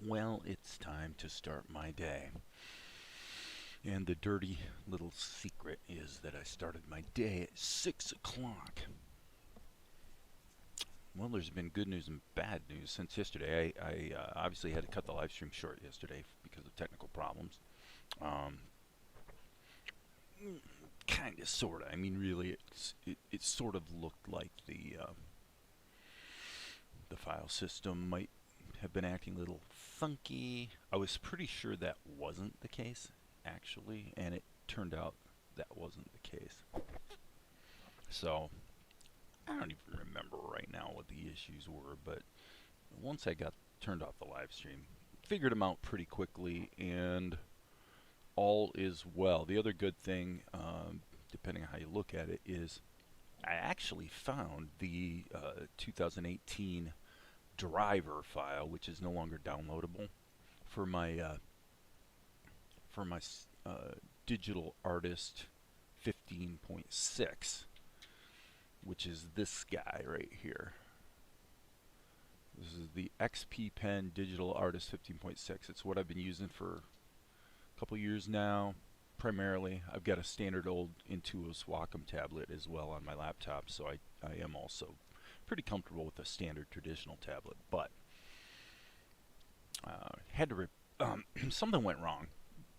Well, it's time to start my day. And the dirty little secret is that I started my day at 6 o'clock. Well, there's been good news and bad news since yesterday. I obviously had to cut the live stream short yesterday because of technical problems. Um, kind of, sort of. I mean, really, it sort of looked like the file system might have been acting a little funky. I was pretty sure that wasn't the case, actually, and it turned out that wasn't the case. So, I don't even remember right now what the issues were, but once I got turned off the live stream, figured them out pretty quickly, and all is well. The other good thing, depending on how you look at it, is I actually found the 2018 driver file, which is no longer downloadable, for my digital artist 15.6, which is this guy right here. This is the XP Pen Digital Artist 15.6. It's what I've been using for a couple years now. Primarily, I've got a standard old Intuos Wacom tablet as well on my laptop, so I am also pretty comfortable with a standard traditional tablet. But had to something went wrong.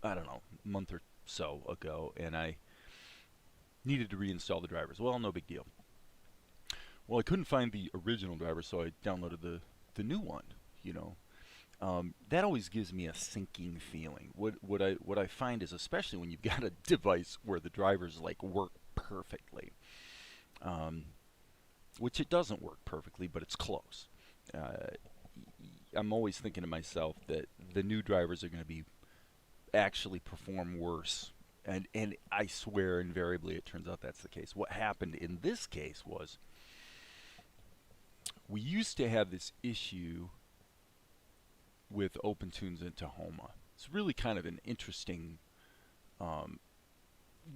I don't know, a month or so ago, and I needed to reinstall the drivers. Well, no big deal. Well, I couldn't find the original driver, so I downloaded the new one. You know, that always gives me a sinking feeling. What I find is, especially when you've got a device where the drivers like work perfectly, which it doesn't work perfectly, but it's close. I'm always thinking to myself that the new drivers are going to be actually perform worse, and I swear invariably it turns out that's the case. What happened in this case was we used to have this issue with OpenToonz and Tahoma. It's really kind of an interesting,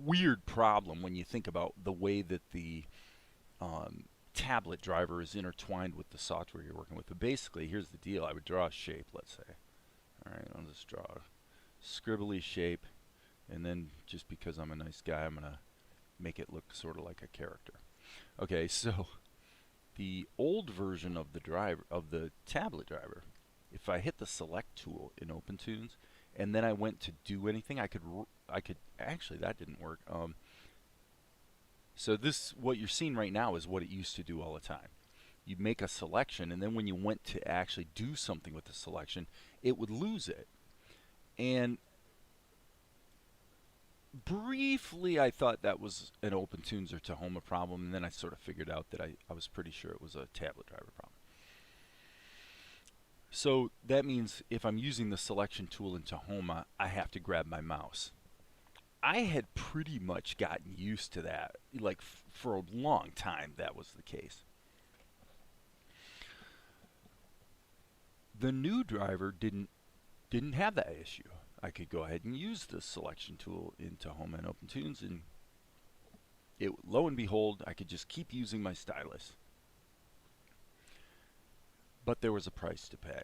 weird problem when you think about the way that the tablet driver is intertwined with the software you're working with. But basically, here's the deal. I would draw a shape, let's say. Alright, I'll just draw a scribbly shape, and then just because I'm a nice guy, I'm going to make it look sort of like a character. Okay, so the old version of the driver, of the tablet driver, if I hit the select tool in OpenToonz and then I went to do anything, I could actually, that didn't work. So this, what you're seeing right now, is what it used to do all the time. You'd make a selection, and then when you went to actually do something with the selection, it would lose it. And briefly, I thought that was an OpenToonz or Tahoma problem, and then I sort of figured out that I was pretty sure it was a tablet driver problem. So that means if I'm using the selection tool in Tahoma, I have to grab my mouse. I had pretty much gotten used to that. Like for a long time, that was the case. The new driver didn't have that issue. I could go ahead and use the selection tool in Tahoma and OpenToonz, and lo and behold, I could just keep using my stylus. But there was a price to pay.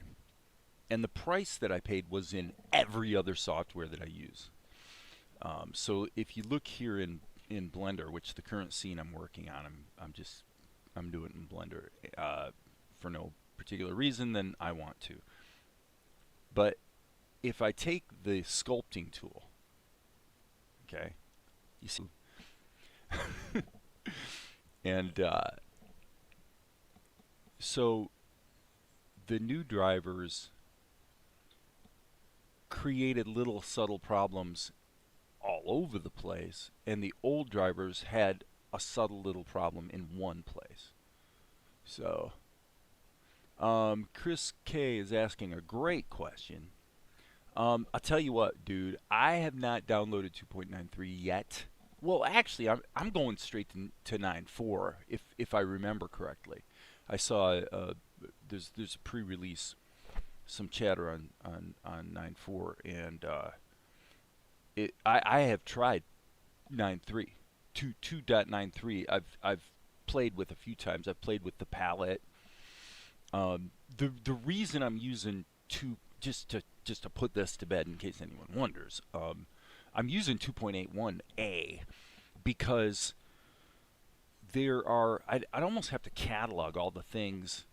And the price that I paid was in every other software that I use. So if you look here in Blender, which the current scene I'm working on, I'm doing it in Blender for no particular reason than I want to. But if I take the sculpting tool, okay, you see, and so the new drivers created little subtle problems all over the place, and the old drivers had a subtle little problem in one place. So Chris K is asking a great question. I'll tell you what, dude, I have not downloaded 2.93 yet. Well, actually, I'm going straight to 9.4 if I remember correctly. I saw there's a pre-release, some chatter on 9.4, and I have tried 9.3, 2.93. I've played with a few times. I've played with the palette. The reason I'm using two, just to put this to bed in case anyone wonders, I'm using 2.81a because there are I'd almost have to catalog all the things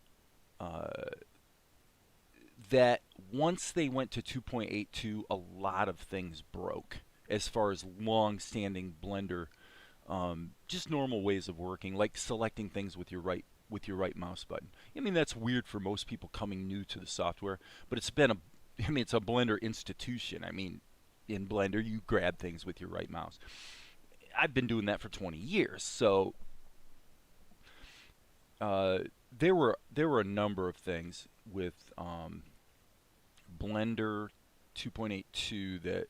that once they went to 2.82, a lot of things broke as far as long-standing Blender, just normal ways of working, like selecting things with your right mouse button. I mean, that's weird for most people coming new to the software, but it's been it's a Blender institution. I mean, in Blender, you grab things with your right mouse. I've been doing that for 20 years, so there were a number of things with Blender 2.82 that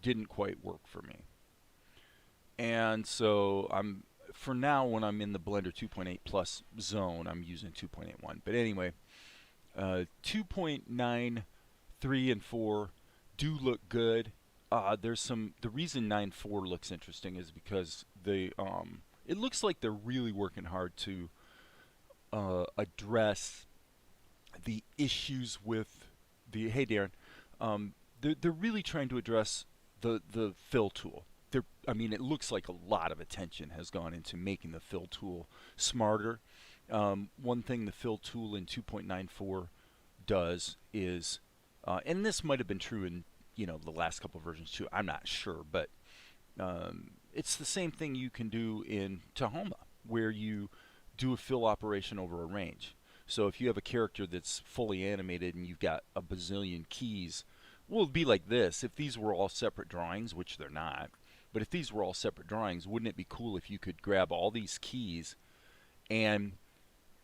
didn't quite work for me. And so for now, when I'm in the Blender 2.8 plus zone, I'm using 2.81. But anyway, 2.93 and 4 do look good. The reason 9.4 looks interesting is because it looks like they're really working hard to address the issues with hey Darren, they're really trying to address the fill tool. It looks like a lot of attention has gone into making the fill tool smarter. One thing the fill tool in 2.94 does is, and this might have been true in the last couple of versions too, I'm not sure, but it's the same thing you can do in Tahoma, where you do a fill operation over a range. So if you have a character that's fully animated and you've got a bazillion keys, well, it'd be like this. If these were all separate drawings, which they're not, but if these were all separate drawings, wouldn't it be cool if you could grab all these keys and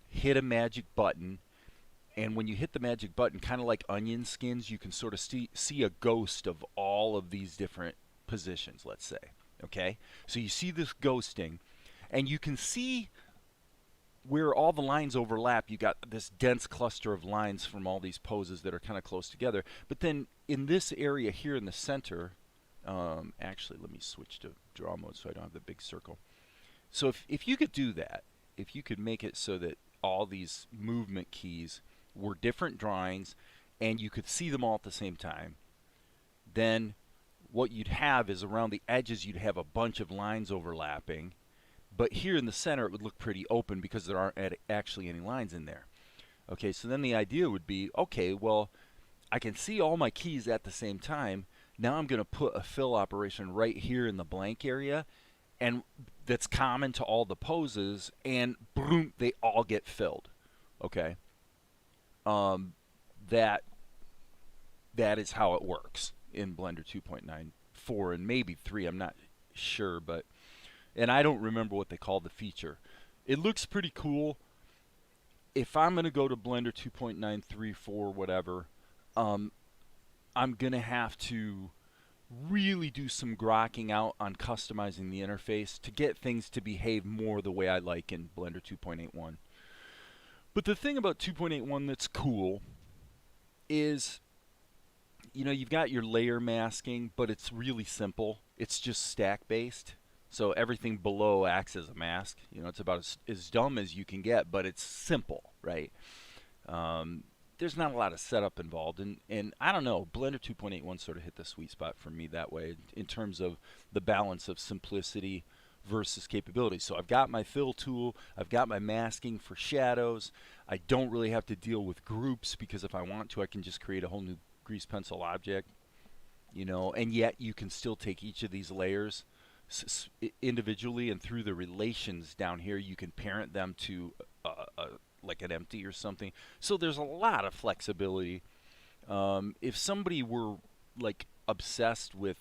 hit a magic button, and when you hit the magic button, kind of like onion skins, you can sort of see a ghost of all of these different positions, let's say. Okay? So you see this ghosting, and you can see where all the lines overlap. You got this dense cluster of lines from all these poses that are kind of close together. But then in this area here in the center, actually let me switch to draw mode so I don't have the big circle. So if you could do that, if you could make it so that all these movement keys were different drawings and you could see them all at the same time, then what you'd have is around the edges you'd have a bunch of lines overlapping. But here in the center, it would look pretty open because there aren't actually any lines in there. Okay, so then the idea would be, okay, well, I can see all my keys at the same time. Now I'm going to put a fill operation right here in the blank area, and that's common to all the poses, and boom, they all get filled. Okay, that is how it works in Blender 2.94 and maybe 3. I'm not sure, and I don't remember what they call the feature. It looks pretty cool. If I'm going to go to Blender 2.934, whatever, I'm going to have to really do some grokking out on customizing the interface to get things to behave more the way I like in Blender 2.81. But the thing about 2.81 that's cool is, you've got your layer masking, but it's really simple. It's just stack based. So everything below acts as a mask. It's about as dumb as you can get, but it's simple, right? There's not a lot of setup involved, and I don't know, Blender 2.81 sort of hit the sweet spot for me that way in terms of the balance of simplicity versus capability. So I've got my fill tool, I've got my masking for shadows. I don't really have to deal with groups because if I want to, I can just create a whole new grease pencil object, and yet you can still take each of these layers individually, and through the relations down here you can parent them to like an empty or something. So there's a lot of flexibility. If somebody were like obsessed with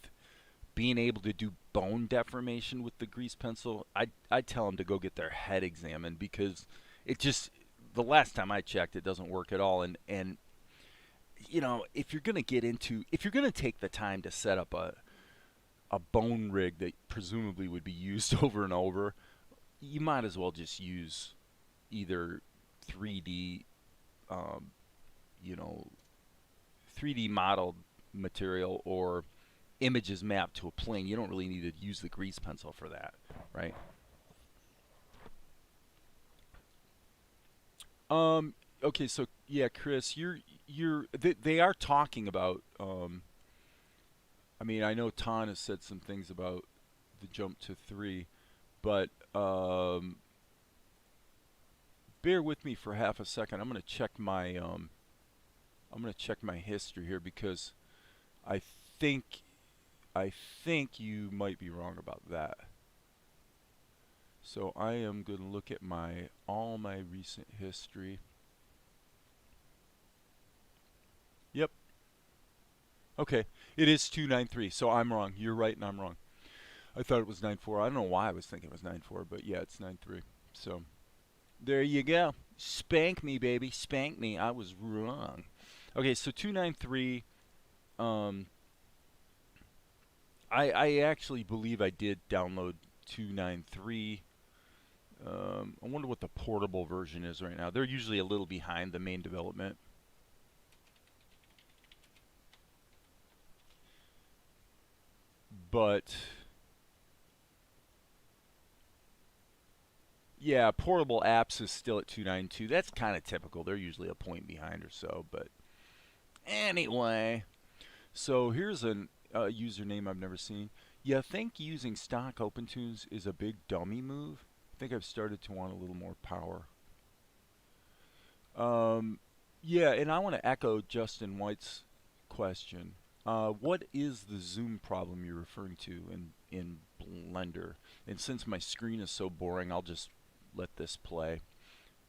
being able to do bone deformation with the grease pencil, I'd tell them to go get their head examined, because the last time I checked, it doesn't work at all. And if you're going to take the time to set up a bone rig that presumably would be used over and over, you might as well just use either 3D 3D modeled material or image is mapped to a plane, you don't really need to use the grease pencil for that, right? Okay, so yeah, Chris, they are talking about. I mean, I know Ton has said some things about the jump to 3, but bear with me for half a second. I'm gonna check my history here because I think I think you might be wrong about that. So I am going to look at all my recent history. Yep. Okay. It is 293. So I'm wrong. You're right and I'm wrong. I thought it was 94. I don't know why I was thinking it was 94, but yeah, it's 93. So there you go. Spank me, baby. Spank me. I was wrong. Okay, so 293. Um, I actually believe I did download 293. I wonder what the portable version is right now. They're usually a little behind the main development. But yeah, portable apps is still at 292. That's kind of typical. They're usually a point behind or so. But anyway, so here's a username I've never seen. You think using stock OpenToonz is a big dummy move? I think I've started to want a little more power. Yeah, and I want to echo Justin White's question. What is the zoom problem you're referring to in Blender? And since my screen is so boring, I'll just let this play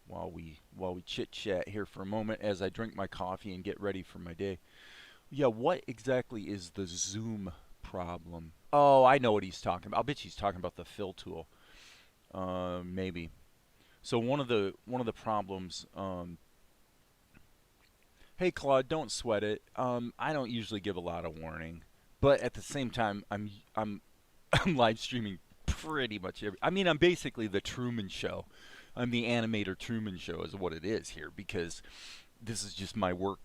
while we chit chat here for a moment as I drink my coffee and get ready for my day. Yeah, what exactly is the zoom problem? Oh, I know what he's talking about. I'll bet he's talking about the fill tool. Maybe. So one of the problems. Hey Claude, don't sweat it. I don't usually give a lot of warning, but at the same time, I'm live streaming pretty much every. I mean, I'm basically the Truman Show. I'm the animator Truman Show, is what it is here because this is just my work.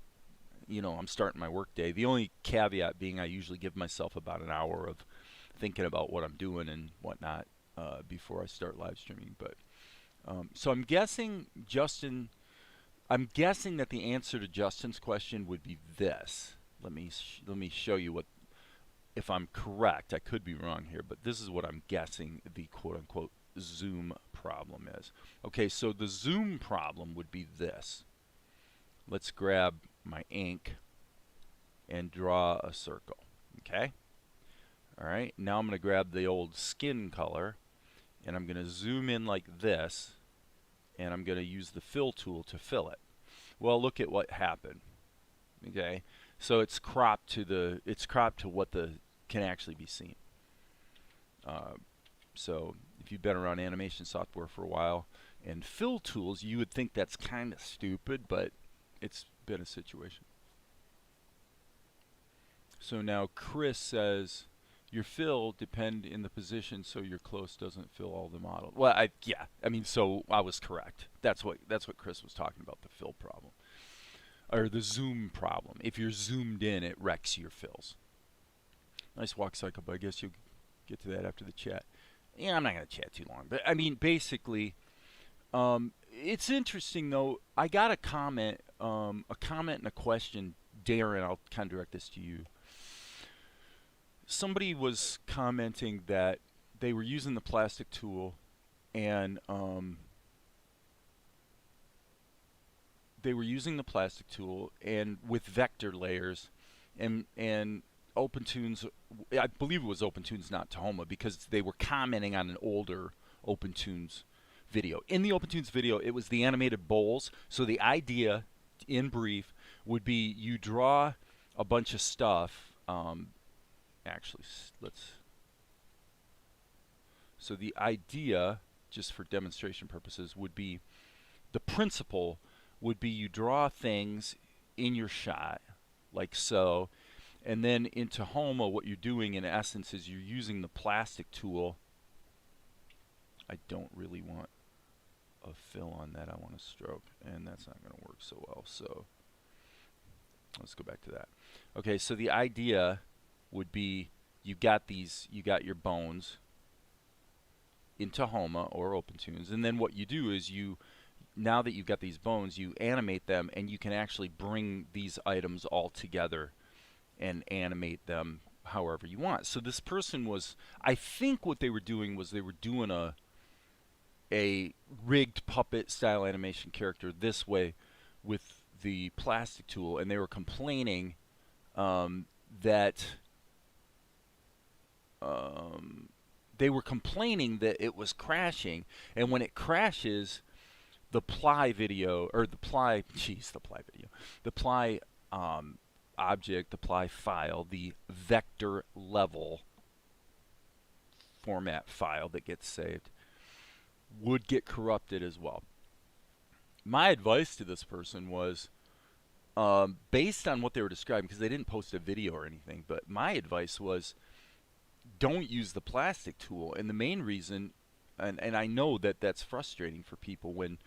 I'm starting my work day. The only caveat being I usually give myself about an hour of thinking about what I'm doing and whatnot before I start live streaming. But so I'm guessing Justin. I'm guessing that the answer to Justin's question would be this. Let me show you what. If I'm correct, I could be wrong here, but this is what I'm guessing the quote-unquote zoom problem is. Okay, so the zoom problem would be this. Let's grab my ink and draw a circle. Okay? All right, now I'm going to grab the old skin color and I'm going to zoom in like this and I'm going to use the fill tool to fill it. Well, look at what happened. Okay? So it's cropped to what can actually be seen. So if you've been around animation software for a while and fill tools, you would think that's kind of stupid, but it's been a situation. So now Chris says your fill depend in the position so your close doesn't fill all the model. Well, I mean, so I was correct. That's what Chris was talking about, the fill problem. Or the zoom problem. If you're zoomed in, it wrecks your fills. Nice walk cycle, but I guess you'll get to that after the chat. Yeah, I'm not going to chat too long. But, I mean, basically, it's interesting, though. I got a comment and a question. Darren, I'll kind of direct this to you. Somebody was commenting that they were using the plastic tool and with vector layers and OpenToonz, I believe it was OpenToonz, not Tahoma, because they were commenting on an older OpenToonz video. In the OpenToonz video, it was the animated bowls. So the idea, in brief, would be you draw a bunch of stuff. Actually, so the idea, just for demonstration purposes, would be the principle would be you draw things in your shot, like so, and then in Tahoma, what you're doing in essence is you're using the plastic tool. I don't really want a fill on that. I want a stroke, and that's not going to work so well. So let's go back to that. Okay, so the idea would be you got your bones in Tahoma or OpenToonz, and then what you do is now that you've got these bones, you animate them, and you can actually bring these items all together and animate them however you want. So this person was, I think what they were doing was they were doing a rigged puppet style animation character this way with the plastic tool, and they were complaining that it was crashing, and when it crashes, the ply video or the ply, the ply video, the ply object, the ply file, the vector level format file that gets saved would get corrupted as well. My advice to this person was, based on what they were describing, because they didn't post a video or anything, but my advice was don't use the plastic tool. And the main reason, and I know that that's frustrating for people when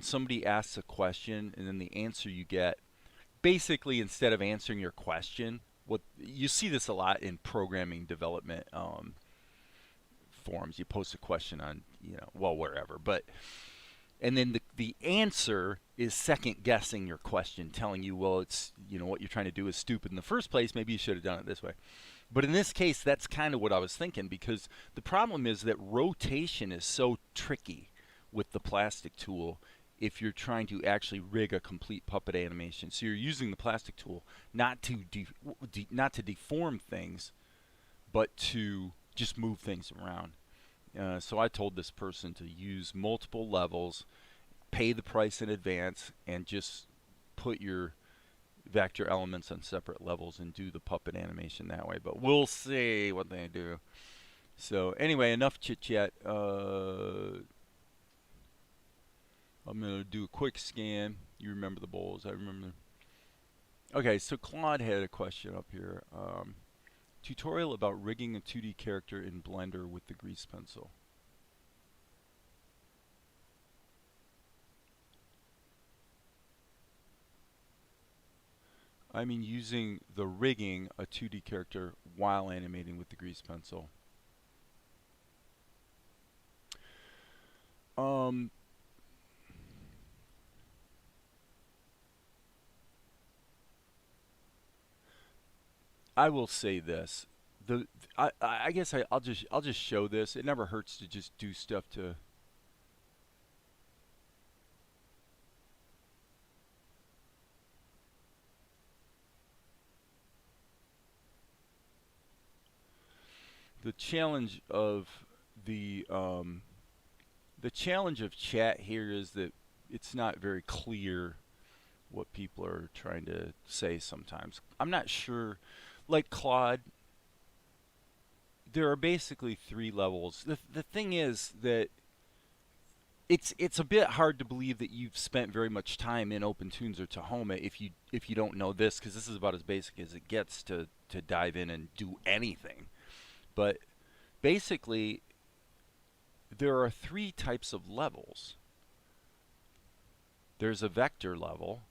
somebody asks a question and then the answer you get, basically instead of answering your question, what you see this a lot in programming development forums. You post a question on, wherever, and then the answer is second guessing your question, telling you, well, it's, what you're trying to do is stupid in the first place. Maybe you should have done it this way. But in this case, that's kind of what I was thinking, because the problem is that rotation is so tricky with the plastic tool if you're trying to actually rig a complete puppet animation. So you're using the plastic tool not to deform things, but to just move things around. So I told this person to use multiple levels, pay the price in advance, and just put your vector elements on separate levels and do the puppet animation that way. But we'll see what they do. So anyway, enough chit chat. I'm going to do a quick scan. You remember the bowls. I remember. Okay, so Claude had a question up here. Tutorial about rigging a 2D character in Blender with the grease pencil. I mean using the rigging a 2D character while animating with the grease pencil. I will say this. I guess I'll just show this. It never hurts to just do stuff to. The challenge of the challenge of chat here is that it's not very clear what people are trying to say sometimes. I'm not sure. Like Claude, there are basically 3 levels. The thing is that it's a bit hard to believe that you've spent very much time in OpenToonz or Tahoma if you don't know this, because this is about as basic as it gets to dive in and do anything. But basically, there are 3 types of levels. There's a vector level,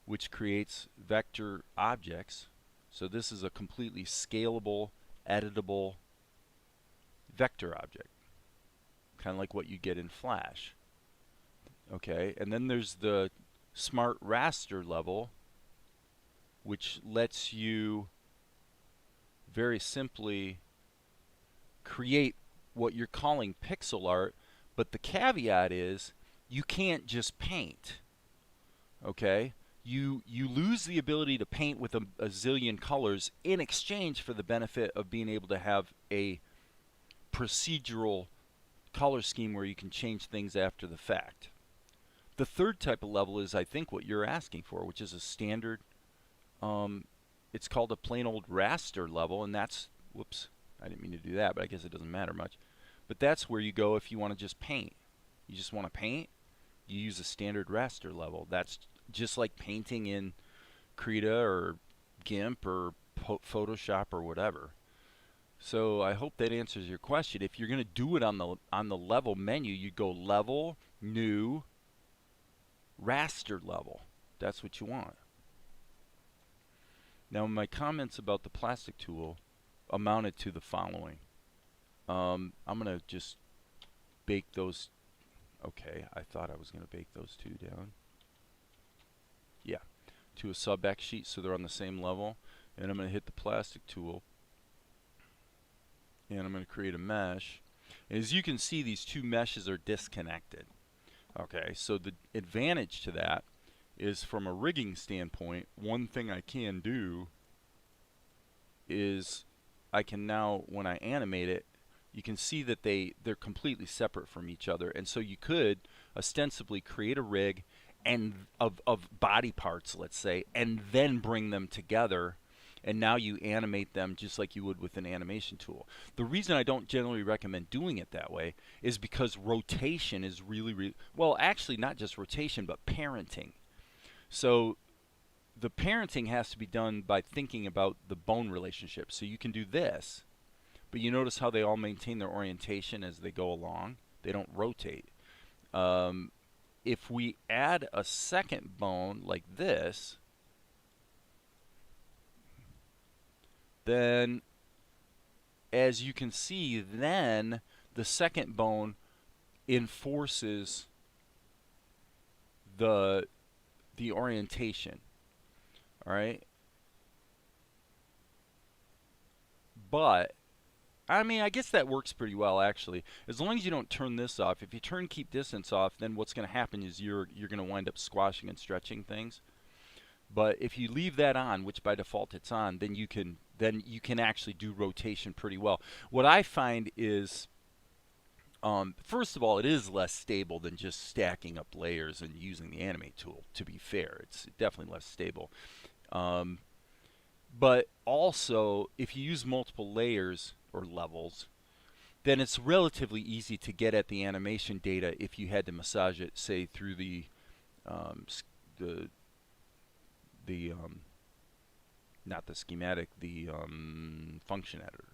which creates vector objects. So this is a completely scalable, editable vector object, kind of like what you get in Flash. Okay, and then there's the smart raster level, which lets you very simply create what you're calling pixel art, but the caveat is you can't just paint. Okay? You lose the ability to paint with a zillion colors in exchange for the benefit of being able to have a procedural color scheme where you can change things after the fact. The third type of level is, I think, what you're asking for, which is a standard, it's called a plain old raster level, and that's, whoops, I didn't mean to do that, but I guess it doesn't matter much. But that's where you go if you want to just paint. You just want to paint, you use a standard raster level. That's just like painting in Krita or GIMP or Photoshop or whatever. So I hope that answers your question. If you're going to do it on the level menu, you go level, new, raster level. That's what you want. Now, my comments about the plastic tool, amounted to the following. I'm going to just bake those. Okay, I thought I was going to bake those two down. Yeah, to a sub X sheet so they're on the same level. And I'm going to hit the plastic tool. And I'm going to create a mesh. And as you can see, these two meshes are disconnected. Okay, so the advantage to that is from a rigging standpoint, one thing I can do is I can now, when I animate it, you can see that they're completely separate from each other. And so you could ostensibly create a rig and of body parts, let's say, and then bring them together. And now you animate them just like you would with an animation tool. The reason I don't generally recommend doing it that way is because rotation is really, well, actually not just rotation, but parenting. So the parenting has to be done by thinking about the bone relationship. So you can do this, but you notice how they all maintain their orientation as they go along. They don't rotate. If we add a second bone like this, then as you can see, then the second bone enforces the orientation. All right? But I mean, I guess that works pretty well actually. As long as you don't turn this off. If you turn keep distance off, then what's going to happen is you're going to wind up squashing and stretching things. But if you leave that on, which by default it's on, then you can actually do rotation pretty well. What I find is, first of all, it is less stable than just stacking up layers and using the animate tool. To be fair, it's definitely less stable. But also, if you use multiple layers or levels, then it's relatively easy to get at the animation data if you had to massage it, say, through the not the schematic, the function editor.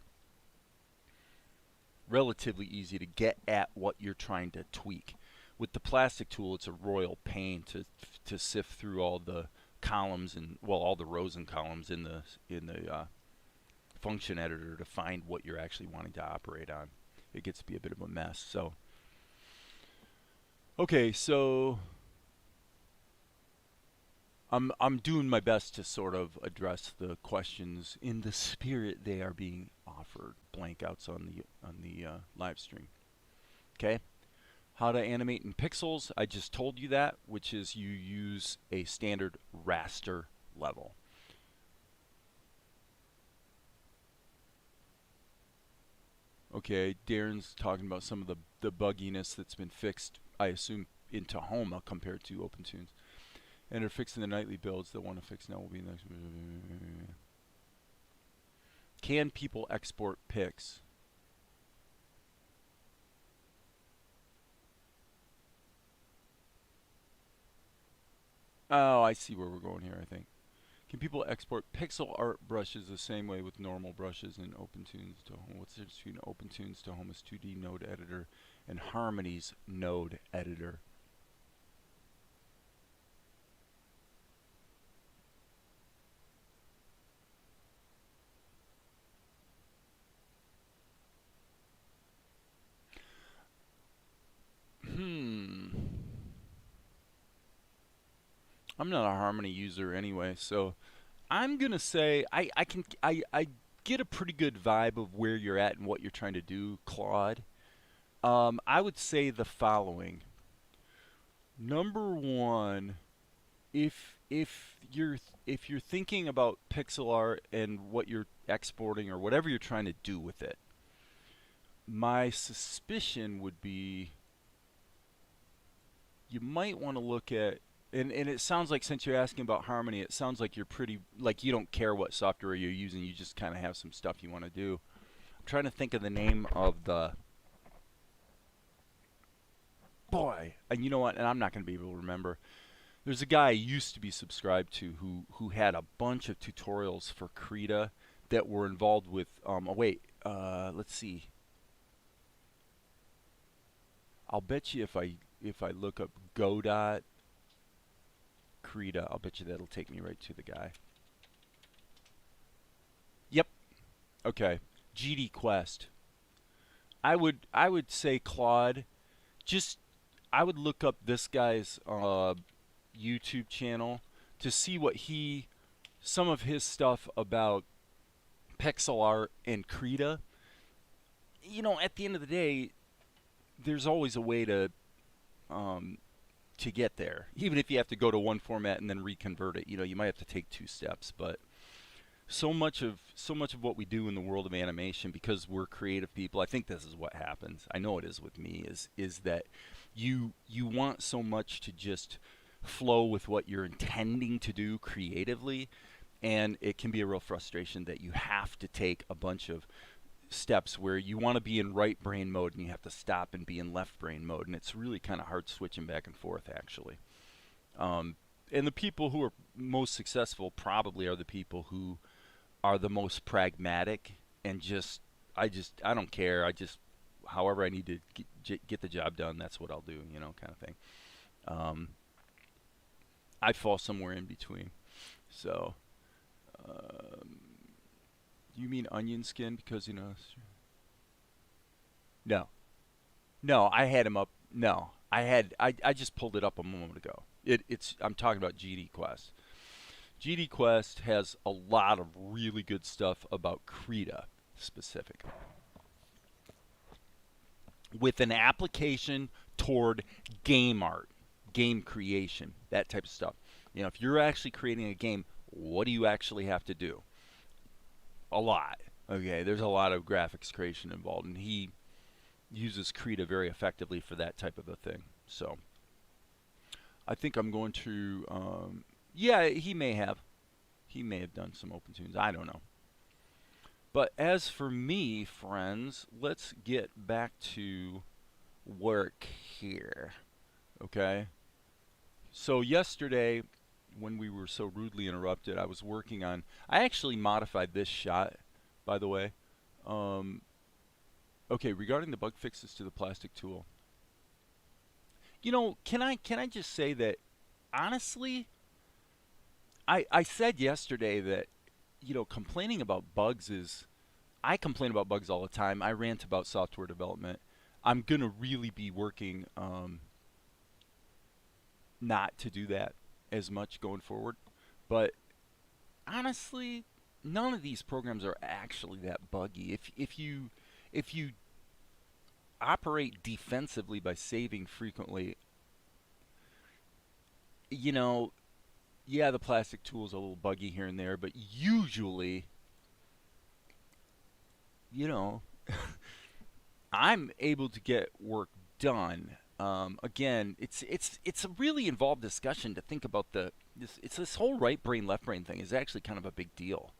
Relatively easy to get at what you're trying to tweak. With the plastic tool, it's a royal pain to sift through all the columns and, well, all the rows and columns in the function editor to find what you're actually wanting to operate on. It gets to be a bit of a mess. So, okay, so I'm doing my best to sort of address the questions in the spirit they are being offered. Blank outs on the live stream. Okay, how to animate in pixels? I just told you that, which is you use a standard raster level. Okay, Darren's talking about some of the bugginess that's been fixed, I assume, in Tahoma compared to OpenToonz. And they're fixing the nightly builds. The one to fix now will be next. Can people export pics? Oh, I see where we're going here, I think. Can people export pixel art brushes the same way with normal brushes in OpenToonz? What's the difference between OpenToonz, Tahoma's 2D node editor, and Harmony's node editor? I'm not a Harmony user anyway, so I'm gonna say I get a pretty good vibe of where you're at and what you're trying to do, Claude. I would say the following. Number one, if you're thinking about pixel art and what you're exporting or whatever you're trying to do with it, my suspicion would be you might want to look at, and it sounds like since you're asking about Harmony, it sounds like you're pretty, like you don't care what software you're using, you just kind of have some stuff you want to do. I'm trying to think of the name of the, boy, and you know what, and I'm not going to be able to remember. There's a guy I used to be subscribed to who had a bunch of tutorials for Krita that were involved with, let's see. I'll bet you if I look up Godot Krita, I'll bet you that'll take me right to the guy. Yep. Okay. GD Quest. I would say Claude. Just I would look up this guy's YouTube channel to see what he some of his stuff about pixel art and Krita. At the end of the day, there's always a way um, to get there. Even if you have to go to one format and then reconvert it, you might have to take two steps. But so much of what we do in the world of animation, because we're creative people, I think this is what happens. I know it is with me. Is that you want so much to just flow with what you're intending to do creatively, and it can be a real frustration that you have to take a bunch of steps where you want to be in right brain mode and you have to stop and be in left brain mode, and it's really kind of hard switching back and forth actually. um, and the people who are most successful probably are the people who are the most pragmatic and I don't care. I just however I need to get the job done, that's what I'll do, kind of thing. um, I fall somewhere in between. So um, you mean onion skin because no. No, I had him up. No, I just pulled it up a moment ago. It's I'm talking about GD Quest. GD Quest has a lot of really good stuff about Krita specifically, with an application toward game art, game creation, that type of stuff. If you're actually creating a game, what do you actually have to do? A lot. Okay, there's a lot of graphics creation involved, and he uses Krita very effectively for that type of a thing. So I think I'm going to. Yeah, he may have done some OpenToonz. I don't know. But as for me, friends, let's get back to work here. Okay. So yesterday, when we were so rudely interrupted, I was working on. I actually modified this shot, by the way. Um, okay, regarding the bug fixes to the plastic tool, can I just say that honestly, I said yesterday that complaining about bugs is. I complain about bugs all the time. I rant about software development. I'm gonna really be working not to do that as much going forward. But honestly, none of these programs are actually that buggy. If you operate defensively by saving frequently, you know, yeah, the plastic tool is a little buggy here and there, but usually, you know, I'm able to get work done. Again, it's a really involved discussion to think about this whole right brain left brain thing is actually kind of a big deal.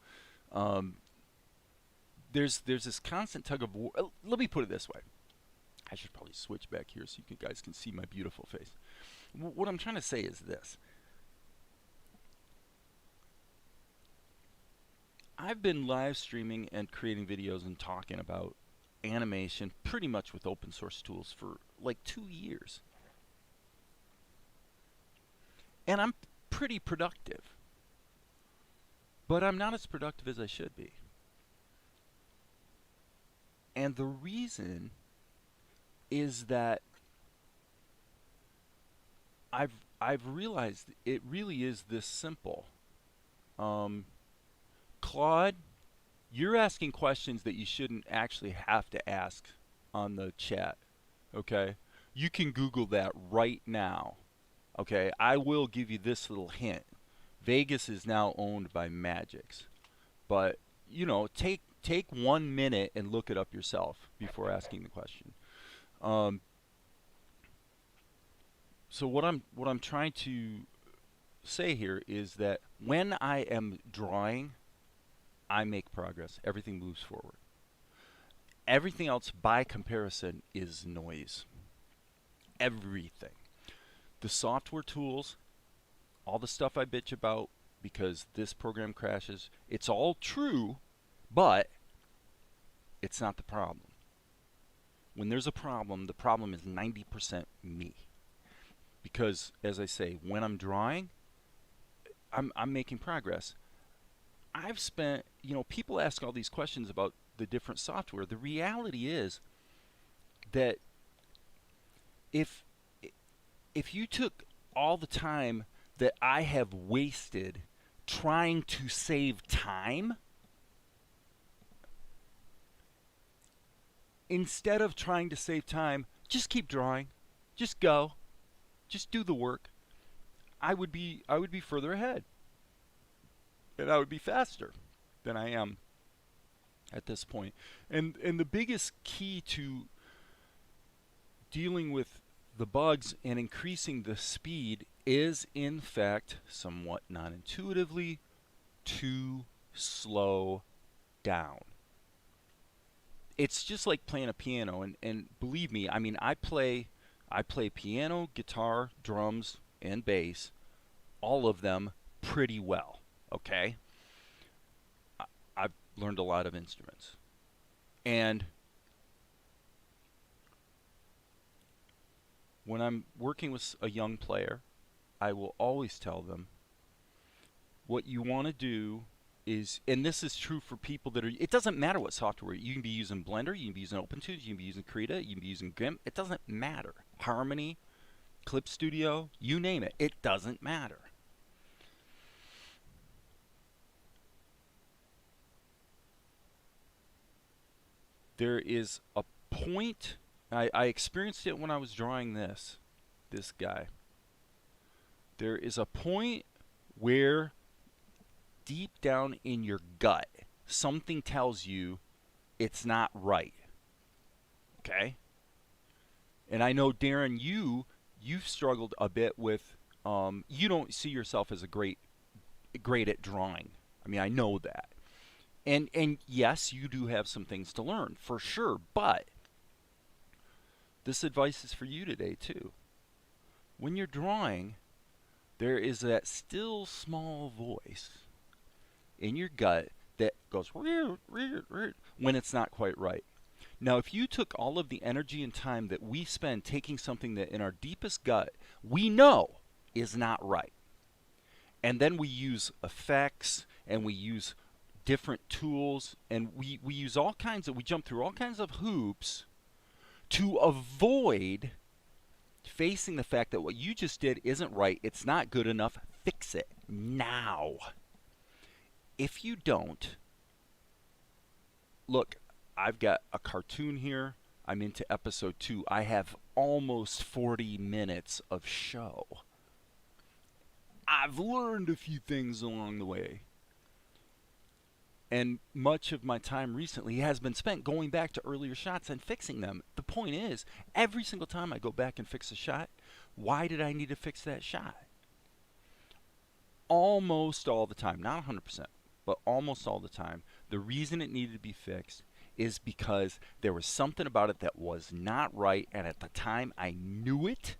Um, there's this constant tug of war. Let me put it this way. I should probably switch back here so you guys can see my beautiful face. What I'm trying to say is this. I've been live streaming and creating videos and talking about animation pretty much with open source tools for like 2 years. And I'm pretty productive. But I'm not as productive as I should be. And the reason is that I've realized it really is this simple. Um, Claude, you're asking questions that you shouldn't actually have to ask on the chat. Okay? You can Google that right now. Okay? I will give you this little hint. Vegas is now owned by Magix. But, take 1 minute and look it up yourself before asking the question. Um, so what I'm trying to say here is that when I am drawing, I make progress. Everything moves forward. Everything else, by comparison, is noise. Everything. The software tools, all the stuff I bitch about because this program crashes, it's all true, but it's not the problem. When there's a problem, the problem is 90% me. Because, as I say, when I'm drawing, I'm making progress. I've spent, people ask all these questions about the different software. The reality is that if if you took all the time that I have wasted trying to save time, instead of trying to save time, just keep drawing. Just go. Just do the work. I would be further ahead. And I would be faster than I am at this point. And the biggest key to dealing with the bugs and increasing the speed is, in fact, somewhat non-intuitively, to slow down. It's just like playing a piano, and believe me, I mean, I play piano, guitar, drums, and bass, all of them pretty well. Okay, I've learned a lot of instruments, and when I'm working with a young player, I will always tell them what you want to do is, and this is true for people that are, it doesn't matter what software. You can be using Blender, you can be using OpenToonz, you can be using Krita, you can be using GIMP. It doesn't matter. Harmony, Clip Studio, you name it. It doesn't matter. There is a point, I experienced it when I was drawing this guy. There is a point where deep down in your gut, something tells you it's not right. Okay? And I know, Darren, you've struggled a bit with, you don't see yourself as a great at drawing. I mean, I know that. And yes, you do have some things to learn, for sure, but this advice is for you today, too. When you're drawing, there is that still small voice in your gut that goes when it's not quite right. Now, if you took all of the energy and time that we spend taking something that in our deepest gut we know is not right, and then we use effects and we use different tools and we use all kinds of, we jump through all kinds of hoops to avoid facing the fact that what you just did isn't right, it's not good enough, fix it now. If you don't, look, I've got a cartoon here. I'm into episode 2. I have almost 40 minutes of show. I've learned a few things along the way. And much of my time recently has been spent going back to earlier shots and fixing them. The point is, every single time I go back and fix a shot, why did I need to fix that shot? Almost all the time, not 100%, but almost all the time, the reason it needed to be fixed is because there was something about it that was not right, and at the time I knew it,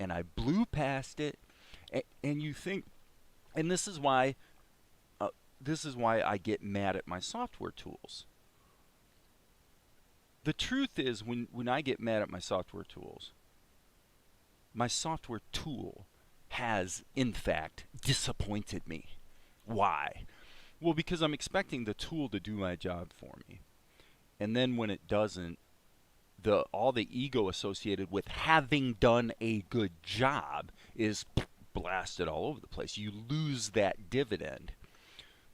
and I blew past it, and you think, and this is why I get mad at my software tools. The truth is, when I get mad at my software tools, my software tool has, in fact, disappointed me. Why? Well, because I'm expecting the tool to do my job for me. And then when it doesn't, all the ego associated with having done a good job is blasted all over the place. You lose that dividend.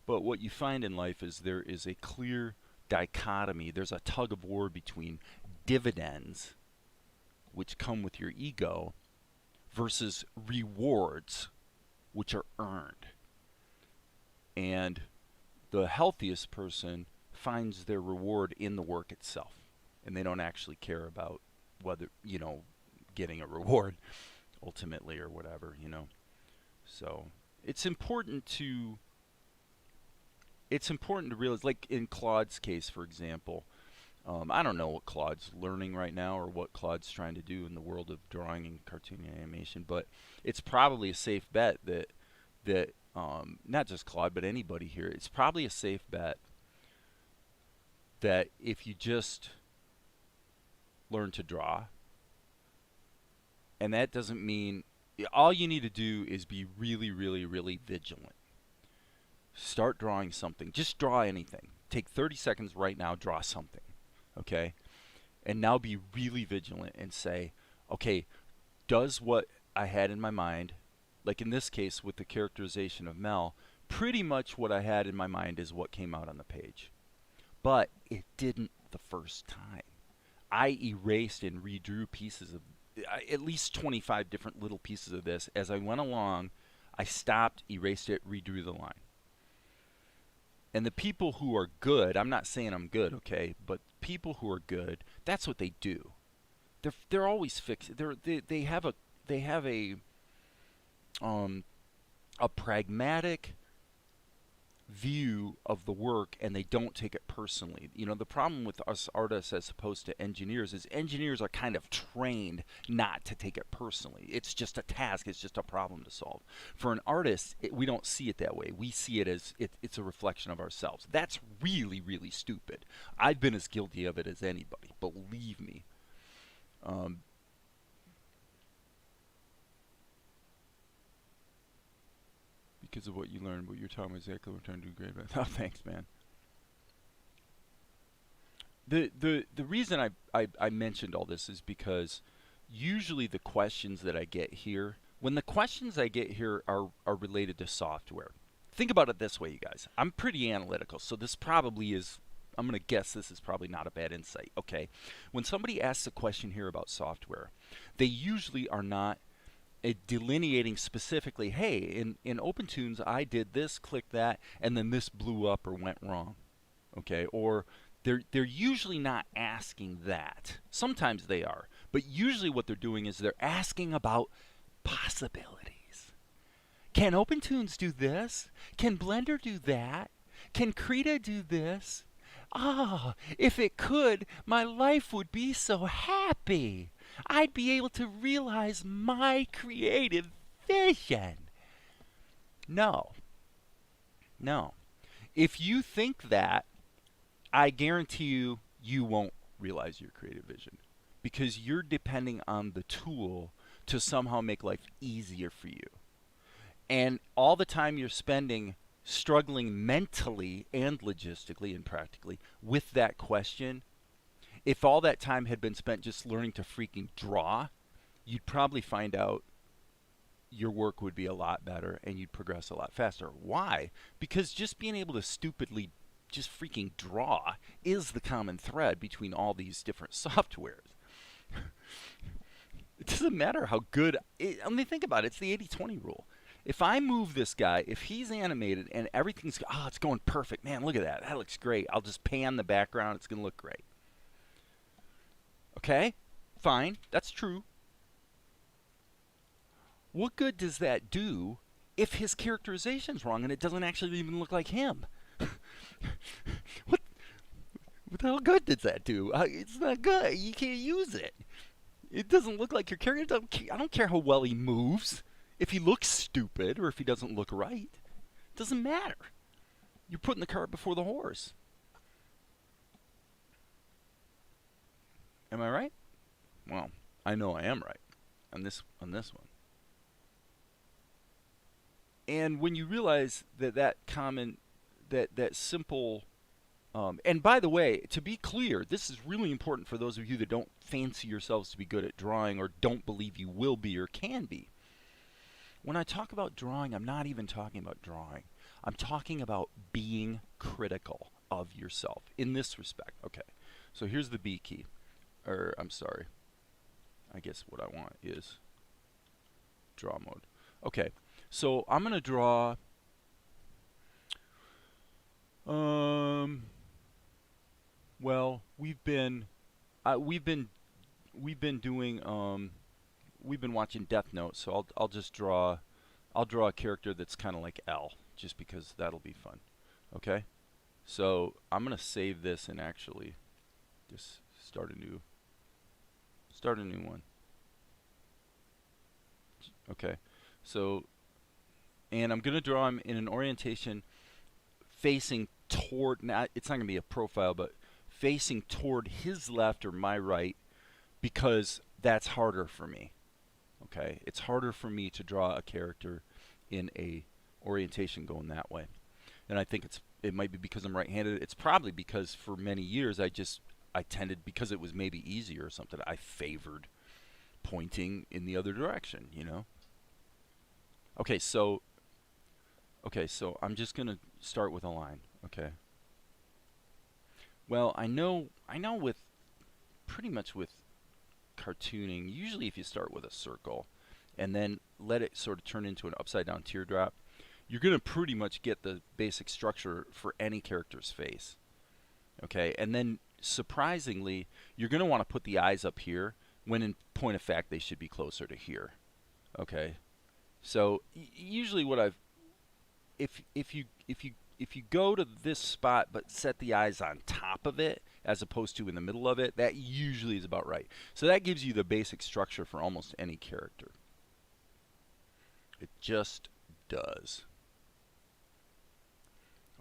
But what you find in life is there is a clear dichotomy. There's a tug of war between dividends, which come with your ego, versus rewards, which are earned. And the healthiest person finds their reward in the work itself. And they don't actually care about whether, getting a reward ultimately or whatever, So it's important to realize, like in Claude's case, for example, I don't know what Claude's learning right now or what Claude's trying to do in the world of drawing and cartoon animation, but it's probably a safe bet that not just Claude, but anybody here, it's probably a safe bet that if you just learn to draw, and that doesn't mean, all you need to do is be really, really, really vigilant. Start drawing something. Just draw anything. Take 30 seconds right now, draw something. Okay? And now be really vigilant and say, okay, does what I had in my mind, like in this case with the characterization of Mel, pretty much what I had in my mind is what came out on the page. But it didn't the first time. I erased and redrew pieces of at least 25 different little pieces of this. As I went along, I stopped, erased it, redrew the line. And the people who are good, I'm not saying I'm good, okay, but people who are good, that's what they do. They're always fixed. They have a pragmatic view of the work, and they don't take it personally. You know, the problem with us artists as opposed to engineers is engineers are kind of trained not to take it personally. It's just a task, it's just a problem to solve. For an artist, we don't see it that way. We see it as it's a reflection of ourselves. That's really, really stupid. I've been as guilty of it as anybody, believe me. Because of what you learned, but you're telling me exactly what I'm trying to do great. Oh, thanks, man. The reason I mentioned all this is because usually the questions that I get here, when the questions I get here are related to software. Think about it this way, you guys. I'm pretty analytical, so this probably is, I'm going to guess this is probably not a bad insight. Okay, when somebody asks a question here about software, they usually are not delineating specifically, hey, in OpenToonz I did this, click that, and then this blew up or went wrong. Okay, or they're usually not asking that. Sometimes they are, but usually what they're doing is they're asking about possibilities. Can OpenToonz do this? Can Blender do that? Can Krita do this? Ah, if it could, my life would be so happy. I'd be able to realize my creative vision. No. No. If you think that, I guarantee you, you won't realize your creative vision. Because you're depending on the tool to somehow make life easier for you. And all the time you're spending struggling mentally and logistically and practically with that question, if all that time had been spent just learning to freaking draw, you'd probably find out your work would be a lot better and you'd progress a lot faster. Why? Because just being able to stupidly just freaking draw is the common thread between all these different softwares. It doesn't matter how good, I mean, think about it, it's the 80-20 rule. If I move this guy, if he's animated and everything's, it's going perfect, man, look at that, that looks great. I'll just pan the background, it's going to look great. Okay, fine, that's true. What good does that do if his characterization's wrong and it doesn't actually even look like him? What the hell good does that do? It's not good. You can't use it. It doesn't look like your character. I don't care how well he moves. If he looks stupid or if he doesn't look right, it doesn't matter. You're putting the cart before the horse. Am I right? Well, I know I am right on this one. And when you realize that simple, and by the way, to be clear, this is really important for those of you that don't fancy yourselves to be good at drawing or don't believe you will be or can be. When I talk about drawing, I'm not even talking about drawing. I'm talking about being critical of yourself in this respect. Okay, so here's the B key. Or, I'm sorry. I guess what I want is draw mode. Okay, so I'm going to draw... well, we've been watching Death Note, so I'll just draw a character that's kind of like L, just because that'll be fun. Okay, so I'm gonna save this and actually just start a new one. Okay, so and I'm gonna draw him in an orientation facing toward, it's not going to be a profile, but facing toward his left or my right, because that's harder for me. Okay, it's harder for me to draw a character in a orientation going that way. And I think it might be because I'm right-handed. It's probably because for many years I tended, because it was maybe easier or something, I favored pointing in the other direction, you know? Okay, so I'm just going to start with a line, okay? Well, I know with pretty much with cartooning, usually if you start with a circle and then let it sort of turn into an upside down teardrop, you're going to pretty much get the basic structure for any character's face. Okay, and then surprisingly, you're going to want to put the eyes up here when in point of fact they should be closer to here. Okay, so usually what I've if you go to this spot but set the eyes on top of it as opposed to in the middle of it, that usually is about right. So that gives you the basic structure for almost any character. It just does.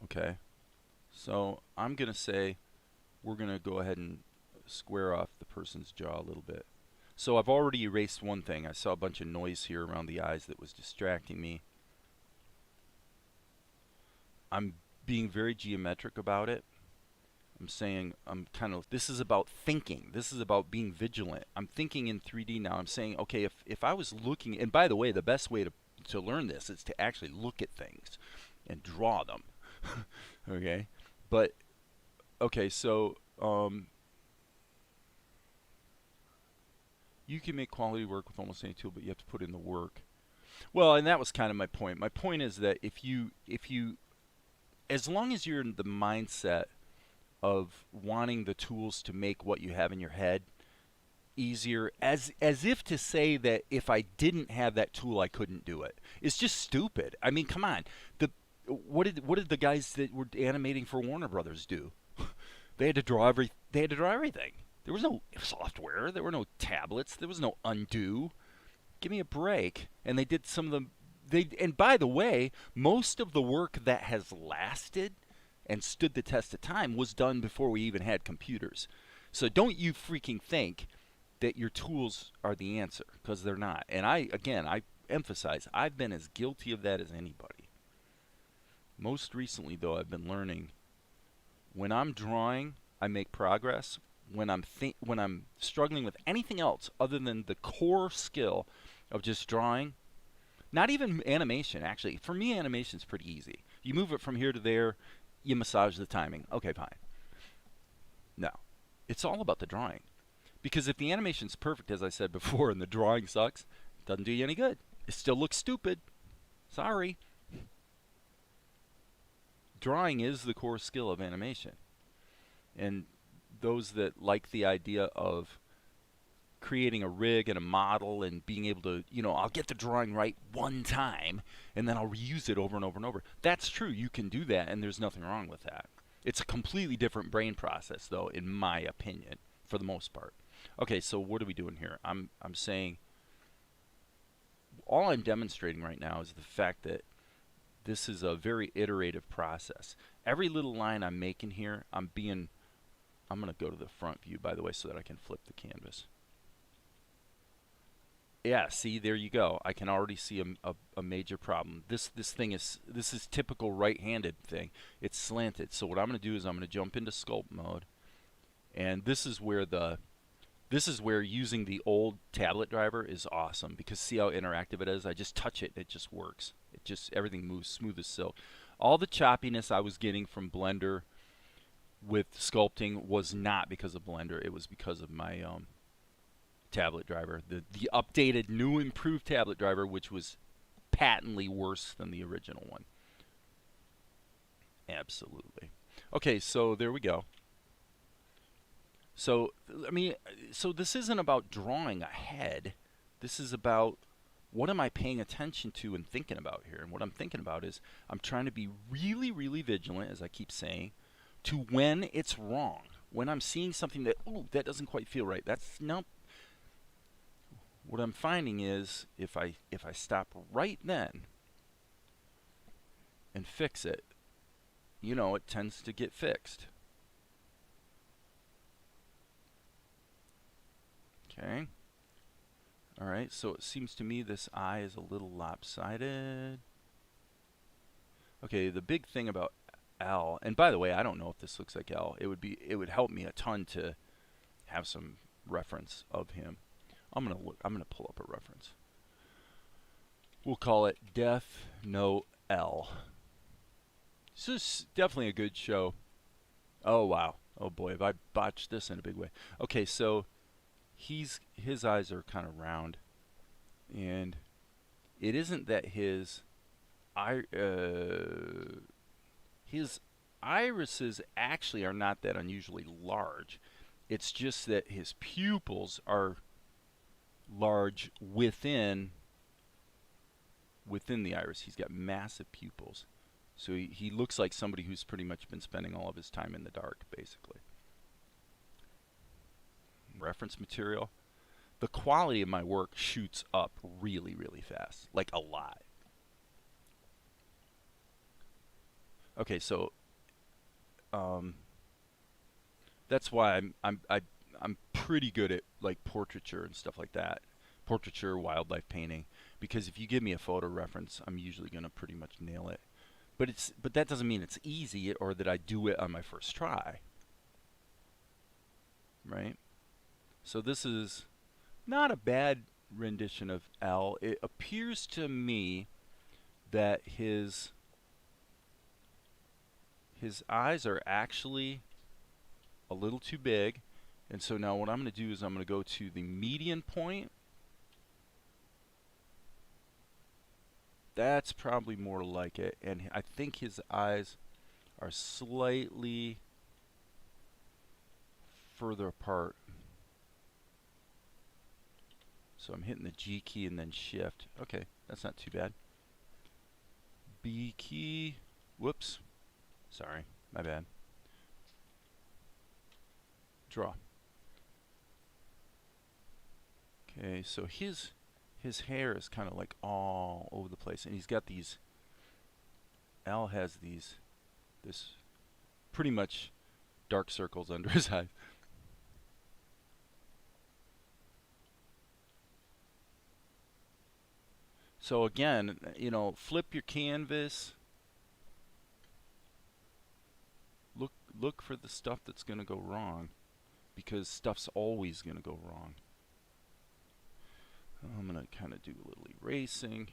Okay, so I'm going to say we're going to go ahead and square off the person's jaw a little bit. So I've already erased one thing. I saw a bunch of noise here around the eyes that was distracting me. I'm being very geometric about it. I'm saying this is about thinking. This is about being vigilant. I'm thinking in 3D now. I'm saying, okay, if I was looking, and by the way, the best way to learn this is to actually look at things and draw them. Okay? But, okay, so, you can make quality work with almost any tool, but you have to put in the work. Well, and that was kind of my point. My point is that if you, as long as you're in the mindset of wanting the tools to make what you have in your head easier, as if to say that if I didn't have that tool I couldn't do it. It's just stupid. I mean, come on. What did the guys that were animating for Warner Brothers do? They had to draw everything. There was no software, there were no tablets, there was no undo. Give me a break. And they did some of and by the way, most of the work that has lasted and stood the test of time was done before we even had computers. So don't you freaking think that your tools are the answer, because they're not. And I emphasize, I've been as guilty of that as anybody. Most recently, though, I've been learning when I'm drawing, I make progress. When I'm struggling with anything else other than the core skill of just drawing, not even animation, actually. For me, animation's pretty easy. You move it from here to there, you massage the timing. Okay, fine. No. It's all about the drawing. Because if the animation's perfect, as I said before, and the drawing sucks, it doesn't do you any good. It still looks stupid. Sorry. Drawing is the core skill of animation. And those that like the idea of creating a rig and a model and being able to, I'll get the drawing right one time and then I'll reuse it over and over and over. That's true. You can do that, and there's nothing wrong with that. It's a completely different brain process, though, in my opinion, for the most part. Okay, so what are we doing here? I'm saying all I'm demonstrating right now is the fact that this is a very iterative process. Every little line I'm making here, I'm going to go to the front view, by the way, so that I can flip the canvas. Yeah, see, there you go. I can already see a major problem. This is typical right-handed thing. It's slanted. So what I'm going to do is I'm going to jump into sculpt mode, and this is where using the old tablet driver is awesome, because see how interactive it is. I just touch it, it just works. Everything moves smooth as silk. All the choppiness I was getting from Blender with sculpting was not because of Blender. It was because of my tablet driver, the updated, new, improved tablet driver, which was patently worse than the original one. Absolutely. Okay, so there we go. So this isn't about drawing ahead. This is about what am I paying attention to and thinking about here. And what I'm thinking about is I'm trying to be really, really vigilant, as I keep saying, to when it's wrong. When I'm seeing something that, that doesn't quite feel right. Nope. What I'm finding is if I stop right then and fix it, it tends to get fixed. Okay. All right, so it seems to me this eye is a little lopsided. Okay, the big thing about L, and by the way, I don't know if this looks like L. It would help me a ton to have some reference of him. I'm gonna pull up a reference. We'll call it Death Note L. This is definitely a good show. Oh wow. Oh boy, have I botched this in a big way. Okay, so his eyes are kind of round, and it isn't that eye his irises actually are not that unusually large. It's just that his pupils are large within the iris. He's got massive pupils. So he looks like somebody who's pretty much been spending all of his time in the dark, basically. Reference material. The quality of my work shoots up really, really fast. Like a lot. Okay, so that's why I'm pretty good at like portraiture and stuff like that. Portraiture, wildlife painting. Because if you give me a photo reference, I'm usually gonna pretty much nail it. But that doesn't mean it's easy or that I do it on my first try. Right? So this is not a bad rendition of L. It appears to me that his eyes are actually a little too big. And so now what I'm going to do is I'm going to go to the median point. That's probably more like it. And I think his eyes are slightly further apart. So I'm hitting the G key and then shift. Okay, that's not too bad. B key. Whoops. Sorry, my bad. Draw. Okay, so his hair is kind of like all over the place, and he's got these. Al has this pretty much dark circles under his eyes. So again, you know, flip your canvas. Look for the stuff that's going to go wrong, because stuff's always going to go wrong. I'm going to kind of do a little erasing.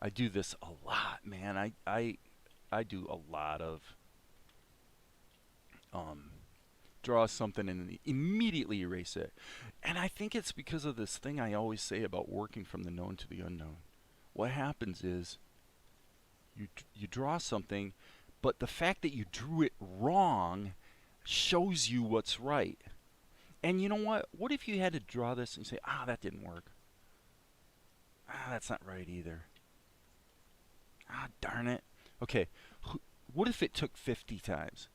I do this a lot, man. I do a lot of draw something and then immediately erase it. And I think it's because of this thing I always say about working from the known to the unknown. What happens is you draw something, but the fact that you drew it wrong shows you what's right. And you know what? What if you had to draw this and say, that didn't work. That's not right either. Darn it. Okay, what if it took 50 times?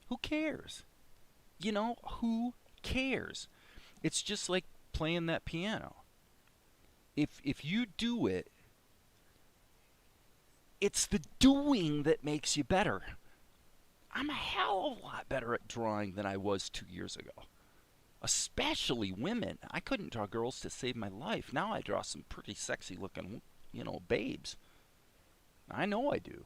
Who cares? You know, who cares? It's just like playing that piano. If you do it, it's the doing that makes you better. I'm a hell of a lot better at drawing than I was 2 years ago. Especially women. I couldn't draw girls to save my life. Now I draw some pretty sexy looking, you know, babes. I know I do.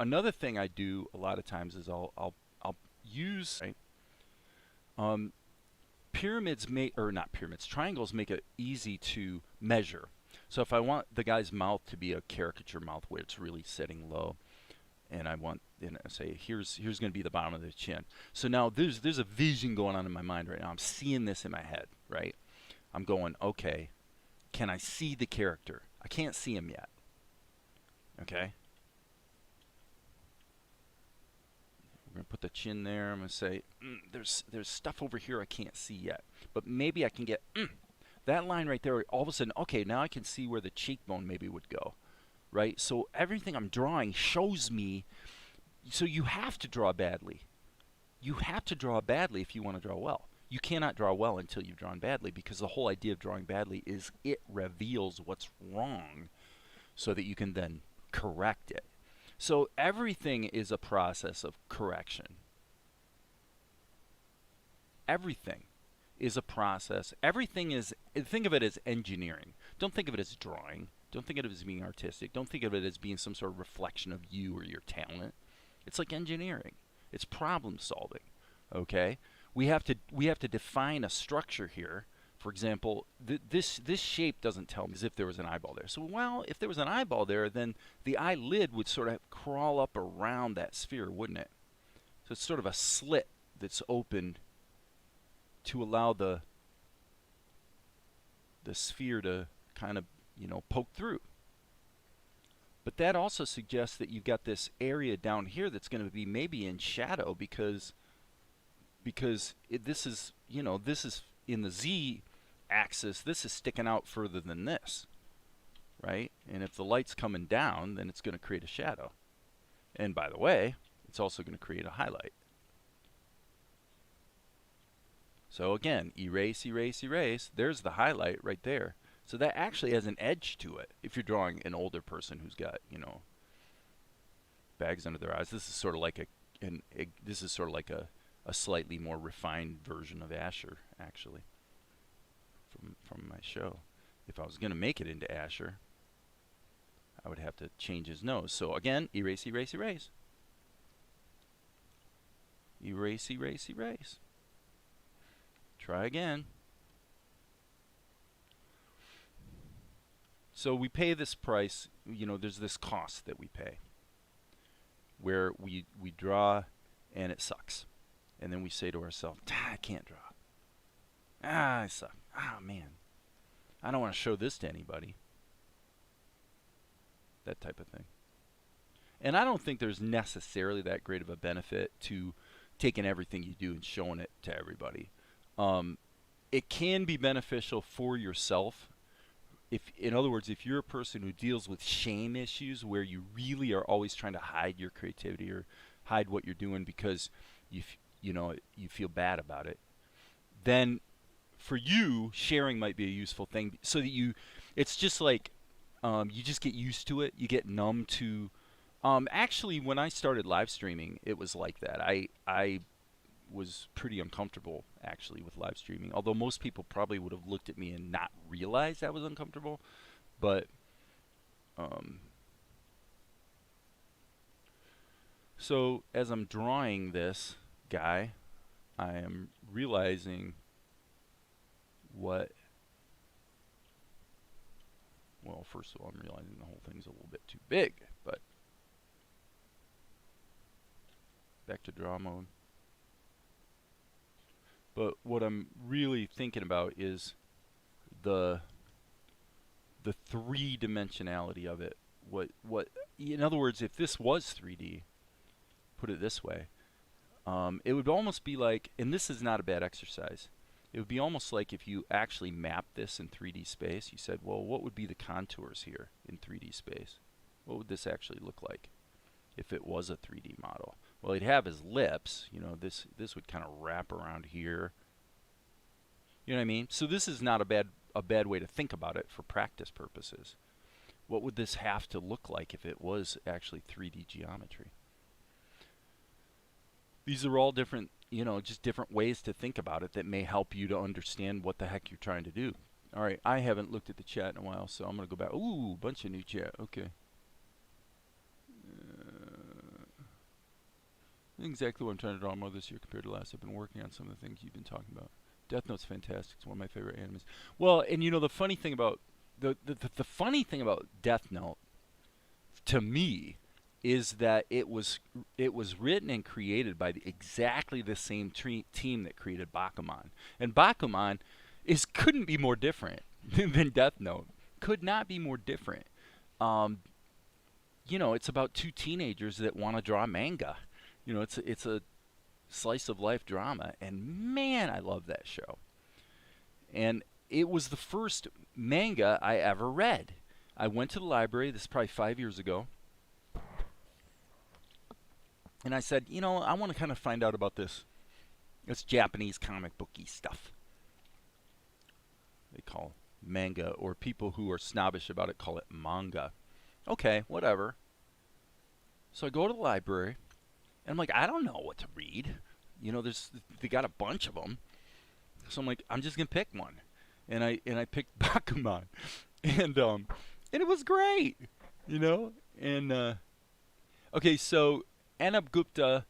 Another thing I do a lot of times is I'll use pyramids triangles make it easy to measure. So if I want the guy's mouth to be a caricature mouth where it's really sitting low, and I want, say here's going to be the bottom of the chin. So now there's a vision going on in my mind right now. I'm seeing this in my head, right? I'm going, okay, can I see the character? I can't see him yet. Okay? We're going to put the chin there. I'm going to say, there's stuff over here I can't see yet. But maybe I can get that line right there. All of a sudden, okay, now I can see where the cheekbone maybe would go. Right? So everything I'm drawing shows me. So you have to draw badly. You have to draw badly if you want to draw well. You cannot draw well until you've drawn badly, because the whole idea of drawing badly is it reveals what's wrong so that you can then correct it. So everything is a process of correction. Everything. is a process. Everything is, think of it as engineering. Don't think of it as drawing. Don't think of it as being artistic. Don't think of it as being some sort of reflection of you or your talent. It's like engineering. It's problem solving. Okay? We have to define a structure here. For example, this shape doesn't tell me as if there was an eyeball there. So, well, if there was an eyeball there, then the eyelid would sort of crawl up around that sphere, wouldn't it? So it's sort of a slit that's open to allow the sphere to kind of, you know, poke through. But that also suggests that you've got this area down here that's going to be maybe in shadow because this is, you know, this is in the Z axis, this is sticking out further than this, right? And if the light's coming down, then it's going to create a shadow. And by the way, it's also going to create a highlight. So again, erase, erase, erase. There's the highlight right there. So that actually has an edge to it. If you're drawing an older person who's got, you know, bags under their eyes, this is sort of like a slightly more refined version of Asher, actually, from my show. If I was going to make it into Asher, I would have to change his nose. So again, erase, erase, erase. Erase, erase, erase. Try again. So we pay this price, you know, there's this cost that we pay where we draw and it sucks. And then we say to ourselves, I can't draw. I suck. Oh, man. I don't want to show this to anybody. That type of thing. And I don't think there's necessarily that great of a benefit to taking everything you do and showing it to everybody. It can be beneficial for yourself. If, in other words, if you're a person who deals with shame issues where you really are always trying to hide your creativity or hide what you're doing because you know, you feel bad about it, then for you, sharing might be a useful thing so that it's just like you just get used to it. You get numb to. Actually, when I started live streaming, it was like that. I was pretty uncomfortable actually with live streaming, although most people probably would have looked at me and not realized I was uncomfortable. But so as I'm drawing this guy, I am realizing well, first of all, I'm realizing the whole thing's a little bit too big, but back to draw mode. But what I'm really thinking about is the three-dimensionality of it. What in other words, if this was 3D, put it this way, it would almost be like, and this is not a bad exercise, it would be almost like if you actually mapped this in 3D space, you said, well, what would be the contours here in 3D space? What would this actually look like if it was a 3D model? Well, he'd have his lips, you know, this would kind of wrap around here. You know what I mean? So this is not a bad way to think about it for practice purposes. What would this have to look like if it was actually 3D geometry? These are all different, you know, just different ways to think about it that may help you to understand what the heck you're trying to do. All right, I haven't looked at the chat in a while, so I'm going to go back. Ooh, bunch of new chat. Okay. Exactly what I'm trying to draw more this year compared to last. I've been working on some of the things you've been talking about. Death Note's fantastic. It's one of my favorite animes. Well, and you know the funny thing about the funny thing about Death Note to me is that it was written and created by exactly the same team that created Bakuman. And Bakuman couldn't be more different than Death Note. Could not be more different. You know, it's about two teenagers that want to draw manga. You know, it's a slice of life drama, and man, I love that show. And it was the first manga I ever read. I went to the library, this is probably 5 years ago, and I said, you know, I want to kind of find out about this Japanese comic booky stuff. They call manga, or people who are snobbish about it call it manga. Okay, whatever. So I go to the library, and I'm like, I don't know what to read. You know, they got a bunch of them. So I'm like, I'm just gonna pick one, and I picked Bakuman, and it was great, you know. And okay, so Anab Gupta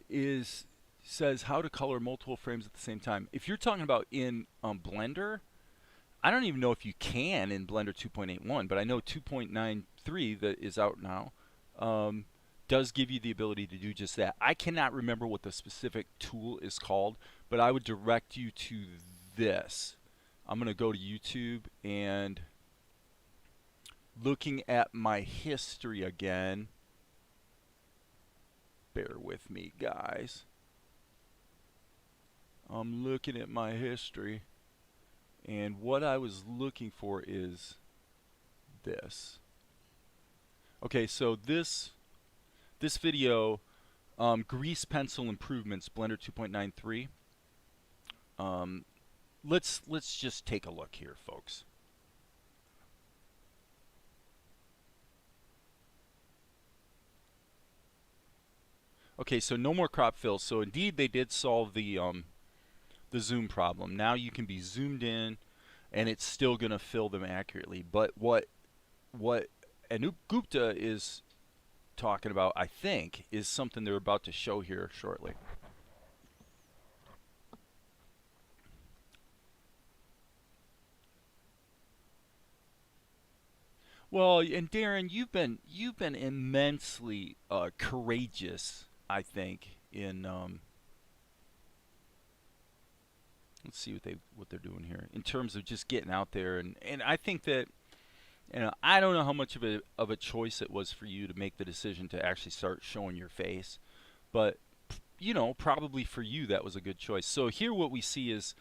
is says how to color multiple frames at the same time. If you're talking about in Blender, I don't even know if you can in Blender 2.81, but I know 2.93 that is out now does give you the ability to do just that. I cannot remember what the specific tool is called, but I would direct you to this. I'm going to go to YouTube and looking at my history again. Bear with me, guys. I'm looking at my history, and what I was looking for is this. Okay, so this video, grease pencil improvements, Blender 2.93. Let's just take a look here, folks. Okay, so no more crop fills. So indeed, they did solve the zoom problem. Now you can be zoomed in, and it's still going to fill them accurately. But what Anup Gupta is talking about, I think, is something they're about to show here shortly. Well, and Darren, you've been immensely courageous, I think, in let's see what they're doing here in terms of just getting out there, and I think that, you know, I don't know how much of a choice it was for you to make the decision to actually start showing your face, but you know, probably for you that was a good choice. So here what we see is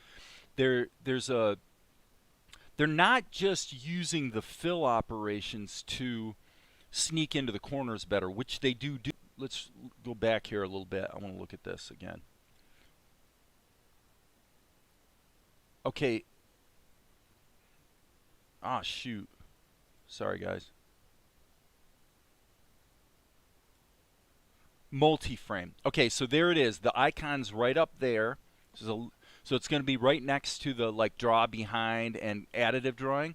there's a they're not just using the fill operations to sneak into the corners better, which they do. Let's go back here a little bit. I want to look at this again. Okay. Ah, shoot. Sorry, guys. Multi-frame. Okay, so there it is. The icon's right up there. So it's going to be right next to the like draw behind and additive drawing.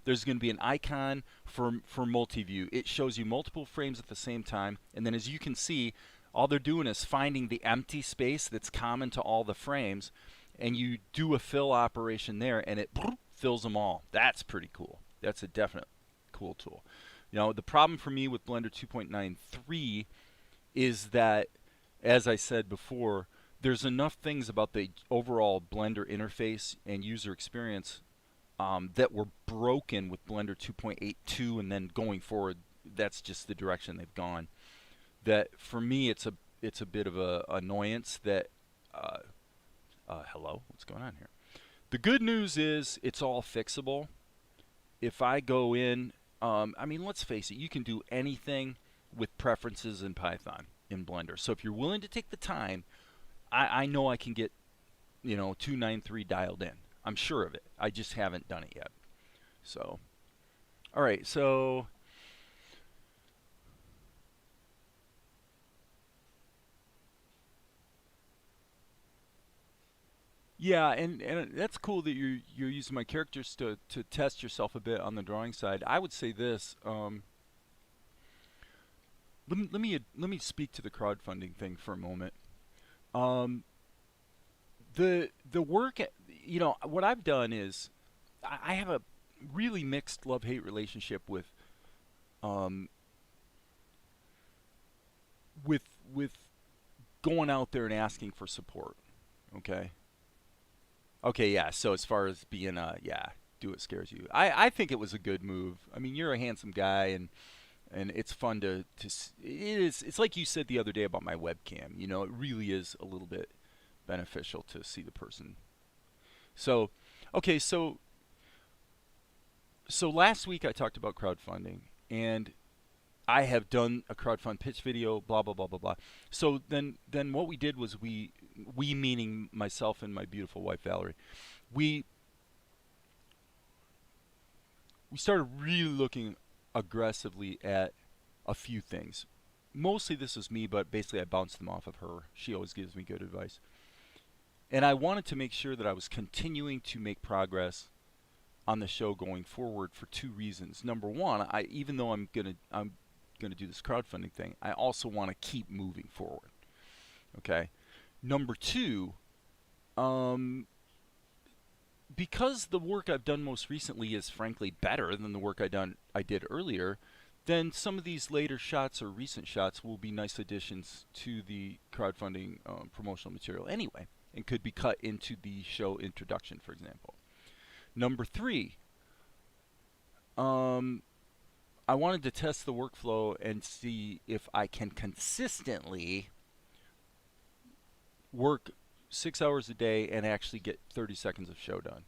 There's going to be an icon for multi-view. It shows you multiple frames at the same time, and then as you can see, all they're doing is finding the empty space that's common to all the frames, and you do a fill operation there, and it fills them all. That's pretty cool. That's a definite cool tool. You know, the problem for me with Blender 2.93 is that, as I said before, there's enough things about the overall Blender interface and user experience that were broken with Blender 2.82, and then going forward, that's just the direction they've gone. That for me, it's a bit of a annoyance. That hello, what's going on here? The good news is it's all fixable. If I go in, I mean, let's face it, you can do anything with preferences in Python in Blender. So if you're willing to take the time, I know I can get, you know, 293 dialed in. I'm sure of it. I just haven't done it yet. So, all right. So, yeah, and that's cool that you're using my characters to test yourself a bit on the drawing side. I would say this. Let me speak to the crowdfunding thing for a moment. Um, the work, you know, what I've done is I have a really mixed love-hate relationship um, with with going out there and asking for support. Okay. Okay, yeah. So as far as being yeah, do what scares you. I think it was a good move. I mean, you're a handsome guy, and it's fun it's like you said the other day about my webcam. You know, it really is a little bit beneficial to see the person. So, okay, so last week I talked about crowdfunding, and I have done a crowdfund pitch video, blah blah blah blah blah. So then what we did was we meaning myself and my beautiful wife Valerie, we we started really looking aggressively at a few things. Mostly this is me, but basically I bounce them off of her. She always gives me good advice. And I wanted to make sure that I was continuing to make progress on the show going forward for two reasons. Number one, even though I'm gonna do this crowdfunding thing, I also want to keep moving forward. Okay. Number two, um, because the work I've done most recently is frankly better than the work I did earlier, then some of these later shots or recent shots will be nice additions to the crowdfunding promotional material anyway, and could be cut into the show introduction, for example. Number three, um, I wanted to test the workflow and see if I can consistently work 6 hours a day and actually get 30 seconds of show done.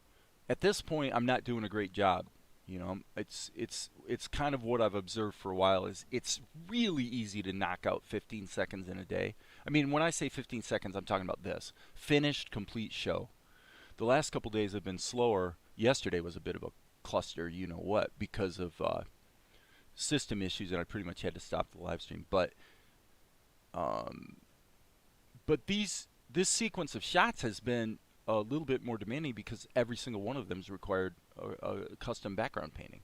At this point, I'm not doing a great job. You know, it's kind of what I've observed for a while is it's really easy to knock out 15 seconds in a day. I mean, when I say 15 seconds, I'm talking about this finished, complete show. The last couple days have been slower. Yesterday was a bit of a cluster, you know what, because of system issues, and I pretty much had to stop the live stream. Um, but this sequence of shots has been a little bit more demanding because every single one of them has required a custom background painting.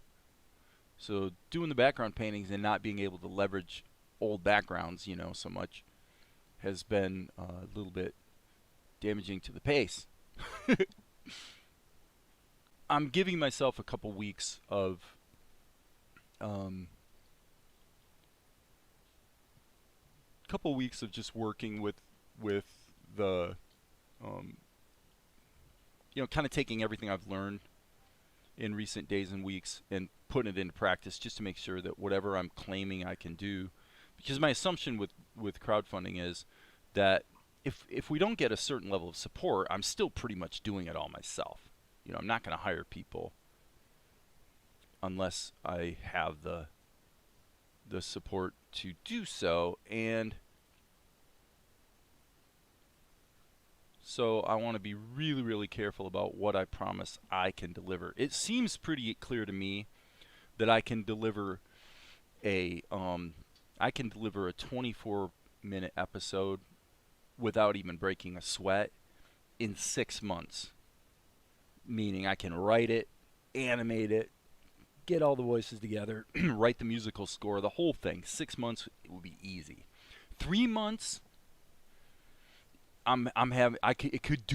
So doing the background paintings and not being able to leverage old backgrounds, you know, so much has been a little bit damaging to the pace. I'm giving myself a couple weeks of just working with the um, you know, kind of taking everything I've learned in recent days and weeks and putting it into practice just to make sure that whatever I'm claiming I can do, because my assumption with crowdfunding is that if we don't get a certain level of support, I'm still pretty much doing it all myself. You know, I'm not going to hire people unless I have the support to do so. And so I want to be really, really careful about what I promise I can deliver. It seems pretty clear to me that I can deliver a 24-minute episode without even breaking a sweat in 6 months. Meaning I can write it, animate it, get all the voices together, write the musical score, the whole thing. 6 months, it would be easy. 3 months, it could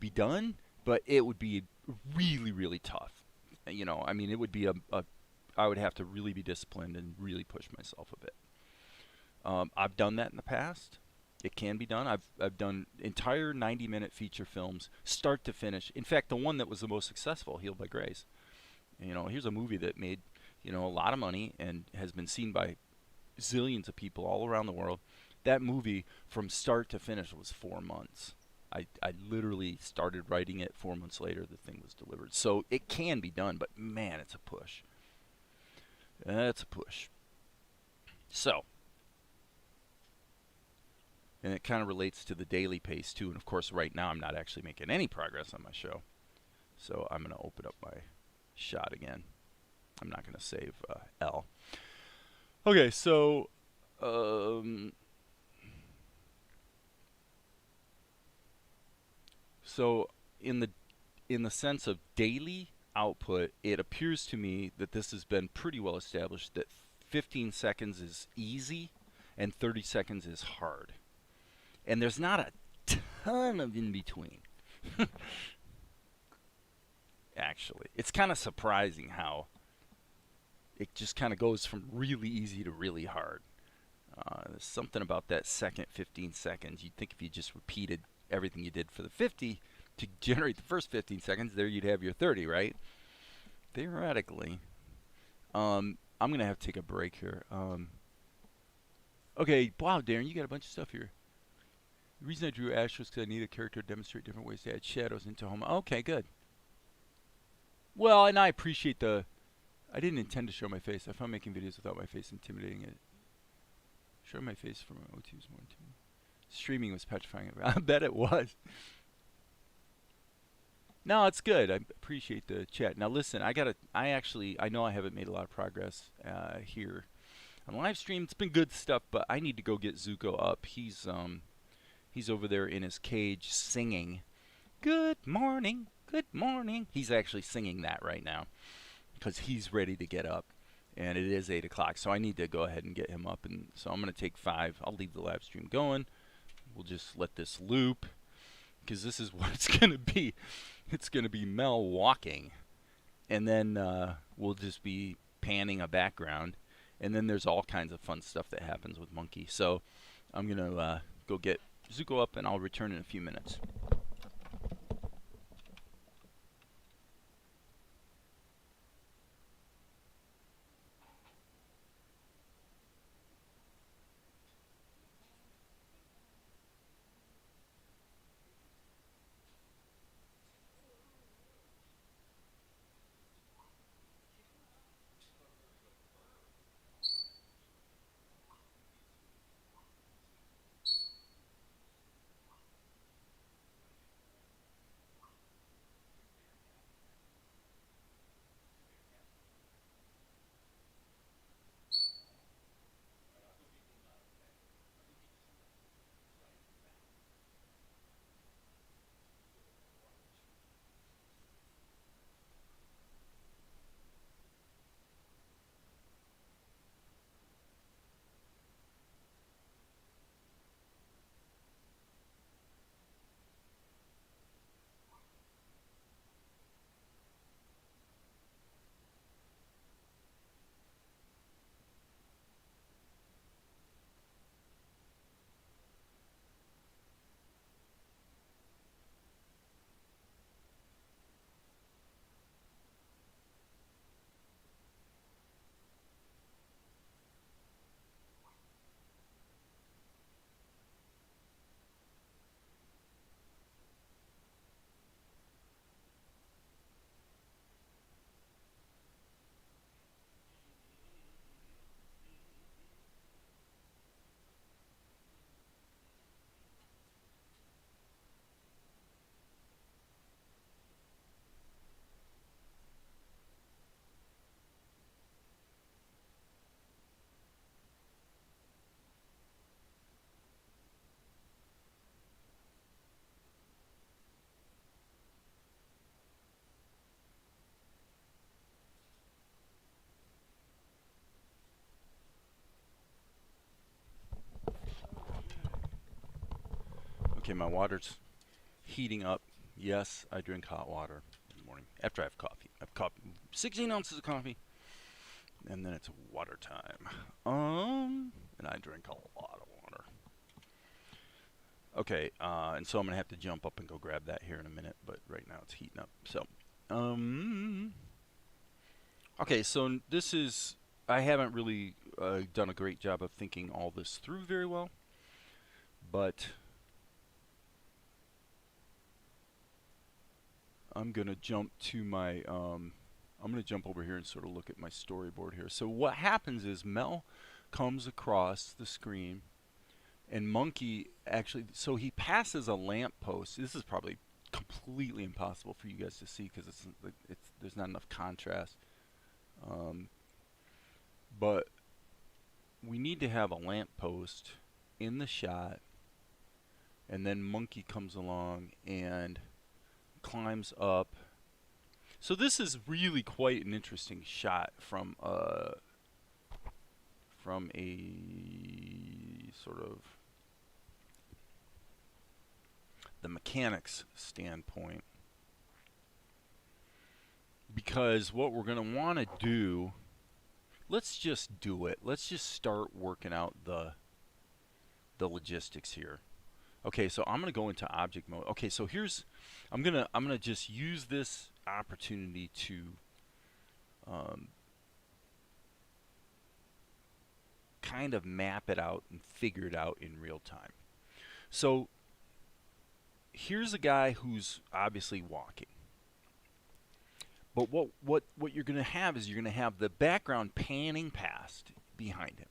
be done, but it would be really, really tough. You know, I mean, it would be I would have to really be disciplined and really push myself a bit. I've done that in the past. It can be done. I've done entire 90-minute feature films, start to finish. In fact, the one that was the most successful, Healed by Grace. You know, here's a movie that made, you know, a lot of money and has been seen by zillions of people all around the world. That movie, from start to finish, was 4 months. I literally started writing it 4 months later. The thing was delivered. So it can be done, but man, it's a push. It's a push. So. And it kind of relates to the daily pace too. And of course, right now I'm not actually making any progress on my show. So I'm going to open up my shot again. I'm not going to save L. Okay, so in the sense of daily output, it appears to me that this has been pretty well established that 15 seconds is easy and 30 seconds is hard. And there's not a ton of in between. Actually, it's kind of surprising how it just kind of goes from really easy to really hard. There's something about that second 15 seconds. You'd think if you just repeated everything you did for the 50 to generate the first 15 seconds, there you'd have your 30, right? Theoretically. I'm going to have to take a break here. Okay, wow, Darren, you got a bunch of stuff here. The reason I drew Ash was because I needed a character to demonstrate different ways to add shadows into Tahoma. Okay, good. Well, and I appreciate I didn't intend to show my face. I found making videos without my face intimidating. It showing my face from O2 is more intimidating. Streaming was petrifying. I bet it was. No, it's good. I appreciate the chat. Now listen, I know I haven't made a lot of progress here on live stream. It's been good stuff, but I need to go get Zuko up. He's over there in his cage singing, Good morning, good morning. He's actually singing that right now because he's ready to get up. And it is 8 o'clock, so I need to go ahead and get him up. And so I'm going to take 5. I'll leave the live stream going. We'll just let this loop because this is what it's going to be. It's going to be Mel walking. And then we'll just be panning a background. And then there's all kinds of fun stuff that happens with Monkey. So I'm going to go get Zuko up, and I'll return in a few minutes. Okay, my water's heating up. Yes, I drink hot water in the morning after I have coffee. I have coffee, 16 ounces of coffee, and then it's water time. And I drink a lot of water. Okay, and so I'm gonna have to jump up and go grab that here in a minute, but right now it's heating up. So, okay, so this is, I haven't really done a great job of thinking all this through very well, but I'm gonna jump to my I'm gonna jump over here and sort of look at my storyboard here. So what happens is Mel comes across the screen, and Monkey actually, so he passes a lamppost. This is probably completely impossible for you guys to see because it's there's not enough contrast. But we need to have a lamppost in the shot, and then Monkey comes along and climbs up. So this is really quite an interesting shot from a sort of the mechanics standpoint, because what we're going to want to do, let's just do it. Let's just start working out the logistics here. Okay, so I'm going to go into object mode. Okay, so here's, I'm gonna just use this opportunity to kind of map it out and figure it out in real time. So here's a guy who's obviously walking. But what you're going to have is you're going to have the background panning past behind him.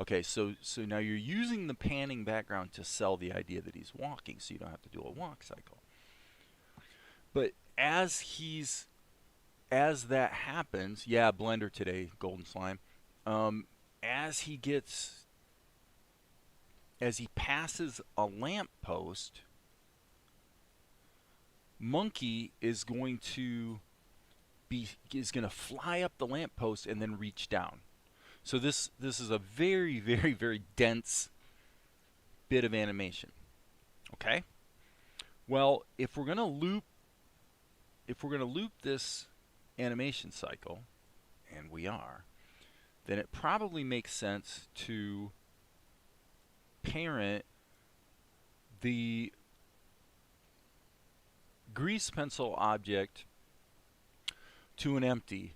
Okay, so now you're using the panning background to sell the idea that he's walking, so you don't have to do a walk cycle. But as that happens, yeah, Blender today, Golden Slime. As he passes a lamppost, Monkey is going to fly up the lamppost and then reach down. So this is a very, very, very dense bit of animation. Okay? Well, if we're gonna loop this animation cycle, and we are, then it probably makes sense to parent the grease pencil object to an empty,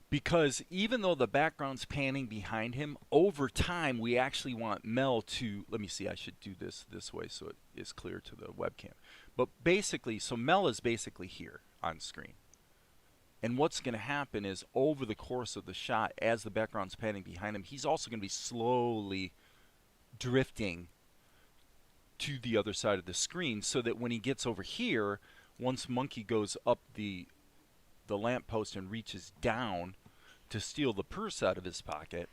because even though the background's panning behind him, over time we actually want Mel to, let me see, I should do this way so it is clear to the webcam. But basically, so Mel is basically here on screen. And what's going to happen is over the course of the shot, as the background's panning behind him, he's also going to be slowly drifting to the other side of the screen, so that when he gets over here, once Monkey goes up the lamppost and reaches down to steal the purse out of his pocket,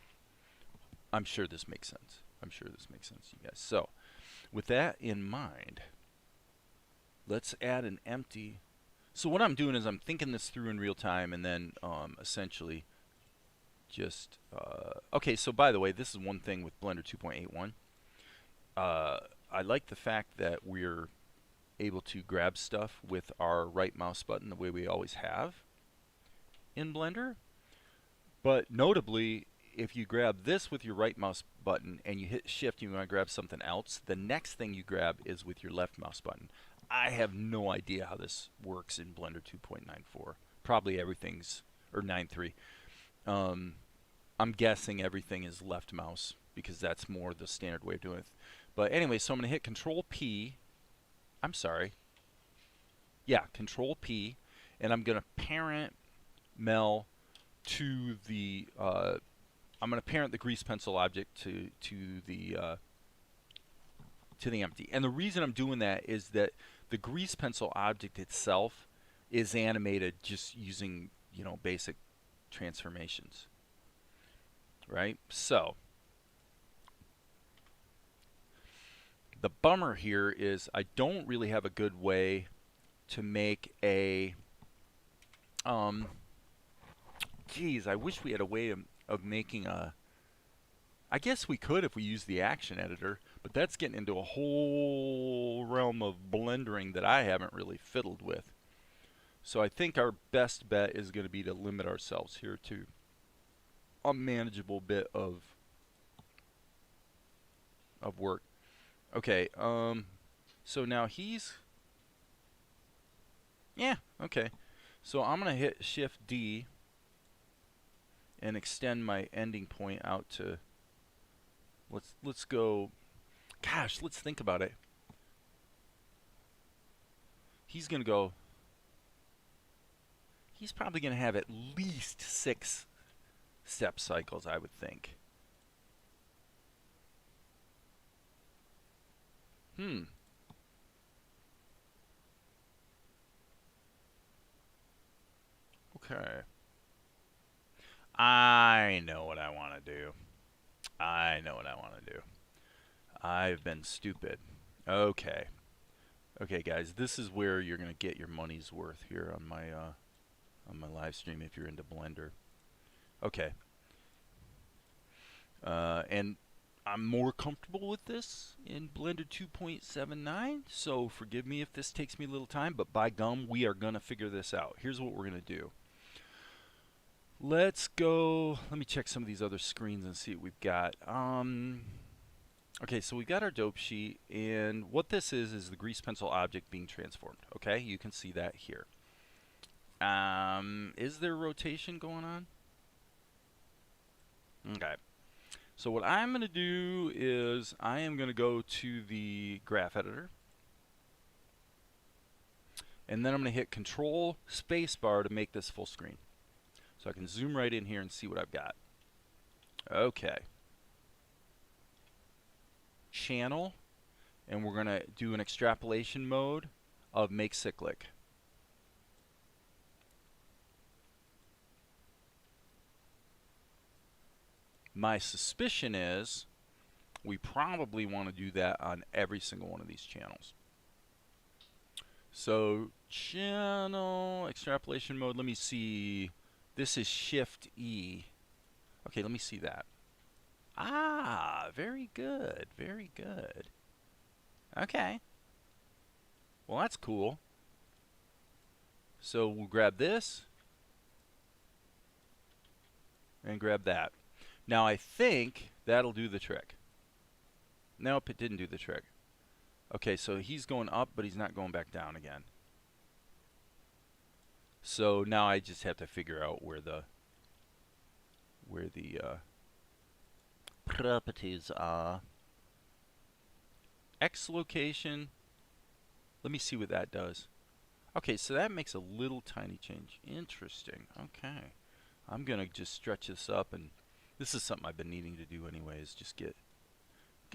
I'm sure this makes sense. I'm sure this makes sense to you guys. So, with that in mind, let's add an empty. So what I'm doing is I'm thinking this through in real time, and then essentially just okay, so by the way, this is one thing with Blender 2.81. I like the fact that we're able to grab stuff with our right mouse button the way we always have in Blender. But notably, if you grab this with your right mouse button and you hit shift and you want to grab something else, the next thing you grab is with your left mouse button. I have no idea how this works in Blender 2.94. Probably everything's, or 9.3. I'm guessing everything is left mouse because that's more the standard way of doing it. But anyway, so I'm going to hit Control P. I'm sorry. Yeah, Control P, and I'm going to parent Mel to the. I'm going to parent the grease pencil object to the empty. And the reason I'm doing that is that the grease pencil object itself is animated just using, you know, basic transformations. Right? So the bummer here is I don't really have a good way to make a geez, I wish we had a way of making a, I guess we could if we use the action editor, but that's getting into a whole realm of blendering that I haven't really fiddled with. So I think our best bet is going to be to limit ourselves here to a manageable bit of work. Okay, so now he's, yeah, okay. So I'm going to hit Shift D and extend my ending point out to, let's go, gosh, let's think about it. He's going to go, he's probably going to have at least 6 step cycles, I would think. Okay. I know what I want to do. I know what I want to do. I've been stupid. Okay. Okay, guys, this is where you're going to get your money's worth here on my live stream if you're into Blender. Okay. And I'm more comfortable with this in Blender 2.79, so forgive me if this takes me a little time, but by gum, we are going to figure this out. Here's what we're going to do. Let's go, let me check some of these other screens and see what we've got. Okay, so we've got our dope sheet, and what this is the grease pencil object being transformed. Okay, you can see that here. Is there rotation going on? Okay. So what I'm going to do is I am going to go to the graph editor, and then I'm going to hit Control Spacebar to make this full screen. So I can zoom right in here and see what I've got. Okay. Channel, and we're going to do an extrapolation mode of make cyclic. My suspicion is we probably want to do that on every single one of these channels. So channel extrapolation mode. Let me see. This is Shift E. Okay, let me see that. Ah, very good. Very good. Okay. Well, that's cool. So we'll grab this and grab that. Now I think that'll do the trick. Nope, it didn't do the trick. Okay, so he's going up, but he's not going back down again. So now I just have to figure out where the properties are. X location. Let me see what that does. Okay, so that makes a little tiny change. Interesting. Okay. I'm going to just stretch this up, and this is something I've been needing to do anyways, just get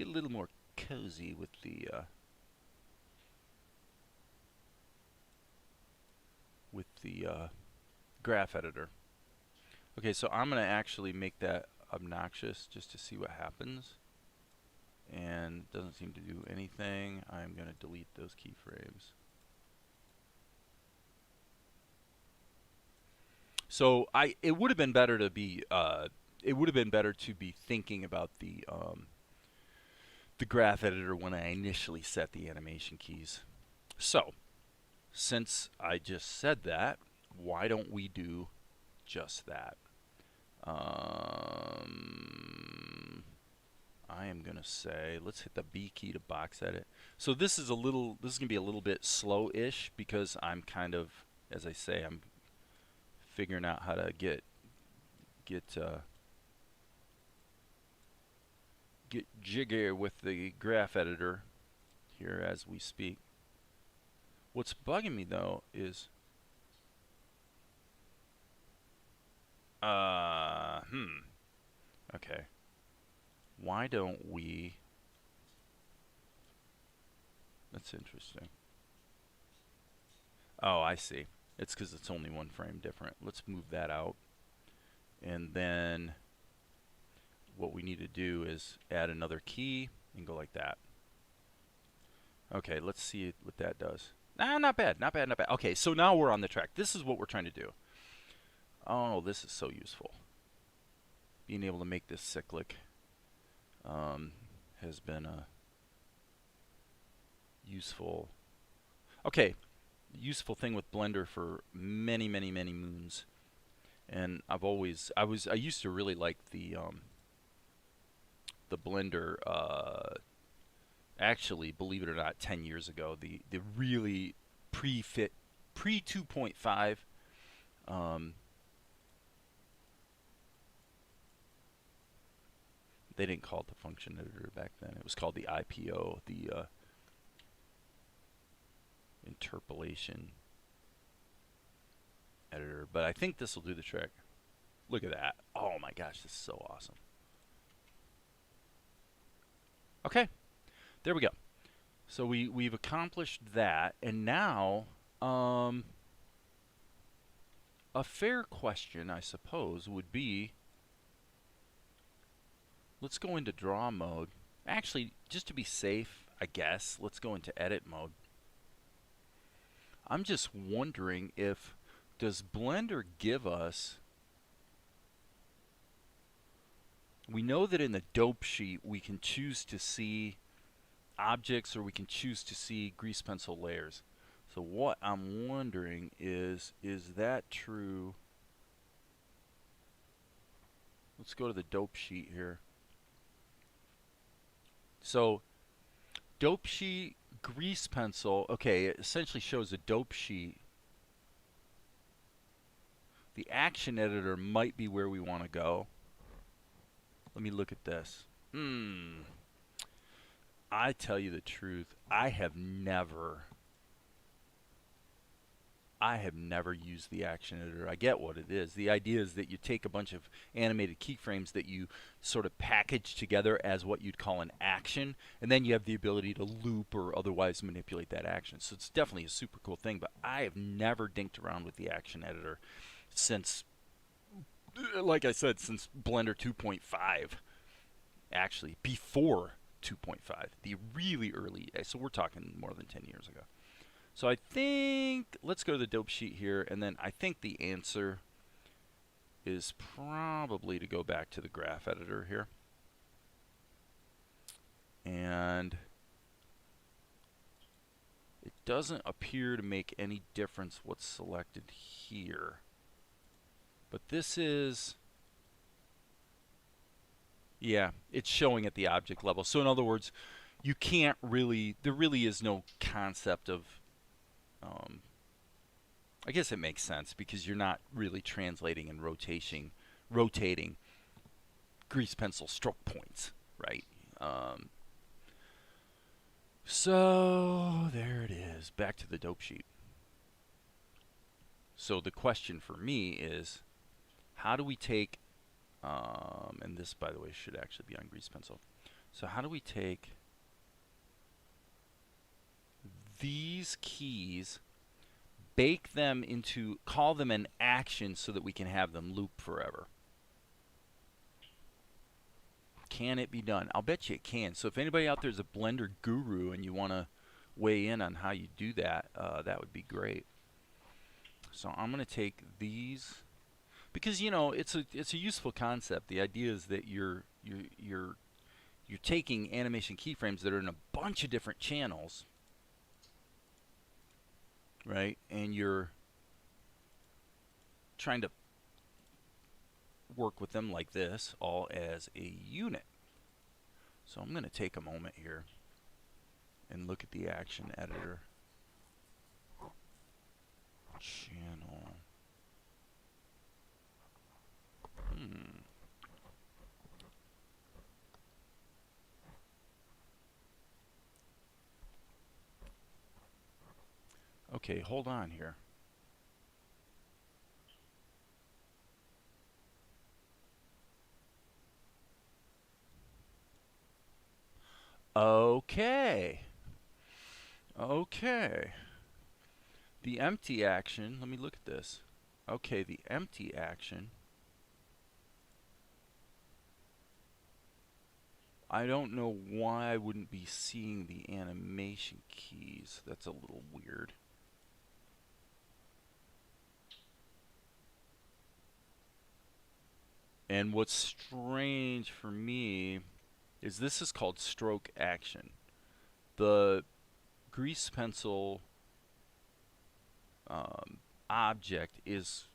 a little more cozy with the graph editor. Okay, so I'm going to actually make that obnoxious just to see what happens. And it doesn't seem to do anything. I'm going to delete those keyframes. So it would have been better to be thinking about the graph editor when I initially set the animation keys. So since I just said that, why don't we do just that? I am gonna say let's hit the B key to box edit. So this is gonna be a little bit slow-ish because I'm kind of, as I say, I'm figuring out how to get jiggy with the graph editor here as we speak. What's bugging me though is okay. Why don't we? That's interesting. Oh, I see. It's because it's only one frame different. Let's move that out. And then what we need to do is add another key and go like that. Okay, let's see what that does. Not bad, not bad, not bad. Okay, so now we're on the track. This is what we're trying to do. Oh, this is so useful. Being able to make this cyclic has been a useful thing with Blender for many moons. And I used to really like the Blender actually, believe it or not, 10 years ago, the really pre 2.5 they didn't call it the function editor back then. It was called the IPO, the interpolation editor. But I think this will do the trick. Look at that. Oh my gosh, this is so awesome. Okay, there we go. So we've accomplished that, and now a fair question, I suppose, would be, let's go into draw mode. Actually, just to be safe, I guess, let's go into edit mode. I'm just wondering if, does Blender give us, we know that in the dope sheet we can choose to see objects or we can choose to see grease pencil layers. So what I'm wondering is that true? Let's go to the dope sheet here. So dope sheet, grease pencil, okay, it essentially shows a dope sheet. The action editor might be where we want to go. Let me look at this. I tell you the truth, I have never used the action editor. I get what it is. The idea is that you take a bunch of animated keyframes that you sort of package together as what you'd call an action, and then you have the ability to loop or otherwise manipulate that action. So it's definitely a super cool thing, but I have never dinked around with the action editor since, like I said, since Blender 2.5. Actually, before 2.5, the really early, so we're talking more than 10 years ago. So I think, let's go to the dope sheet here, and then I think the answer is probably to go back to the graph editor here. And it doesn't appear to make any difference what's selected here. But this is, yeah, it's showing at the object level. So in other words, you can't really, there really is no concept of, I guess it makes sense because you're not really translating and rotating grease pencil stroke points, right? So there it is, back to the dope sheet. So the question for me is, how do we take, and this, by the way, should actually be on grease pencil. So how do we take these keys, bake them into, call them an action so that we can have them loop forever? Can it be done? I'll bet you it can. So if anybody out there is a Blender guru and you want to weigh in on how you do that, that would be great. So I'm going to take these, because you know it's a useful concept. The idea is that you're taking animation keyframes that are in a bunch of different channels, right? And you're trying to work with them like this, all as a unit. So I'm going to take a moment here and look at the action editor. Channel. Okay, hold on here. Okay. Okay. The empty action, let me look at this. Okay, the empty action. I don't know why I wouldn't be seeing the animation keys. That's a little weird. And what's strange for me is this is called stroke action. The grease pencil object is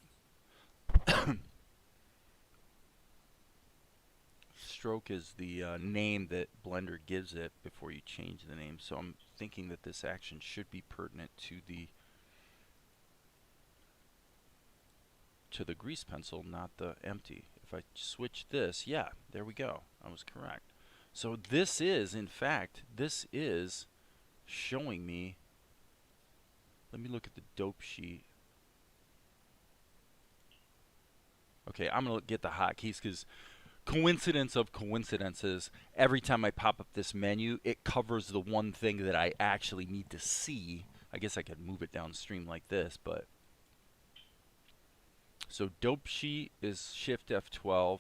stroke is the name that Blender gives it before you change the name. So I'm thinking that this action should be pertinent to the grease pencil, not the empty. If I switch this, yeah, there we go. I was correct. So this is, in fact, this is showing me. Let me look at the dope sheet. Okay, I'm going to get the hotkeys because coincidence of coincidences, every time I pop up this menu, it covers the one thing that I actually need to see. I guess I could move it downstream like this, but. So dope sheet is Shift F12.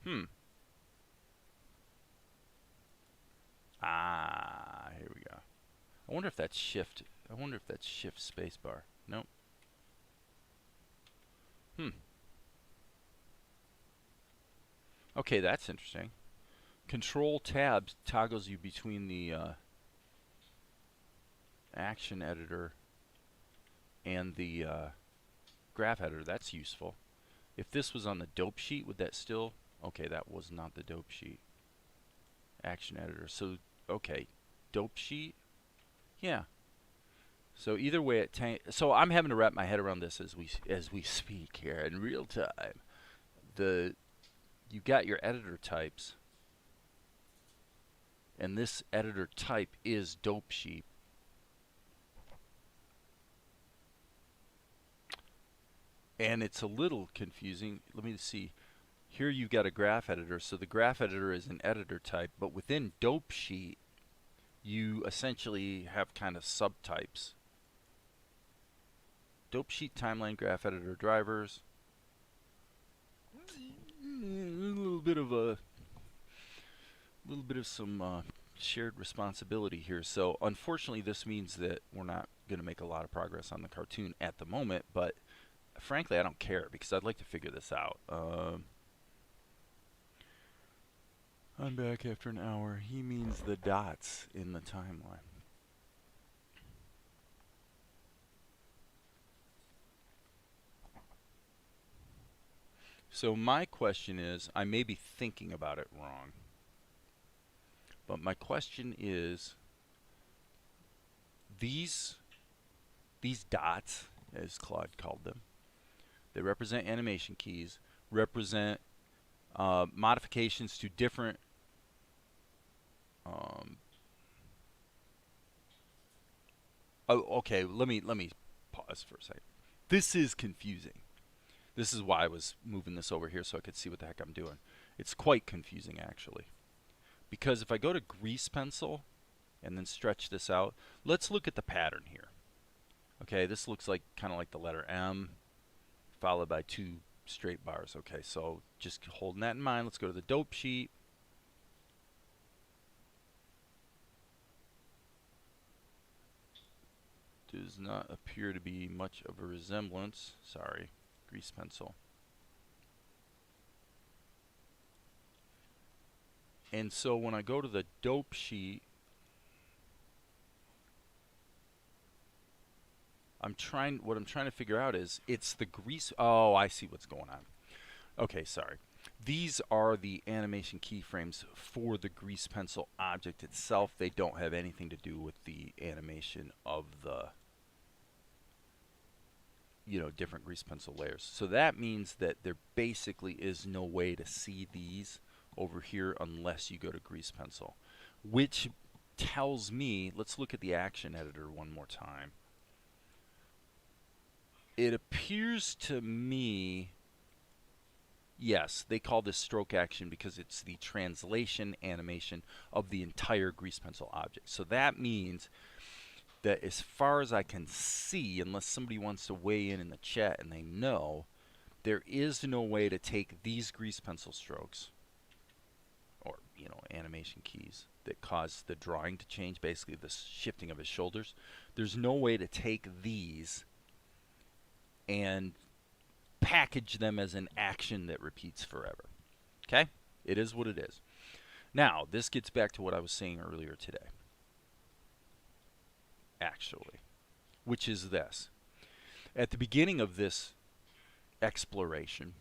Here we go. I wonder if that's Shift. I wonder if that's Shift spacebar. Nope. Okay, that's interesting. Control tab toggles you between the action editor and the graph editor. That's useful. If this was on the dope sheet, would that still? Okay, that was not the dope sheet. Action editor. So, okay, dope sheet. Yeah. So either way, so I'm having to wrap my head around this as we speak here in real time. You got your editor types, and this editor type is dope sheet. And it's a little confusing. Let me see. Here you've got a graph editor, so the graph editor is an editor type, but within dope sheet, you essentially have kind of subtypes. Dope sheet, timeline, graph editor, drivers. A little little bit of some shared responsibility here. So unfortunately, this means that we're not going to make a lot of progress on the cartoon at the moment. But frankly, I don't care because I'd like to figure this out. I'm back after an hour. He means the dots in the timeline. So my question is, I may be thinking about it wrong, but my question is, these dots, as Claude called them, they represent animation keys, represent modifications to different okay, let me pause for a second. This is confusing. This is why I was moving this over here so I could see what the heck I'm doing. It's quite confusing actually. Because if I go to grease pencil and then stretch this out, let's look at the pattern here. Okay, this looks like kind of like the letter M followed by two straight bars. Okay, so just holding that in mind, let's go to the dope sheet. Does not appear to be much of a resemblance. Sorry, grease pencil. And so when I go to the dope sheet, what I'm trying to figure out is, it's the grease. Oh, I see what's going on. Okay, sorry. These are the animation keyframes for the grease pencil object itself. They don't have anything to do with the animation of the, you know, different grease pencil layers. So that means that there basically is no way to see these over here unless you go to grease pencil, which tells me, let's look at the action editor one more time. It appears to me, yes, they call this stroke action because it's the translation animation of the entire grease pencil object. So that means that as far as I can see, unless somebody wants to weigh in the chat and they know, there is no way to take these grease pencil strokes, or, you know, animation keys that cause the drawing to change, basically the shifting of his shoulders. There's no way to take these and package them as an action that repeats forever. Okay? It is what it is. Now, this gets back to what I was saying earlier today, actually, which is this. At the beginning of this exploration,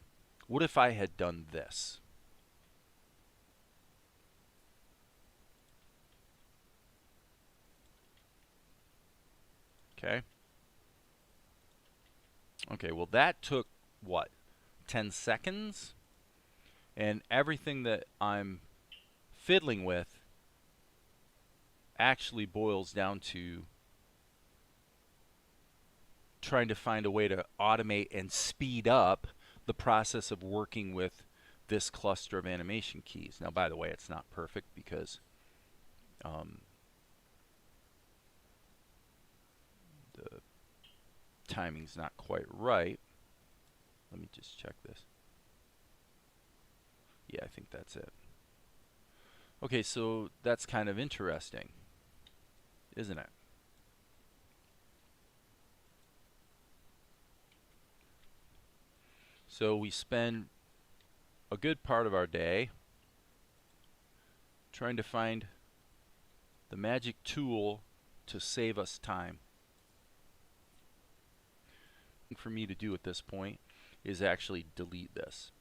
what if I had done this? Okay? Okay, well that took, what, 10 seconds? And everything that I'm fiddling with actually boils down to trying to find a way to automate and speed up the process of working with this cluster of animation keys. Now, by the way, it's not perfect because the timing's not quite right. Let me just check this. Yeah, I think that's it. Okay, so that's kind of interesting, isn't it? So we spend a good part of our day trying to find the magic tool to save us time. For me to do at this point is actually delete this.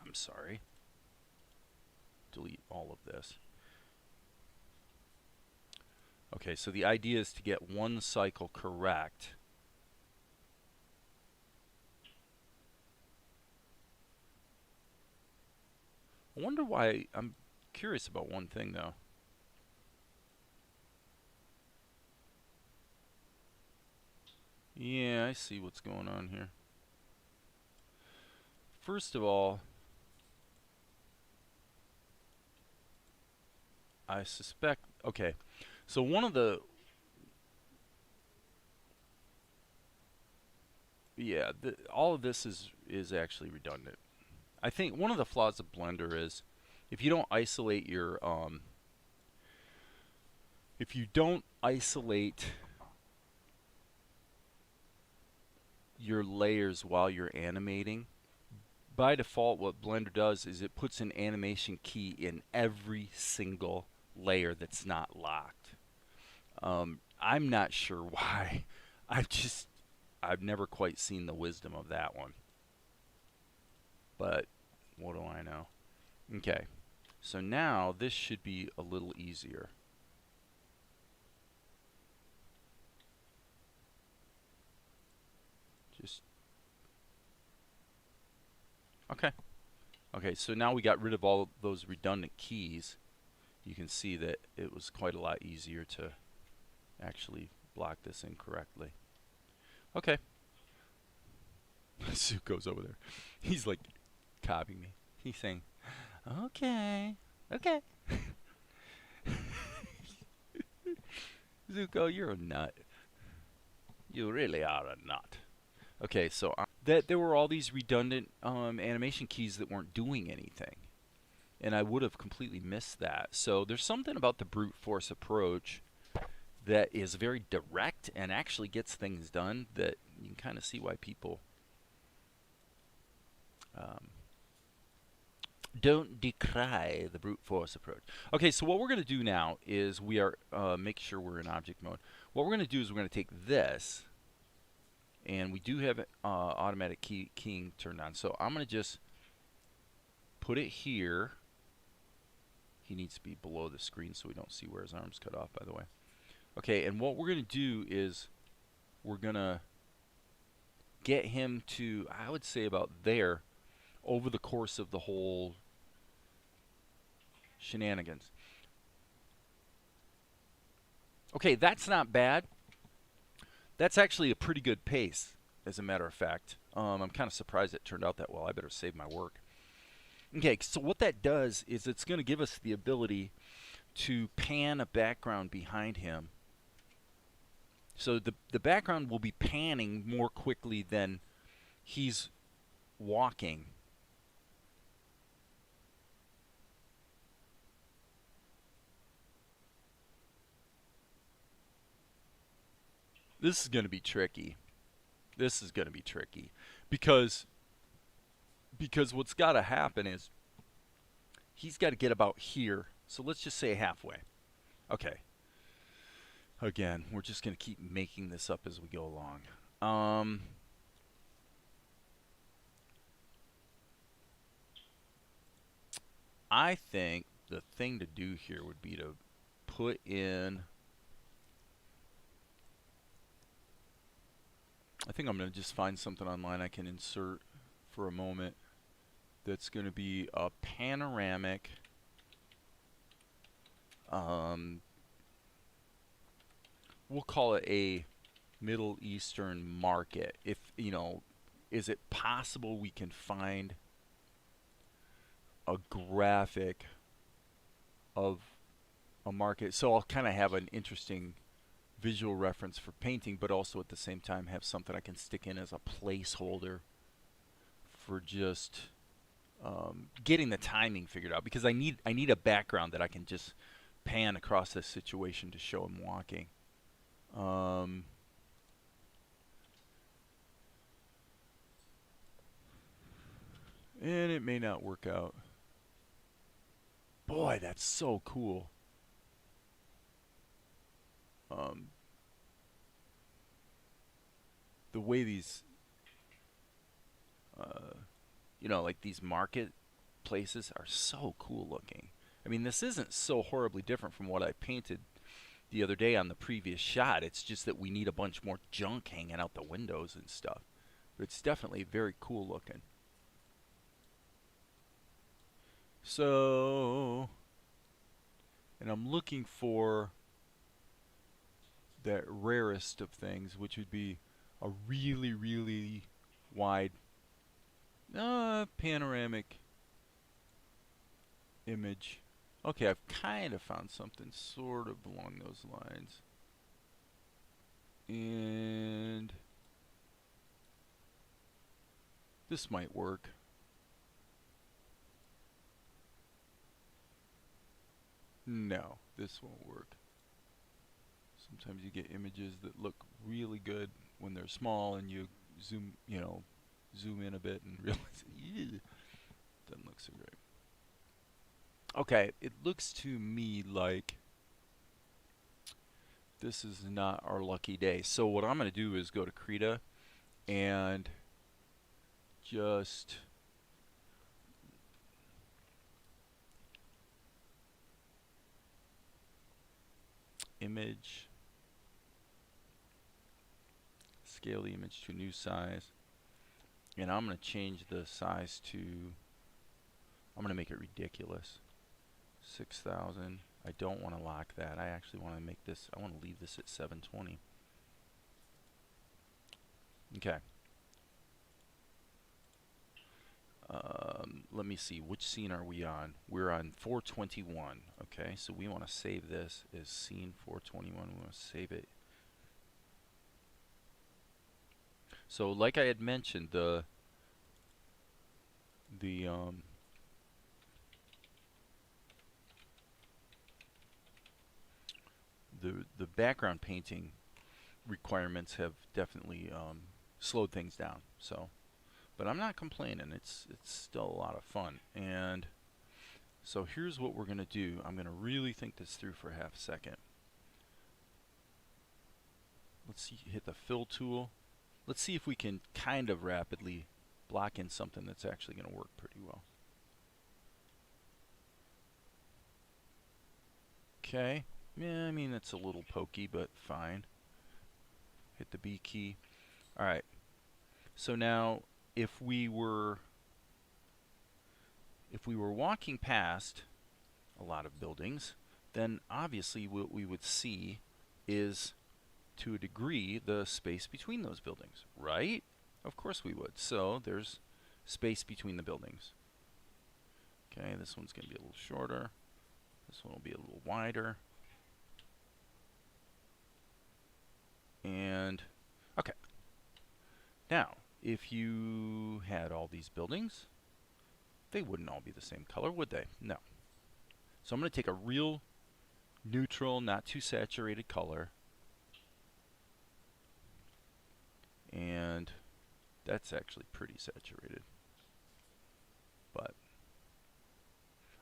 I'm sorry. Delete all of this. Okay, so the idea is to get one cycle correct. I wonder why. I'm curious about one thing though. Yeah, I see what's going on here. First of all, I suspect, okay, so one of the, yeah, all of this is actually redundant. I think one of the flaws of Blender is if you don't isolate your layers while you're animating, by default what Blender does is it puts an animation key in every single layer that's not locked. I'm not sure why. I've never quite seen the wisdom of that one. But what do I know? Okay, so now this should be a little easier. Just okay. Okay, so now we got rid of all those redundant keys. You can see that it was quite a lot easier to actually block this in correctly. Okay. Zuko's over there. He's like copying me. He's saying, okay, okay. Zuko, you're a nut. You really are a nut. Okay, so that there were all these redundant animation keys that weren't doing anything. And I would have completely missed that. So there's something about the brute force approach that is very direct and actually gets things done that you can kind of see why people don't decry the brute force approach. Okay, so what we're going to do now is we are make sure we're in object mode. What we're going to do is we're going to take this, and we do have automatic keying turned on. So I'm going to just put it here. He needs to be below the screen so we don't see where his arm's cut off, by the way. Okay, and what we're going to do is we're going to get him to, I would say, about there over the course of the whole shenanigans. Okay, that's not bad. That's actually a pretty good pace, as a matter of fact. I'm kind of surprised it turned out that well. I better save my work. Okay, so what that does is it's going to give us the ability to pan a background behind him. So the background will be panning more quickly than he's walking. This is going to be tricky. This is going to be tricky because what's got to happen is he's got to get about here. So let's just say halfway. Okay. Again, we're just going to keep making this up as we go along. I think the thing to do here would be to put in, I think I'm going to just find something online I can insert for a moment that's going to be a panoramic we'll call it a Middle Eastern market. If, you know, is it possible we can find a graphic of a market? So I'll kind of have an interesting visual reference for painting, but also at the same time have something I can stick in as a placeholder for just getting the timing figured out, because I need a background that I can just pan across this situation to show him walking. And it may not work out. Boy, that's so cool. The way these, you know, like these market places are so cool looking. I mean, this isn't so horribly different from what I painted the other day on the previous shot. It's just that we need a bunch more junk hanging out the windows and stuff. But it's definitely very cool looking. So, and I'm looking for that rarest of things, which would be a really, really wide panoramic image. Okay, I've kind of found something sort of along those lines. And this might work. No, this won't work. Sometimes you get images that look really good when they're small, and you zoom, zoom in a bit and realize, ew, doesn't look so great. Okay, it looks to me like this is not our lucky day. So what I'm going to do is go to Krita and just image, scale the image to a new size, and I'm going to change the size to, I'm going to make it ridiculous, 6,000. I don't want to lock that. I actually want to make this, I want to leave this at 720. Okay. Let me see, which scene are we on? We're on 421. Okay, so we want to save this as scene 421. We want to save it. So like I had mentioned, the background painting requirements have definitely slowed things down. So, but I'm not complaining. It's still a lot of fun. And so here's what we're going to do. I'm going to really think this through for half a second. Let's see, hit the fill tool. Let's see if we can kind of rapidly block in something that's actually going to work pretty well. Okay. Yeah, I mean, it's a little pokey, but fine. Hit the B key. All right. So now, if we were walking past a lot of buildings, then obviously what we would see is, to a degree, the space between those buildings, right? Of course we would. So there's space between the buildings. Okay, this one's going to be a little shorter. This one will be a little wider. And, okay. Now, if you had all these buildings, they wouldn't all be the same color, would they? No. So I'm going to take a real neutral, not too saturated color. And that's actually pretty saturated. But,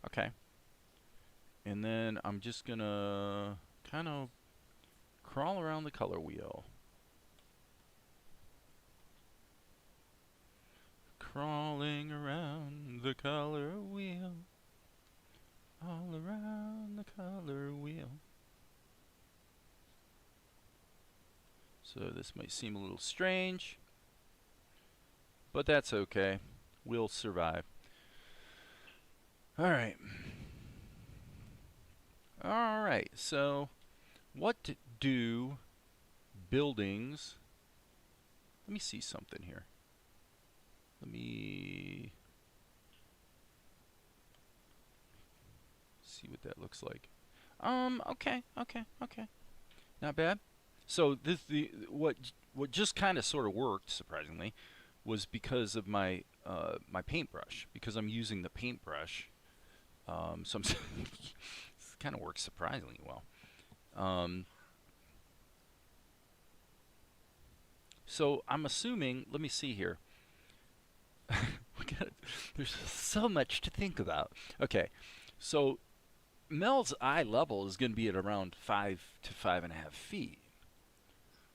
okay. And then I'm just going to kind of crawl around the color wheel. Crawling around the color wheel. All around the color wheel. So this might seem a little strange, but that's okay. We'll survive. Alright. Alright, so what do buildings... Let me see something here. Let me see what that looks like. Okay. Not bad. So what just kind of sort of worked, surprisingly, was because of my my paintbrush. Because I'm using the paintbrush, so it kind of works surprisingly well. So I'm assuming. Let me see here. There's so much to think about. Okay, so Mel's eye level is going to be at around 5 to 5.5 feet.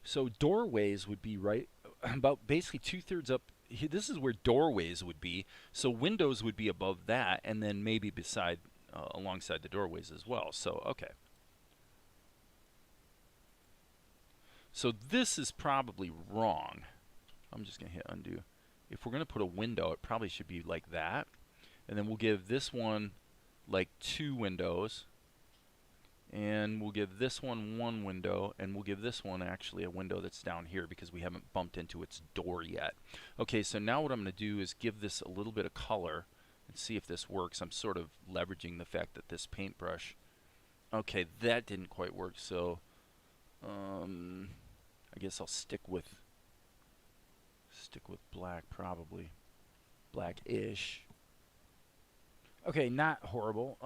So doorways would be right about basically 2/3 up. This is where doorways would be. So windows would be above that, and then maybe beside, alongside the doorways as well. So okay. So this is probably wrong. I'm just gonna hit undo. If we're gonna put a window, it probably should be like that, and then we'll give this one like 2 windows. And we'll give this one window, and we'll give this one actually a window that's down here because we haven't bumped into its door yet. Okay, so now what I'm going to do is give this a little bit of color and see if this works. I'm sort of leveraging the fact that this paintbrush... Okay, that didn't quite work, so I guess I'll stick with black, probably. Black-ish. Okay, not horrible.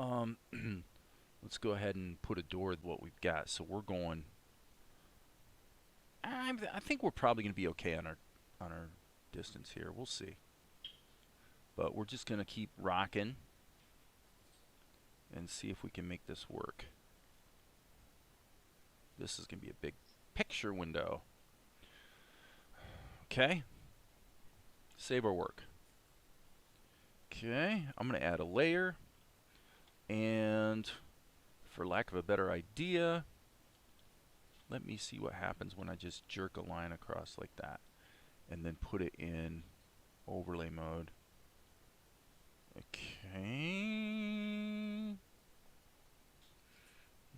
Let's go ahead and put a door with what we've got. So we're going. I think we're probably going to be okay on our distance here. We'll see. But we're just going to keep rocking and see if we can make this work. This is going to be a big picture window. Okay. Save our work. Okay, I'm going to add a layer. And for lack of a better idea, let me see what happens when I just jerk a line across like that and then put it in overlay mode. Okay.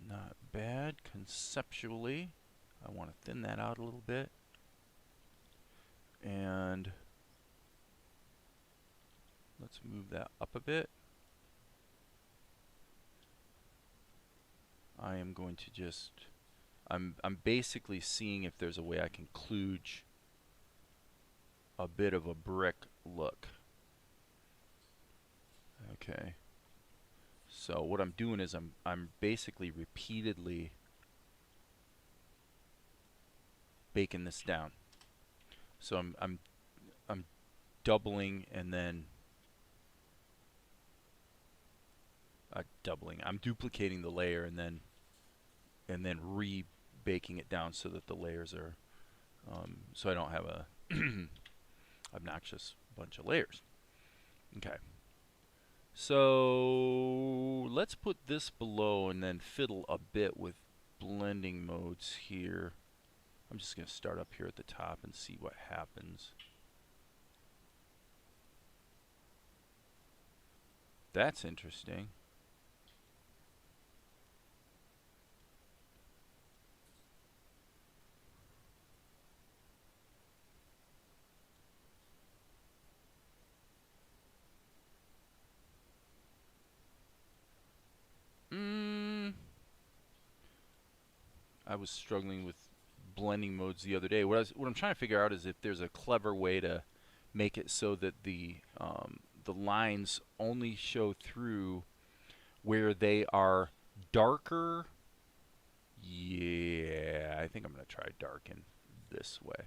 Not bad conceptually. I want to thin that out a little bit. And let's move that up a bit. I am going to just, I'm basically seeing if there's a way I can kludge a bit of a brick look. Okay. So what I'm doing is I'm basically repeatedly baking this down. So I'm doubling and then doubling. I'm duplicating the layer and then re-baking it down so that the layers are so I don't have a obnoxious bunch of layers. Okay. So let's put this below and then fiddle a bit with blending modes here. I'm just going to start up here at the top and see what happens. That's interesting. I was struggling with blending modes the other day. What I'm trying to figure out is if there's a clever way to make it so that the lines only show through where they are darker. Yeah, I think I'm going to try darken this way.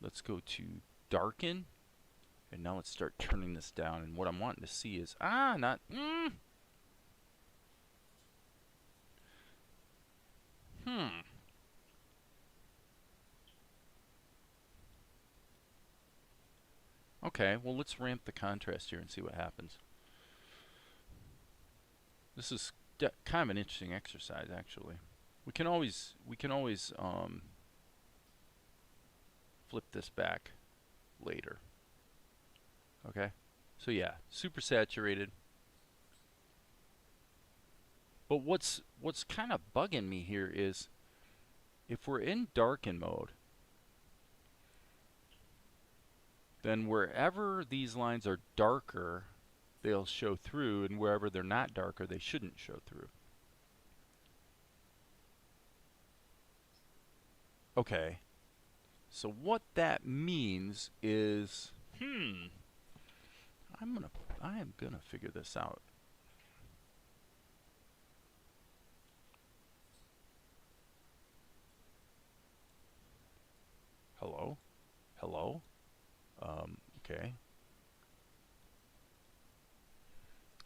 Let's go to darken, and now let's start turning this down. And what I'm wanting to see is not. Okay, well let's ramp the contrast here and see what happens. This is kind of an interesting exercise, actually. We can always flip this back later. Okay, so yeah, super saturated. But what's kind of bugging me here is if we're in darken mode, then wherever these lines are darker, they'll show through, and wherever they're not darker, they shouldn't show through. Okay, so what that means is, I am gonna figure this out. Hello? Hello? Okay.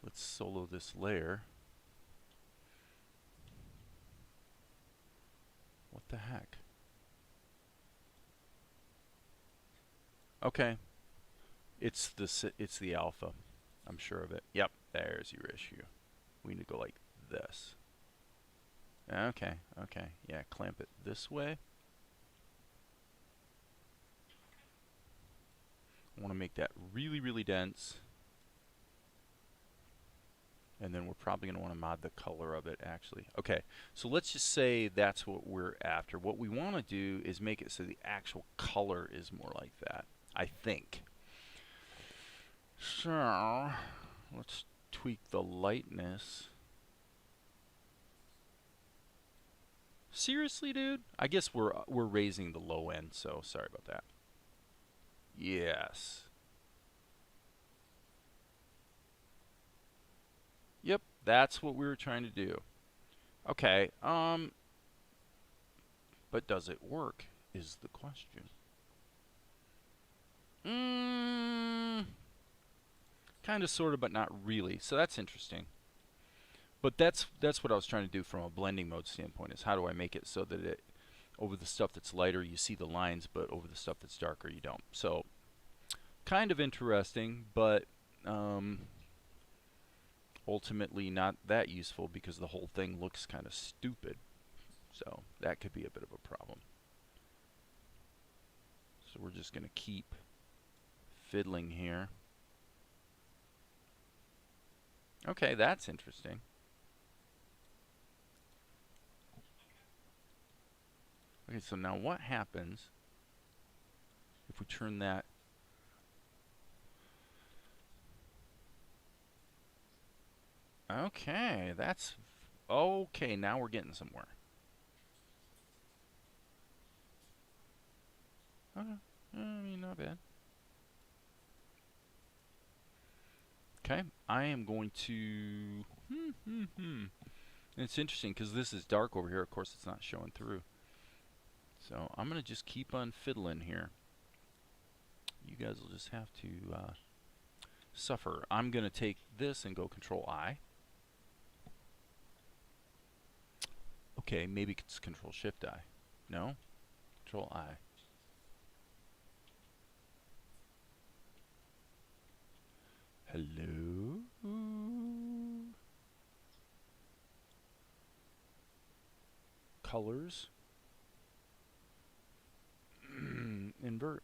Let's solo this layer. What the heck? Okay. It's the alpha. I'm sure of it. Yep, there's your issue. We need to go like this. Okay, okay. Yeah, clamp it this way. I want to make that really, really dense. And then we're probably going to want to mod the color of it, actually. Okay, so let's just say that's what we're after. What we want to do is make it so the actual color is more like that, I think. So let's tweak the lightness. Seriously, dude? I guess we're raising the low end, so sorry about that. Yes. Yep. That's what we were trying to do. Okay, but does it work is the question. Kind of, sort of, but not really. So that's interesting. But that's what I was trying to do from a blending mode standpoint, is how do I make it so that it, over the stuff that's lighter, you see the lines, but over the stuff that's darker, you don't. So kind of interesting, but ultimately not that useful because the whole thing looks kind of stupid. So that could be a bit of a problem. So we're just going to keep fiddling here. Okay, that's interesting. Okay, so now what happens if we turn that? Okay, that's okay. Now we're getting somewhere. Okay, I mean, not bad. Okay, I am going to. It's interesting because this is dark over here. Of course, it's not showing through. So I'm going to just keep on fiddling here. You guys will just have to suffer. I'm going to take this and go Control-I. Okay, maybe it's Control-Shift-I. No? Control-I. Hello? Colors. Invert.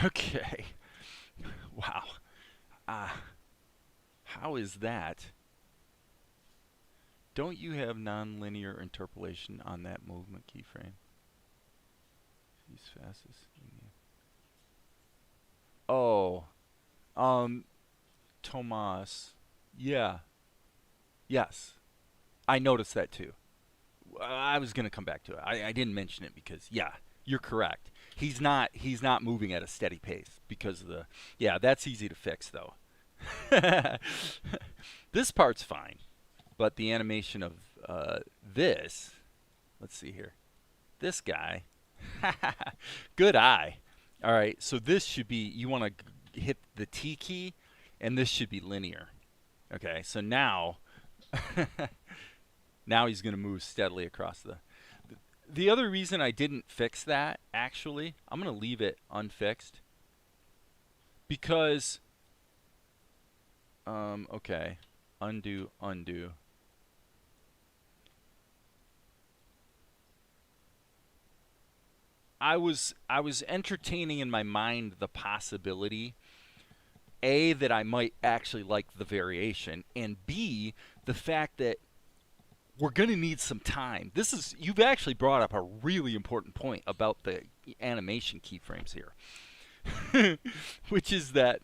Okay. Wow. How is that? Don't you have non-linear interpolation on that movement keyframe? He's fastest. Oh. Tomas. Yeah. Yes. I noticed that too. I was going to come back to it. I didn't mention it because, yeah, you're correct. He's not moving at a steady pace because of the, yeah, that's easy to fix though. This part's fine, but the animation of this, let's see here, this guy, good eye. All right, so this should be, you want to hit the T key, and this should be linear. Okay, so now, now he's going to move steadily across the other reason I didn't fix that, actually, I'm going to leave it unfixed because, okay, undo. I was entertaining in my mind the possibility, A, that I might actually like the variation, and B, the fact that we're going to need some time. You've actually brought up a really important point about the animation keyframes here, which is that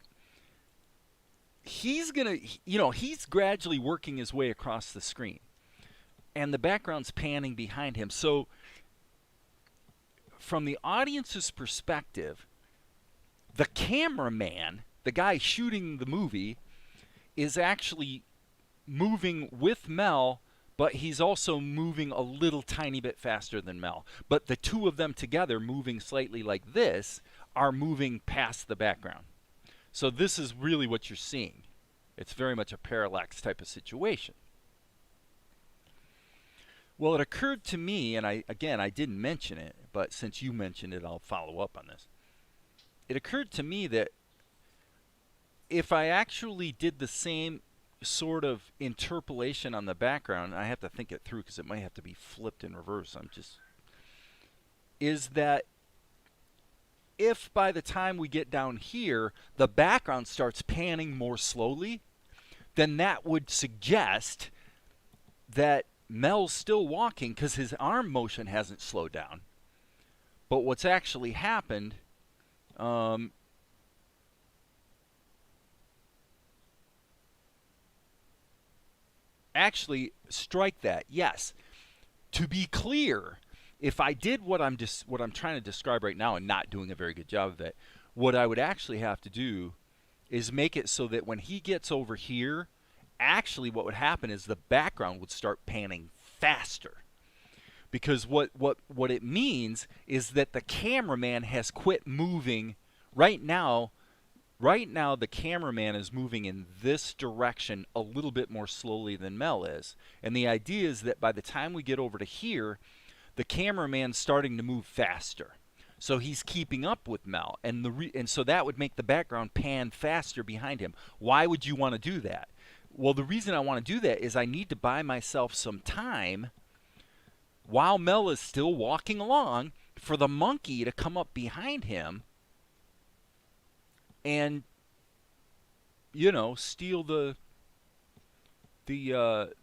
he's going to, he's gradually working his way across the screen, and the background's panning behind him. So from the audience's perspective, the cameraman, the guy shooting the movie, is actually moving with Mel, but he's also moving a little tiny bit faster than Mel. But the two of them together, moving slightly like this, are moving past the background. So this is really what you're seeing. It's very much a parallax type of situation. Well, it occurred to me, and I didn't mention it, but since you mentioned it, I'll follow up on this. It occurred to me that if I actually did the same sort of interpolation on the background, I have to think it through because it might have to be flipped in reverse. Is that if by the time we get down here, the background starts panning more slowly, then that would suggest that Mel's still walking because his arm motion hasn't slowed down. But what's actually happened, actually strike that. Yes. To be clear, if I did what I'm trying to describe right now and not doing a very good job of it, what I would actually have to do is make it so that when he gets over here, actually what would happen is the background would start panning faster. Because what it means is that the cameraman has quit moving. Right now, the cameraman is moving in this direction a little bit more slowly than Mel is. And the idea is that by the time we get over to here, the cameraman's starting to move faster. So he's keeping up with Mel, and so that would make the background pan faster behind him. Why would you want to do that? Well, the reason I want to do that is I need to buy myself some time while Mel is still walking along for the monkey to come up behind him and, you know, steal the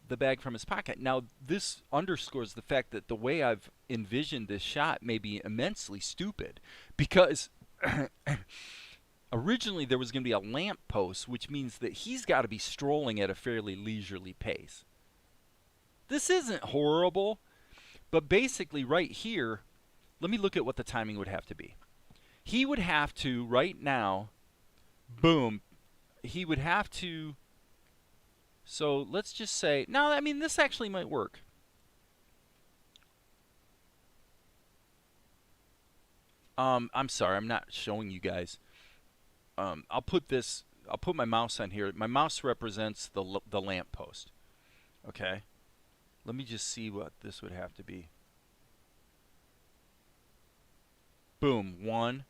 bag from his pocket. Now, this underscores the fact that the way I've envisioned this shot may be immensely stupid, because originally there was going to be a lamp post, which means that he's got to be strolling at a fairly leisurely pace. This isn't horrible, but basically right here, let me look at what the timing would have to be. He would have to, right now, boom, he would have to, so let's just say, no, I mean, this actually might work. I'm sorry, I'm not showing you guys. I'll put my mouse on here. My mouse represents the lamp post. Okay. Let me just see what this would have to be. Boom, 1,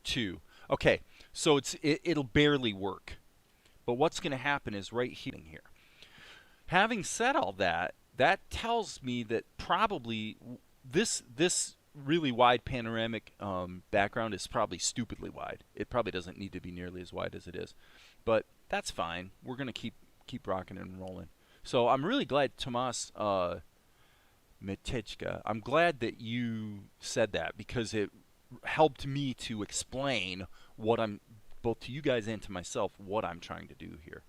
2. Okay, so it'll barely work. But what's going to happen is right here. Having said all that, that tells me that probably this really wide panoramic background is probably stupidly wide. It probably doesn't need to be nearly as wide as it is, but that's fine. We're going to keep rocking and rolling. So I'm really glad, Tomas Mitechka, I'm glad that you said that, because it helped me to explain what I'm, both to you guys and to myself, what I'm trying to do here.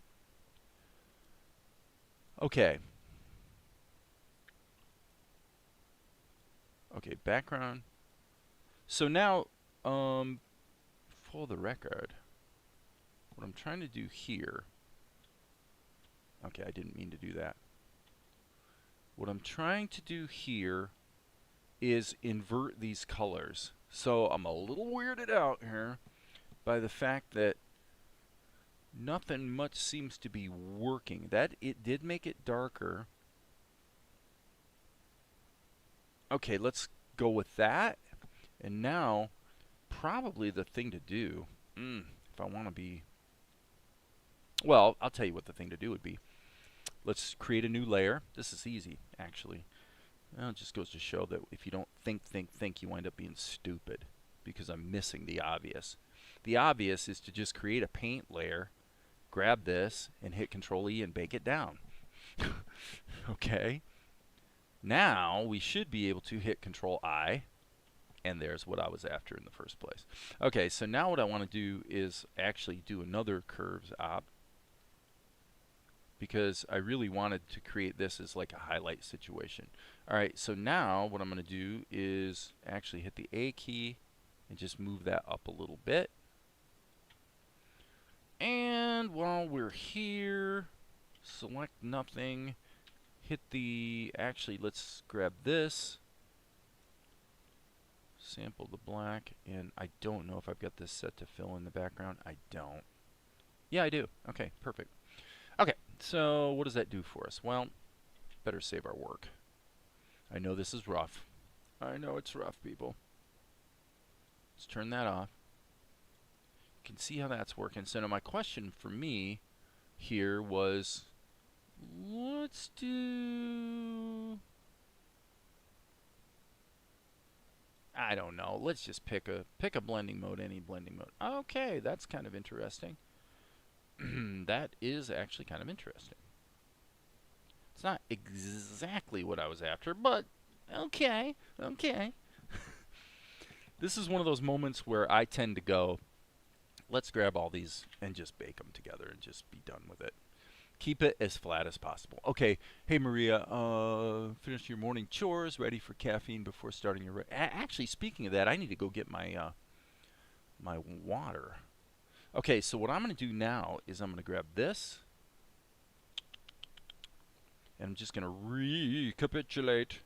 Okay. Okay, background. So now, for the record, what I'm trying to do here, okay, I didn't mean to do that. What I'm trying to do here is invert these colors. So I'm a little weirded out here by the fact that nothing much seems to be working. That it did make it darker. Okay, let's go with that. And now, probably the thing to do, if I want to be, well, I'll tell you what the thing to do would be. Let's create a new layer. This is easy, actually. Well, it just goes to show that if you don't think, you wind up being stupid, because I'm missing the obvious. The obvious is to just create a paint layer, grab this, and hit Control-E and bake it down. Okay. Now, we should be able to hit Control-I, and there's what I was after in the first place. Okay, so now what I want to do is actually do another curves op, because I really wanted to create this as like a highlight situation. Alright, so now what I'm going to do is actually hit the A key and just move that up a little bit. And while we're here, select nothing, hit the, actually let's grab this, sample the black, and I don't know if I've got this set to fill in the background. I don't. Yeah, I do. Okay, perfect. Okay, so what does that do for us? Well, better save our work. I know this is rough. I know it's rough, people. Let's turn that off. You can see how that's working. So now my question for me here was, let's do, I don't know. Let's just pick a blending mode, any blending mode. Okay, that's kind of interesting. That is actually kind of interesting. It's not exactly what I was after, but okay, okay. This is one of those moments where I tend to go, let's grab all these and just bake them together and just be done with it. Keep it as flat as possible. Okay, hey Maria, finish your morning chores, ready for caffeine before starting your... Actually, speaking of that, I need to go get my my water. Okay, so what I'm going to do now is I'm going to grab this, and I'm just going to recapitulate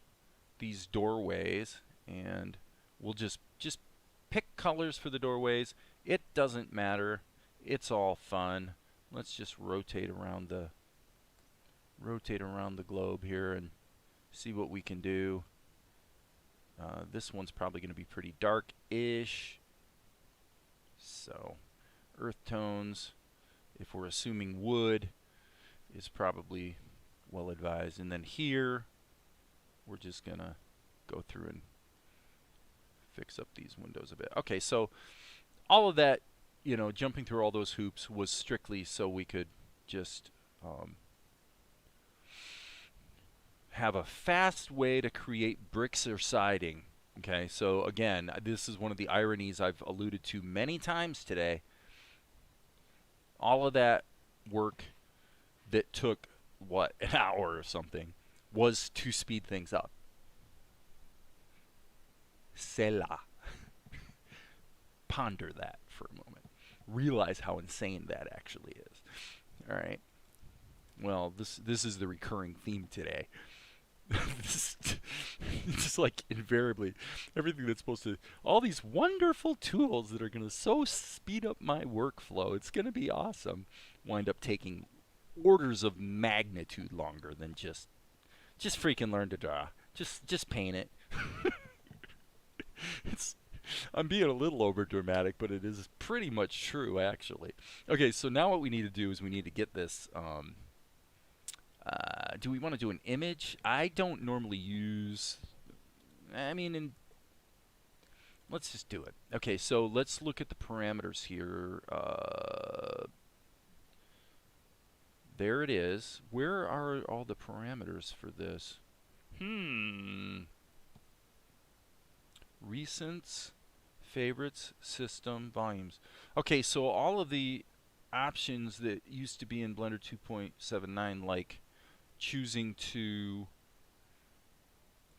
these doorways, and we'll just pick colors for the doorways. It doesn't matter. It's all fun. Let's just rotate around the globe here and see what we can do. This one's probably going to be pretty dark-ish. So, earth tones, if we're assuming wood, is probably well advised. And then here, we're just going to go through and fix up these windows a bit. Okay, so all of that, you know, jumping through all those hoops was strictly so we could just have a fast way to create bricks or siding. Okay, so again, this is one of the ironies I've alluded to many times today. All of that work that took, what, an hour or something, was to speed things up. Selah. Ponder that for a moment. Realize how insane that actually is. All right. Well, this is the recurring theme today. Just like invariably, everything that's supposed to, all these wonderful tools that are going to so speed up my workflow, it's going to be awesome, wind up taking orders of magnitude longer than just freaking learn to draw. Just paint it. I'm being a little over dramatic, but it is pretty much true actually. Okay, so now what we need to do is we need to get this. Do we want to do an image? I don't normally use. I mean, let's just do it. Okay, so let's look at the parameters here. There it is. Where are all the parameters for this? Recents, favorites, system, volumes. Okay, so all of the options that used to be in Blender 2.79, like choosing to,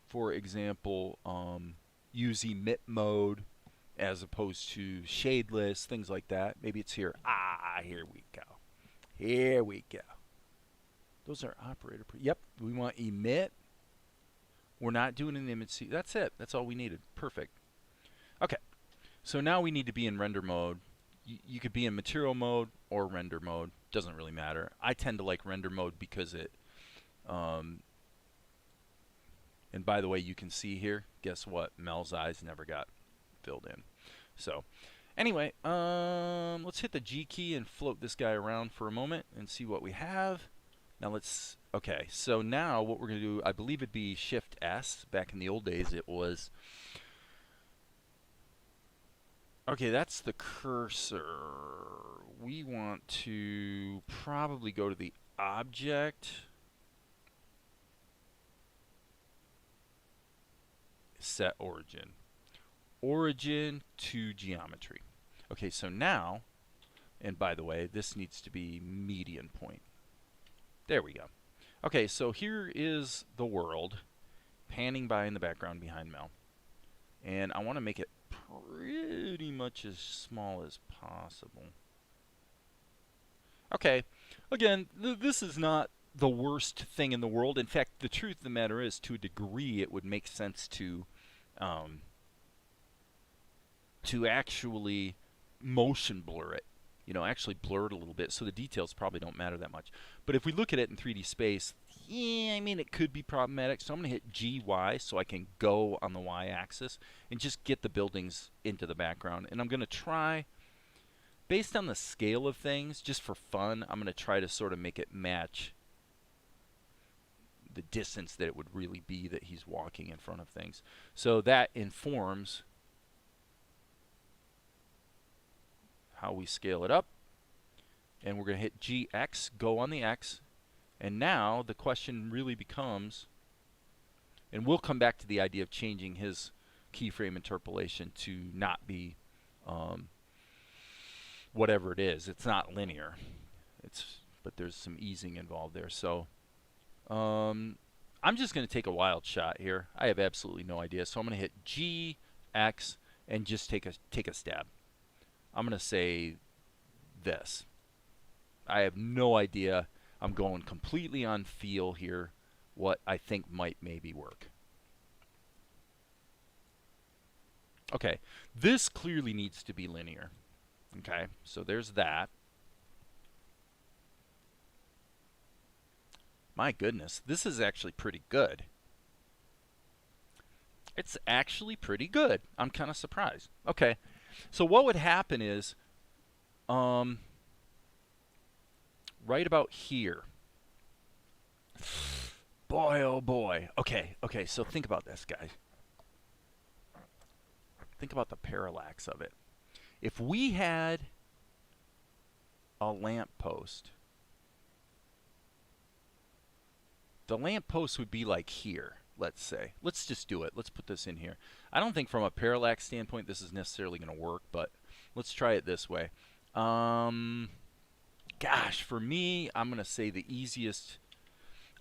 for example, use emit mode as opposed to shadeless, things like that. Maybe it's here. Here we go. Here we go. Those are operator. Yep, we want emit. We're not doing an image. That's it. That's all we needed. Perfect. Okay. So now we need to be in render mode. You could be in material mode or render mode. Doesn't really matter. I tend to like render mode because it. And by the way, you can see here. Guess what? Mel's eyes never got filled in. So, anyway, let's hit the G key and float this guy around for a moment and see what we have. Now let's. Okay, so now what we're going to do, I believe it'd be Shift S. Back in the old days, it was. Okay, that's the cursor. We want to probably go to the object. Set origin. Origin to geometry. Okay, so now, and by the way, this needs to be median point. There we go. Okay, so here is the world panning by in the background behind Mel. And I want to make it pretty much as small as possible. Okay, again, this is not the worst thing in the world. In fact, the truth of the matter is, to a degree, it would make sense to actually motion blur it. You know, actually blur it a little bit, so the details probably don't matter that much. But if we look at it in 3D space, yeah, I mean, it could be problematic. So I'm going to hit GY so I can go on the Y-axis and just get the buildings into the background. And I'm going to try, based on the scale of things, just for fun, I'm going to try to sort of make it match the distance that it would really be that he's walking in front of things. So that informs how we scale it up. And we're going to hit GX, go on the X. And now the question really becomes, and we'll come back to the idea of changing his keyframe interpolation to not be whatever it is. It's not linear. But there's some easing involved there. So I'm just going to take a wild shot here. I have absolutely no idea. So I'm going to hit GX and just take a stab. I'm going to say this. I have no idea. I'm going completely on feel here, what I think might maybe work. Okay, this clearly needs to be linear. Okay, so there's that. My goodness, this is actually pretty good. It's actually pretty good. I'm kind of surprised. Okay, so what would happen is, right about here. Boy, oh boy. Okay, so think about this, guys. Think about the parallax of it. If we had a lamppost, the lamppost would be like here, let's say. Let's just do it. Let's put this in here. I don't think from a parallax standpoint this is necessarily going to work, but let's try it this way. Gosh, for me, I'm going to say the easiest,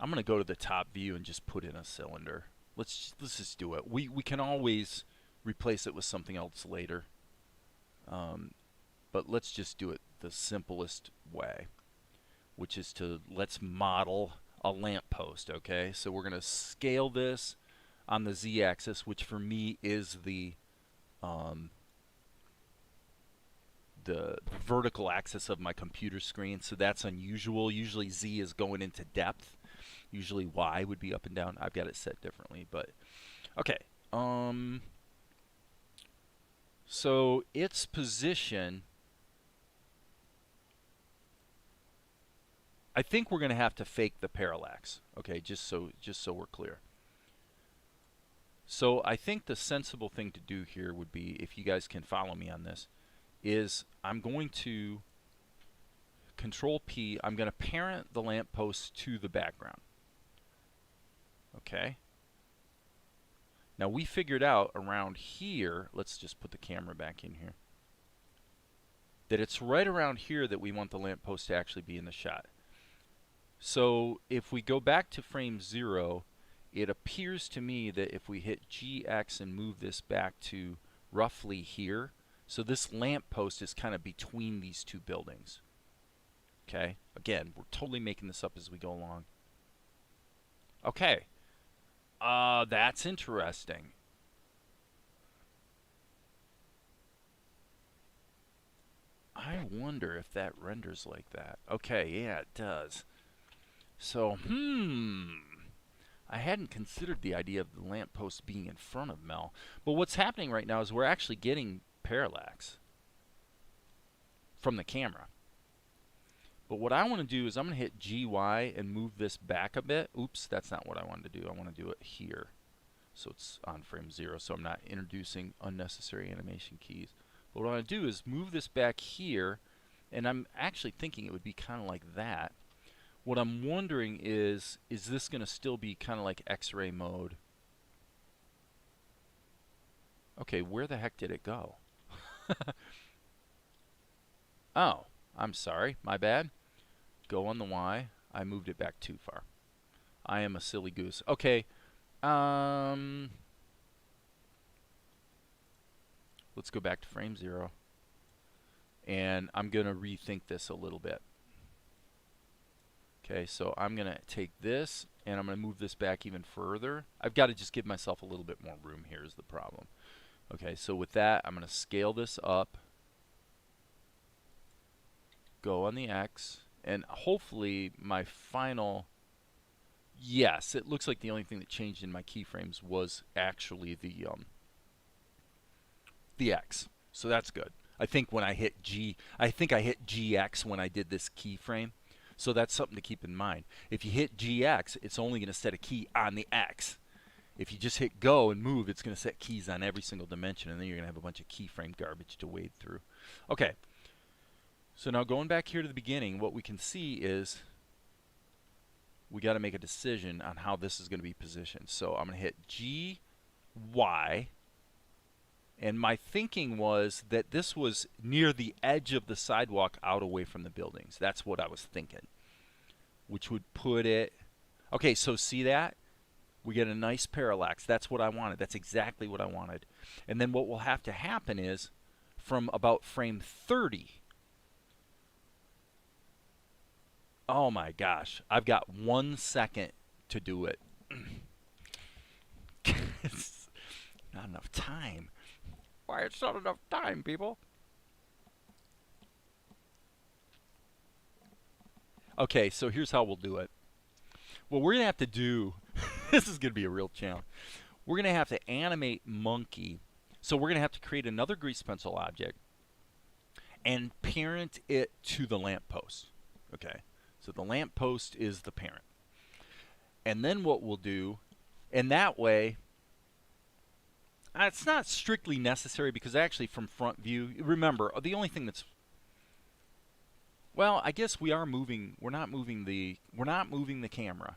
I'm going to go to the top view and just put in a cylinder. Let's just do it. We can always replace it with something else later. But let's just do it the simplest way, which is to, let's model a lamppost, okay? So we're going to scale this on the z-axis, which for me is the vertical axis of my computer screen, so that's unusual. Usually z is going into depth. Usually y would be up and down. I've got it set differently, but okay. So its position, I think we're going to have to fake the parallax, okay, just so we're clear. So I think the sensible thing to do here would be, if you guys can follow me on this, is I'm going to Control P, I'm going to parent the lamppost to the background. Okay. Now we figured out around here, let's just put the camera back in here, that it's right around here that we want the lamppost to actually be in the shot. So if we go back to frame 0, it appears to me that if we hit GX and move this back to roughly here, so this lamppost is kind of between these two buildings. Okay, again, we're totally making this up as we go along. Okay. That's interesting. I wonder if that renders like that. Okay, yeah, it does. So, I hadn't considered the idea of the lamppost being in front of Mel. But what's happening right now is we're actually getting parallax from the camera. But what I want to do is I'm going to hit GY and move this back a bit. Oops, that's not what I wanted to do. I want to do it here. So it's on frame 0, so I'm not introducing unnecessary animation keys. But what I want to do is move this back here, and I'm actually thinking it would be kind of like that. What I'm wondering is this going to still be kind of like X-ray mode? Okay, where the heck did it go? Oh, I'm sorry, my bad. Go on the Y. I moved it back too far. I am a silly goose. Okay. Let's go back to frame 0. And I'm going to rethink this a little bit. Okay, so I'm going to take this and I'm going to move this back even further. I've got to just give myself a little bit more room here is the problem. Okay, so with that, I'm going to scale this up. Go on the X. And hopefully my final, yes, it looks like the only thing that changed in my keyframes was actually the X. So that's good. I think when I hit G, I think I hit GX when I did this keyframe. So that's something to keep in mind. If you hit GX, it's only going to set a key on the X. If you just hit go and move, it's going to set keys on every single dimension, and then you're going to have a bunch of keyframe garbage to wade through. Okay. So now going back here to the beginning, what we can see is we got to make a decision on how this is going to be positioned. So I'm going to hit G, Y, and my thinking was that this was near the edge of the sidewalk out away from the buildings. That's what I was thinking, which would put it, okay, so see that? We get a nice parallax. That's what I wanted. That's exactly what I wanted. And then what will have to happen is from about frame 30, Oh my gosh. I've got 1 second to do it. It's not enough time. Why it's not enough time, people? Okay, so here's how we'll do it. What we're going to have to do, this is going to be a real challenge. We're going to have to animate monkey. So we're going to have to create another grease pencil object and parent it to the lamppost. Okay, so the lamppost is the parent. And then what we'll do, and that way, it's not strictly necessary because actually from front view, remember, the only thing that's, well, I guess we are moving, we're not moving the camera.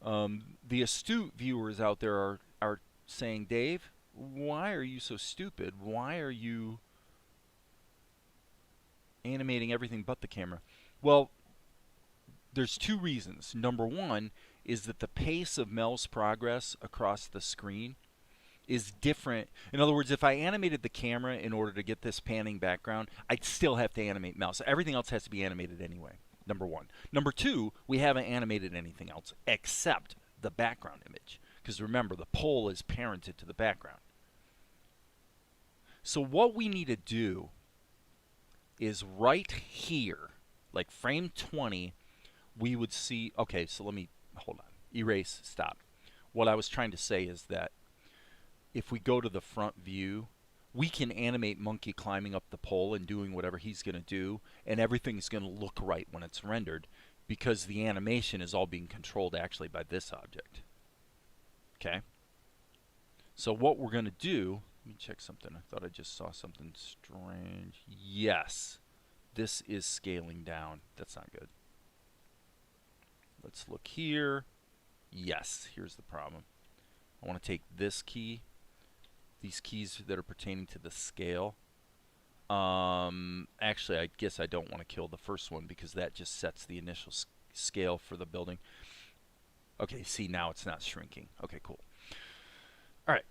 The astute viewers out there are saying, Dave, why are you so stupid? Why are you animating everything but the camera? Well, there's two reasons. Number one is that the pace of Mel's progress across the screen is different. In other words, if I animated the camera in order to get this panning background, I'd still have to animate Mel. So everything else has to be animated anyway, number one. Number two, we haven't animated anything else except the background image. Because remember, the pole is parented to the background. So what we need to do is right here, like frame 20, we would see, okay, so let me, hold on, erase, stop. What I was trying to say is that if we go to the front view, we can animate monkey climbing up the pole and doing whatever he's going to do, and everything's going to look right when it's rendered because the animation is all being controlled actually by this object. Okay? So what we're going to do, let me check something. I thought I just saw something strange. Yes, this is scaling down. That's not good. Let's look here. Yes, here's the problem. I want to take this key, these keys that are pertaining to the scale. Actually, I guess I don't want to kill the first one because that just sets the initial scale for the building. Okay, see, now it's not shrinking. Okay, cool. All right.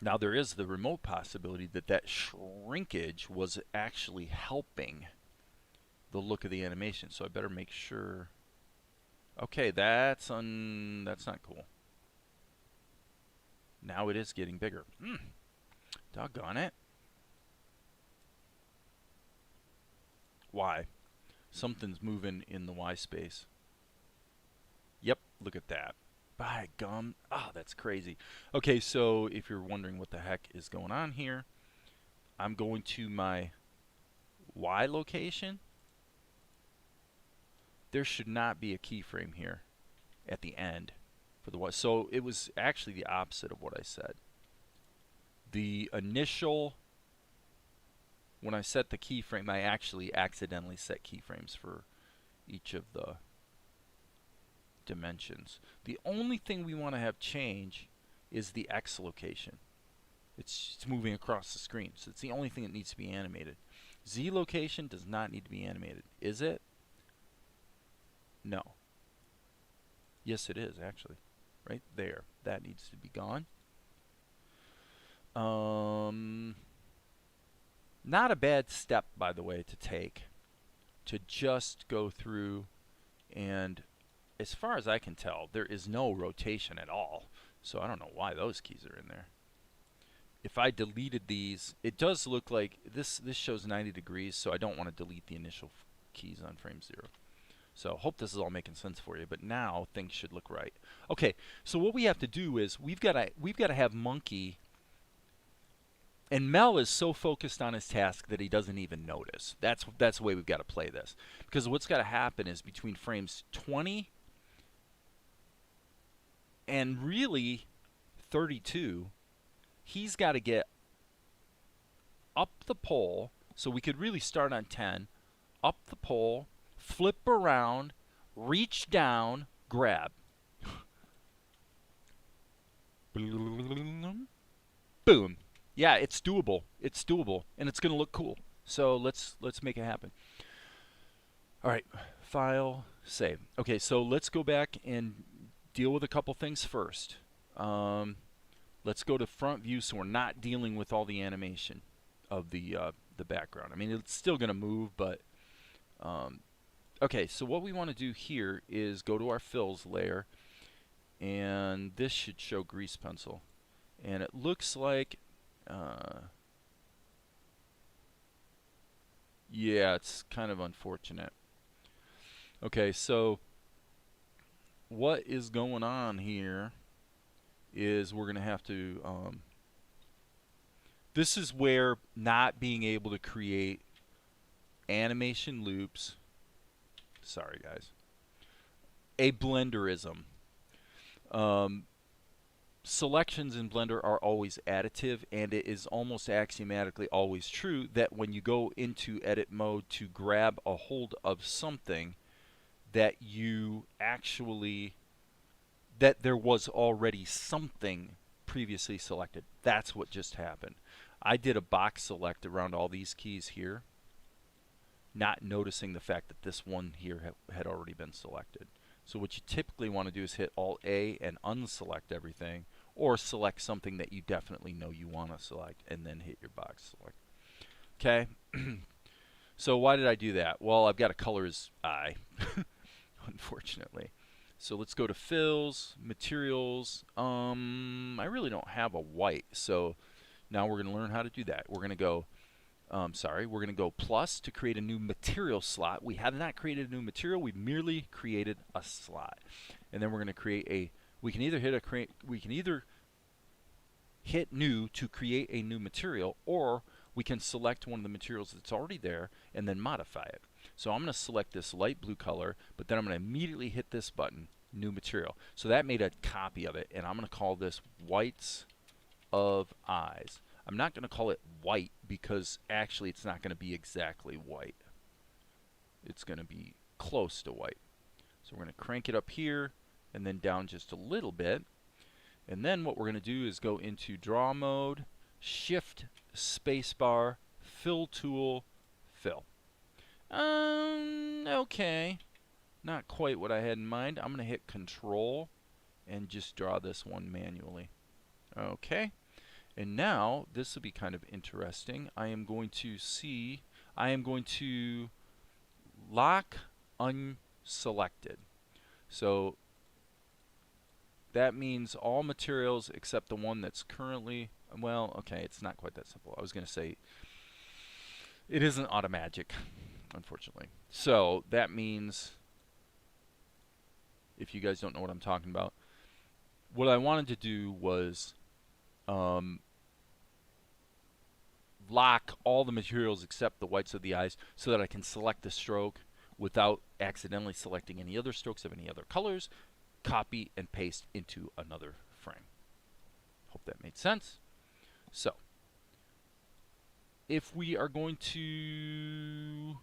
Now there is the remote possibility that that shrinkage was actually helping the look of the animation. So I better make sure. Okay, that's not cool. Now it is getting bigger. Doggone it. Y. Something's moving in the Y space. Yep, look at that. By gum. Ah, that's crazy. Okay, so if you're wondering what the heck is going on here, I'm going to my Y location. There should not be a keyframe here at the end for the Y. So it was actually the opposite of what I said. The initial, when I set the keyframe, I actually accidentally set keyframes for each of the dimensions. The only thing we want to have change is the X location. It's moving across the screen, so it's the only thing that needs to be animated. Z location does not need to be animated. Is it? No. Yes, it is, actually. Right there. That needs to be gone. Not a bad step, by the way, to take. To just go through and, as far as I can tell, there is no rotation at all. So I don't know why those keys are in there. If I deleted these, it does look like this shows 90 degrees, so I don't want to delete the initial keys on frame 0. So hope this is all making sense for you, but now things should look right. Okay, so what we have to do is we've got to have monkey, and Mel is so focused on his task that he doesn't even notice. That's the way we've got to play this. Because what's got to happen is between frames 20 and really 32, he's got to get up the pole, so we could really start on 10, up the pole, flip around, reach down, grab. Boom. Yeah, it's doable. It's doable, and it's going to look cool. So let's make it happen. All right, file, save. Okay, so let's go back and deal with a couple things first. Let's go to front view so we're not dealing with all the animation of the background. I mean, it's still going to move, but Okay, so what we want to do here is go to our fills layer, and this should show grease pencil. And it looks like, yeah, it's kind of unfortunate. Okay, so what is going on here is we're going to have to, this is where not being able to create animation loops, sorry guys, a blenderism. Selections in Blender are always additive, and it is almost axiomatically always true that when you go into edit mode to grab a hold of something, that you actually, that there was already something previously selected. That's what just happened. I did a box select around all these keys here, not noticing the fact that this one here had already been selected. So what you typically want to do is hit Alt A and unselect everything, or select something that you definitely know you want to select, and then hit your box select. Okay. So why did I do that? Well, I've got a color's eye, unfortunately. So let's go to fills, materials. I really don't have a white, so now we're going to learn how to do that. We're going to go, we're going to go plus to create a new material slot. We have not created a new material, we've merely created a slot. And then we're going to create a, we can either hit new to create a new material, or we can select one of the materials that's already there and then modify it. So I'm going to select this light blue color, but then I'm going to immediately hit this button, new material. So that made a copy of it, and I'm going to call this whites of eyes. I'm not going to call it white because actually it's not going to be exactly white. It's going to be close to white. So we're going to crank it up here and then down just a little bit. And then what we're going to do is go into draw mode, shift spacebar, fill tool, fill. Okay. Not quite what I had in mind. I'm going to hit control and just draw this one manually. Okay. And now this will be kind of interesting. I am going to lock unselected. So that means all materials except the one that's currently, well, okay, it's not quite that simple. I was going to say it isn't automagic, unfortunately. So that means, if you guys don't know what I'm talking about, what I wanted to do was lock all the materials except the whites of the eyes so that I can select the stroke without accidentally selecting any other strokes of any other colors, copy and paste into another frame. Hope that made sense. So if we are going to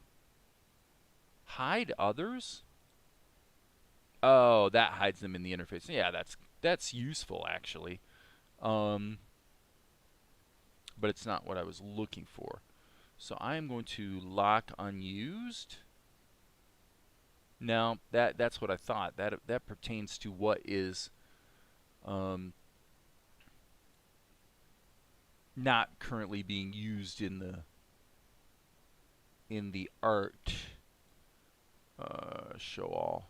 hide others, oh, that hides them in the interface. Yeah, that's useful actually. But it's not what I was looking for. So I am going to lock unused. Now that's what I thought. That pertains to what is not currently being used in the art show all.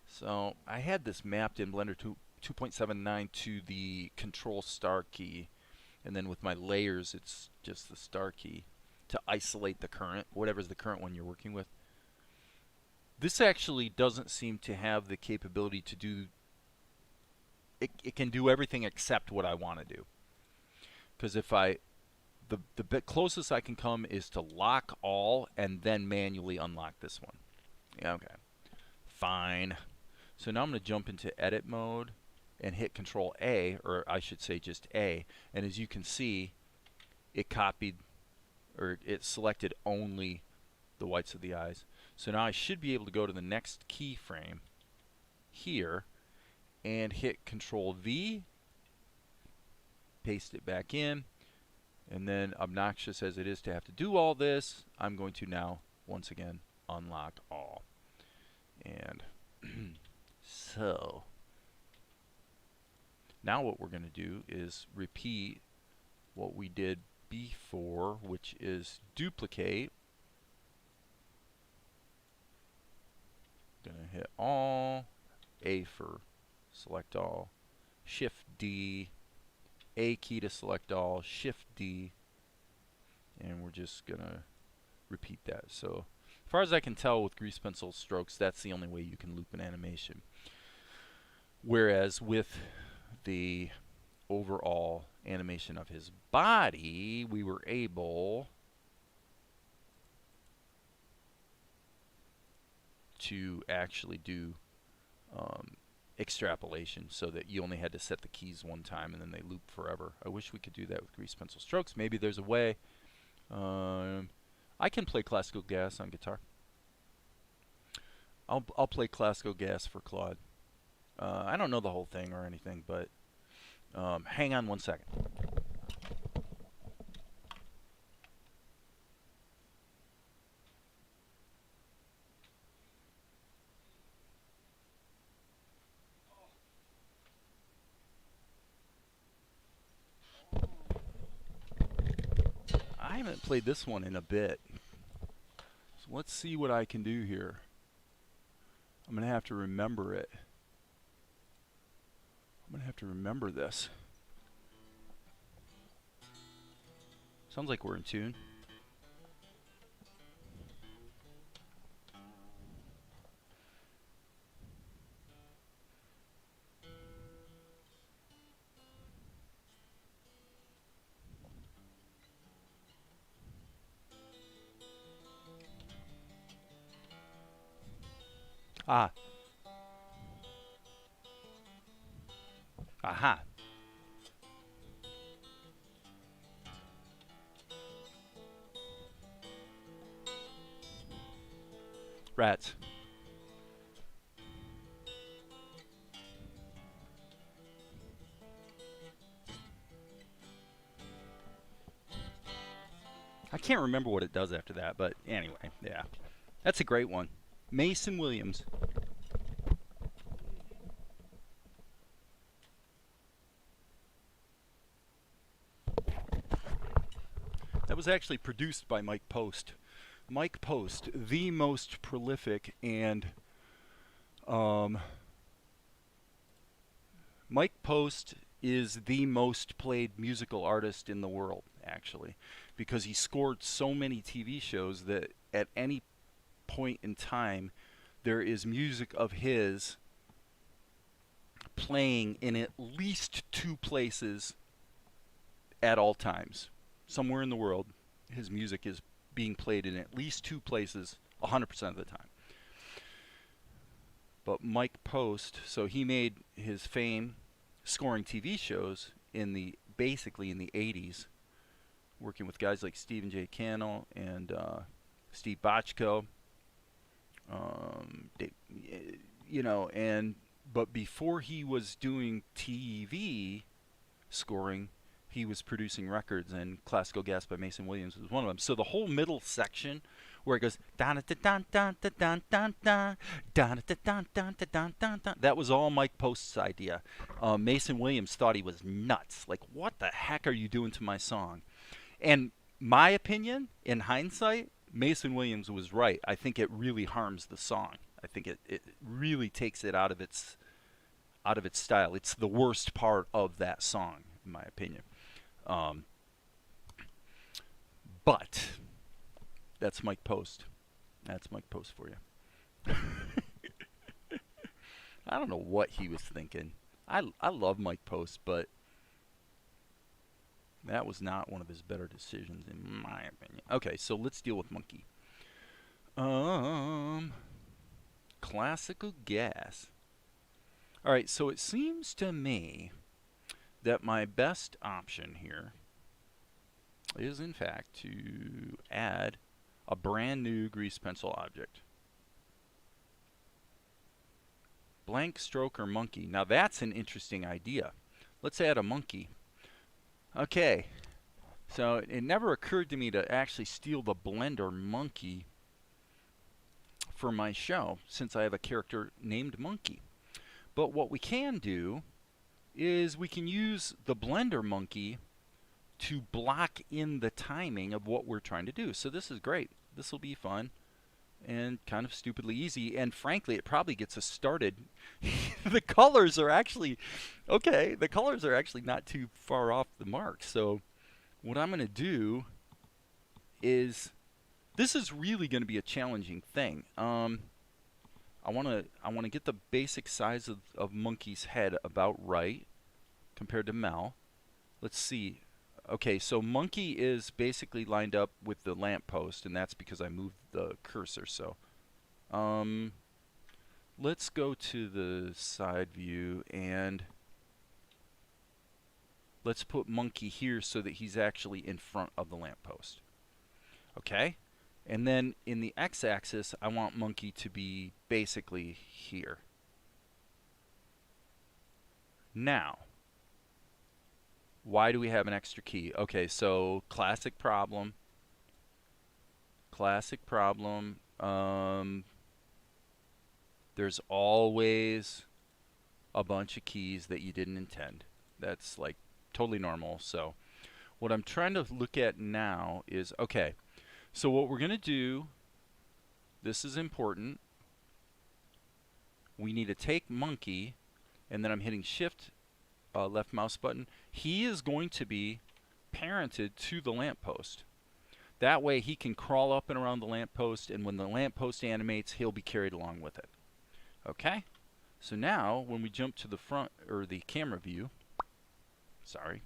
So I had this mapped in Blender 2.79 to the Control Star key. And then with my layers, it's just the star key to isolate the current, whatever's the current one you're working with. This actually doesn't seem to have the capability to do, it can do everything except what I want to do. Because if the bit closest I can come is to lock all and then manually unlock this one. Yeah, okay, fine. So now I'm going to jump into edit mode and hit Control A, or I should say just A, and as you can see, it copied, or it selected only the whites of the eyes. So now I should be able to go to the next keyframe here and hit Control V, paste it back in, and then, obnoxious as it is to have to do all this, I'm going to now once again unlock all. And so now what we're going to do is repeat what we did before, which is duplicate Gonna hit all, A for select all, Shift D, A key to select all, Shift D, and we're just gonna repeat that. So as far as I can tell with grease pencil strokes, that's the only way you can loop an animation. Whereas with the overall animation of his body, we were able to actually do extrapolation so that you only had to set the keys one time and then they loop forever. I wish we could do that with grease pencil strokes. Maybe there's a way. I can play classical gas on guitar. I'll play classical gas for Claude. I don't know the whole thing or anything, but hang on 1 second. I haven't played this one in a bit. So let's see what I can do here. I'm going to have to remember it. I'm going to have to remember this. Sounds like we're in tune. Ah. Aha. Rats. I can't remember what it does after that, but anyway, yeah. That's a great one. Mason Williams. That was actually produced by Mike Post. Mike Post, the most prolific and Mike Post is the most played musical artist in the world, actually, because he scored so many TV shows that at any point in time there is music of his playing in at least 2 places at all times. Somewhere in the world, his music is being played in at least 2 places 100% of the time. But Mike Post, so he made his fame scoring TV shows in the basically in the 80s, working with guys like Stephen J. Cannell and Steve Bochco. You know, but before he was doing TV scoring, he was producing records, and Classical Gas by Mason Williams was one of them. So the whole middle section where it goes that was all Mike Post's idea. Mason Williams thought he was nuts. Like, what the heck are you doing to my song? And my opinion, in hindsight, Mason Williams was right. I think it really harms the song. I think it really takes it out of its style. It's the worst part of that song, in my opinion. But that's Mike Post. That's Mike Post for you. I don't know what he was thinking. I love Mike Post, but that was not one of his better decisions, in my opinion. Okay, so let's deal with Monkey. Classical Gas. All right, so it seems to me that my best option here is, in fact, to add a brand new grease pencil object. Blank stroke or monkey. Now that's an interesting idea. Let's add a monkey. Okay, so it never occurred to me to actually steal the Blender monkey for my show, since I have a character named Monkey. But what we can do is we can use the Blender monkey to block in the timing of what we're trying to do. So this is great. This will be fun. and kind of stupidly easy. And frankly, it probably gets us started. The colors are actually okay. The colors are actually not too far off the mark. So what I'm going to do is this is really going to be a challenging thing. I want to get the basic size of Monkey's head about right compared to Mel. Let's see. Okay, so Monkey is basically lined up with the lamppost, and that's because I moved the cursor. So, um, let's go to the side view and let's put Monkey here so that he's actually in front of the lamppost. Okay? And then in the x-axis, I want Monkey to be basically here. Now, why do we have an extra key? Okay, so classic problem. Classic problem. There's always a bunch of keys that you didn't intend. That's like totally normal. So what I'm trying to look at now is, okay, so what we're going to do, this is important. We need to take Monkey, and then I'm hitting Shift, left mouse button. He is going to be parented to the lamppost. That way he can crawl up and around the lamppost, and when the lamppost animates, he'll be carried along with it. Okay? So now, when we jump to the front, or the camera view, sorry,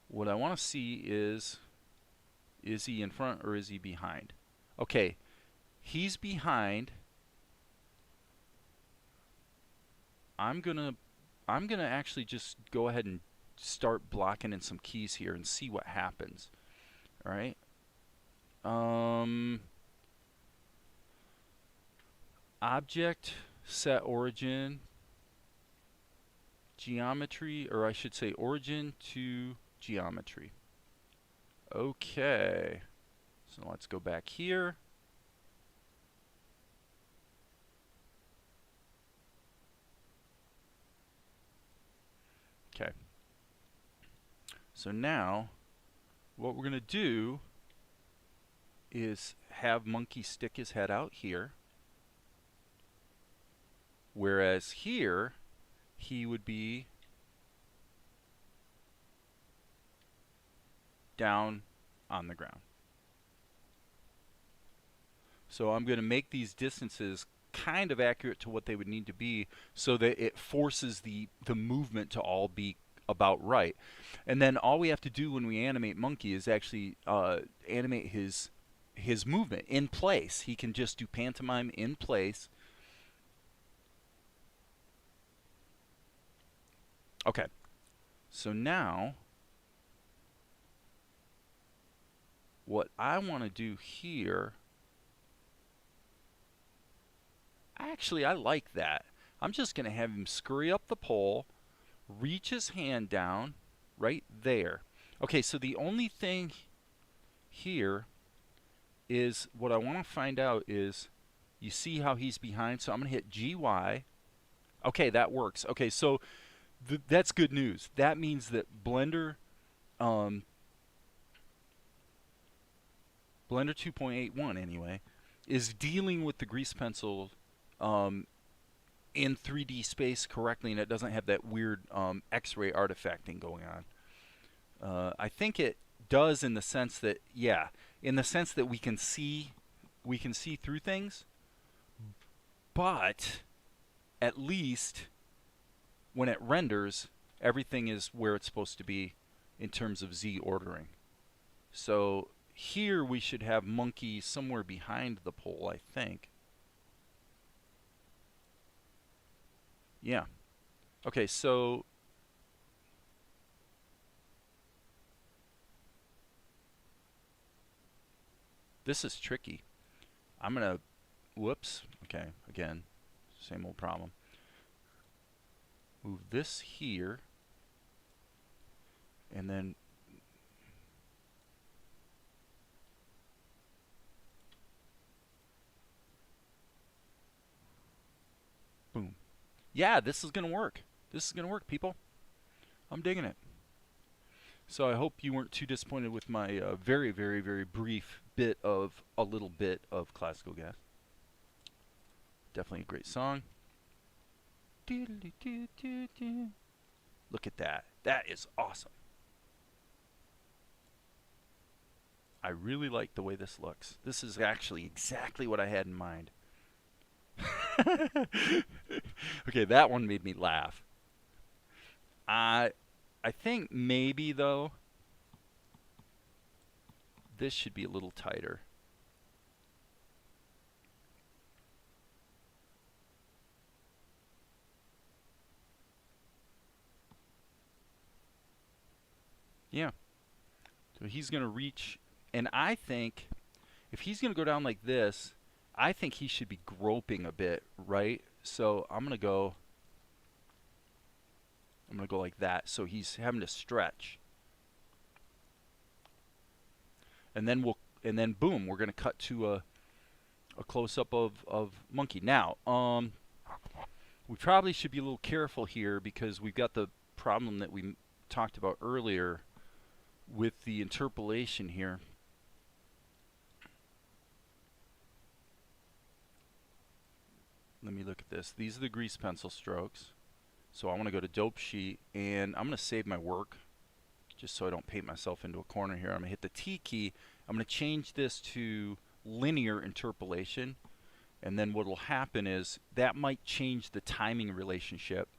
what I want to see is he in front or is he behind? Okay, he's behind. I'm gonna actually just go ahead and start blocking in some keys here and see what happens. All right. Object, set origin, geometry, or I should say origin to geometry. Okay. So let's go back here. Okay. So now what we're going to do is have Monkey stick his head out here. Whereas here, he would be down on the ground. So I'm going to make these distances kind of accurate to what they would need to be so that it forces the movement to all be about right. And then all we have to do when we animate Monkey is actually animate his movement in place. He can just do pantomime in place. Okay, so now what I want to do here, actually I like that. I'm just going to have him scurry up the pole, reach his hand down right there. Okay, so the only thing here is what I want to find out is, you see how he's behind, so I'm going to hit GY. Okay, that works. Okay, so that's good news. That means that Blender Blender 2.81 anyway is dealing with the grease pencil in 3D space correctly, and it doesn't have that weird X-ray artifacting going on. I think it does in the sense that, yeah, in the sense that we can see through things, but at least when it renders, everything is where it's supposed to be in terms of Z ordering. So here we should have Monkey somewhere behind the pole, I think. Yeah. Okay, so this is tricky. I'm going to, whoops, okay, again, same old problem. Move this here, and then boom. Yeah, this is going to work. This is going to work, people. I'm digging it. So I hope you weren't too disappointed with my very, very, very brief bit of a little bit of classical gas. Definitely a great song. Look at that. That is awesome. I really like the way this looks. This is actually exactly what I had in mind. Okay, that one made me laugh. I think maybe though this should be a little tighter. Yeah. So he's going to reach, and I think if he's going to go down like this, I think he should be groping a bit, right? So I'm going to go like that. So he's having to stretch. And then boom, we're going to cut to a close up of monkey. Now, we probably should be a little careful here because we've got the problem that we talked about earlier with the interpolation here. Let me look at this. These are the grease pencil strokes. So I want to go to dope sheet, and I'm going to save my work just so I don't paint myself into a corner here. I'm going to hit the T key. I'm going to change this to linear interpolation, and then what will happen is that might change the timing relationship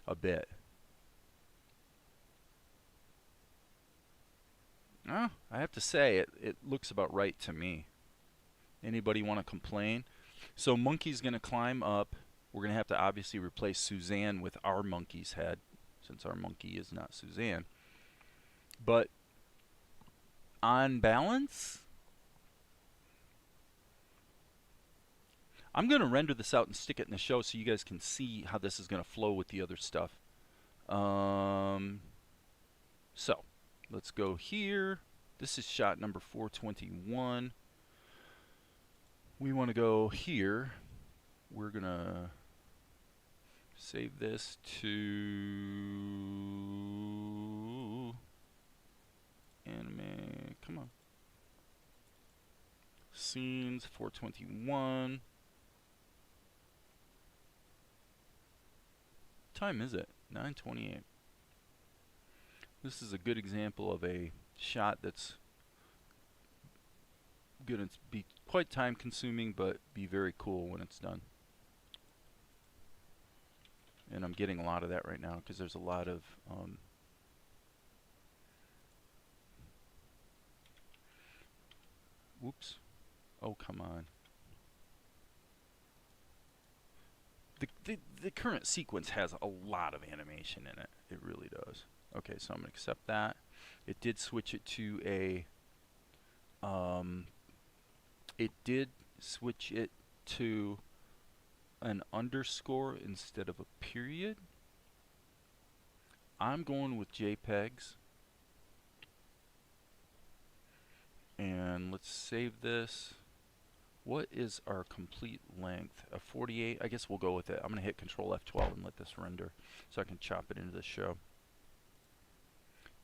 a bit. I have to say it looks about right to me. Anybody want to complain? So monkey's going to climb up. We're going to have to obviously replace Suzanne with our monkey's head, since our monkey is not Suzanne. But on balance, I'm going to render this out and stick it in the show so you guys can see how this is going to flow with the other stuff. So let's go here. This is shot number 421. We want to go here. We're going to save this to anime. Come on. Scenes 421. What time is it? 9:28. This is a good example of a shot that's going to be quite time consuming but be very cool when it's done. And I'm getting a lot of that right now because there's a lot of whoops. Oh, come on. The current sequence has a lot of animation in it. It really does. Okay, so I'm going to accept that. It did switch it to a an underscore instead of a period. I'm going with JPEGs. And let's save this. What is our complete length? A 48? I guess we'll go with it. I'm going to hit Control F12 and let this render so I can chop it into the show.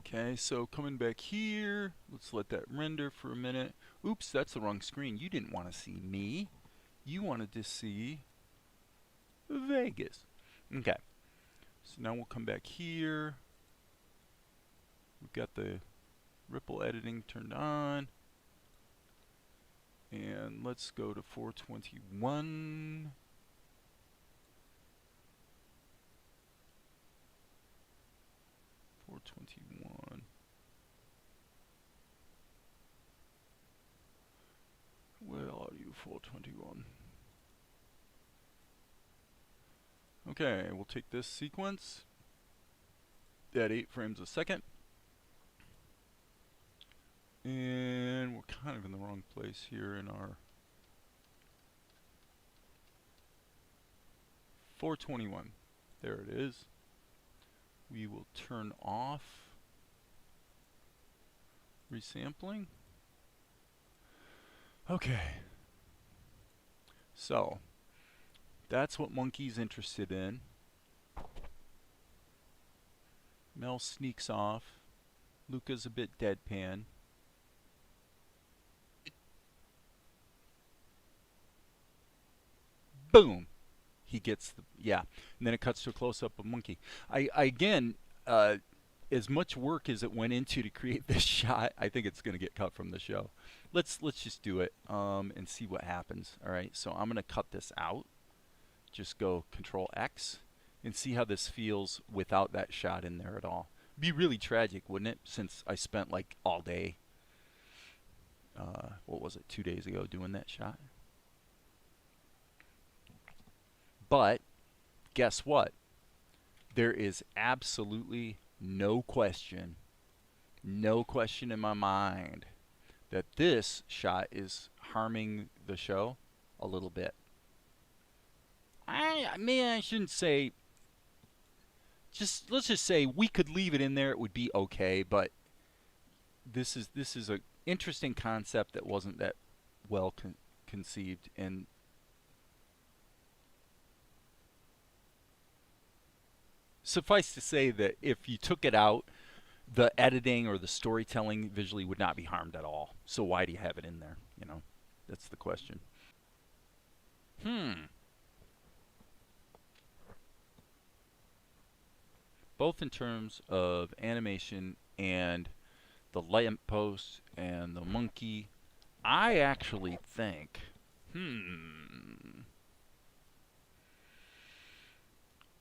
Okay, so coming back here, let's let that render for a minute. Oops, that's the wrong screen. You didn't want to see me. You wanted to see Vegas. Okay, so now we'll come back here. We've got the ripple editing turned on. And let's go to 421. Where are you, 421? Okay, we'll take this sequence at 8 frames a second. And we're kind of in the wrong place here in our 421. There it is. We will turn off resampling. Okay. So, that's what Monkey's interested in. Mel sneaks off. Luca's a bit deadpan. Boom! He gets the, yeah. And then it cuts to a close-up of Monkey. I again, as much work as it went into to create this shot, I think it's going to get cut from the show. Let's just do it and see what happens. All right, so I'm going to cut this out. Just go Control X and see how this feels without that shot in there at all. Be really tragic, wouldn't it? Since I spent like all day, what was it, 2 days ago doing that shot. But guess what? There is absolutely no question in my mind that this shot is harming the show a little bit. I shouldn't say. Let's just say we could leave it in there; it would be okay. But this is a interesting concept that wasn't that well conceived, and suffice to say that if you took it out, the editing or the storytelling visually would not be harmed at all. So why do you have it in there? You know, that's the question. Both in terms of animation and the lamppost and the monkey, I actually think,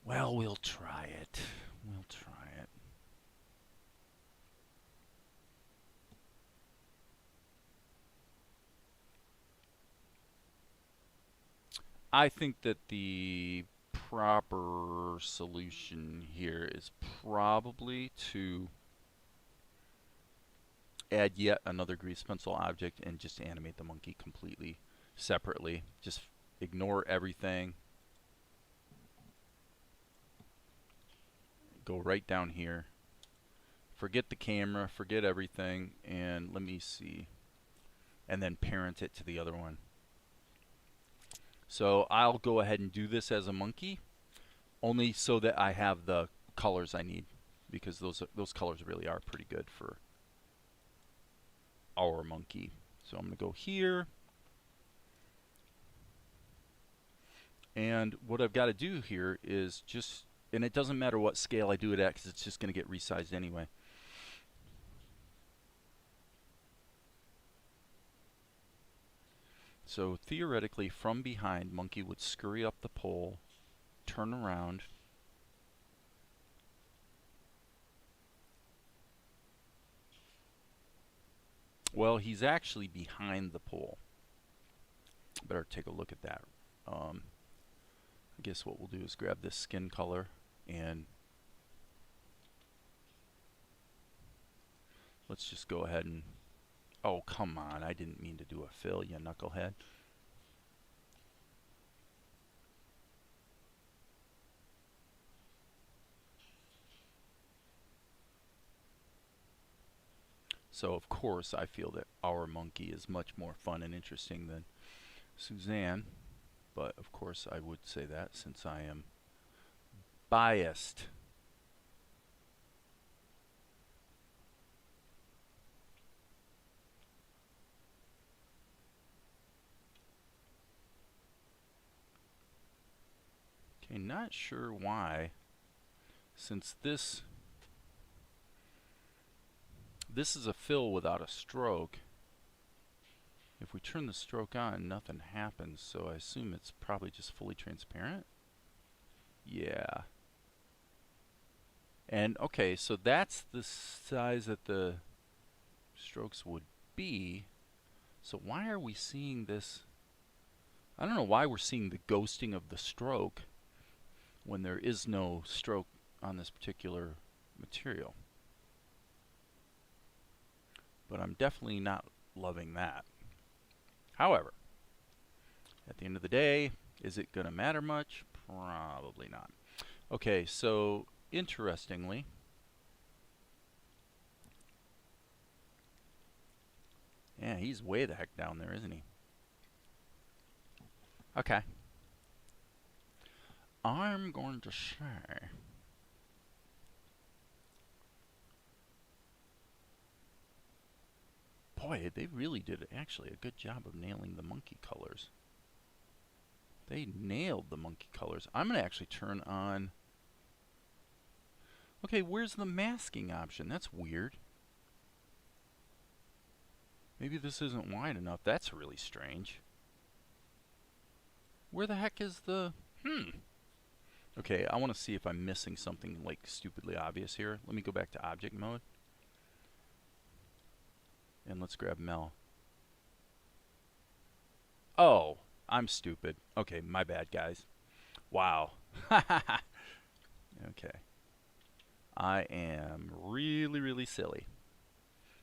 well, we'll try it. We'll try it. I think that the proper solution here is probably to add yet another grease pencil object and just animate the monkey completely separately. Just ignore everything. Go right down here. Forget the camera, forget everything, and let me see. And then parent it to the other one. So I'll go ahead and do this as a monkey, only so that I have the colors I need, because those colors really are pretty good for our monkey. So I'm going to go here, and what I've got to do here is just, and it doesn't matter what scale I do it at because it's just going to get resized anyway. So theoretically, from behind, monkey would scurry up the pole, turn around, well, he's actually behind the pole. Better take a look at that. I guess what we'll do is grab this skin color and let's just go ahead and, oh, come on, I didn't mean to do a fill, you knucklehead. So of course I feel that our monkey is much more fun and interesting than Suzanne, but of course I would say that since I am biased. Okay, not sure why, since this is a fill without a stroke. If we turn the stroke on, nothing happens, so I assume it's probably just fully transparent. Yeah. And okay, so that's the size that the strokes would be. So why are we seeing this? I don't know why we're seeing the ghosting of the stroke when there is no stroke on this particular material. But I'm definitely not loving that. However, at the end of the day, is it going to matter much? Probably not. Okay, so interestingly, yeah, he's way the heck down there, isn't he? Okay. I'm going to say Boy, they really did actually a good job of nailing the monkey colors. They nailed the monkey colors. I'm going to actually turn on... Okay, where's the masking option? That's weird. Maybe this isn't wide enough. That's really strange. Where the heck is the... Okay, I want to see if I'm missing something like stupidly obvious here. Let me go back to object mode. And let's grab Mel. Oh, I'm stupid. Okay, my bad, guys. Wow. Okay. I am really, really silly.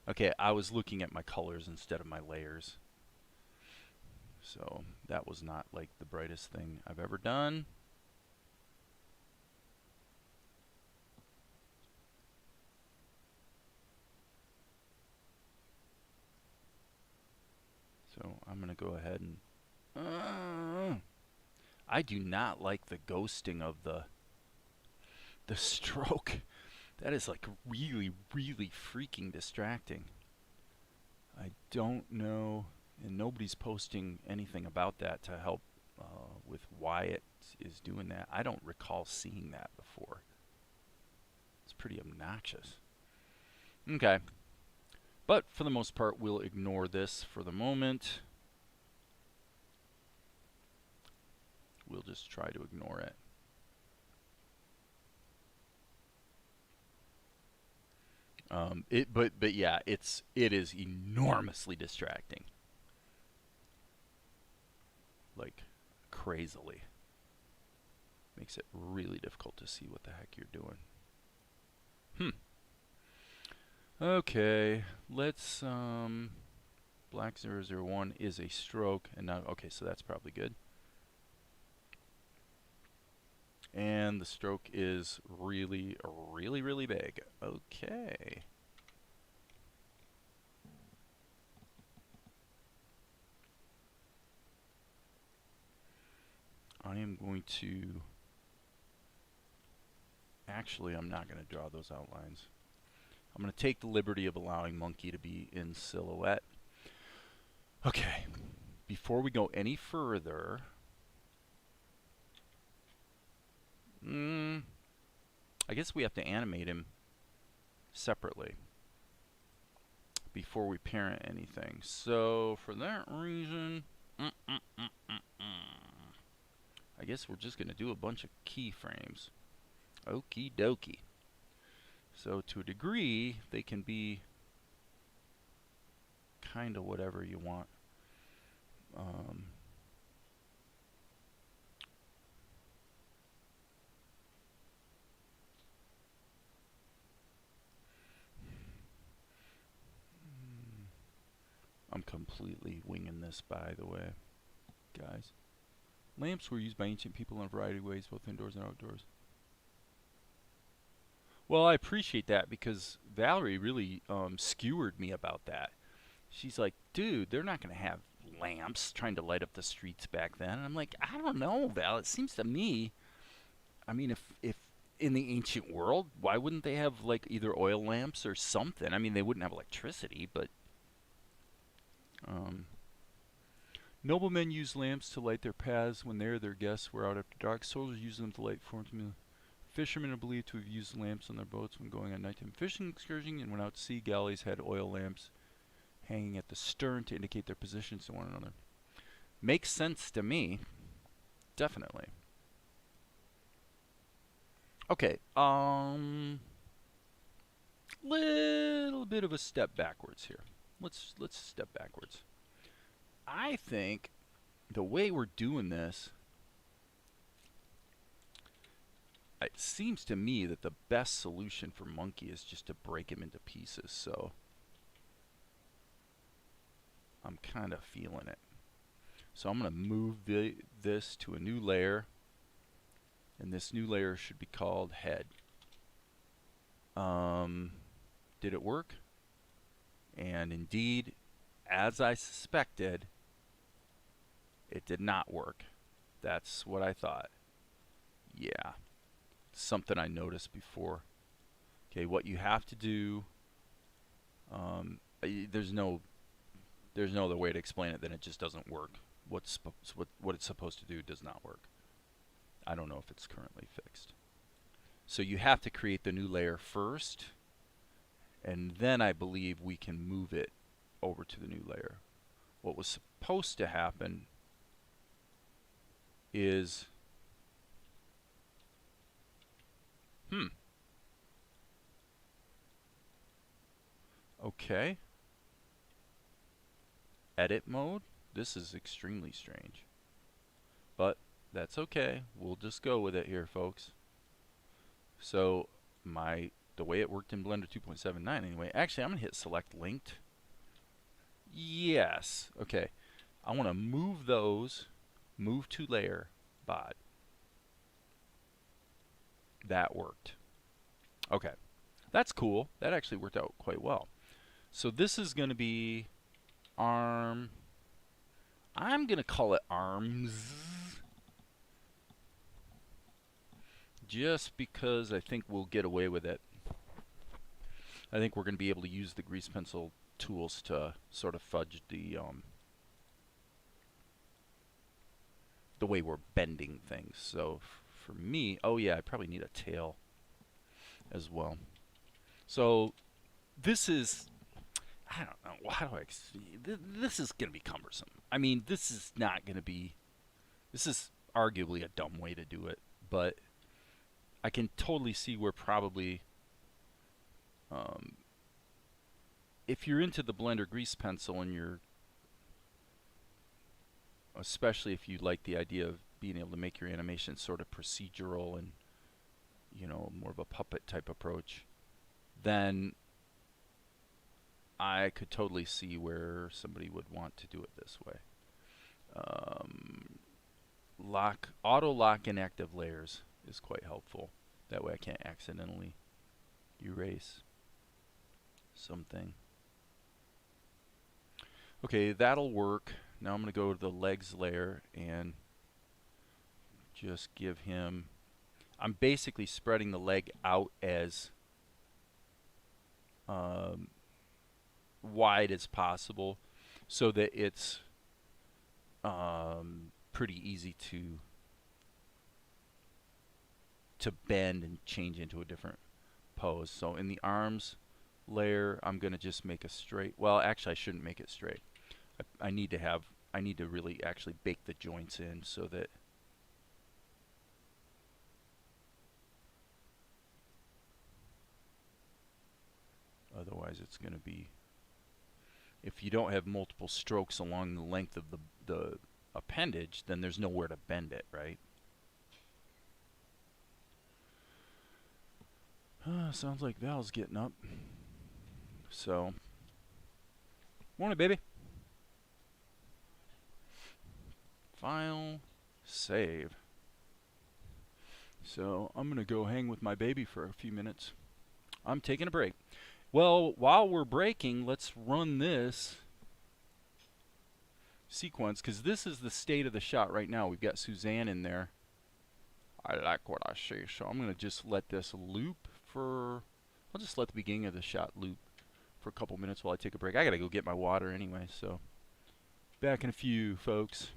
Okay, I was looking at my colors instead of my layers. So that was not like the brightest thing I've ever done. So I'm going to go ahead and... I do not like the ghosting of the stroke. That is like really, really freaking distracting. I don't know, and nobody's posting anything about that to help with why it is doing that. I don't recall seeing that before. It's pretty obnoxious. Okay. But for the most part, we'll ignore this for the moment. We'll just try to ignore it. But yeah, it is enormously distracting. Like crazily. Makes it really difficult to see what the heck you're doing. Okay, let's black 001 is a stroke, and now okay, so that's probably good. And the stroke is really, really, really big. Okay. I am going to... Actually, I'm not going to draw those outlines. I'm going to take the liberty of allowing Monkey to be in silhouette. Okay. Before we go any further... I guess we have to animate him separately before we parent anything. So for that reason, I guess we're just going to do a bunch of keyframes. Okie dokie. So to a degree, they can be kind of whatever you want. I'm completely winging this, by the way, guys. Lamps were used by ancient people in a variety of ways, both indoors and outdoors. Well, I appreciate that because Valerie really skewered me about that. She's like, dude, they're not going to have lamps trying to light up the streets back then. And I'm like, I don't know, Val. It seems to me, I mean, if in the ancient world, why wouldn't they have like either oil lamps or something? I mean, they wouldn't have electricity, but noblemen used lamps to light their paths when they or their guests were out after dark. Soldiers used them to light forms. Fishermen are believed to have used lamps on their boats when going on nighttime fishing excursion, and when out to sea, galleys had oil lamps hanging at the stern to indicate their positions to one another. Makes sense to me. Definitely. Okay, little bit of a step backwards here. Let's step backwards. I think the way we're doing this, it seems to me that the best solution for Monkey is just to break him into pieces, so I'm kind of feeling it. So I'm going to move this to a new layer, and this new layer should be called Head. Did it work? And indeed, as I suspected, it did not work. That's what I thought. Yeah. Something I noticed before. Okay, what you have to do, there's no There's no other way to explain it than it just doesn't work. What it's supposed to do does not work. I don't know if it's currently fixed. So you have to create the new layer first, and then I believe we can move it over to the new layer. What was supposed to happen is, okay. Edit mode? This is extremely strange. But that's okay. We'll just go with it here, folks. So the way it worked in Blender 2.79 anyway. Actually, I'm going to hit select linked. Yes. Okay. I want to move those. Move to layer bod. That worked. Okay. That's cool. That actually worked out quite well. So this is going to be arm. I'm going to call it arms. Just because I think we'll get away with it. I think we're going to be able to use the grease pencil tools to sort of fudge the way we're bending things. So for me, oh yeah, I probably need a tail as well. So this is, I don't know, how do I, this is going to be cumbersome. I mean, this is not going to be, this is arguably a dumb way to do it, but I can totally see where probably, if you're into the Blender grease pencil and you're, especially if you like the idea of being able to make your animation sort of procedural and, you know, more of a puppet type approach, then I could totally see where somebody would want to do it this way. Auto lock inactive layers is quite helpful. That way I can't accidentally erase something. Okay, that'll work. Now I'm going to go to the legs layer and just give him, I'm basically spreading the leg out as wide as possible so that it's pretty easy to bend and change into a different pose. So in the arms layer, I'm going to just make a straight, well actually I shouldn't make it straight. I need to really actually bake the joints in so that otherwise it's going to be, if you don't have multiple strokes along the length of the appendage, then there's nowhere to bend it, right? Sounds like Val's getting up. So, morning, baby. File, save. So, I'm going to go hang with my baby for a few minutes. I'm taking a break. Well, while we're breaking, let's run this sequence, because this is the state of the shot right now. We've got Suzanne in there. I like what I see, so I'm going to just let this loop for, I'll just let the beginning of the shot loop for a couple minutes while I take a break. I got to go get my water anyway, so back in a few, folks.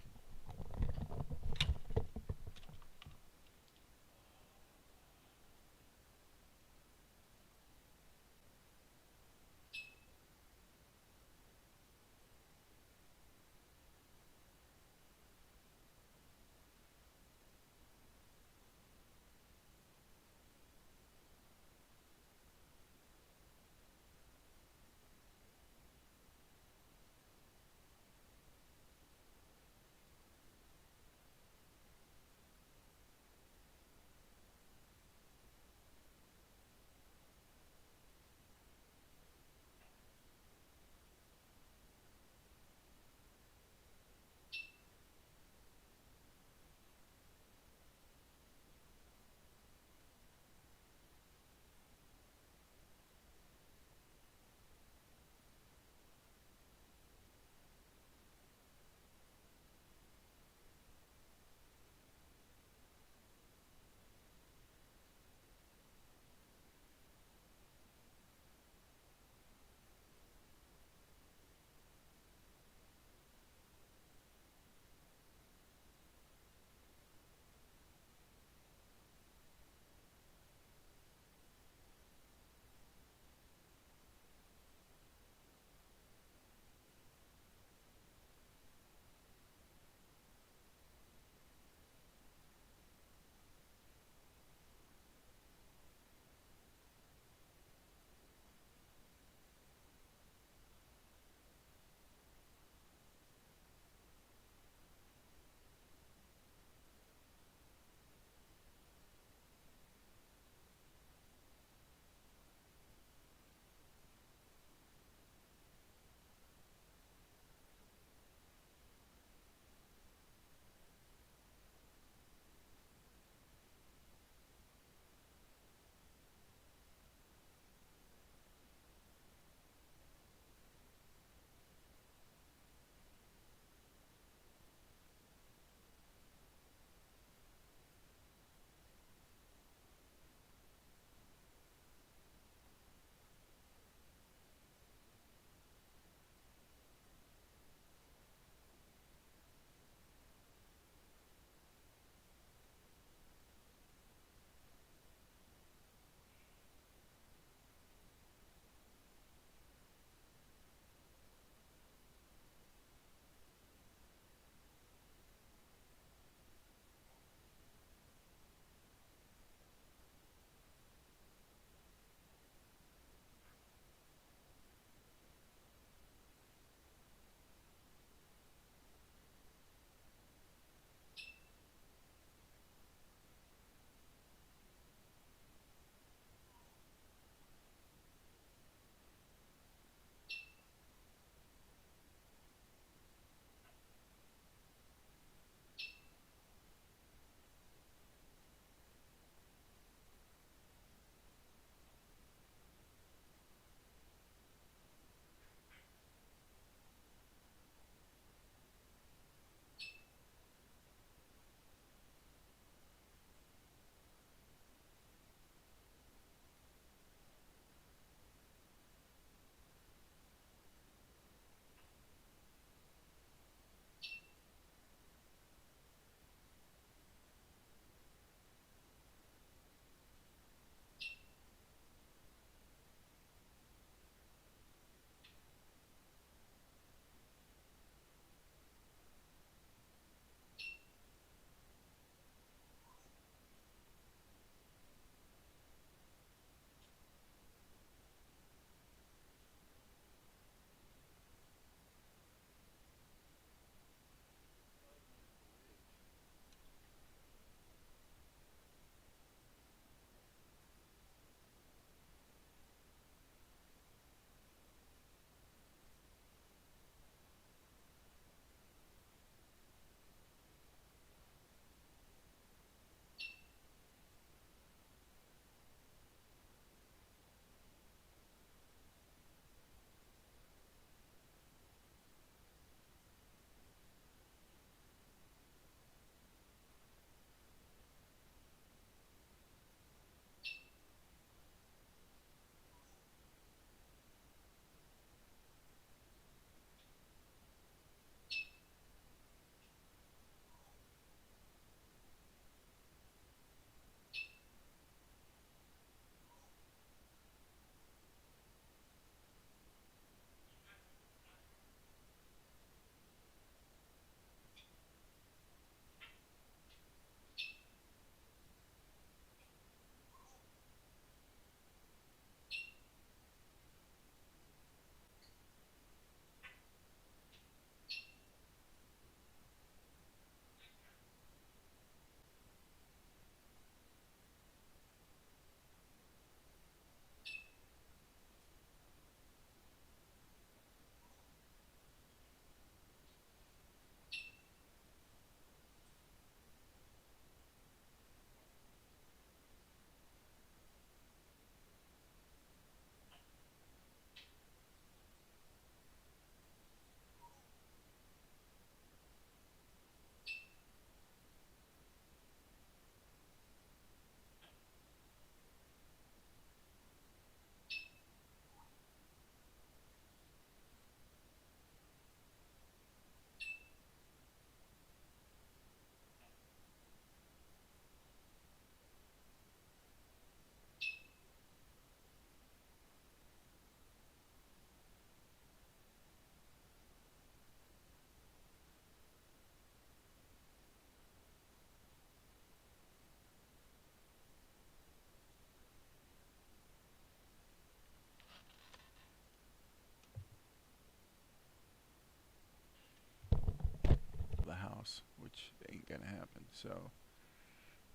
going to happen. So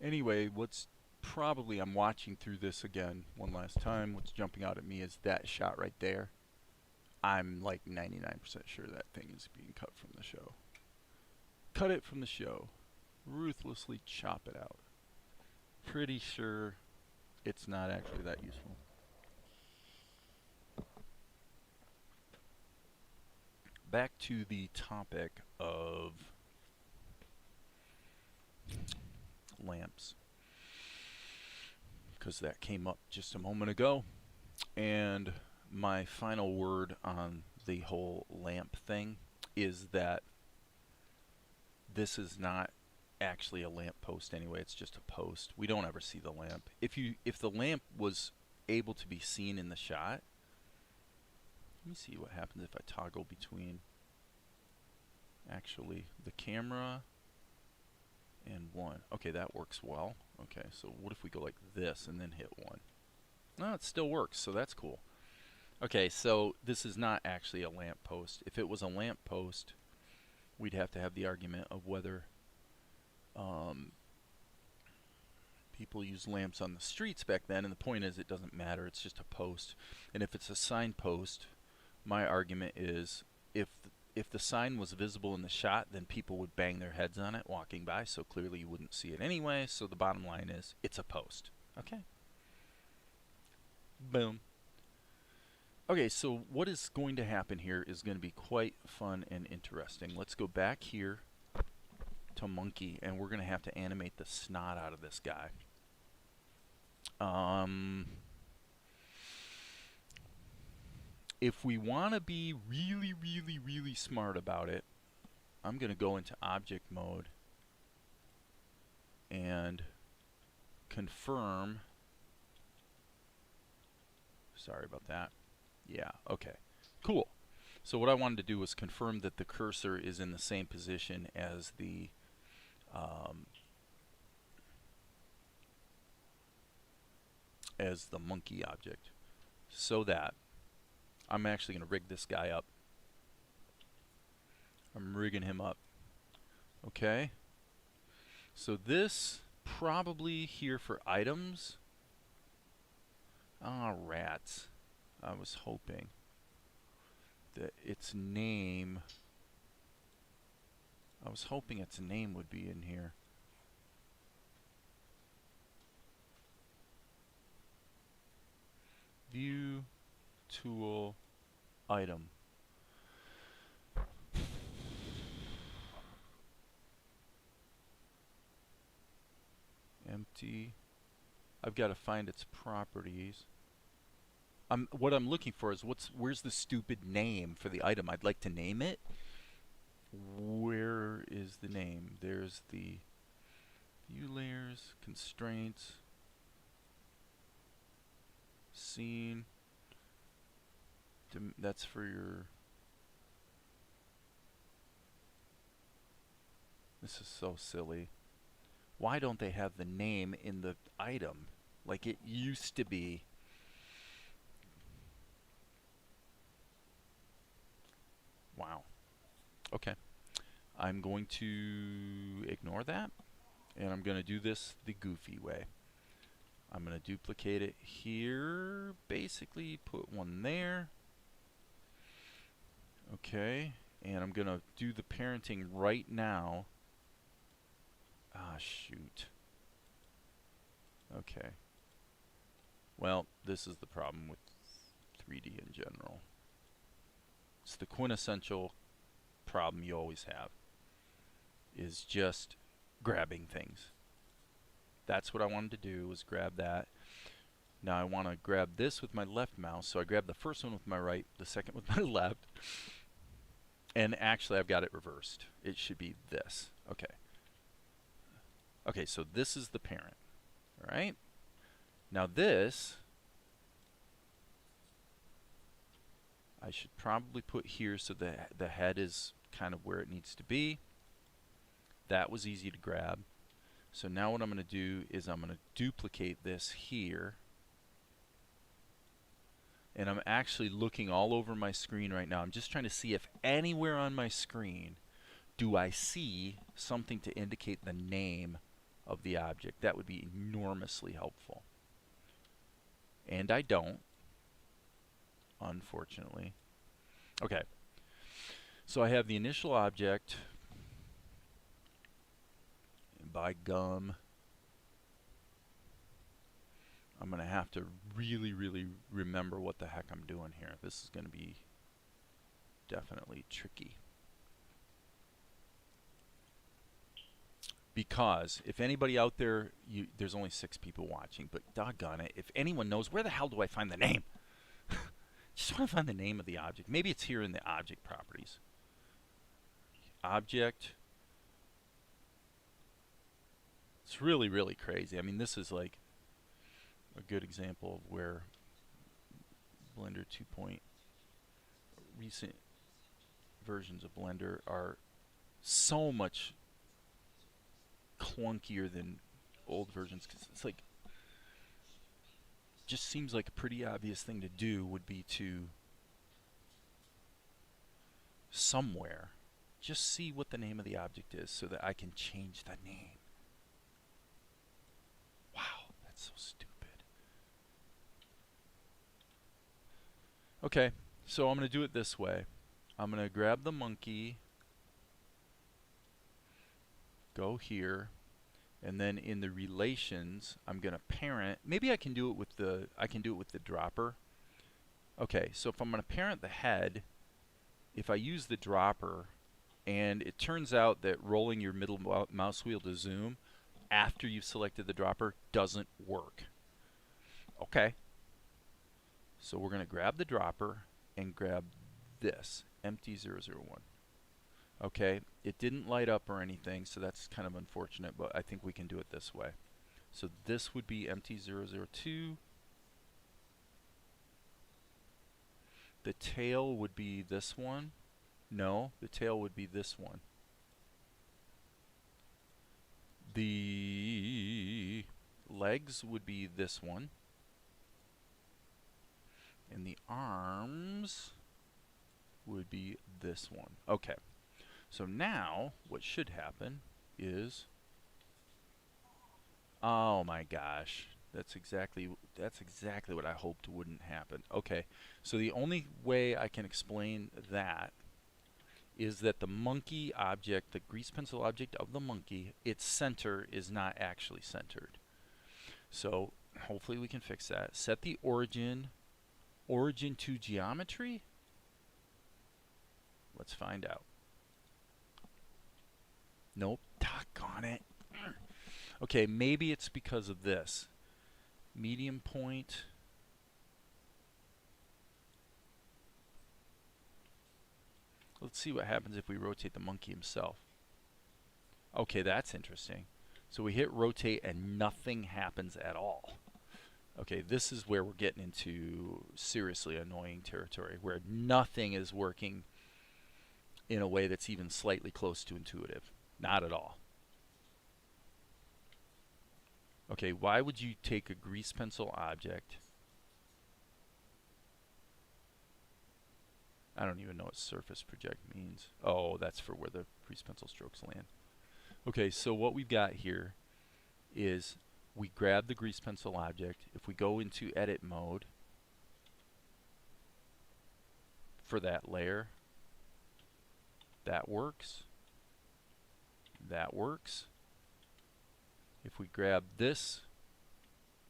anyway, what's probably, I'm watching through this again one last time. What's jumping out at me is that shot right there. I'm like 99% sure that thing is being cut from the show. Cut it from the show. Ruthlessly chop it out. Pretty sure it's not actually that useful. Back to the topic of lamps, because that came up just a moment ago. And my final word on the whole lamp thing is that this is not actually a lamp post anyway. It's just a post. We don't ever see the lamp. If the lamp was able to be seen in the shot, let me see what happens if I toggle between actually the camera and 1. Okay, that works well. Okay, so what if we go like this and then hit 1? No, it still works, so that's cool. Okay, so this is not actually a lamp post. If it was a lamp post, we'd have to have the argument of whether people use lamps on the streets back then, and the point is it doesn't matter, it's just a post. And if it's a signpost, my argument is if the sign was visible in the shot, then people would bang their heads on it walking by, so clearly you wouldn't see it anyway. So the bottom line is it's a post. Okay. Boom. Okay, so what is going to happen here is going to be quite fun and interesting. Let's go back here to monkey, and we're going to have to animate the snot out of this guy. If we want to be really, really, really smart about it, I'm going to go into object mode and confirm. Sorry about that. Yeah, okay. Cool. So what I wanted to do was confirm that the cursor is in the same position as the monkey object, so that I'm actually going to rig this guy up. I'm rigging him up. Okay. So this probably here for items. Ah, rats. I was hoping that its name would be in here. View, tool, item. Empty. I've got to find its properties. What I'm looking for is where's the stupid name for the item? I'd like to name it. Where is the name? There's the view layers, constraints, scene. That's for your. This is so silly. Why don't they have the name in the item like it used to be? Wow. Okay. I'm going to ignore that, and I'm going to do this the goofy way. I'm going to duplicate it here, basically put one there. Okay, and I'm going to do the parenting right now. Ah, shoot. Okay. Well, this is the problem with 3D in general. It's the quintessential problem you always have, is just grabbing things. That's what I wanted to do, was grab that. Now I want to grab this with my left mouse, so I grab the first one with my right, the second with my left. And actually I've got it reversed. It should be this. Okay. Okay, so this is the parent. All right? Now this I should probably put here so the head is kind of where it needs to be. That was easy to grab. So now what I'm going to do is I'm going to duplicate this here. And I'm actually looking all over my screen right now. I'm just trying to see if anywhere on my screen do I see something to indicate the name of the object? That would be enormously helpful. And I don't, unfortunately. Okay, so I have the initial object. And by gum, I'm going to have to really, really remember what the heck I'm doing here. This is going to be definitely tricky. Because if anybody out there, there's only 6 people watching, but doggone it, if anyone knows, where the hell do I find the name? Just want to find the name of the object. Maybe it's here in the object properties. Object. It's really, really crazy. I mean, this is like a good example of where Blender 2. Recent versions of Blender are so much clunkier than old versions, because it's like, just seems like a pretty obvious thing to do would be to somewhere just see what the name of the object is so that I can change the name. Wow, that's so stupid. Okay, so I'm going to do it this way. I'm going to grab the monkey, go here, and then in the relations, I'm going to parent. Maybe I can do it with the dropper. Okay, so if I'm going to parent the head, if I use the dropper, and it turns out that rolling your middle mouse wheel to zoom after you've selected the dropper doesn't work. Okay, so we're going to grab the dropper and grab this, empty 001. Okay, it didn't light up or anything, so that's kind of unfortunate, but I think we can do it this way. So this would be empty 002. The tail would be this one. No, the tail would be this one. The legs would be this one. And the arms would be this one. Okay. So now what should happen is, oh my gosh, that's exactly what I hoped wouldn't happen. Okay. So the only way I can explain that is that the monkey object, the grease pencil object of the monkey, its center is not actually centered. So hopefully we can fix that. Set the origin to geometry. Let's find out. Nope, doggone it. Okay, maybe it's because of this. Medium point. Let's see what happens if we rotate the monkey himself. Okay, that's interesting. So we hit rotate and nothing happens at all. Okay, this is where we're getting into seriously annoying territory, where nothing is working in a way that's even slightly close to intuitive. Not at all. Okay, why would you take a grease pencil object? I don't even know what surface project means. Oh, that's for where the grease pencil strokes land. Okay, so what we've got here is we grab the grease pencil object. If we go into edit mode for that layer, that works. That works. If we grab this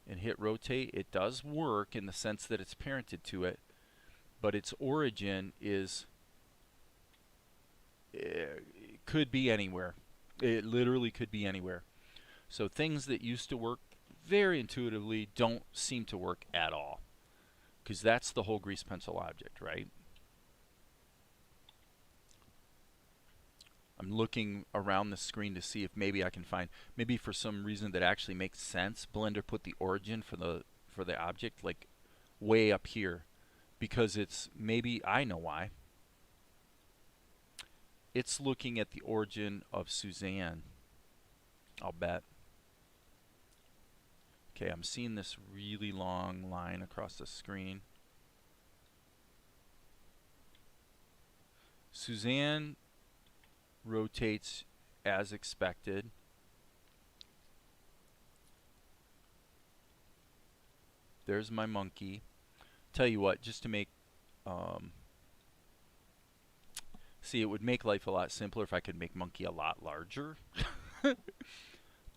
and hit rotate, it does work in the sense that it's parented to it, but its origin is, it could be anywhere. It literally could be anywhere. So things that used to work very intuitively don't seem to work at all, because that's the whole grease pencil object, right? I'm looking around the screen to see if maybe I can find, maybe for some reason that actually makes sense, Blender put the origin for the object like way up here, because it's, maybe I know why. It's looking at the origin of Suzanne, I'll bet. Okay, I'm seeing this really long line across the screen. Suzanne rotates as expected. There's my monkey. Tell you what, just to make see, it would make life a lot simpler if I could make monkey a lot larger.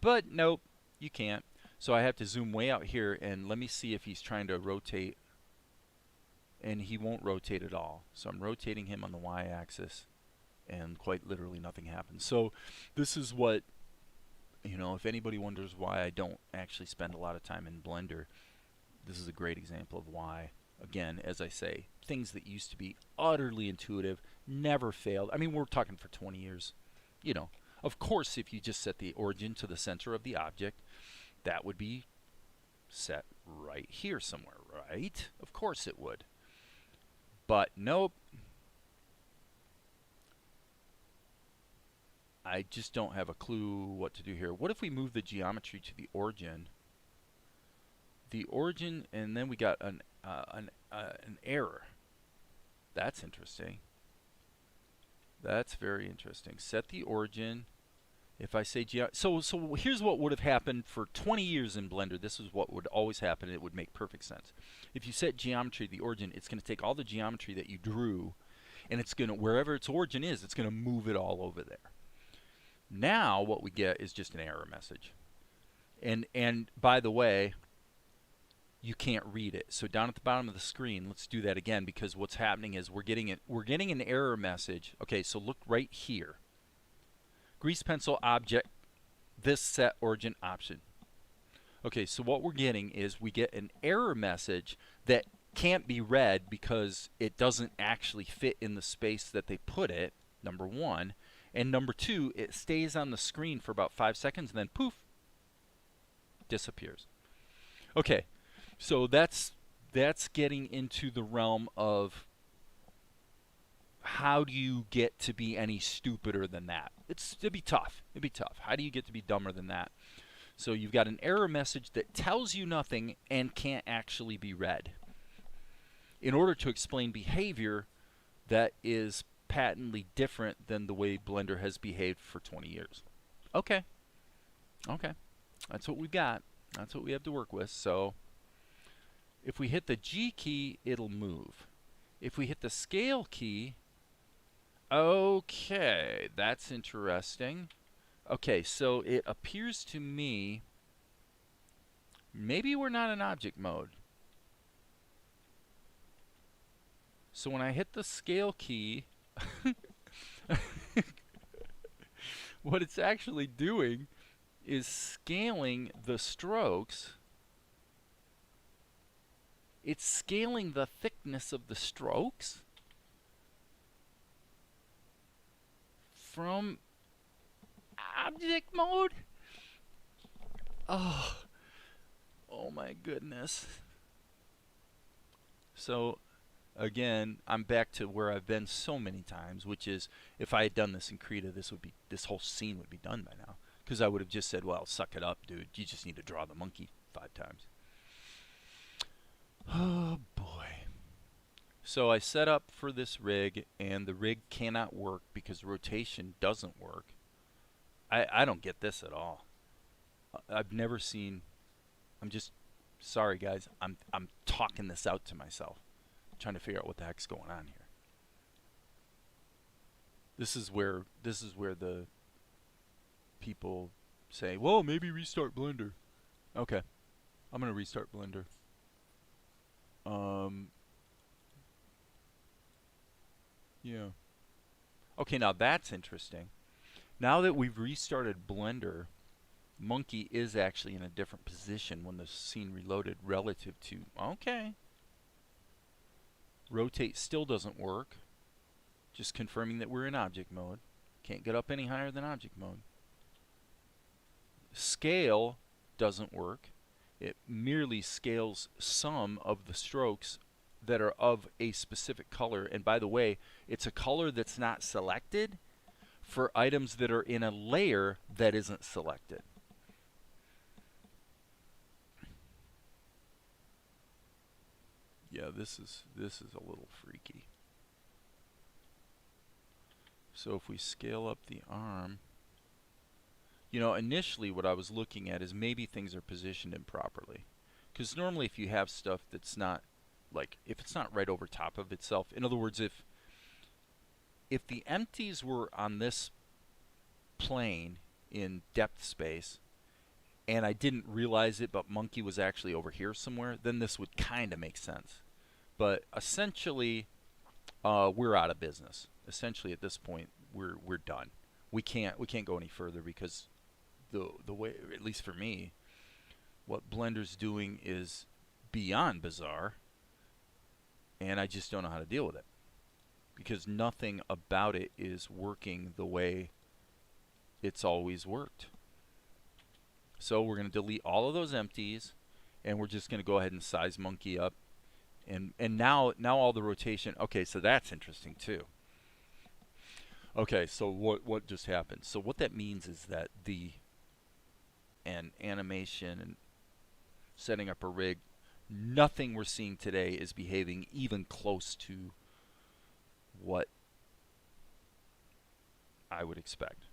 But nope, you can't. So I have to zoom way out here, and let me see if he's trying to rotate. And he won't rotate at all. So I'm rotating him on the y-axis, and quite literally nothing happens. So this is what, you know, if anybody wonders why I don't actually spend a lot of time in Blender, this is a great example of why. Again, as I say, things that used to be utterly intuitive never failed. I mean, we're talking for 20 years. You know, of course, if you just set the origin to the center of the object, that would be set right here somewhere, right? Of course it would. But nope. I just don't have a clue what to do here. What if we move the geometry to the origin? The origin, and then we got an error. That's interesting. That's very interesting. Set the origin. If I say so here's what would have happened for 20 years in Blender. This is what would always happen. It would make perfect sense. If you set geometry to the origin, it's going to take all the geometry that you drew, and it's going to, wherever its origin is, it's going to move it all over there. Now what we get is just an error message. And by the way, you can't read it. So down at the bottom of the screen, let's do that again, because what's happening is we're getting an error message. Okay, so look right here. Grease pencil object, this set origin option. Okay, so what we're getting is we get an error message that can't be read because it doesn't actually fit in the space that they put it, number one. And number two, it stays on the screen for about 5 seconds and then poof, disappears. Okay, so that's getting into the realm of how do you get to be any stupider than that? It'd be tough. It'd be tough. How do you get to be dumber than that? So you've got an error message that tells you nothing and can't actually be read. In order to explain behavior that is patently different than the way Blender has behaved for 20 years. Okay. Okay. That's what we've got. That's what we have to work with. So if we hit the G key, it'll move. If we hit the scale key, okay, that's interesting. Okay, so it appears to me maybe we're not in object mode. So when I hit the scale key, what it's actually doing is scaling the strokes. It's scaling the thickness of the strokes from object mode. Oh my goodness. So again, I'm back to where I've been so many times, which is if I had done this in Krita, this whole scene would be done by now, because I would have just said, well, suck it up, dude, you just need to draw the monkey 5 times. Oh boy. So I set up for this rig, and the rig cannot work because rotation doesn't work. I don't get this at all. I've never seen. I'm just sorry, guys. I'm talking this out to myself, trying to figure out what the heck's going on here. This is where the people say, "Well, maybe restart Blender." Okay, I'm gonna restart Blender. Yeah. Okay, now that's interesting. Now that we've restarted Blender, Monkey is actually in a different position when the scene reloaded relative to, okay. Rotate still doesn't work. Just confirming that we're in object mode. Can't get up any higher than object mode. Scale doesn't work. It merely scales some of the strokes that are of a specific color. And by the way, it's a color that's not selected for items that are in a layer that isn't selected. Yeah, this is a little freaky. So if we scale up the arm, you know, initially what I was looking at is maybe things are positioned improperly. Because normally if you have stuff that's not, like, if it's not right over top of itself, in other words, if the empties were on this plane in depth space, and I didn't realize it, but monkey was actually over here somewhere, then this would kind of make sense. But essentially, we're out of business. Essentially, at this point, we're done. We can't go any further because the way, at least for me, what Blender's doing is beyond bizarre, and I just don't know how to deal with it because nothing about it is working the way it's always worked. So we're going to delete all of those empties, and we're just going to go ahead and size monkey up. And now all the rotation. Okay, so that's interesting too. Okay, so what just happened? So what that means is that an animation and setting up a rig, nothing we're seeing today is behaving even close to what I would expect.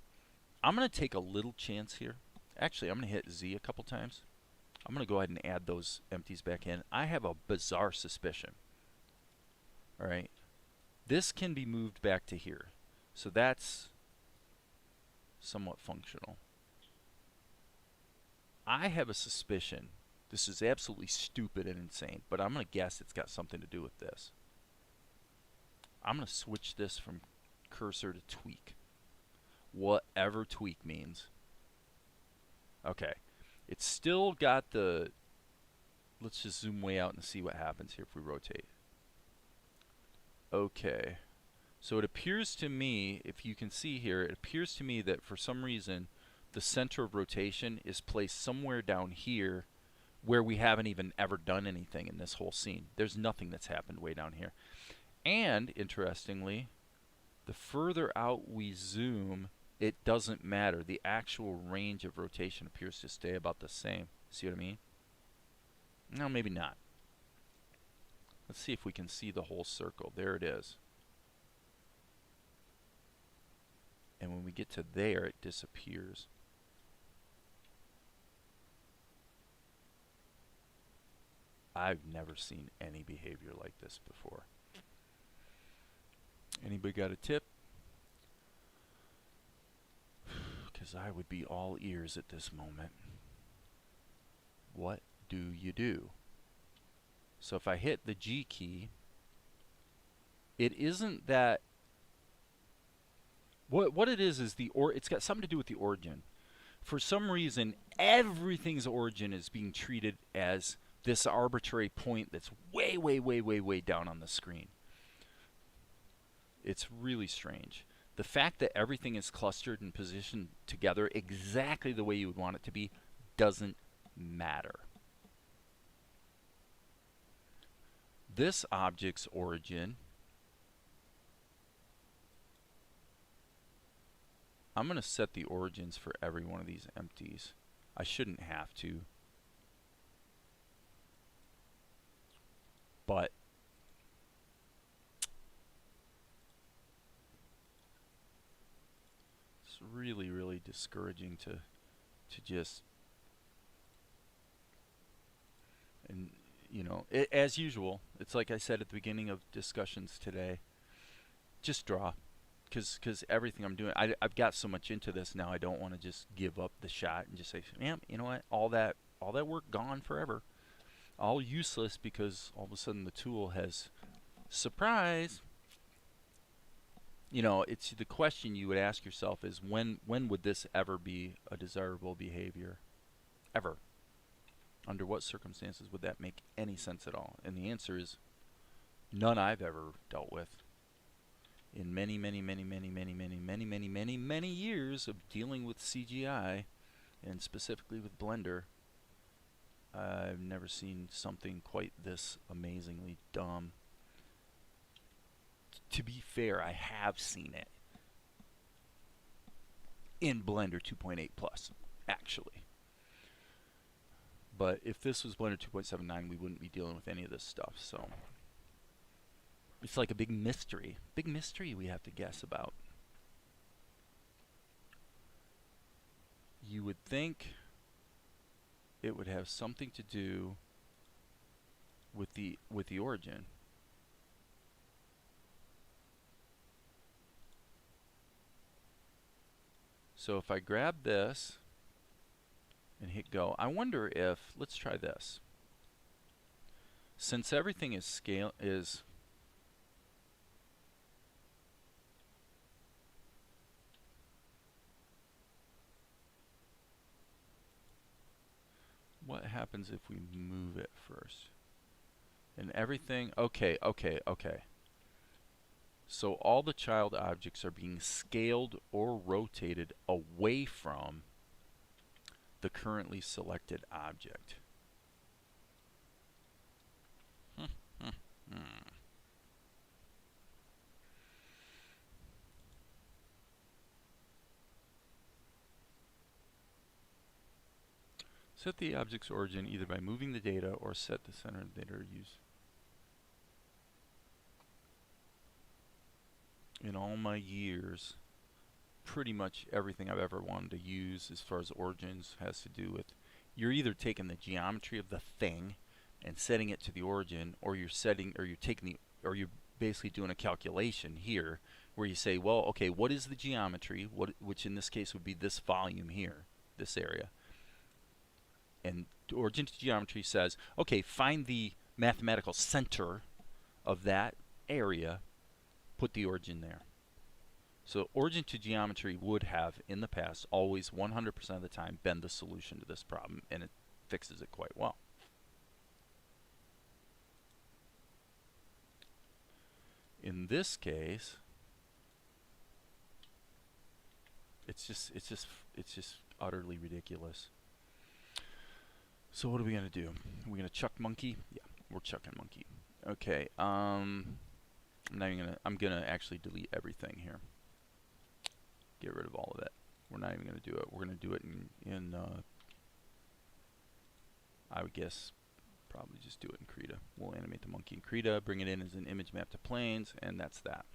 I'm going to take a little chance here. Actually, I'm going to hit Z a couple times. I'm going to go ahead and add those empties back in. I have a bizarre suspicion. All right. This can be moved back to here. So that's somewhat functional. I have a suspicion. This is absolutely stupid and insane, but I'm going to guess it's got something to do with this. I'm going to switch this from cursor to tweak. Whatever tweak means. Okay. It's still got the... Let's just zoom way out and see what happens here if we rotate. Okay. So it appears to me, if you can see here, it appears to me that for some reason the center of rotation is placed somewhere down here where we haven't even ever done anything in this whole scene. There's nothing that's happened way down here. And, interestingly, the further out we zoom, it doesn't matter. The actual range of rotation appears to stay about the same. See what I mean? No, maybe not. Let's see if we can see the whole circle. There it is. And when we get to there, it disappears. I've never seen any behavior like this before. Anybody got a tip? Because I would be all ears at this moment. What do you do? So if I hit the G key, it isn't that... What it is it's got something to do with the origin. For some reason, everything's origin is being treated as this arbitrary point that's way, way, way, way, way down on the screen. It's really strange. The fact that everything is clustered and positioned together exactly the way you would want it to be doesn't matter. This object's origin, I'm going to set the origins for every one of these empties. I shouldn't have to, but it's really, really discouraging to just, and you know, as usual, it's like I said at the beginning of discussions today, just draw. Because everything I'm doing, I've got so much into this now, I don't want to just give up the shot and just say, man, you know what, all that work gone forever. All useless because all of a sudden the tool has, surprise. You know, it's the question you would ask yourself is when would this ever be a desirable behavior? Ever. Under what circumstances would that make any sense at all? And the answer is none I've ever dealt with. In many, many, many, many, many, many, many, many, many, many years of dealing with CGI, and specifically with Blender, I've never seen something quite this amazingly dumb. To be fair, I have seen it in Blender 2.8 Plus, actually. But if this was Blender 2.79, we wouldn't be dealing with any of this stuff, so... It's like a big mystery we have to guess about. you would think it would have something to do with the origin. So if I grab this and hit go, I wonder if, let's try this. Since everything is what happens if we move it first? And everything, okay. So all the child objects are being scaled or rotated away from the currently selected object. Set the object's origin either by moving the data or set the center of the data used. In all my years, pretty much everything I've ever wanted to use as far as origins has to do with, you're either taking the geometry of the thing and setting it to the origin, or you're basically doing a calculation here where you say, well, okay, what is the geometry, which in this case would be this volume here, this area. And origin to geometry says, okay, find the mathematical center of that area, put the origin there. So origin to geometry would have, in the past, always 100% of the time been the solution to this problem, and it fixes it quite well. In this case, it's just utterly ridiculous. So what are we gonna do? We're gonna chuck monkey? Yeah, we're chucking monkey. Okay. I'm gonna actually delete everything here. Get rid of all of it. We're not even gonna do it. We're gonna do it in I would guess probably just do it in Krita. We'll animate the monkey in Krita, bring it in as an image map to planes, and that's that.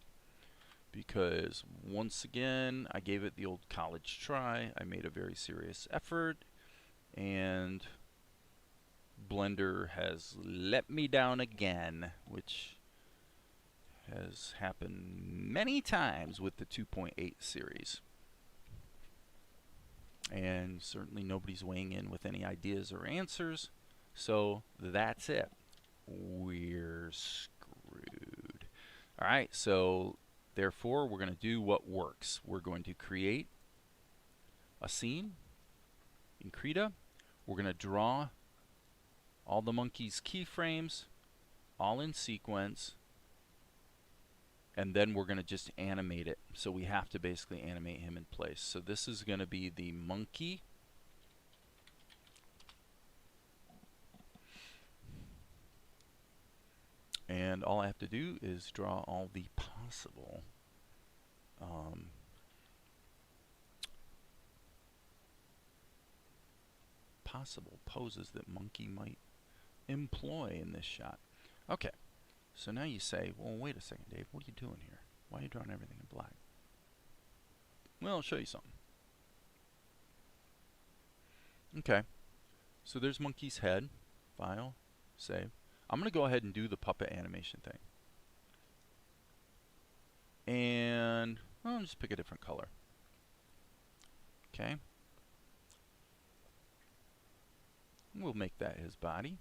Because once again, I gave it the old college try. I made a very serious effort, and Blender has let me down again, which has happened many times with the 2.8 series. And certainly nobody's weighing in with any ideas or answers, so that's it. We're screwed. Alright, so therefore we're going to do what works. We're going to create a scene in Krita. We're going to draw all the monkey's keyframes, all in sequence, and then we're going to just animate it. So we have to basically animate him in place. So this is going to be the monkey. And all I have to do is draw all the possible poses that monkey might employ in this shot. Okay, so now you say, well, wait a second, Dave, what are you doing here? Why are you drawing everything in black? Well, I'll show you something. Okay, so there's monkey's head. File, save. I'm going to go ahead and do the puppet animation thing. And I'll just pick a different color. Okay. We'll make that his body.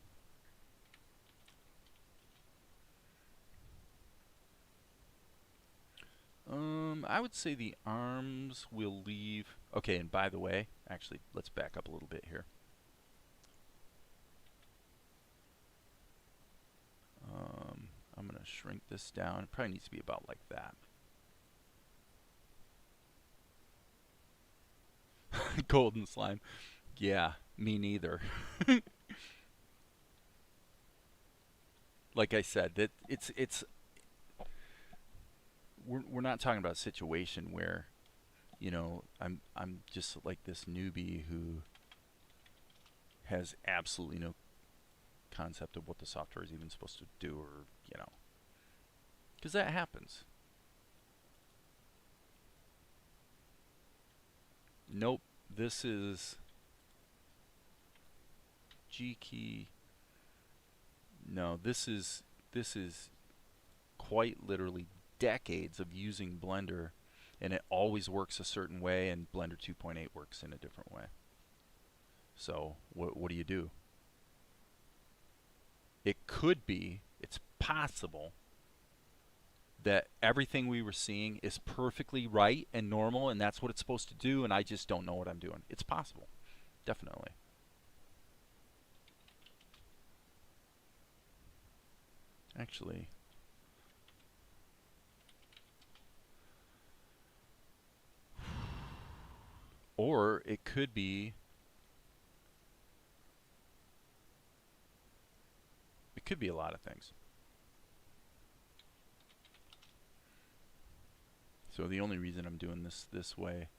I would say the arms will leave. Okay, and by the way, actually, let's back up a little bit here. I'm going to shrink this down. It probably needs to be about like that. Golden slime. Yeah, me neither. Like I said, that we're not talking about a situation where, you know, I'm just like this newbie who has absolutely no concept of what the software is even supposed to do, or, you know, because that happens. Nope, this is G key. No, this is quite literally decades of using Blender, and it always works a certain way, and Blender 2.8 works in a different way. So what do? It could be, it's possible that everything we were seeing is perfectly right and normal, and that's what it's supposed to do, and I just don't know what I'm doing. It's possible, definitely. Actually, or it could be, a lot of things. So the only reason I'm doing this way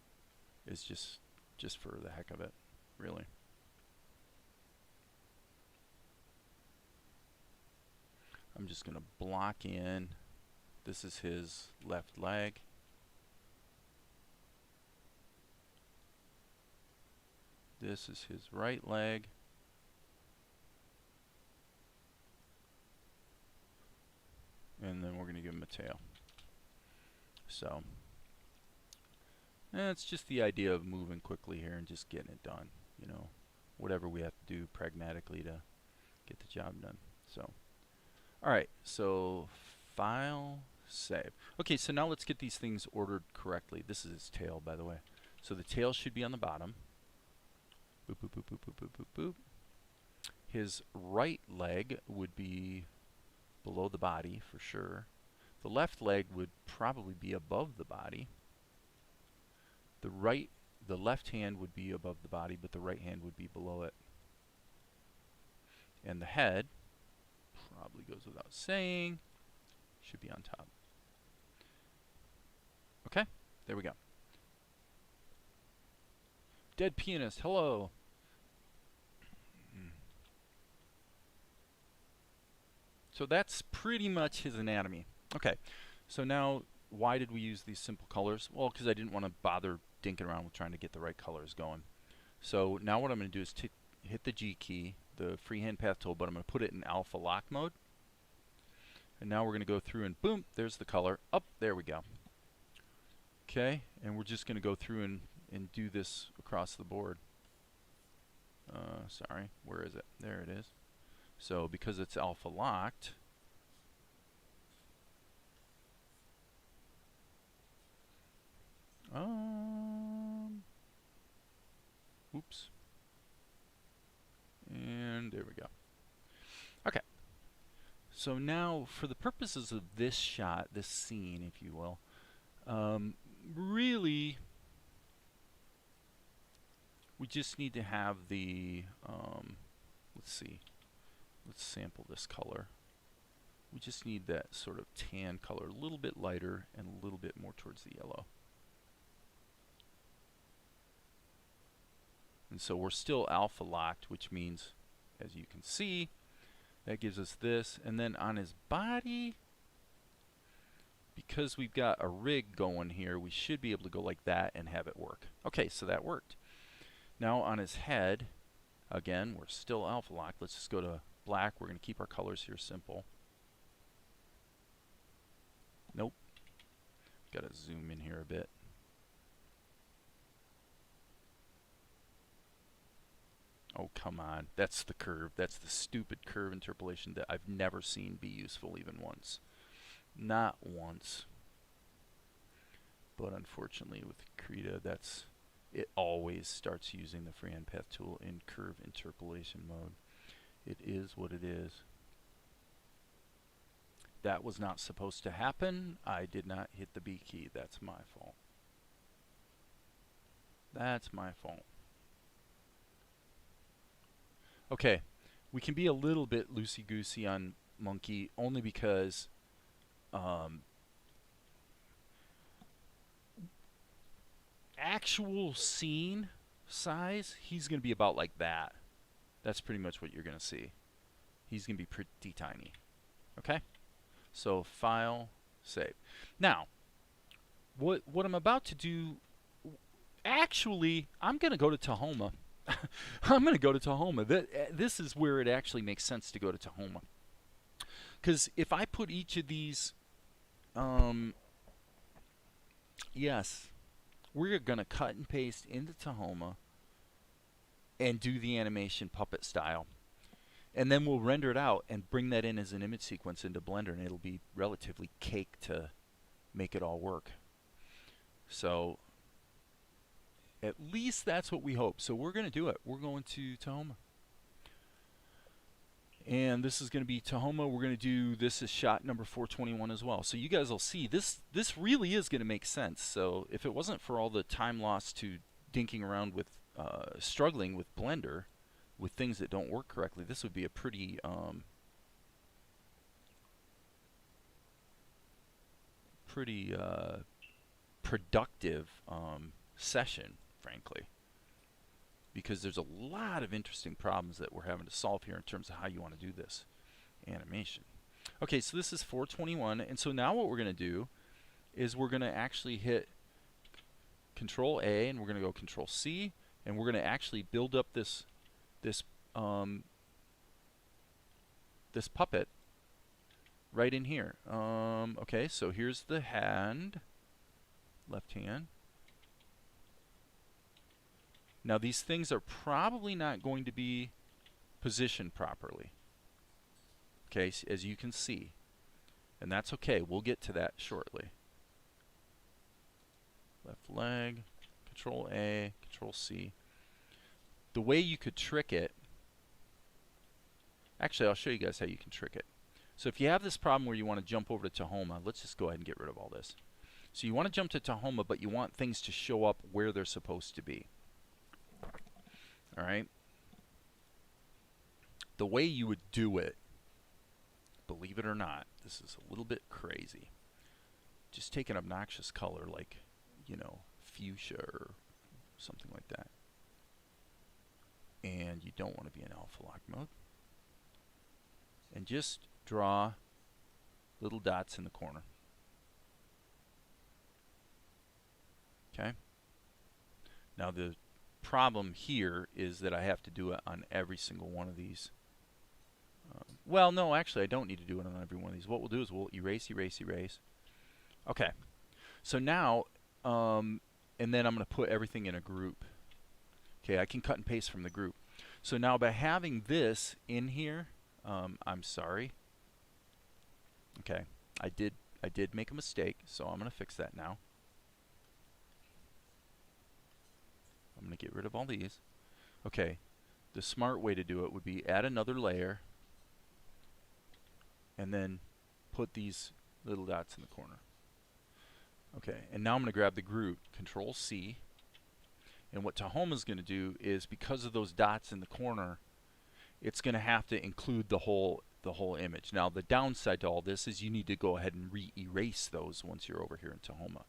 is just for the heck of it, really. I'm just going to block in. This is his left leg. This is his right leg. And then we're going to give him a tail. So, it's just the idea of moving quickly here and just getting it done. You know, whatever we have to do pragmatically to get the job done. So, all right. So, file, save. Okay, so now let's get these things ordered correctly. This is his tail, by the way. So the tail should be on the bottom. Boop, boop, boop, boop, boop, boop, boop, boop. His right leg would be below the body for sure. The left leg would probably be above the body. The left hand would be above the body, but the right hand would be below it. And the head, probably goes without saying, should be on top. Okay, there we go. Dead pianist, hello. So that's pretty much his anatomy. Okay, so now why did we use these simple colors? Well, because I didn't want to bother dinking around with trying to get the right colors going. So now what I'm going to do is hit the G key, the freehand path tool, but I'm going to put it in alpha lock mode. And now we're going to go through and boom, there's the color. Up, there we go. Okay, and we're just going to go through and do this across the board. Sorry, where is it? There it is. So because it's alpha locked, oops. And there we go. Okay. So now for the purposes of this shot, this scene, if you will, really we just need to have the, let's see, let's sample this color. We just need that sort of tan color, a little bit lighter and a little bit more towards the yellow. And so we're still alpha locked, which means, as you can see, that gives us this. And then on his body, because we've got a rig going here, we should be able to go like that and have it work. Okay, so that worked. Now on his head, again, we're still alpha locked. Let's just go to black. We're going to keep our colors here simple. Nope. Got to zoom in here a bit. Oh, come on. That's the curve. That's the stupid curve interpolation that I've never seen be useful even once. Not once. But unfortunately with Krita, it always starts using the freehand path tool in curve interpolation mode. It is what it is. That was not supposed to happen. I did not hit the B key. That's my fault. That's my fault. Okay, we can be a little bit loosey-goosey on Monkey only because actual scene size, he's going to be about like that. That's pretty much what you're going to see. He's going to be pretty tiny. Okay? So file, save. Now, what I'm about to do, Actually, I'm going to go to Tahoma. I'm going to go to Tahoma. This is where it actually makes sense to go to Tahoma. Because if I put each of these, yes, we're going to cut and paste into Tahoma and do the animation puppet style. And then we'll render it out and bring that in as an image sequence into Blender, and it'll be relatively cake to make it all work. So at least that's what we hope. So we're going to do it. We're going to Tahoma. And this is going to be Tahoma. We're going to do this as shot number 421 as well. So you guys will see this really is going to make sense. So if it wasn't for all the time lost to dinking around with struggling with Blender with things that don't work correctly, this would be a pretty productive session, frankly, because there's a lot of interesting problems that we're having to solve here in terms of how you want to do this animation. Okay, so this is 421, and so now what we're going to do is we're going to actually hit Control A, and we're going to go Control C, and we're going to actually build up this puppet right in here. Okay, so here's the hand, left hand. Now these things are probably not going to be positioned properly, okay, as you can see, and that's okay. We'll get to that shortly. Left leg, Control A, Control C. The way you could trick it, actually I'll show you guys how you can trick it. So if you have this problem where you want to jump over to Tahoma, let's just go ahead and get rid of all this. So you want to jump to Tahoma, but you want things to show up where they're supposed to be. All right. The way you would do it, believe it or not, this is a little bit crazy. Just take an obnoxious color like, you know, fuchsia or something like that. And you don't want to be in alpha lock mode. And just draw little dots in the corner. Okay. Now the problem here is that I have to do it on every single one of these. Well, no, actually I don't need to do it on every one of these. What we'll do is we'll erase, erase, erase. Okay. So now, and then I'm going to put everything in a group. Okay, I can cut and paste from the group. So now by having this in here, I'm sorry. Okay, I did make a mistake, so I'm going to fix that now. I'm going to get rid of all these. Okay, the smart way to do it would be add another layer and then put these little dots in the corner. Okay, and now I'm going to grab the group, Control C, and what Tahoma is going to do is, because of those dots in the corner, it's going to have to include the whole image. Now the downside to all this is you need to go ahead and re-erase those once you're over here in Tahoma,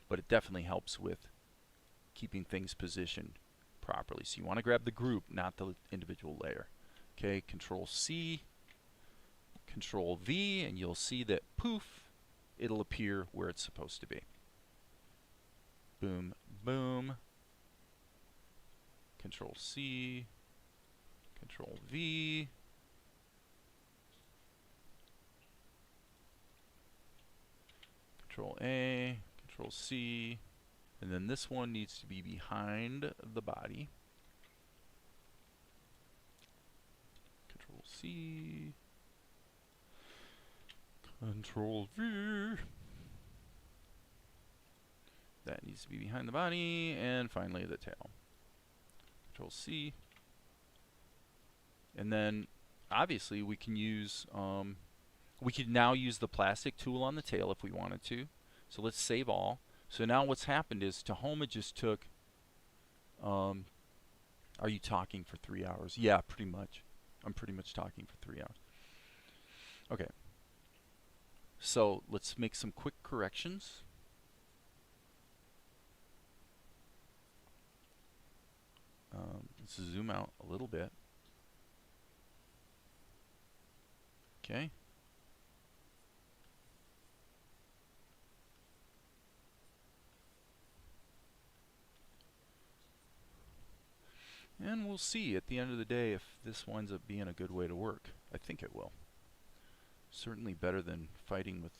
but it definitely helps with keeping things positioned properly. So you want to grab the group, not the individual layer. Okay, Control C, Control V, and you'll see that poof, it'll appear where it's supposed to be. Boom, boom. Control C, Control V. Control A, Control C, and then this one needs to be behind the body. Control C, Control V. That needs to be behind the body, and finally the tail. Control C. And then obviously we can use we could now use the plastic tool on the tail if we wanted to. So let's save all. So now what's happened is Tahoma just took are you talking for 3 hours? Yeah, pretty much. I'm pretty much talking for 3 hours. Okay. So let's make some quick corrections. Let's zoom out a little bit. Okay. And we'll see at the end of the day if this winds up being a good way to work. I think it will. Certainly better than fighting with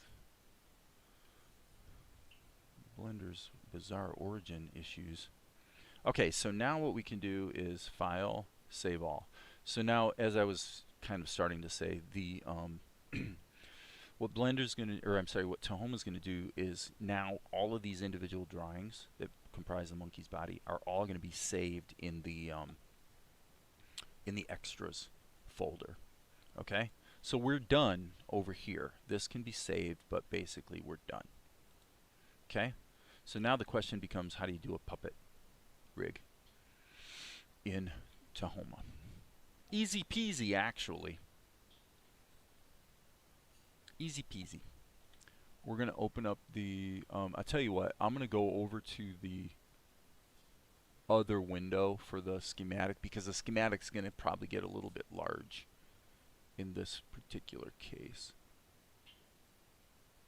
Blender's bizarre origin issues. Okay, so now what we can do is File, Save All. So now, as I was kind of starting to say, the what Blender's going to, or I'm sorry, what Tahoma's going to do is now all of these individual drawings that comprise the monkey's body are all going to be saved in the extras folder. Okay, so we're done over here. This can be saved, but basically we're done. Okay, so now the question becomes, how do you do a puppet rig in Tahoma? Easy peasy, actually. Easy peasy. We're going to open up the, I'll tell you what, I'm going to go over to the other window for the schematic, because the schematic's going to probably get a little bit large in this particular case.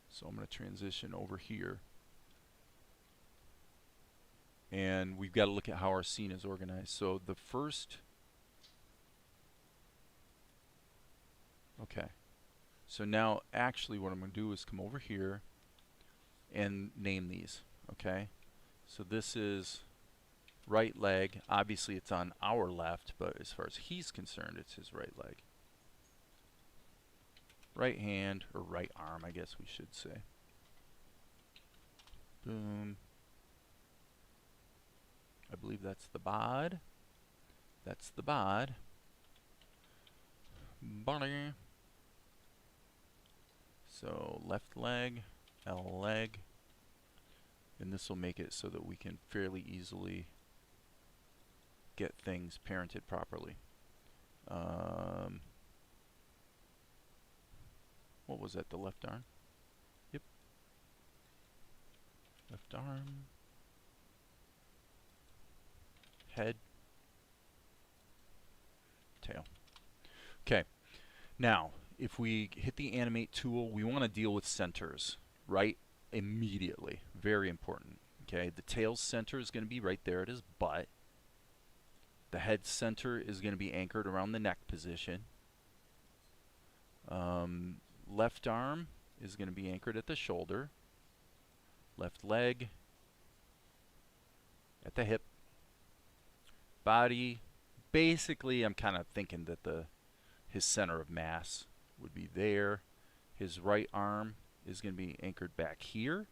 So I'm going to transition over here. And we've got to look at how our scene is organized. So the first, okay. So now actually what I'm going to do is come over here and name these, okay? So this is right leg. Obviously it's on our left, but as far as he's concerned, it's his right leg. Right hand, or right arm, I guess we should say. Boom. I believe that's the bod. That's the bod. Body. So left leg, L leg, and this will make it so that we can fairly easily get things parented properly. What was that, the left arm? Yep. Left arm. Head. Tail. Okay. Now, if we hit the animate tool, we want to deal with centers right immediately. Very important. Okay, the tail's center is going to be right there at his butt. The head center is going to be anchored around the neck position. Left arm is going to be anchored at the shoulder. Left leg at the hip. Body, basically I'm kind of thinking that his center of mass would be there. His right arm is going to be anchored back here.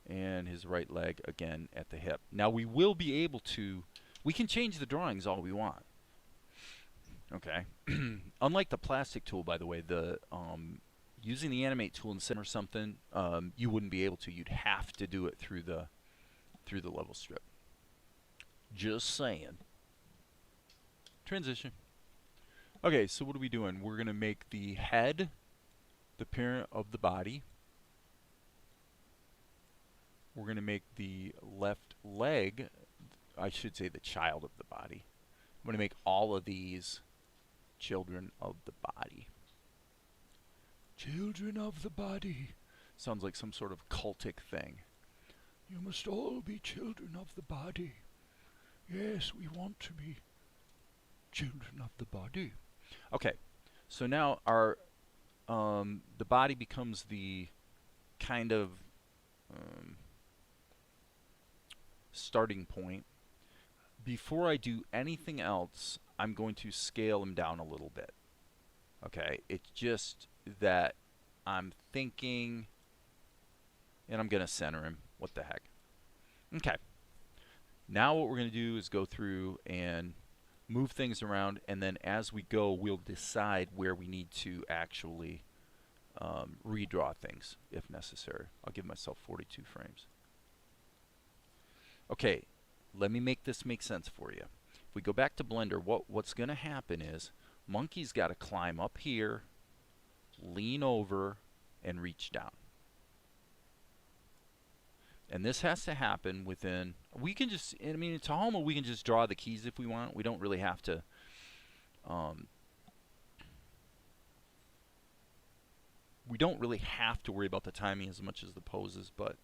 And his right leg again at the hip. Now we will be able to, we can change the drawings all we want. Okay. Unlike the plastic tool, by the way, the using the animate tool and center something, you wouldn't be able to. You'd have to do it through the level strip. Just saying. Transition. Okay, so what are we doing? We're going to make the head the parent of the body. We're going to make the left leg, I should say the child of the body. I'm going to make all of these children of the body. Children of the body. Sounds like some sort of cultic thing. You must all be children of the body. Yes, we want to be children of the body. Okay, so now our the body becomes the kind of starting point. Before I do anything else, I'm going to scale him down a little bit. Okay, it's just that I'm thinking, and I'm going to center him. What the heck? Okay. Now what we're going to do is go through and move things around, and then as we go, we'll decide where we need to actually redraw things if necessary. I'll give myself 42 frames. Okay, let me make this make sense for you. If we go back to Blender, what's going to happen is Monkey's got to climb up here, lean over, and reach down. And this has to happen within, we can just, I mean, in Tahoma we can just draw the keys if we want. We don't really have to, worry about the timing as much as the poses, but,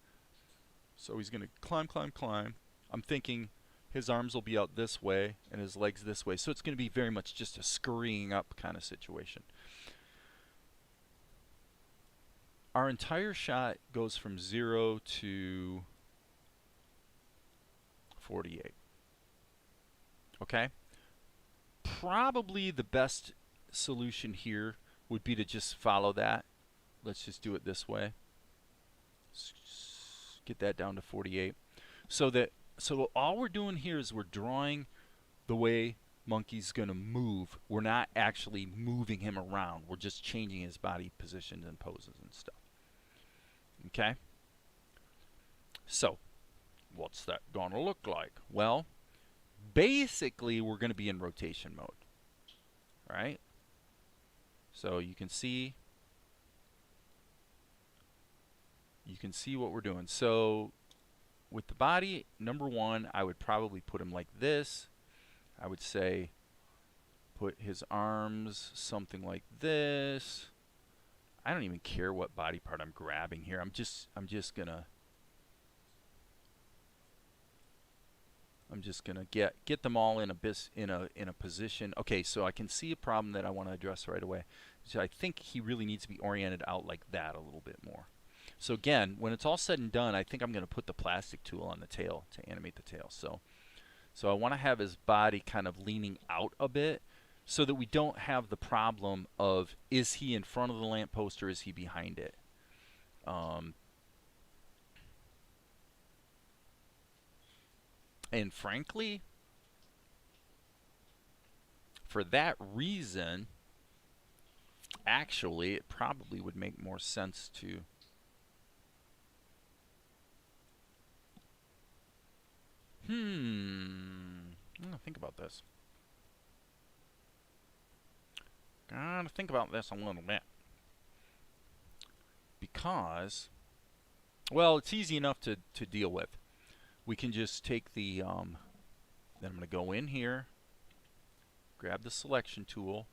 so he's going to climb, climb, climb. I'm thinking His arms will be out this way and his legs this way. So it's going to be very much just a scurrying up kind of situation. Our entire shot goes from 0 to 48. Okay? Probably the best solution here would be to just follow that. Let's just do it this way. Get that down to 48. So all we're doing here is we're drawing the way Monkey's going to move. We're not actually moving him around. We're just changing his body positions and poses and stuff. Okay? So, what's that going to look like? Well, basically we're going to be in rotation mode. Right? So you can see what we're doing. So with the body, number one, I would probably put him like this. I would say put his arms something like this. I don't even care what body part I'm grabbing here. I'm just gonna get them all in a position. Okay, so I can see a problem that I want to address right away. So I think he really needs to be oriented out like that a little bit more. So again, when it's all said and done, I think I'm going to put the plastic tool on the tail to animate the tail. So I want to have his body kind of leaning out a bit so that we don't have the problem of, is he in front of the lamppost or is he behind it? And frankly, for that reason, actually, it probably would make more sense to I'm gonna think about this. Gotta think about this a little bit. Because, well, it's easy enough to deal with. We can just take the, then I'm going to go in here, grab the selection tool,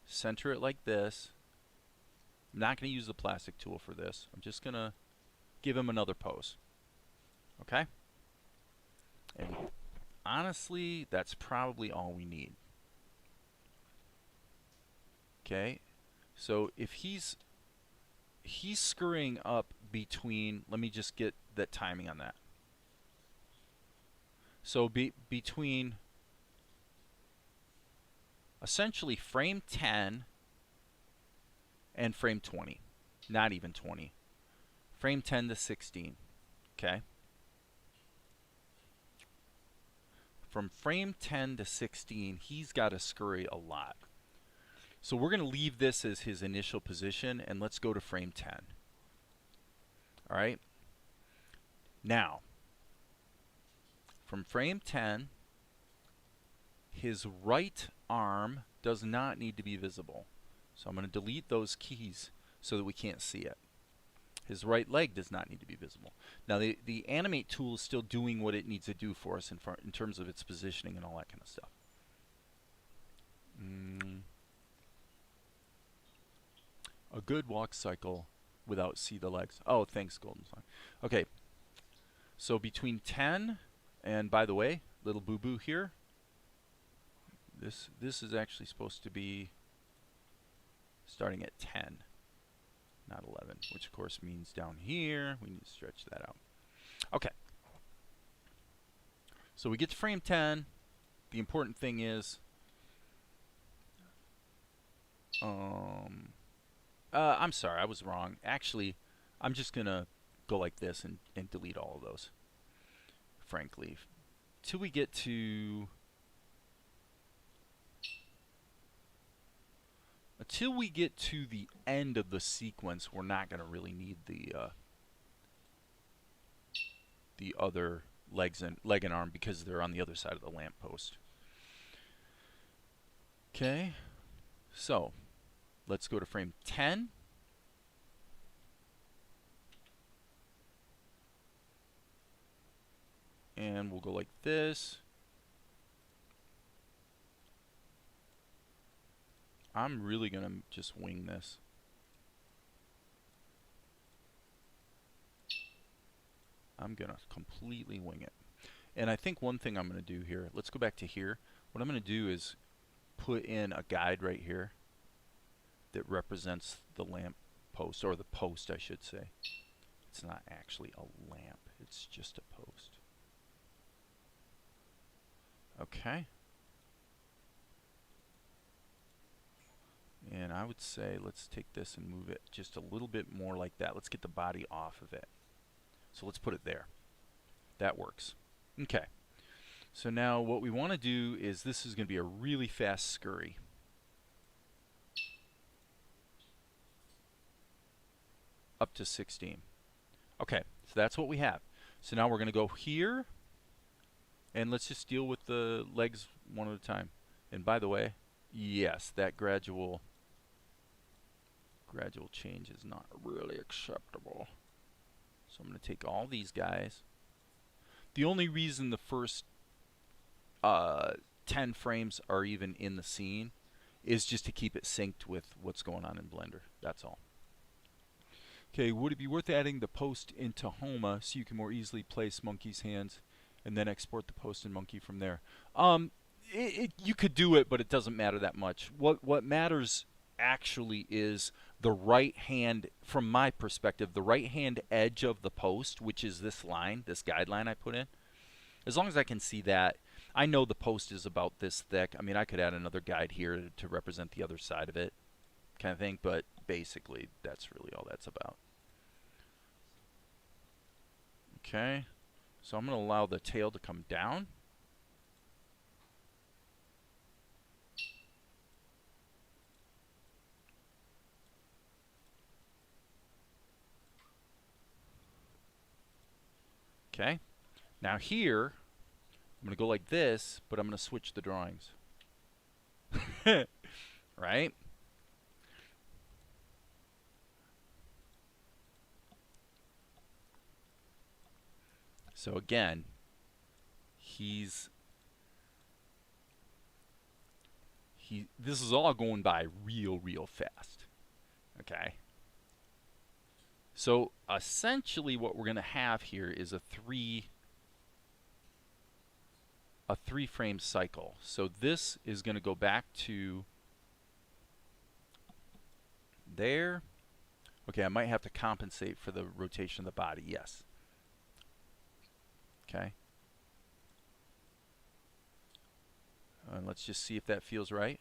center it like this. I'm not going to use the plastic tool for this. I'm just going to give him another pose. Okay? And honestly, that's probably all we need. Okay? So if he's scurrying up between, let me just get that timing on that. So between essentially frame 10 and frame 20, not even 20, frame 10 to 16, okay? From frame 10 to 16, he's got to scurry a lot. So we're going to leave this as his initial position, and let's go to frame 10. All right? Now, from frame 10, his right arm does not need to be visible. So I'm going to delete those keys so that we can't see it. His right leg does not need to be visible. Now, the animate tool is still doing what it needs to do for us in terms of its positioning and all that kind of stuff. A good walk cycle without see the legs. Oh, thanks, Golden Song. Okay, so between 10 and, by the way, little boo-boo here, this is actually supposed to be starting at 10, not 11, which of course means down here we need to stretch that out. Okay, so we get to frame 10. The important thing is I'm sorry, I was wrong. Actually, I'm just going to go like this and delete all of those, frankly. Till we get to... Until we get to the end of the sequence, we're not going to really need the other leg and arm because they're on the other side of the lamppost. Okay, so let's go to frame 10. And we'll go like this. I'm really going to just wing this. I'm going to completely wing it. And I think one thing I'm going to do here, let's go back to here. What I'm going to do is put in a guide right here that represents the lamp post, or the post I should say. It's not actually a lamp, it's just a post. Okay. And I would say let's take this and move it just a little bit more like that. Let's get the body off of it. So let's put it there. That works. Okay. So now what we want to do is, this is going to be a really fast scurry. Up to 16. Okay, so that's what we have. So now we're going to go here, and let's just deal with the legs one at a time. And by the way, yes, that gradual change is not really acceptable. So I'm going to take all these guys. The only reason the first 10 frames are even in the scene is just to keep it synced with what's going on in Blender. That's all. Okay, would it be worth adding the post in Tahoma so you can more easily place monkey's hands and then export the post and monkey from there? You could do it, but it doesn't matter that much. What matters actually is the right hand, from my perspective, the right hand edge of the post, which is this line, this guideline I put in. As long as I can see that, I know the post is about this thick. I mean, I could add another guide here to represent the other side of it, kind of thing, but basically that's really all that's about. Okay, so I'm going to allow the tail to come down. Okay, now here I'm going to go like this, but I'm going to switch the drawings. Right? So again, this is all going by real fast. Okay? So essentially what we're going to have here is a three frame cycle. So this is going to go back to there. Okay, I might have to compensate for the rotation of the body. Yes. Okay. And let's just see if that feels right.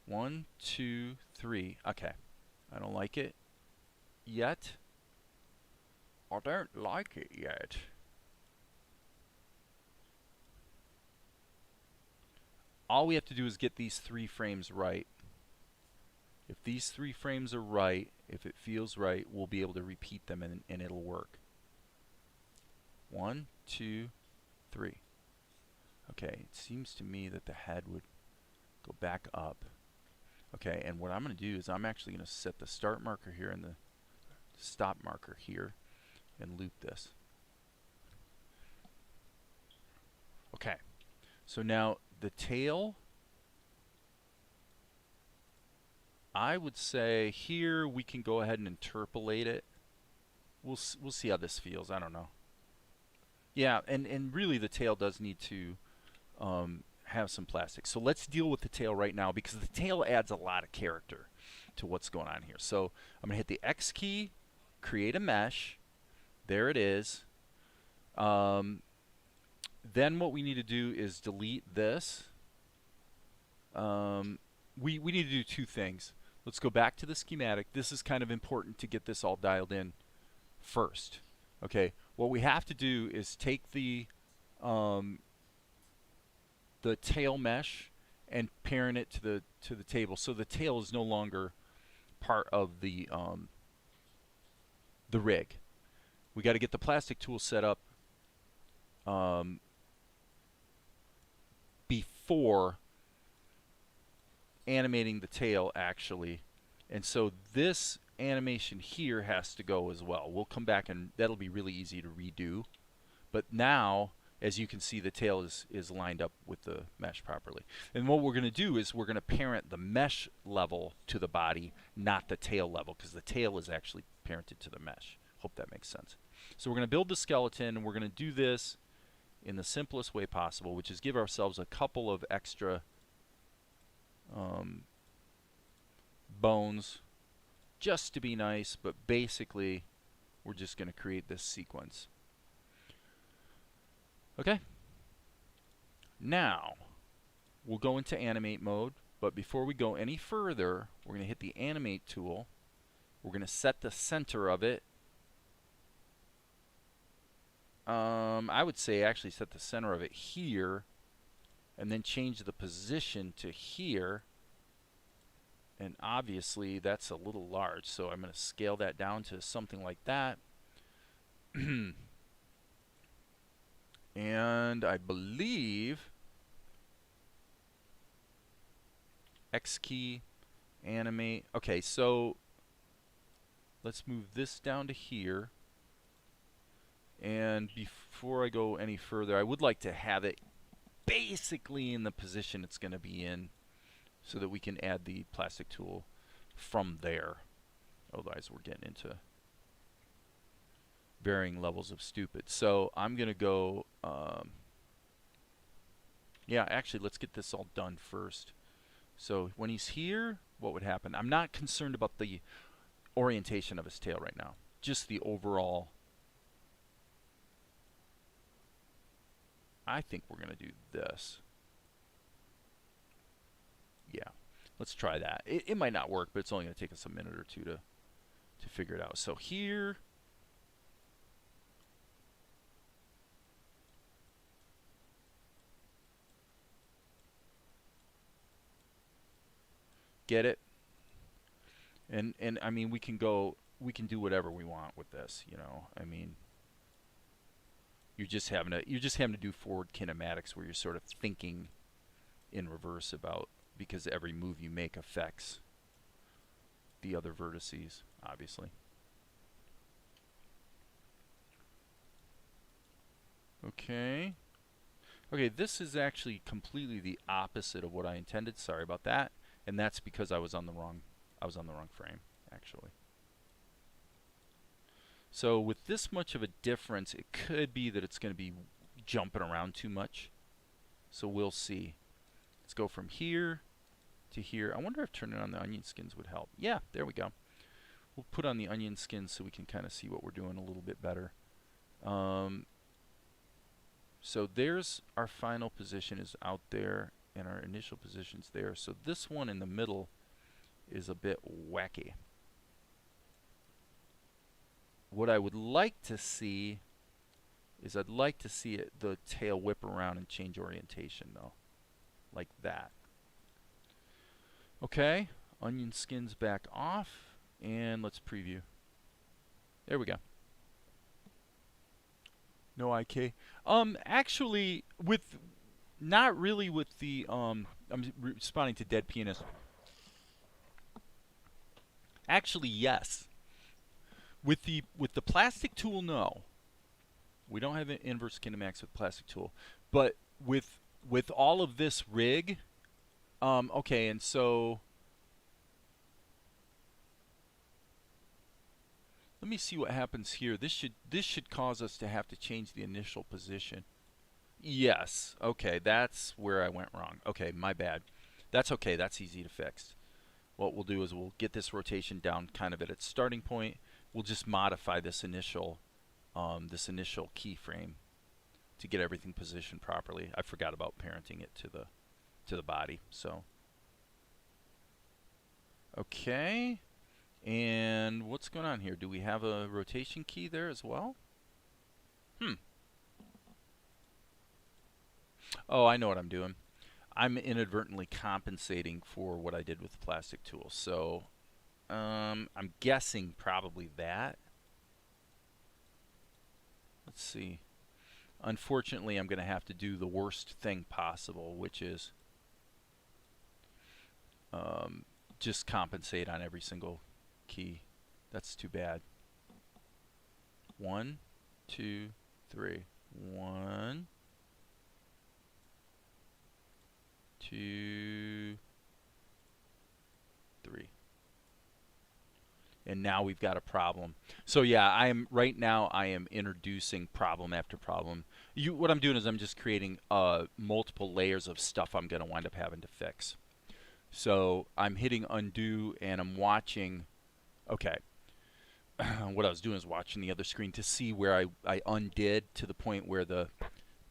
1, 2, 3. Okay. I don't like it yet. I don't like it yet. All we have to do is get these 3 frames right. If these 3 frames are right, if it feels right, we'll be able to repeat them and it'll work. 1, 2, 3. Okay, it seems to me that the head would go back up. Okay, and what I'm going to do is I'm actually going to set the start marker here and the stop marker here and loop this. Okay, so now the tail, I would say here we can go ahead and interpolate it. We'll see how this feels. I don't know. Yeah, and really the tail does need to have some plastic. So let's deal with the tail right now, because the tail adds a lot of character to what's going on here. So I'm going to hit the X key, create a mesh. There it is. Then what we need to do is delete this. We need to do 2 things. Let's go back to the schematic. This is kind of important to get this all dialed in first. Okay, what we have to do is take the tail mesh and parent it to the table, so the tail is no longer part of the rig. We got to get the plastic tool set up before animating the tail actually, and so this animation here has to go as well. We'll come back and that'll be really easy to redo, but now as you can see the tail is lined up with the mesh properly. And what we're going to do is we're going to parent the mesh level to the body, not the tail level, because the tail is actually parented to the mesh. Hope that makes sense. So we're going to build the skeleton, and we're going to do this in the simplest way possible, which is give ourselves a couple of extra bones just to be nice, but basically we're just going to create this sequence. Okay? Now, we'll go into animate mode, but before we go any further, we're going to hit the animate tool. We're going to set the center of it. I would say actually set the center of it here, and then change the position to here. And obviously that's a little large, so I'm going to scale that down to something like that. And I believe X key, animate. Okay, so let's move this down to here. And before I go any further, I would like to have it basically in the position it's going to be in, so that we can add the plastic tool from there. Otherwise we're getting into varying levels of stupid. So I'm going to go, yeah, actually let's get this all done first. So when he's here, what would happen? I'm not concerned about the orientation of his tail right now, just the overall. I think we're going to do this. Yeah, let's try that. It might not work, but it's only going to take us a minute or two to figure it out. So here, get it? And I mean, we can do whatever we want with this, you know. I mean, you're just having to do forward kinematics where you're sort of thinking in reverse about, because every move you make affects the other vertices, obviously. Okay. Okay, this is actually completely the opposite of what I intended. Sorry about that. And that's because I was on the wrong frame, actually. So with this much of a difference, it could be that it's going to be jumping around too much. So we'll see. Let's go from here to here. I wonder if turning on the onion skins would help. Yeah, there we go. We'll put on the onion skins so we can kind of see what we're doing a little bit better. So there's our final position is out there, and our initial position's there. So this one in the middle is a bit wacky. What I would like to see is I'd like to see the tail whip around and change orientation, though, like that. Okay, onion skins back off, and let's preview. There we go. No IK. Actually, not really with the I'm responding to Dead Pianist. Actually, yes. With the plastic tool, no. We don't have an inverse kinematics with plastic tool, but with all of this rig, okay, and so let me see what happens here. This should cause us to have to change the initial position. Yes. Okay, that's where I went wrong. Okay, my bad. That's okay. That's easy to fix. What we'll do is we'll get this rotation down kind of at its starting point. We'll just modify this initial keyframe to get everything positioned properly. I forgot about parenting it to the body. So okay. And what's going on here? Do we have a rotation key there as well? Oh, I know what I'm doing. I'm inadvertently compensating for what I did with the plastic tool. So I'm guessing probably that. Let's see. Unfortunately, I'm going to have to do the worst thing possible, which is just compensate on every single key. That's too bad. 1, 2, 3. 1, 2, 3. And now we've got a problem. So yeah, right now I am introducing problem after problem. What I'm doing is I'm just creating multiple layers of stuff I'm going to wind up having to fix. So I'm hitting undo and I'm watching. Okay, what I was doing is watching the other screen to see where I undid to the point where the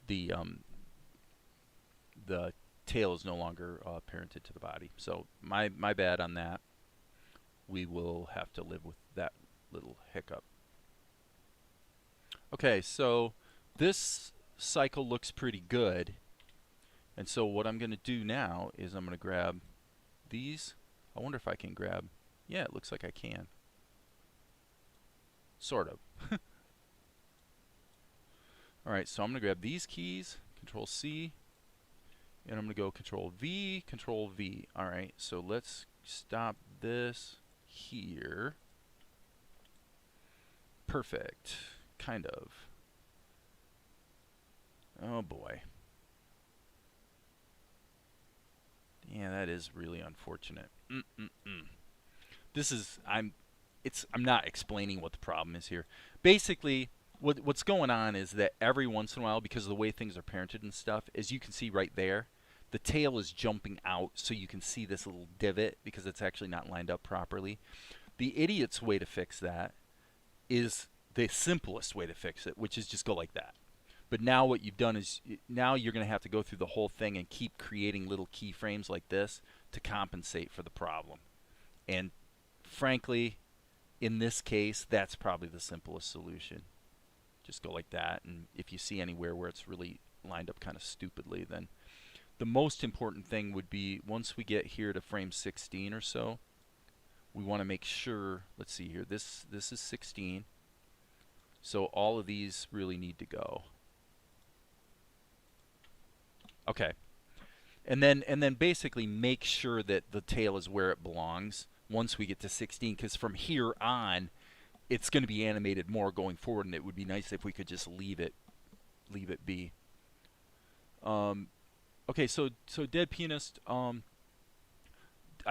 the tail is no longer parented to the body. So my bad on that. We will have to live with that little hiccup. Okay, so this cycle looks pretty good. And so what I'm going to do now is I'm going to grab these. I wonder if I can grab, yeah, it looks like I can. Sort of. Alright, so I'm going to grab these keys, Control C, and I'm going to go Control V, Control V. Alright, so let's stop this here. Perfect. Kind of. Oh boy. Yeah, that is really unfortunate. This is I'm not explaining what the problem is here. Basically, what's going on is that every once in a while, because of the way things are parented and stuff, as you can see right there, the tail is jumping out so you can see this little divot because it's actually not lined up properly. The idiot's way to fix that is the simplest way to fix it, which is just go like that. But now what you've done is now you're going to have to go through the whole thing and keep creating little keyframes like this to compensate for the problem. And frankly, in this case, that's probably the simplest solution. Just go like that, and if you see anywhere where it's really lined up kind of stupidly, then the most important thing would be once we get here to frame 16 or so, we want to make sure, let's see here, this is 16, so all of these really need to go. Okay, and then basically make sure that the tail is where it belongs once we get to 16, because from here on it's going to be animated more going forward, and it would be nice if we could just leave it be. Okay, so Dead Pianist, I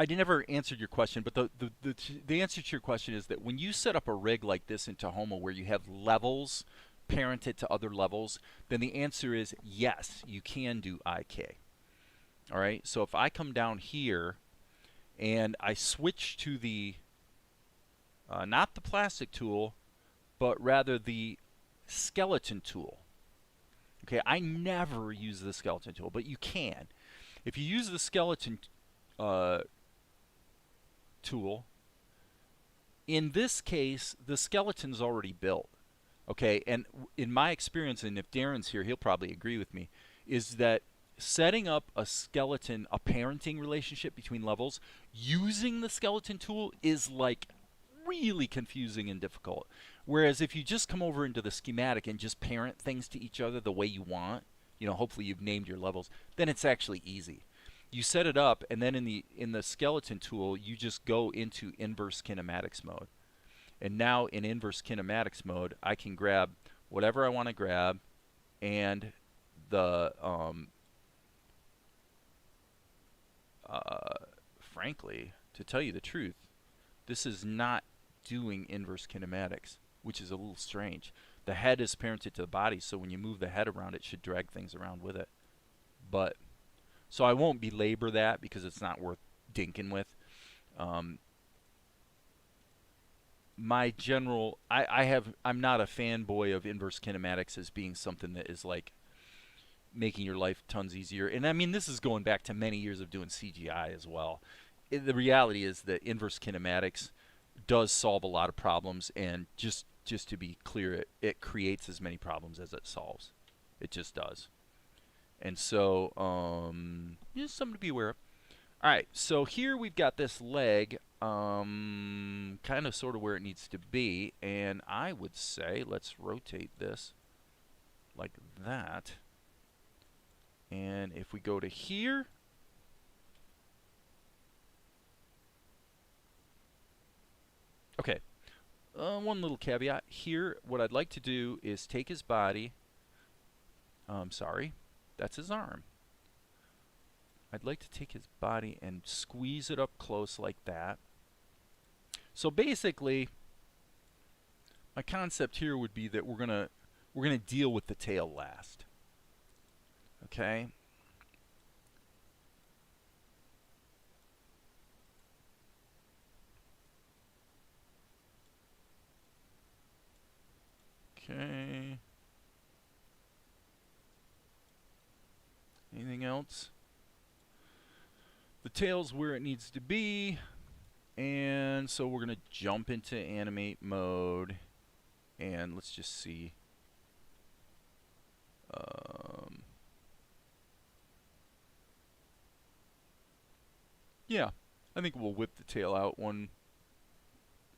never answered your question, but the answer to your question is that when you set up a rig like this in Tahoma where you have levels parented to other levels, then the answer is yes, you can do IK. All right, so if I come down here and I switch to the not the plastic tool, but rather the skeleton tool. Okay, I never use the skeleton tool, but you can. If you use the skeleton tool, in this case, the skeleton's already built. Okay, and in my experience, and if Darren's here, he'll probably agree with me, is that setting up a skeleton, a parenting relationship between levels, using the skeleton tool is like really confusing and difficult. Whereas if you just come over into the schematic and just parent things to each other the way you want, you know, hopefully you've named your levels, then it's actually easy. You set it up, and then in the skeleton tool, you just go into inverse kinematics mode. And now in inverse kinematics mode, I can grab whatever I want to grab, and the frankly, to tell you the truth, this is not doing inverse kinematics, which is a little strange. The head is parented to the body, so when you move the head around, it should drag things around with it. But so I won't belabor that because it's not worth dinking with. My general, I'm not a fanboy of inverse kinematics as being something that is like making your life tons easier. And I mean, this is going back to many years of doing CGI as well. The reality is that inverse kinematics does solve a lot of problems, and just to be clear, it creates as many problems as it solves. It just does. And so just something to be aware of. All right, so here we've got this leg kind of sort of where it needs to be, and I would say let's rotate this like that. And if we go to here, okay, one little caveat here. What I'd like to do is take his body. Sorry, that's his arm. I'd like to take his body and squeeze it up close like that. So basically, my concept here would be that we're gonna deal with the tail last. Okay. Okay. Anything else? The tail's where it needs to be. And so we're going to jump into animate mode. And let's just see. Yeah, I think we'll whip the tail out one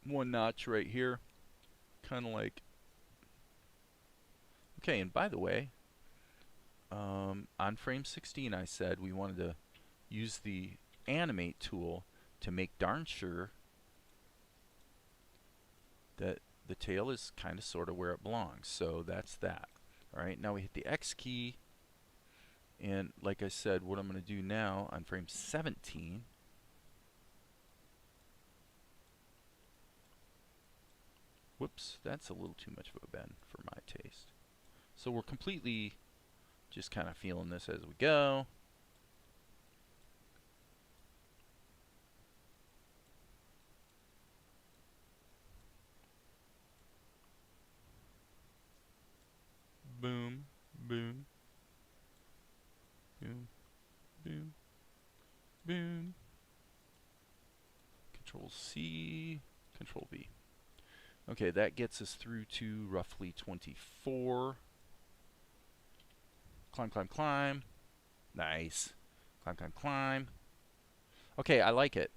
notch right here. Kind of like. Okay, and by the way, on frame 16 I said we wanted to use the animate tool to make darn sure that the tail is kind of sort of where it belongs. So that's that. Alright, now we hit the X key, and like I said, what I'm going to do now on frame 17, whoops, that's a little too much of a bend for my taste. So we're completely just kind of feeling this as we go. Boom, boom, boom, boom, boom. Control C, Control V. Okay, that gets us through to roughly 24. Climb, climb, climb. Nice. Climb, climb, climb. Okay, I like it.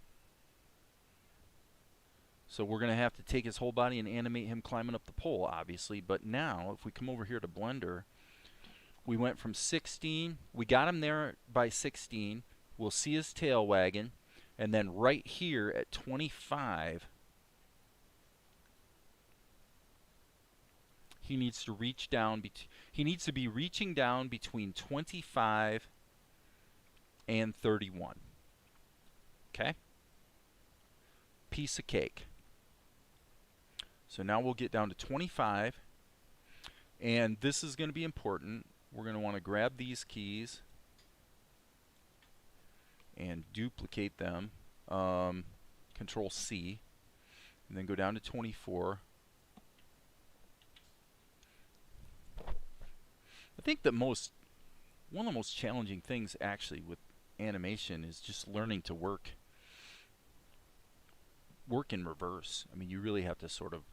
So we're going to have to take his whole body and animate him climbing up the pole, obviously. But now, if we come over here to Blender, we went from 16. We got him there by 16. We'll see his tail wagging. And then right here at 25, he needs to reach down. He needs to be reaching down between 25 and 31. Okay? Piece of cake. So now we'll get down to 25. And this is going to be important. We're going to want to grab these keys and duplicate them. Control C. And then go down to 24. I think that one of the most challenging things actually with animation is just learning to work in reverse. I mean, you really have to sort of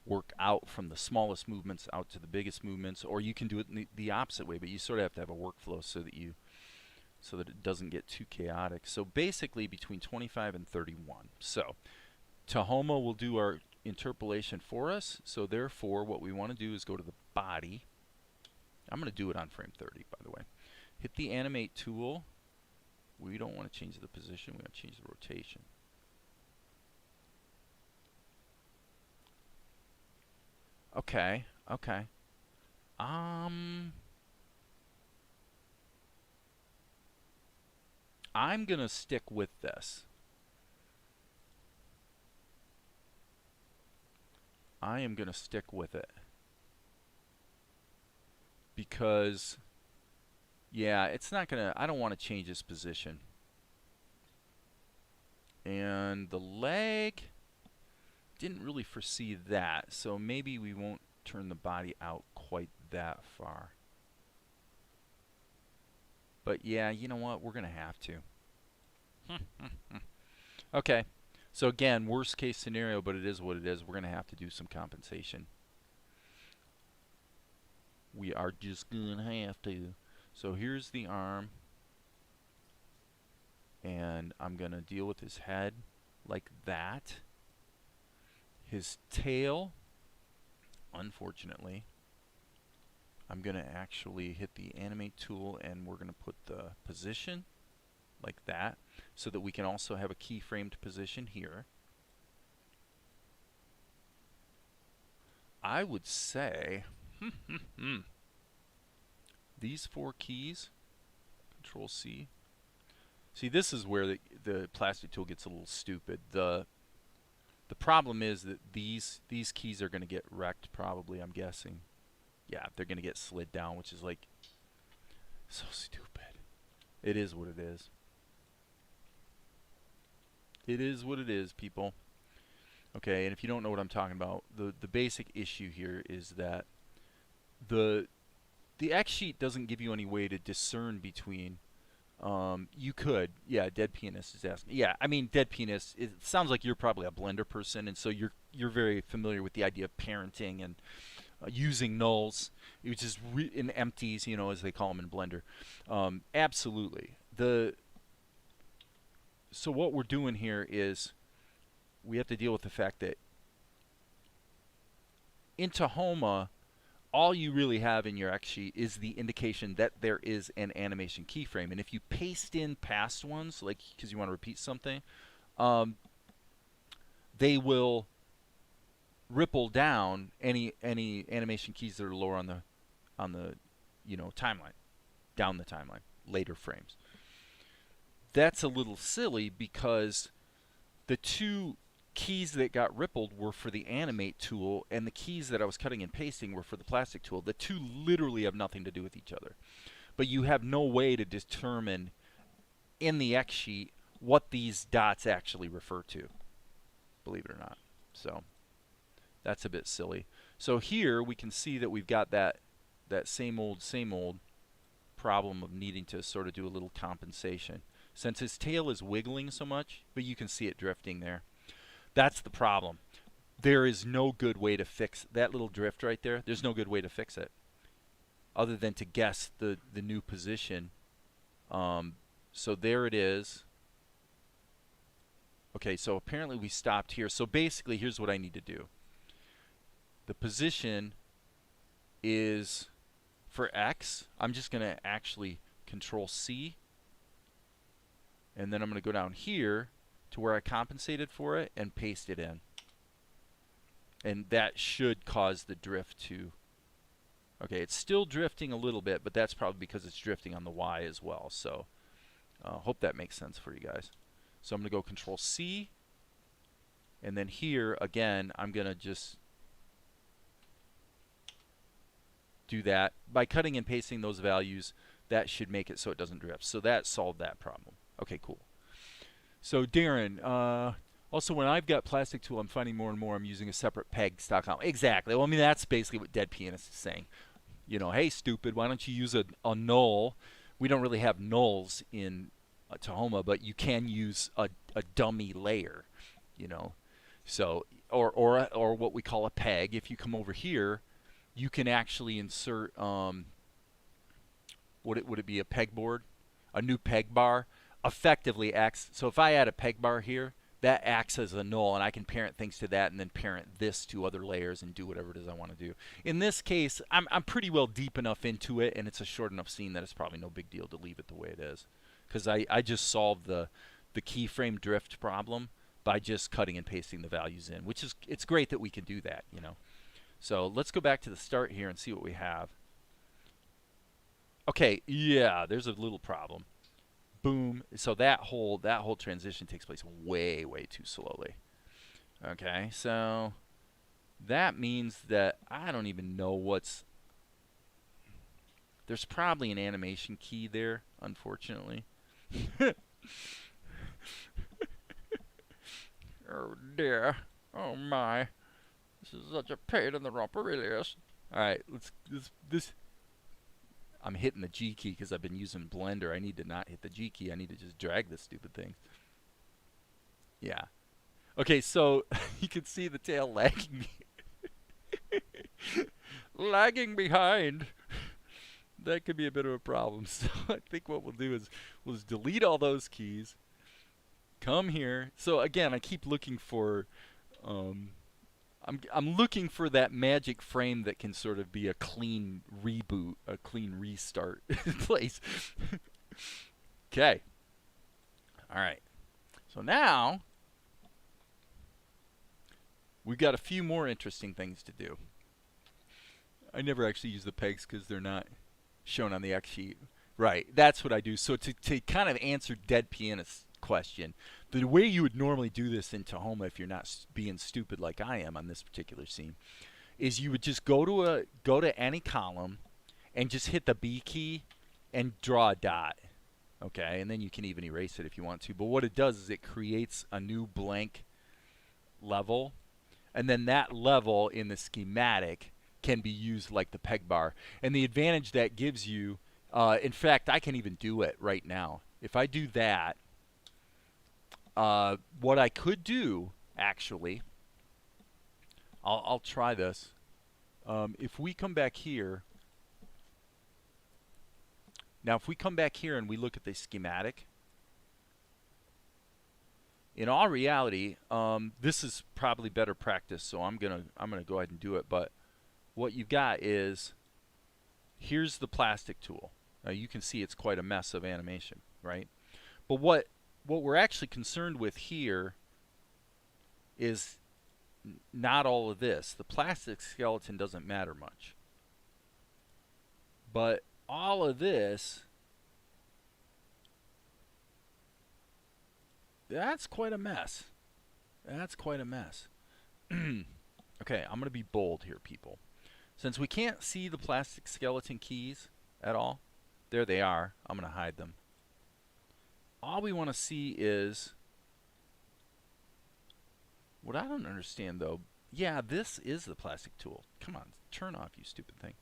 work out from the smallest movements out to the biggest movements, or you can do it in the opposite way, but you sort of have to have a workflow so that it doesn't get too chaotic. So basically between 25 and 31. So Tahoma will do our interpolation for us. So therefore what we want to do is go to the body. I'm going to do it on frame 30, by the way. Hit the animate tool. We don't want to change the position, we want to change the rotation. Okay, okay. I'm gonna stick with this. I am gonna stick with it. Because, yeah, it's not gonna, I don't want to change this position. And the leg, didn't really foresee that, so maybe we won't turn the body out quite that far. But yeah, you know what, we're gonna have to. Okay, so again, worst case scenario, but it is what it is. We're gonna have to do some compensation. We are just gonna have to. So here's the arm, and I'm gonna deal with his head like that. His tail, unfortunately, I'm going to actually hit the animate tool and we're going to put the position like that so that we can also have a keyframed position here. I would say these 4 keys, Control C. See, this is where the plastic tool gets a little stupid. The problem is that these keys are going to get wrecked probably, I'm guessing. Yeah, they're going to get slid down, which is like so stupid. It is what it is. It is what it is, people. Okay, and if you don't know what I'm talking about, the basic issue here is that the X sheet doesn't give you any way to discern between. You could, yeah. Dead Pianist is asking. Yeah, I mean, Dead Pianist. It sounds like you're probably a Blender person, and so you're very familiar with the idea of parenting and using nulls, which is in empties, you know, as they call them in Blender. Absolutely. So what we're doing here is we have to deal with the fact that in Tahoma, all you really have in your X sheet is the indication that there is an animation keyframe. And if you paste in past ones, like because you want to repeat something, they will ripple down any animation keys that are lower on the timeline, down the timeline, later frames. That's a little silly because the two keys that got rippled were for the animate tool, and the keys that I was cutting and pasting were for the plastic tool. The two literally have nothing to do with each other. But you have no way to determine in the X sheet what these dots actually refer to, believe it or not. So that's a bit silly. So here we can see that we've got that same old problem of needing to sort of do a little compensation. Since his tail is wiggling so much, but you can see it drifting there. That's the problem. There is no good way to fix that little drift right there. There's no good way to fix it other than to guess the new position. So there it is. Okay, so apparently we stopped here. So basically, here's what I need to do. The position is for X. I'm just going to actually Control C. And then I'm going to go down here to where I compensated for it and paste it in. And that should cause the drift to... Okay, it's still drifting a little bit, but that's probably because it's drifting on the Y as well. So hope that makes sense for you guys. So I'm going to go Control C. And then here, again, I'm going to just do that. By cutting and pasting those values, that should make it so it doesn't drift. So that solved that problem. Okay, cool. So Darren, also when I've got plastic tool, I'm finding more and more I'm using a separate peg stock on. Exactly. Well, I mean, that's basically what Dead Pianist is saying. You know, hey, stupid, why don't you use a null? We don't really have nulls in Tahoma, but you can use a dummy layer, you know. So, or what we call a peg. If you come over here, you can actually insert, would it be a pegboard? A new peg bar? Effectively acts, so if I add a peg bar here, that acts as a null, and I can parent things to that and then parent this to other layers and do whatever it is I want to do. In this case, I'm pretty well deep enough into it, and it's a short enough scene that it's probably no big deal to leave it the way it is. Because I just solved the keyframe drift problem by just cutting and pasting the values in, which is, it's great that we can do that, you know. So let's go back to the start here and see what we have. Okay, yeah, there's a little problem. Boom. So that whole transition takes place way too slowly. Okay, so that means that I don't even know what's... There's probably an animation key there, unfortunately. Oh dear. Oh my. This is such a pain in the rump, it really is. Alright, this I'm hitting the G key because I've been using Blender. I need to not hit the G key. I need to just drag this stupid thing. Yeah. Okay, so you can see the tail lagging. Lagging behind. That could be a bit of a problem. So I think what we'll do is we'll just delete all those keys. Come here. So again, I keep looking for... I'm looking for that magic frame that can sort of be a clean reboot, a clean restart place. Okay. All right. So now we've got a few more interesting things to do. I never actually use the pegs because they're not shown on the X sheet. Right. That's what I do. So to kind of answer Dead Pianist's question. The way you would normally do this in Tahoma, if you're not being stupid like I am on this particular scene, is you would just go to any column and just hit the B key and draw a dot. Okay, and then you can even erase it if you want to. But what it does is it creates a new blank level, and then that level in the schematic can be used like the peg bar. And the advantage that gives you, in fact, I can even do it right now. If I do that, what I could do, actually, I'll try this. If we come back here, now if we come back here and we look at the schematic, in all reality, this is probably better practice, so I'm gonna go ahead and do it. But what you've got is, here's the plastic tool. Now you can see it's quite a mess of animation, right? But what we're actually concerned with here is not all of this. The plastic skeleton doesn't matter much. But all of this, that's quite a mess. That's quite a mess. Okay, I'm going to be bold here, people. Since we can't see the plastic skeleton keys at all, there they are. I'm going to hide them. All we want to see is, what I don't understand though, yeah, this is the plastic tool. Come on, turn off, you stupid thing.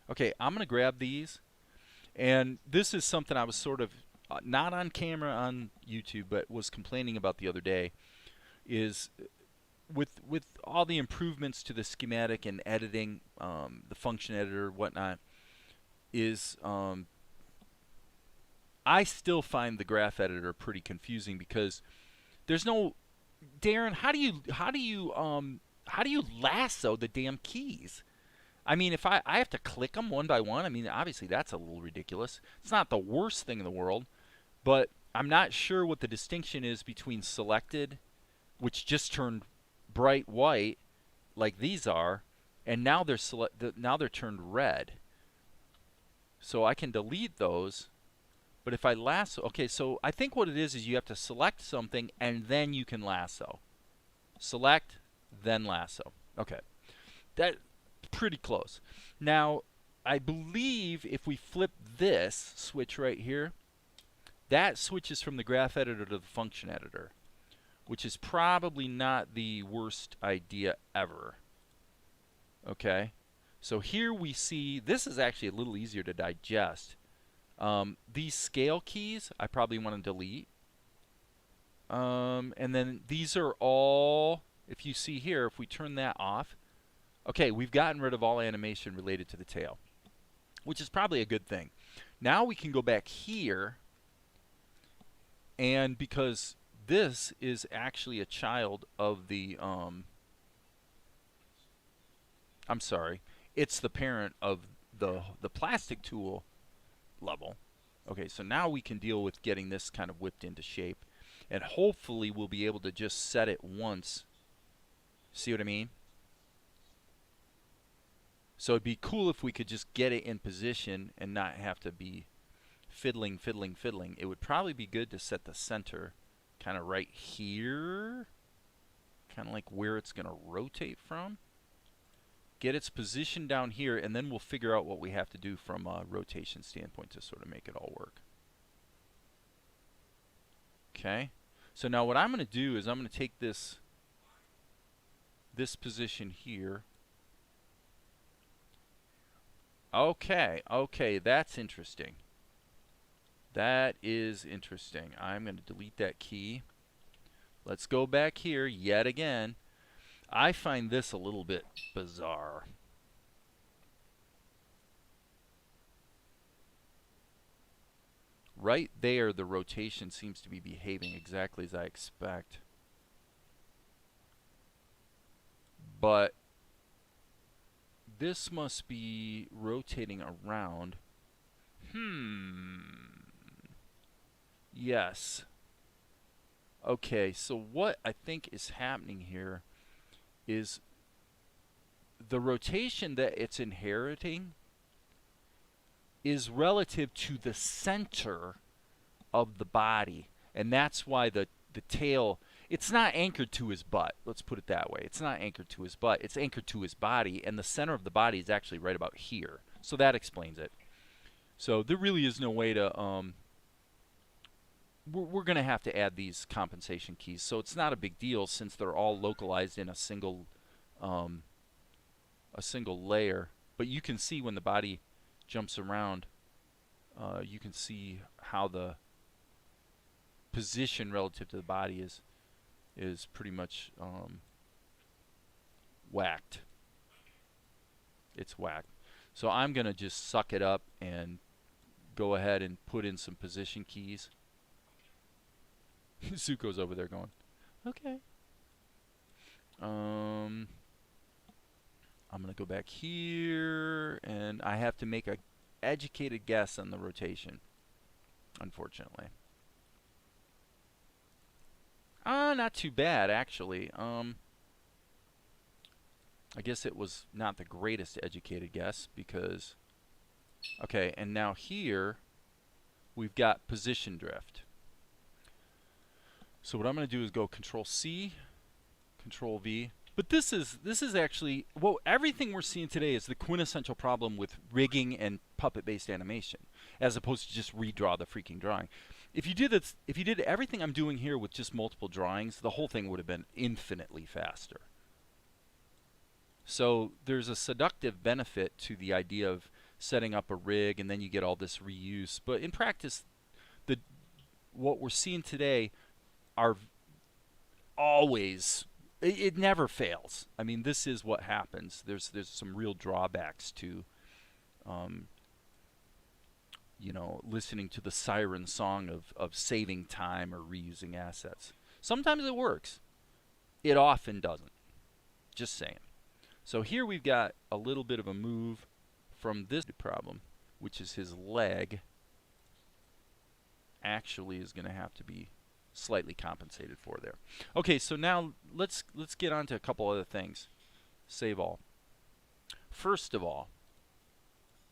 Okay, I'm going to grab these, and this is something I was sort of, not on camera on YouTube, but was complaining about the other day, is with all the improvements to the schematic and editing, the function editor, whatnot, is I still find the graph editor pretty confusing because there's no, Darren, how do you lasso the damn keys? I mean, if I have to click them one by one, I mean, obviously that's a little ridiculous. It's not the worst thing in the world, but I'm not sure what the distinction is between selected, which just turned bright white, like these are, and now they're turned red. So I can delete those, but if I lasso, okay, so I think what it is you have to select something and then you can lasso. Select, then lasso. Okay, that pretty close. Now, I believe if we flip this switch right here, that switches from the graph editor to the function editor, which is probably not the worst idea ever. Okay, so here we see, this is actually a little easier to digest. These scale keys, I probably want to delete. And then these are all, if you see here, if we turn that off, okay, we've gotten rid of all animation related to the tail, which is probably a good thing. Now we can go back here, and because this is actually a child of the, I'm sorry, it's the parent of the plastic tool level. Okay, so now we can deal with getting this kind of whipped into shape, and hopefully we'll be able to just set it once. See what I mean? So it'd be cool if we could just get it in position and not have to be fiddling. It would probably be good to set the center kind of right here, kind of like where it's going to rotate from. Get its position down here, and then we'll figure out what we have to do from a rotation standpoint to sort of make it all work. Okay, so now what I'm going to do is I'm going to take this position here. Okay, that's interesting. That is interesting. I'm going to delete that key. Let's go back here yet again. I find this a little bit bizarre. Right there, the rotation seems to be behaving exactly as I expect. But this must be rotating around. Yes. Okay, so what I think is happening here is the rotation that it's inheriting is relative to the center of the body. And that's why the tail, it's not anchored to his butt. Let's put it that way. It's not anchored to his butt. It's anchored to his body, and the center of the body is actually right about here. So that explains it. So there really is no way to we're going to have to add these compensation keys. So it's not a big deal since they're all localized in a single layer. But you can see when the body jumps around, you can see how the position relative to the body is pretty much whacked. It's whacked. So I'm going to just suck it up and go ahead and put in some position keys. Zuko's over there going, okay. I'm going to go back here, and I have to make a educated guess on the rotation, unfortunately. Not too bad, actually. I guess it was not the greatest educated guess because... Okay, and now here we've got position drift. So what I'm going to do is go Control-C, Control-V. But this is actually... Well, everything we're seeing today is the quintessential problem with rigging and puppet-based animation, as opposed to just redraw the freaking drawing. If you did everything I'm doing here with just multiple drawings, the whole thing would have been infinitely faster. So there's a seductive benefit to the idea of setting up a rig and then you get all this reuse. But in practice, what we're seeing today are always, it never fails. I mean, this is what happens. There's some real drawbacks to you know, listening to the siren song of saving time or reusing assets. Sometimes it works. It often doesn't. Just saying. So here we've got a little bit of a move from this problem, which is his leg actually is going to have to be slightly compensated for there. Okay, so now let's get on to a couple other things. Save all. First of all,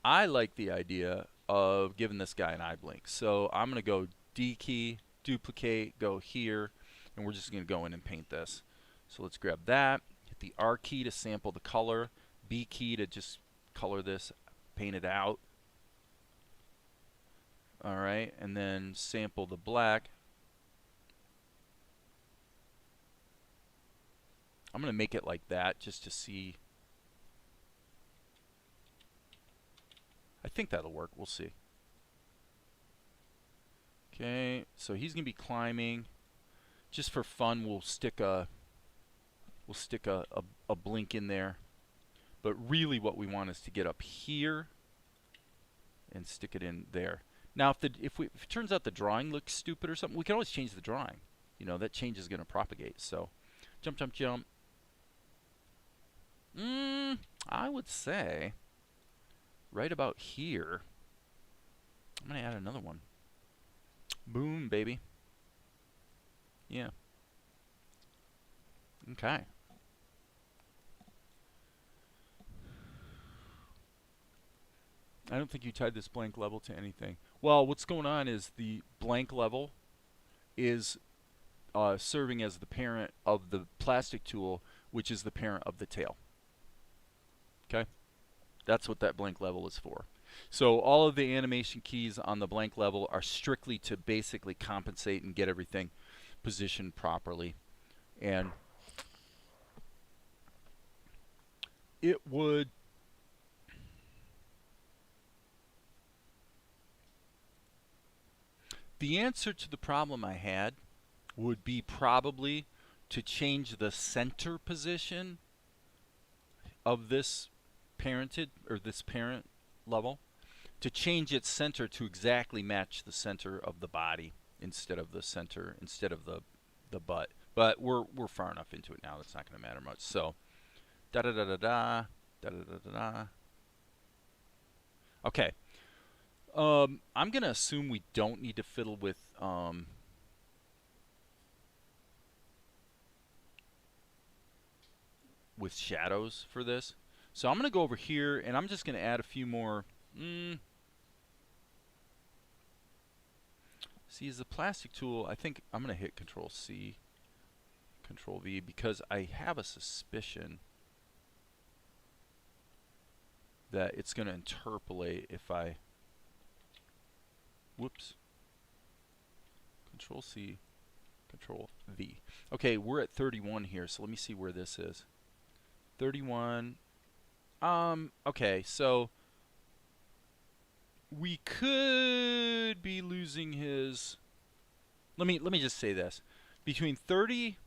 I like the idea of giving this guy an eye blink. So I'm going to go D key, duplicate, go here, and we're just going to go in and paint this. So let's grab that, hit the R key to sample the color, B key to just color this, paint it out. Alright, and then sample the black. I'm going to make it like that just to see. I think that'll work. We'll see. Okay, so he's going to be climbing. Just for fun, we'll stick a blink in there. But really what we want is to get up here and stick it in there. Now if it turns out the drawing looks stupid or something, we can always change the drawing. You know, that change is going to propagate. So jump, jump, jump. I would say right about here. I'm going to add another one. Boom, baby. Yeah. Okay. I don't think you tied this blank level to anything. Well, what's going on is the blank level is serving as the parent of the plastic tool, which is the parent of the tail. Okay? That's what that blank level is for. So all of the animation keys on the blank level are strictly to basically compensate and get everything positioned properly. And it would... The answer to the problem I had would be probably to change the center position of this parented, or this parent level, to change its center to exactly match the center of the body instead of the center, instead of the butt. But we're far enough into it now that's not going to matter much. So da da da da da da da da da. Okay. I'm going to assume we don't need to fiddle with shadows for this. So I'm going to go over here and I'm just going to add a few more See, as the plastic tool, I think I'm going to hit Control C, Control V, because I have a suspicion that it's going to interpolate if I, whoops, Control C, Control V. Okay, we're at 31 here, so let me see where this is. 31. Okay, so we could be losing his. Let me just say this. Between 30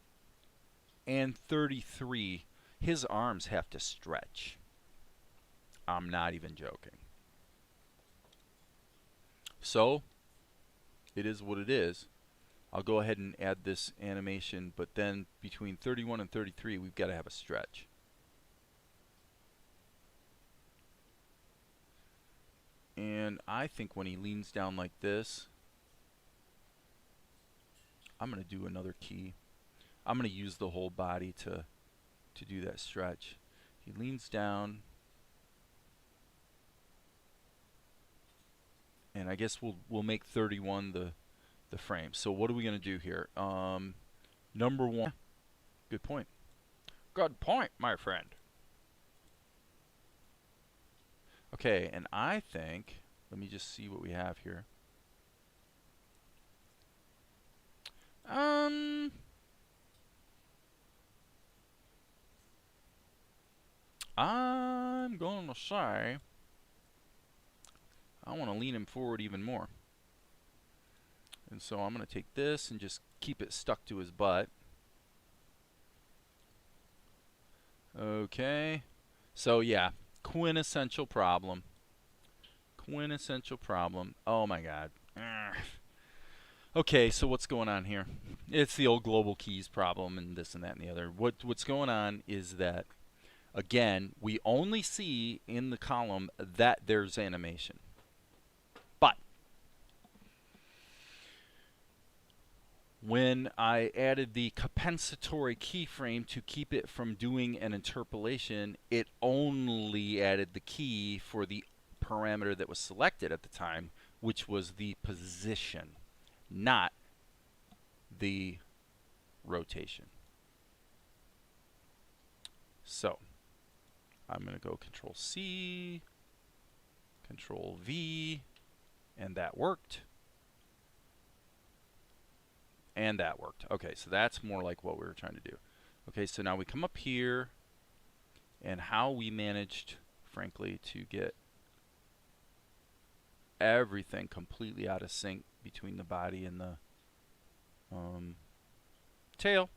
and 33, his arms have to stretch. I'm not even joking. So, it is what it is. I'll go ahead and add this animation, but then between 31 and 33, we've got to have a stretch. And I think when he leans down like this, I'm going to do another key. I'm going to use the whole body to do that stretch. He leans down. And I guess we'll make 31 the frame. So what are we going to do here? Number one. Good point. Good point, my friend. Okay, and I think, let me just see what we have here. I'm going to say I want to lean him forward even more. And so I'm going to take this and just keep it stuck to his butt. Okay. So yeah, quintessential problem. Quintessential problem. Oh my god. Okay, so what's going on here? It's the old global keys problem and this and that and the other. What's going on is that, again, we only see in the column that there's animation. But when I added the compensatory keyframe to keep it from doing an interpolation, it only added the key for the parameter that was selected at the time, which was the position, not the rotation. So I'm going to go Control C, Control V, and that worked. And that worked. Okay, so that's more like what we were trying to do. Okay, so now we come up here, and how we managed, frankly, to get everything completely out of sync between the body and the tail,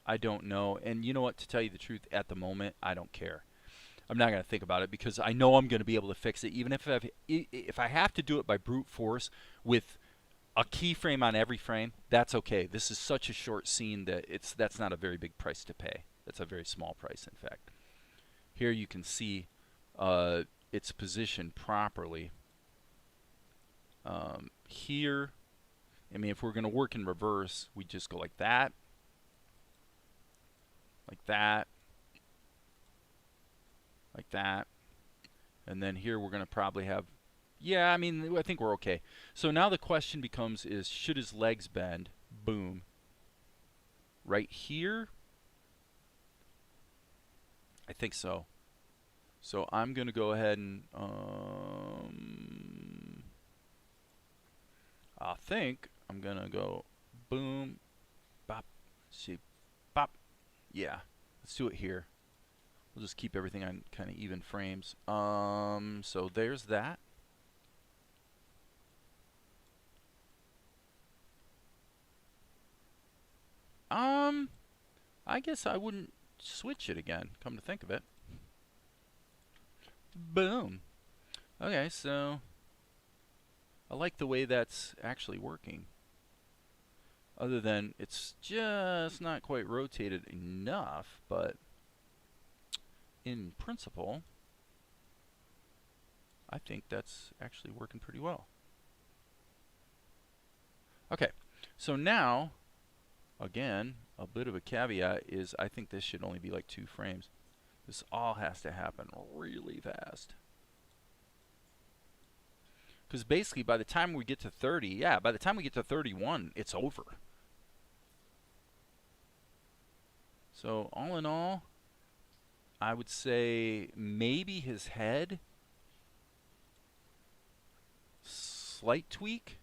I don't know. And you know what, to tell you the truth, at the moment, I don't care. I'm not going to think about it because I know I'm going to be able to fix it, even if I have to do it by brute force with a keyframe on every frame. That's okay. This is such a short scene that that's not a very big price to pay. That's a very small price, in fact. Here you can see it's positioned properly. Here, I mean, if we're going to work in reverse, we just go like that, like that, like that, and then here we're going to probably have, yeah, I mean, I think we're okay. So now the question becomes is, should his legs bend? Boom. Right here? I think so. So I'm going to go ahead and I think I'm going to go boom, bop, see, bop. Yeah, let's do it here. We'll just keep everything on kind of even frames. So there's that. I guess I wouldn't switch it again, come to think of it. Boom. Okay, so I like the way that's actually working. Other than it's just not quite rotated enough, but in principle, I think that's actually working pretty well. Okay, so now, again, a bit of a caveat is I think this should only be like 2 frames. This all has to happen really fast. Because basically by the time we get to 30, yeah, by the time we get to 31, it's over. So all in all, I would say maybe his head, slight tweak,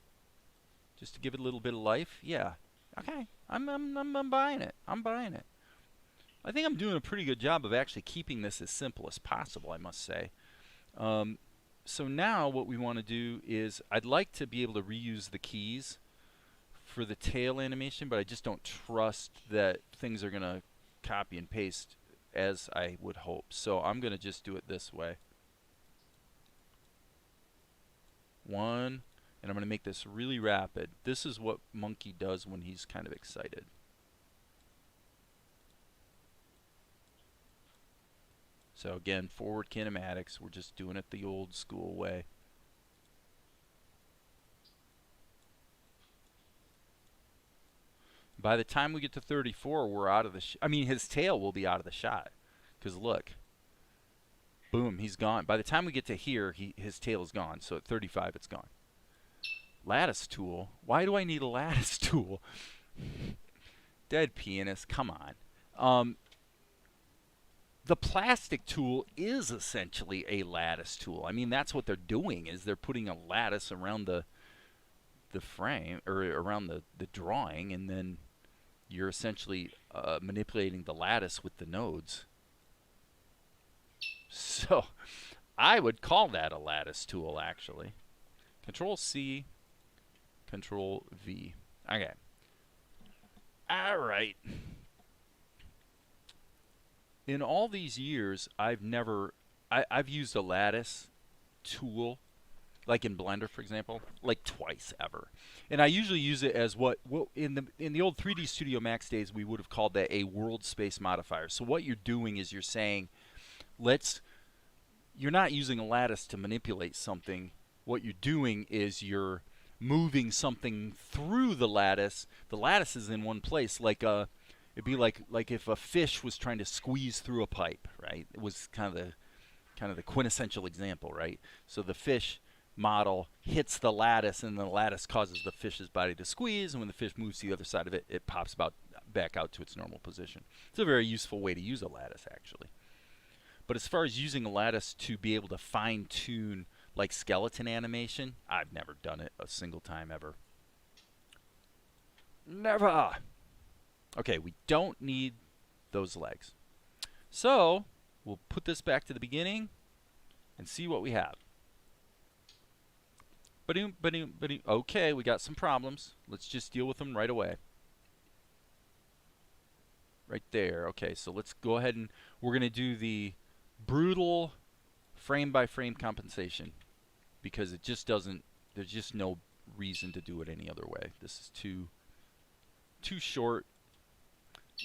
just to give it a little bit of life. Yeah, okay, I'm buying it. I'm buying it. I think I'm doing a pretty good job of actually keeping this as simple as possible, I must say. So now what we want to do is I'd like to be able to reuse the keys for the tail animation, but I just don't trust that things are going to copy and paste as I would hope. So I'm going to just do it this way. One, and I'm going to make this really rapid. This is what Monkey does when he's kind of excited. So again, forward kinematics, we're just doing it the old school way. By the time we get to 34, we're out of the I mean, his tail will be out of the shot. Because look, boom, he's gone. By the time we get to here, his tail is gone. So at 35, it's gone. Lattice tool? Why do I need a lattice tool? Dead pianist, come on. The plastic tool is essentially a lattice tool. I mean, that's what they're doing, is they're putting a lattice around the frame, or around the drawing, and then you're essentially manipulating the lattice with the nodes. So I would call that a lattice tool, actually. Control C, Control V. Okay. All right. In all these years, I've used a lattice tool, like in Blender, for example, like twice ever. And I usually use it as what in the old 3D Studio Max days, we would have called that a world space modifier. So what you're doing is you're saying, you're not using a lattice to manipulate something. What you're doing is you're moving something through the lattice. The lattice is in one place, like it'd be like if a fish was trying to squeeze through a pipe, right? It was kind of the quintessential example, right? So the fish model hits the lattice, and the lattice causes the fish's body to squeeze, and when the fish moves to the other side of it, it pops back out to its normal position. It's a very useful way to use a lattice, actually. But as far as using a lattice to be able to fine-tune like skeleton animation, I've never done it a single time ever. Never! Okay, we don't need those legs. So we'll put this back to the beginning and see what we have. Ba-doom, ba-doom, ba-doom. Okay, we got some problems. Let's just deal with them right away. Right there. Okay, so let's go ahead and we're going to do the brutal frame-by-frame compensation, because it just doesn't, there's just no reason to do it any other way. This is too short.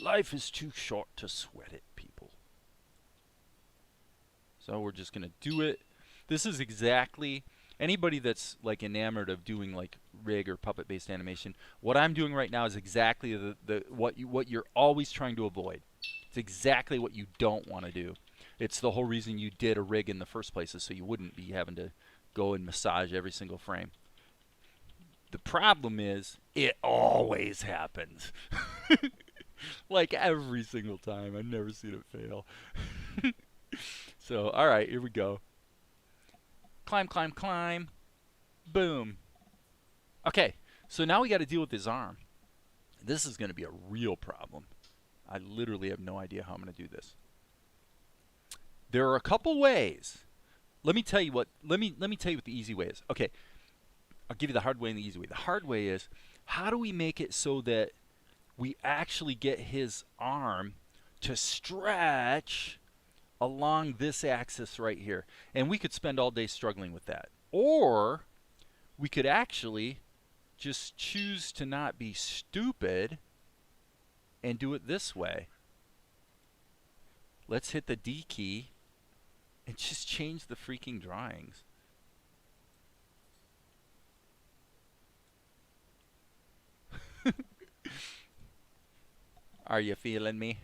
Life is too short to sweat it, people. So we're just going to do it. This is exactly, anybody that's like enamored of doing like rig or puppet based animation, what I'm doing right now is exactly what you're always trying to avoid. It's exactly what you don't want to do. It's the whole reason you did a rig in the first place, is so you wouldn't be having to go and massage every single frame. The problem is it always happens. Like every single time. I've never seen it fail. So, alright, here we go. Climb, climb, climb. Boom. Okay, so now we got to deal with his arm. This is going to be a real problem. I literally have no idea how I'm going to do this. There are a couple ways. Let me tell you what the easy way is. Okay, I'll give you the hard way and the easy way. The hard way is, how do we make it so that we actually get his arm to stretch along this axis right here? And we could spend all day struggling with that. Or we could actually just choose to not be stupid and do it this way. Let's hit the D key and just change the freaking drawings. Are you feeling me?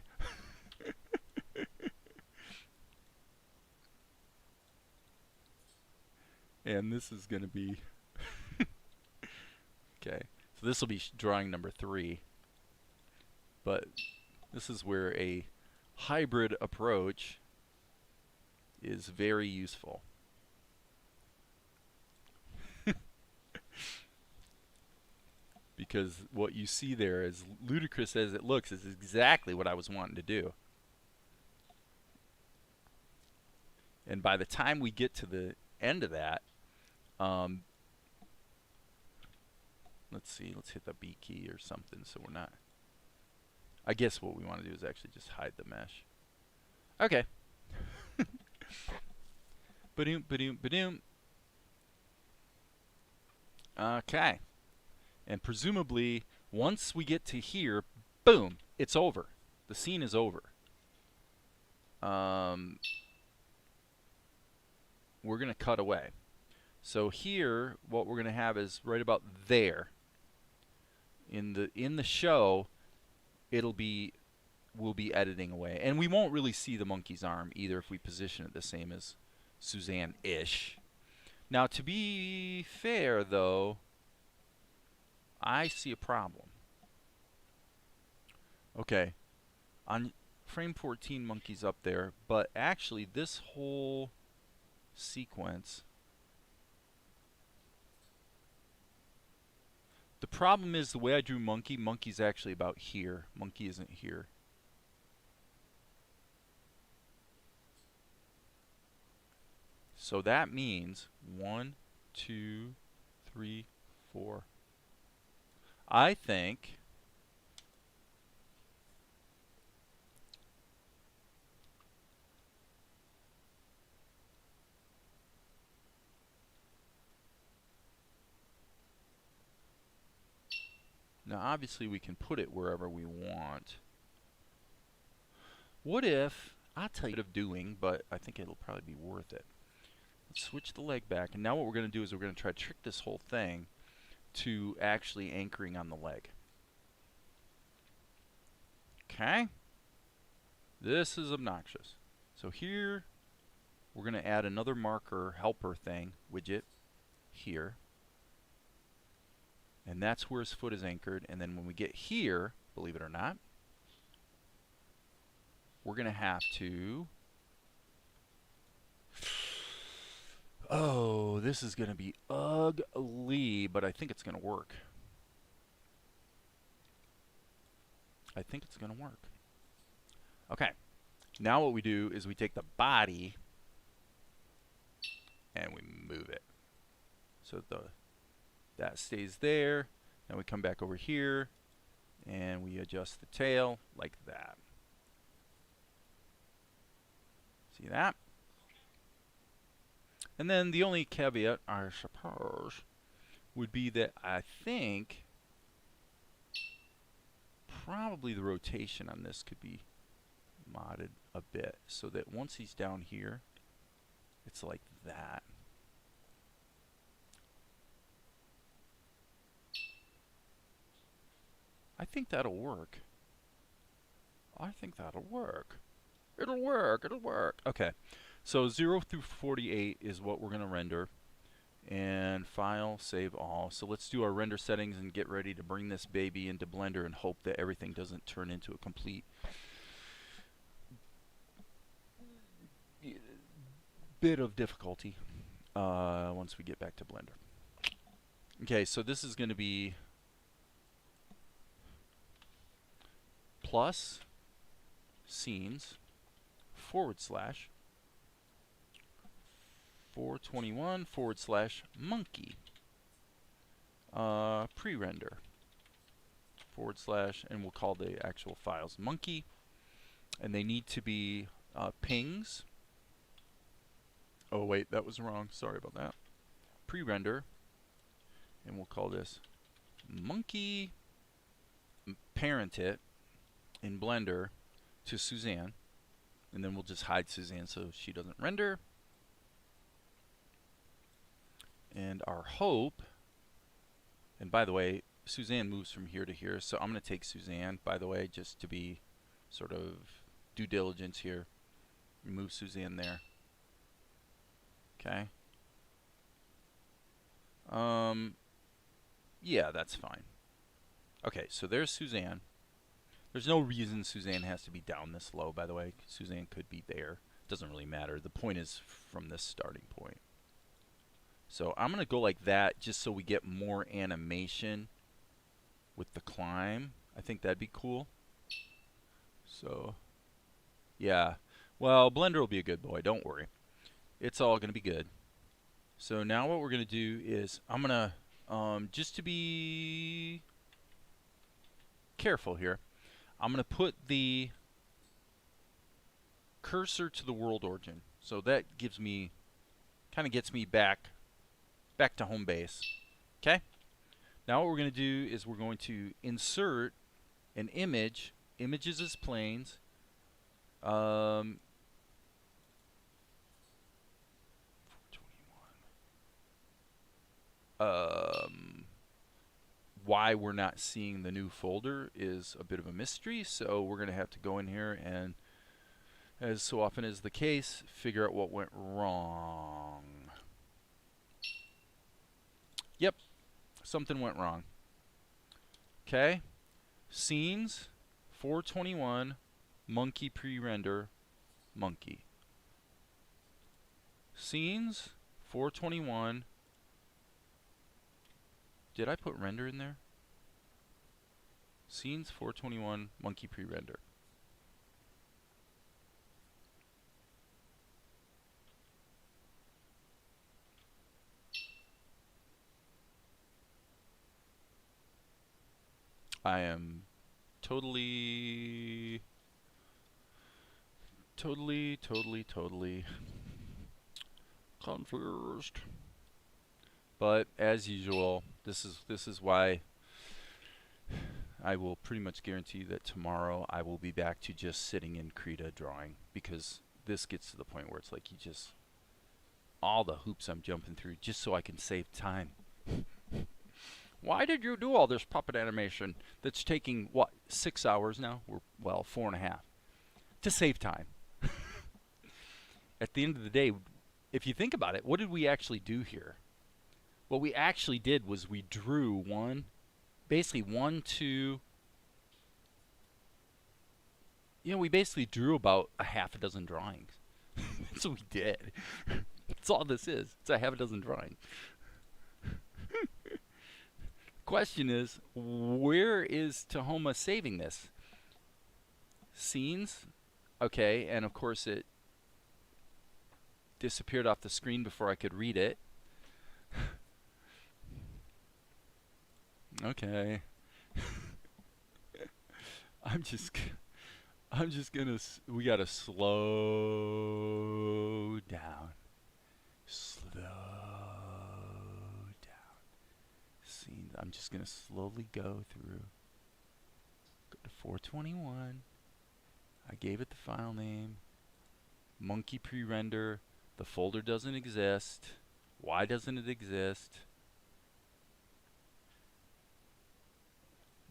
And this is going to be okay. So this will be drawing number 3. But this is where a hybrid approach is very useful. Because what you see there, as ludicrous as it looks, is exactly what I was wanting to do. And by the time we get to the end of that, let's see, let's hit the B key or something so we're not. I guess what we want to do is actually just hide the mesh. Okay. Ba-doom, ba-doom, ba-doom. Okay. And presumably, once we get to here, boom, it's over. The scene is over. We're going to cut away. So here, what we're going to have is right about there. In the show, we'll be editing away, and we won't really see the monkey's arm either if we position it the same as Suzanne-ish. Now, to be fair, though, I see a problem. Okay, on frame 14, monkey's up there, but actually this whole sequence, the problem is the way I drew monkey, monkey's actually about here. Monkey isn't here. So that means 1, 2, 3, 4. I think now obviously we can put it wherever we want. What if, I'll tell you what I'm doing, but I think it'll probably be worth it. Let's switch the leg back, and now what we're going to do is we're going to try to trick this whole thing to actually anchoring on the leg. Okay? This is obnoxious. So here, we're going to add another marker helper thing, widget, here. And that's where his foot is anchored. And then when we get here, believe it or not, we're going to have to... Oh, this is going to be ugly, but I think it's going to work. I think it's going to work. Okay. Now what we do is we take the body and we move it. So that stays there. Then we come back over here and we adjust the tail like that. See that? And then the only caveat, I suppose, would be that I think probably the rotation on this could be modded a bit so that once he's down here, it's like that. I think that'll work. I think that'll work. It'll work. It'll work. Okay. So 0 through 48 is what we're going to render. And file, save all. So let's do our render settings and get ready to bring this baby into Blender and hope that everything doesn't turn into a complete bit of difficulty once we get back to Blender. Okay, so this is going to be plus scenes / 421 / monkey pre-render / and we'll call the actual files monkey, and they need to be pings. Oh wait, that was wrong, sorry about that. Pre-render, and we'll call this monkey, parent it in Blender to Suzanne, and then we'll just hide Suzanne so she doesn't render. And our hope, and by the way, Suzanne moves from here to here, so I'm going to take Suzanne, by the way, just to be sort of due diligence here. Remove Suzanne there. Okay. Yeah, that's fine. Okay, so there's Suzanne. There's no reason Suzanne has to be down this low, by the way. Suzanne could be there. Doesn't really matter. The point is from this starting point. So I'm going to go like that just so we get more animation with the climb. I think that'd be cool. So, yeah. Well, Blender will be a good boy. Don't worry. It's all going to be good. So now what we're going to do is I'm going to, just to be careful here, I'm going to put the cursor to the world origin. So that gives me, kind of gets me back to home base. Okay? Now what we're going to do is we're going to insert an image, images as planes. Why we're not seeing the new folder is a bit of a mystery, so we're going to have to go in here and, as so often is the case, figure out what went wrong. Yep, something went wrong. Okay, scenes, 421, monkey pre-render, monkey. Scenes, 421. Did I put render in there? Scenes 421 monkey pre-render. I am totally confused. But as usual, this is why I will pretty much guarantee that tomorrow I will be back to just sitting in Krita drawing, because this gets to the point where it's like you just, all the hoops I'm jumping through just so I can save time. Why did you do all this puppet animation that's taking, what, 6 hours now? Well, 4.5. To save time. At the end of the day, if you think about it, what did we actually do here? What we actually did was we drew basically 1, 2, we basically drew about a half a dozen drawings. That's what we did. That's all this is. It's a half a dozen drawings. Question is, where is Tahoma saving this? Scenes, okay, and of course it disappeared off the screen before I could read it. Okay. I'm just gonna, we gotta slow down. Slow down. Scenes, I'm just gonna slowly go through. Go to 421. I gave it the file name. Monkey pre-render. The folder doesn't exist. Why doesn't it exist?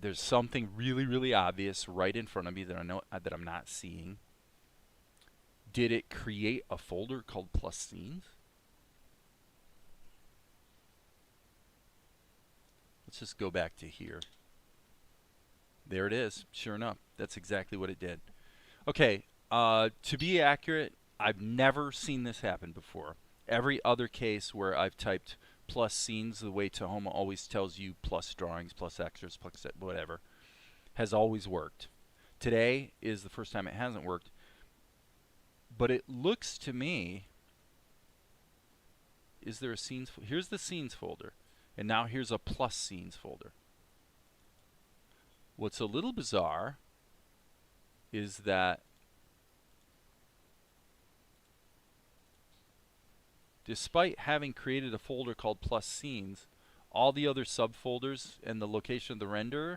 There's something really, really obvious right in front of me that I know that I'm not seeing. Did it create a folder called plus scenes? Let's just go back to here. There it is. Sure enough, that's exactly what it did. Okay, to be accurate, I've never seen this happen before. Every other case where I've typed plus scenes, the way Tahoma always tells you plus drawings, plus extras, plus whatever, has always worked. Today is the first time it hasn't worked. But it looks to me, is there a scenes? Here's the scenes folder. And now here's a plus scenes folder. What's a little bizarre is that despite having created a folder called plus scenes, all the other subfolders and the location of the renderer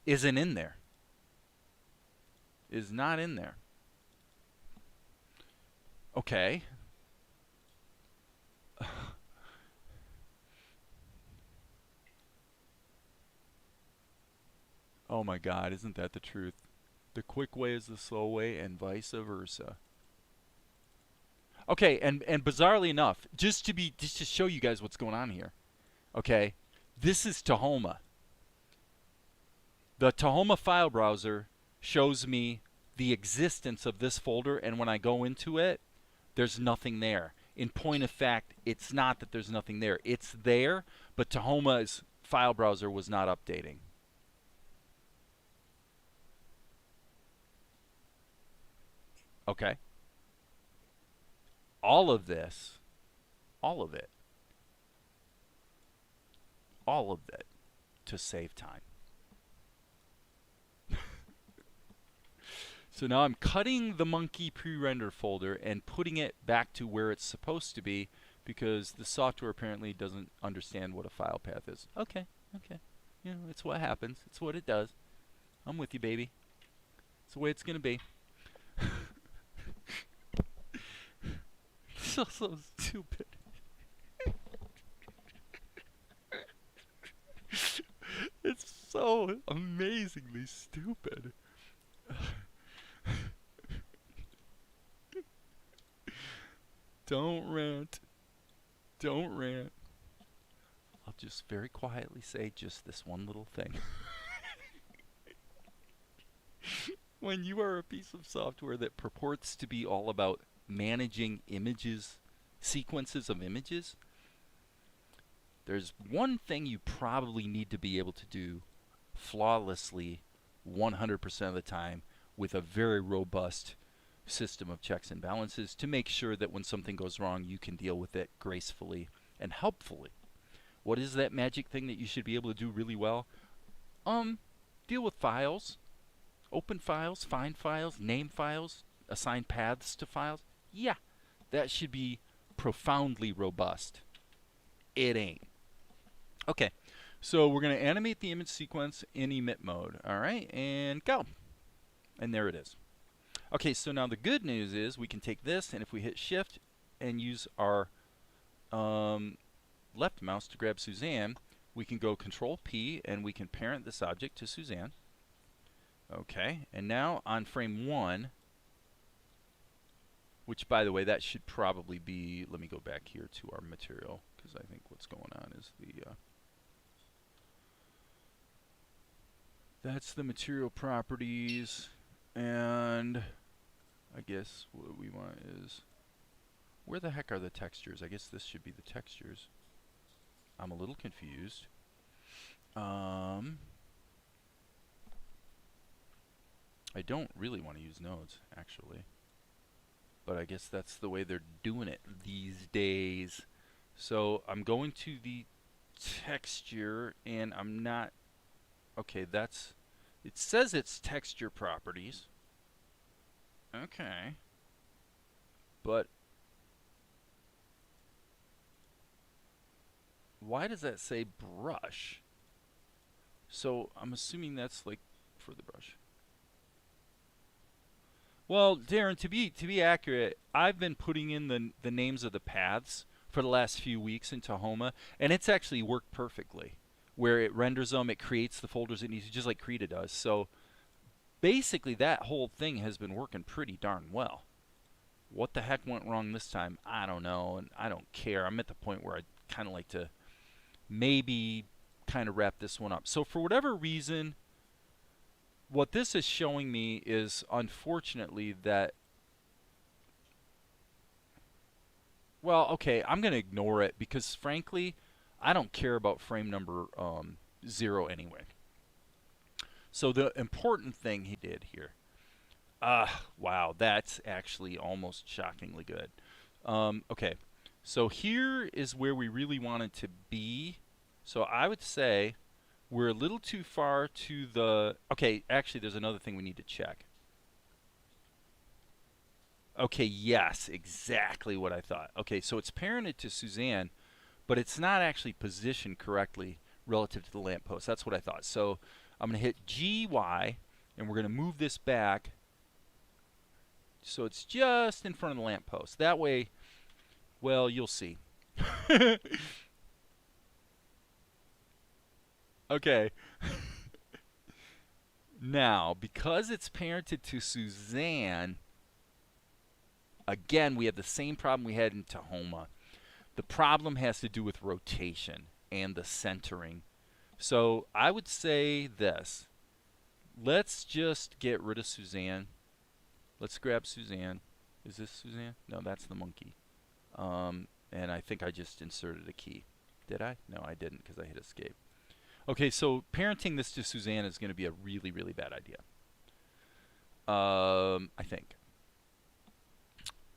isn't in there. Is not in there. Okay. Oh my God, isn't that the truth? The quick way is the slow way, and vice versa. Okay, and bizarrely enough, just to show you guys what's going on here. Okay, this is Tahoma. The Tahoma file browser shows me the existence of this folder, and when I go into it, there's nothing there. In point of fact, it's not that there's nothing there. It's there, but Tahoma's file browser was not updating. Okay. All of this, all of it, all of it to save time. So now I'm cutting the monkey pre-render folder and putting it back to where it's supposed to be because the software apparently doesn't understand what a file path is. Okay, okay. You know, it's what happens. It's what it does. I'm with you, baby. It's the way it's going to be. So stupid. It's so amazingly stupid. Don't rant. Don't rant. I'll just very quietly say just this one little thing. When you are a piece of software that purports to be all about managing images, sequences of images, there's one thing you probably need to be able to do flawlessly 100% of the time with a very robust system of checks and balances to make sure that when something goes wrong, you can deal with it gracefully and helpfully. What is that magic thing that you should be able to do really well? Deal with files, open files, find files, name files, assign paths to files. Yeah, that should be profoundly robust. It ain't. Okay, so we're going to animate the image sequence in emit mode. All right, and go. And there it is. Okay, so now the good news is we can take this, and if we hit shift and use our left mouse to grab Suzanne, we can go control P and we can parent this object to Suzanne. Okay, and now on frame 1, which by the way, that should probably be, let me go back here to our material, because I think what's going on is that's the material properties, and I guess what we want is, where the heck are the textures? I guess this should be the textures. I'm a little confused. I don't really want to use nodes, actually. But I guess that's the way they're doing it these days. So I'm going to the texture, and I'm not... Okay, that's... It says it's texture properties. Okay. But... why does that say brush? So I'm assuming that's like for the brush. Well, Darren, to be accurate, I've been putting in the names of the paths for the last few weeks in Tahoma, and it's actually worked perfectly. Where it renders them, it creates the folders it needs, just like Krita does. So basically, that whole thing has been working pretty darn well. What the heck went wrong this time? I don't know, and I don't care. I'm at the point where I'd kind of like to maybe kind of wrap this one up. So for whatever reason, what this is showing me is, unfortunately, that... Well, okay, I'm going to ignore it because, frankly, I don't care about frame number 0 anyway. So the important thing he did here... wow, that's actually almost shockingly good. Okay, so here is where we really wanted to be. So I would say we're a little too far to the... Okay, actually, there's another thing we need to check. Okay, yes, exactly what I thought. Okay, so it's parented to Suzanne, but it's not actually positioned correctly relative to the lamppost. That's what I thought. So I'm going to hit GY, and we're going to move this back so it's just in front of the lamppost. That way, well, you'll see. Okay. Now, because it's parented to Suzanne, again, we have the same problem we had in Tahoma. The problem has to do with rotation. and the centering. So I would say this. Let's just get rid of Suzanne. Let's grab Suzanne. Is this Suzanne? No, that's the monkey. And I think I just inserted a key. Did I? No, I didn't because I hit escape. Okay, so parenting this to Suzanne is going to be a really, really bad idea. I think.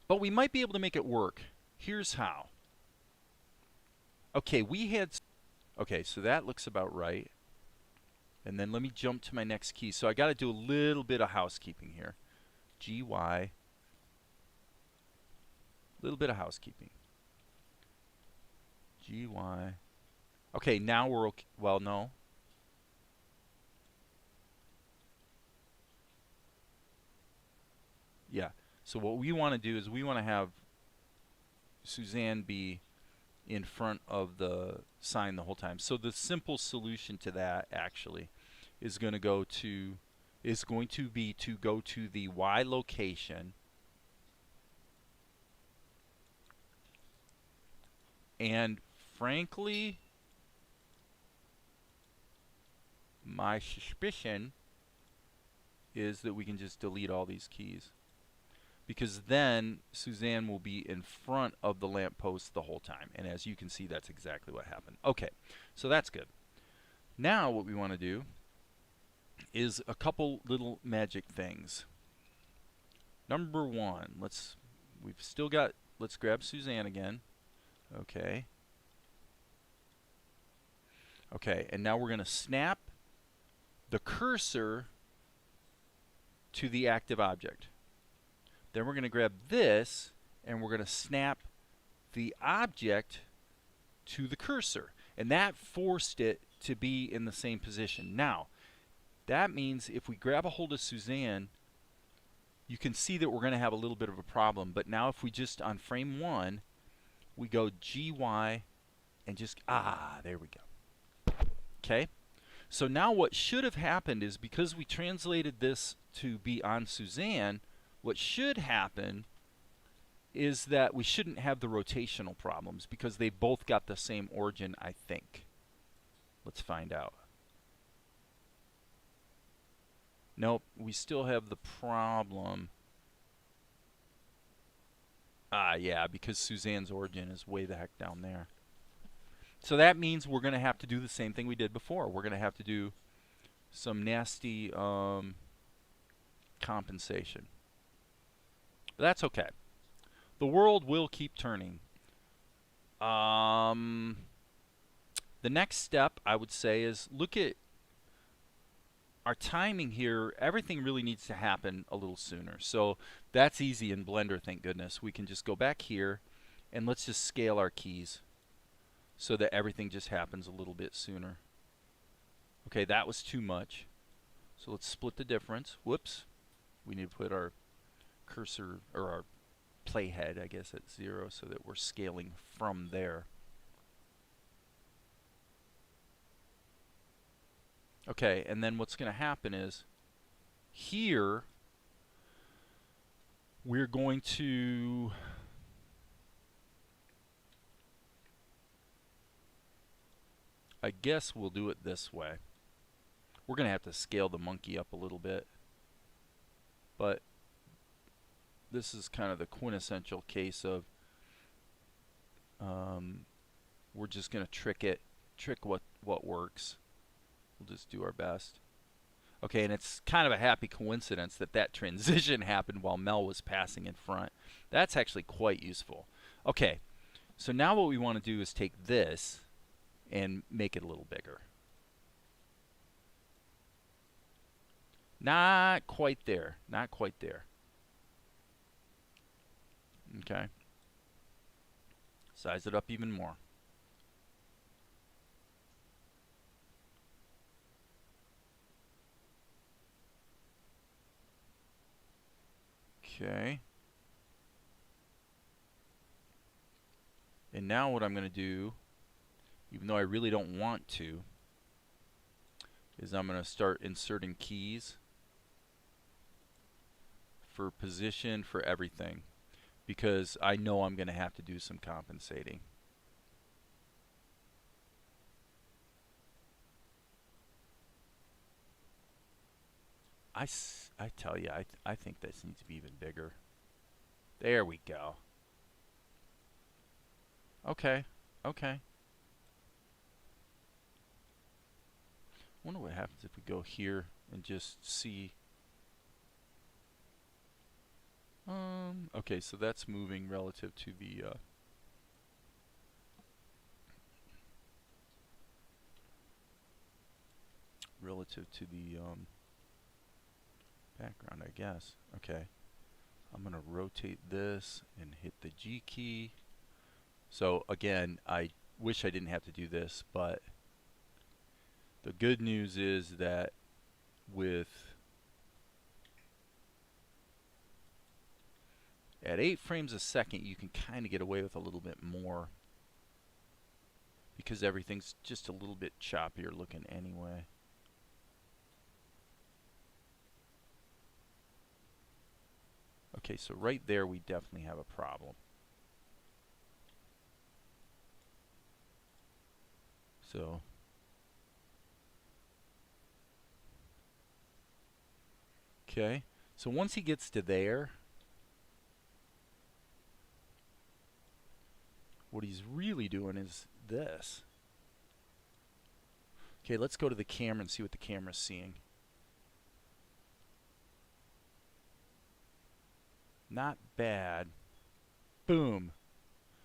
But we might be able to make it work. Here's how. Okay, okay, so that looks about right. And then let me jump to my next key. So I got to do a little bit of housekeeping here. GY. Little bit of housekeeping. GY. Okay, now we're okay. Well, no. Yeah. So what we want to do is we want to have Suzanne be in front of the sign the whole time. So the simple solution to that actually is going to go to go to the Y location and frankly my suspicion is that we can just delete all these keys because then Suzanne will be in front of the lamppost the whole time, and as you can see that's exactly what happened. Okay, so that's good. Now what we want to do is a couple little magic things. Number one, let's grab Suzanne again. Okay. Okay, and now we're going to snap the cursor to the active object. Then we're going to grab this and we're going to snap the object to the cursor. And that forced it to be in the same position. Now, that means if we grab a hold of Suzanne, you can see that we're going to have a little bit of a problem. But now if we just, on frame 1, we go GY and just, there we go. Okay? So now what should have happened is because we translated this to be on Suzanne, what should happen is that we shouldn't have the rotational problems because they both got the same origin, I think. Let's find out. Nope, we still have the problem. Yeah, because Suzanne's origin is way the heck down there. So that means we're going to have to do the same thing we did before. We're going to have to do some nasty compensation. But that's okay. The world will keep turning. The next step, I would say, is look at our timing here. Everything really needs to happen a little sooner. So that's easy in Blender, thank goodness. We can just go back here, and let's just scale our keys so that everything just happens a little bit sooner. Okay, that was too much. So let's split the difference. Whoops. We need to put our cursor, or our playhead, I guess, at 0 so that we're scaling from there. Okay, and then what's going to happen is here we're going to I guess we'll do it this way. We're going to have to scale the monkey up a little bit, but this is kind of the quintessential case of we're just going to trick what works. We'll just do our best. Okay, and it's kind of a happy coincidence that that transition happened while Mel was passing in front. That's actually quite useful. Okay, so now what we want to do is take this and make it a little bigger. Not quite there. Not quite there. Okay. Size it up even more. Okay. And now what I'm going to do, even though I really don't want to, is I'm going to start inserting keys for position, for everything, because I know I'm going to have to do some compensating. I tell you, I think this needs to be even bigger. There we go. Okay. Okay. Wonder what happens if we go here and just see. Okay, so that's moving relative to the background, I guess. Okay. I'm going to rotate this and hit the G key. So again, I wish I didn't have to do this, but the good news is that with at 8 frames a second, you can kind of get away with a little bit more because everything's just a little bit choppier looking anyway. Okay, so right there we definitely have a problem. So okay, so once he gets to there, what he's really doing is this. Okay, let's go to the camera and see what the camera's seeing. Not bad. Boom.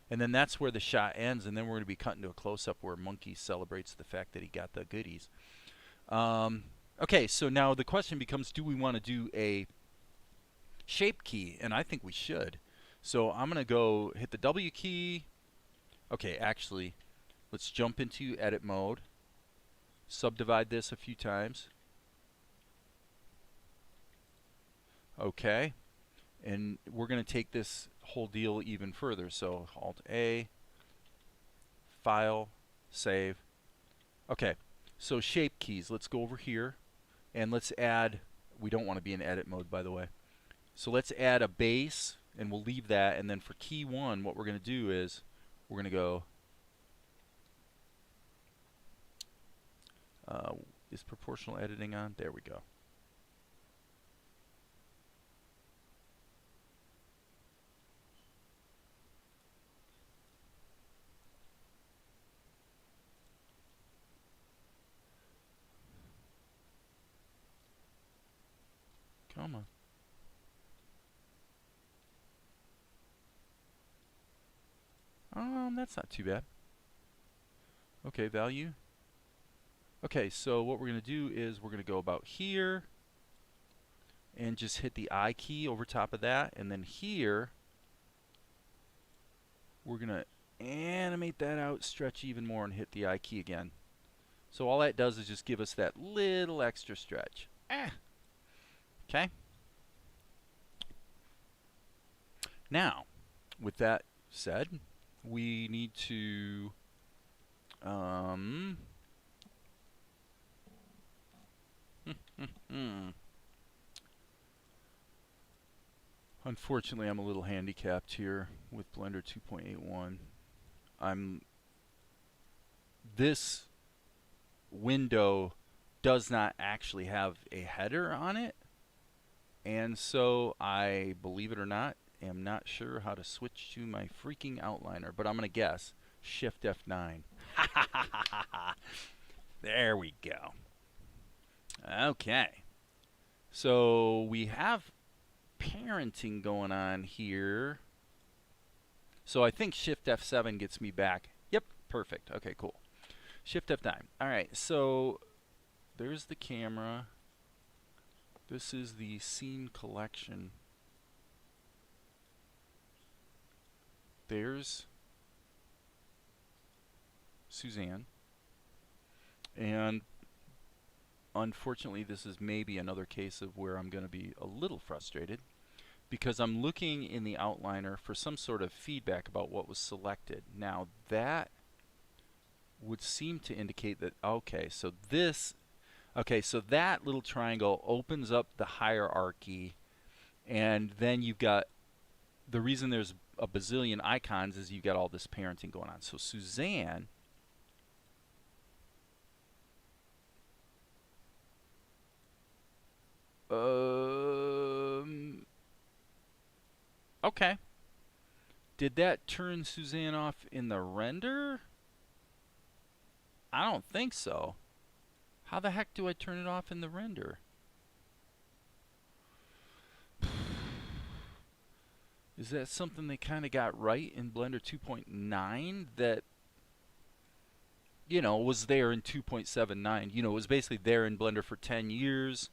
And then that's where the shot ends, and then we're going to be cutting to a close-up where Monkey celebrates the fact that he got the goodies. Okay, so now the question becomes, do we want to do a shape key? And I think we should. So I'm going to go hit the W key. Okay, actually, let's jump into edit mode. Subdivide this a few times. Okay. And we're going to take this whole deal even further. So Alt-A, File, Save. Okay, so shape keys. Let's go over here and let's add, we don't want to be in edit mode, by the way. So let's add a base, and we'll leave that. And then for key 1, what we're going to do is we're going to go, is proportional editing on? There we go. Come on. That's not too bad. Okay, value. Okay, so what we're going to do is we're going to go about here and just hit the I key over top of that, and then here we're going to animate that out, stretch even more, and hit the I key again. So all that does is just give us that little extra stretch. Okay. Now, with that said, we need to unfortunately, I'm a little handicapped here with Blender 2.81. This window does not actually have a header on it, and so I, believe it or not, am not sure how to switch to my freaking outliner, but I'm going to guess Shift F9. There we go. Okay. So we have parenting going on here. So I think Shift F7 gets me back. Yep, perfect. Okay, cool. Shift F9. All right, so there's the camera. This is the scene collection. There's Suzanne. And unfortunately, this is maybe another case of where I'm going to be a little frustrated because I'm looking in the outliner for some sort of feedback about what was selected. Now that would seem to indicate that, okay, so that little triangle opens up the hierarchy, and then you've got, the reason there's a bazillion icons is you've got all this parenting going on. So Suzanne, Okay. Did that turn Suzanne off in the render? I don't think so. How the heck do I turn it off in the render? Is that something they kind of got right in Blender 2.9 that, was there in 2.79? It was basically there in Blender for 10 years,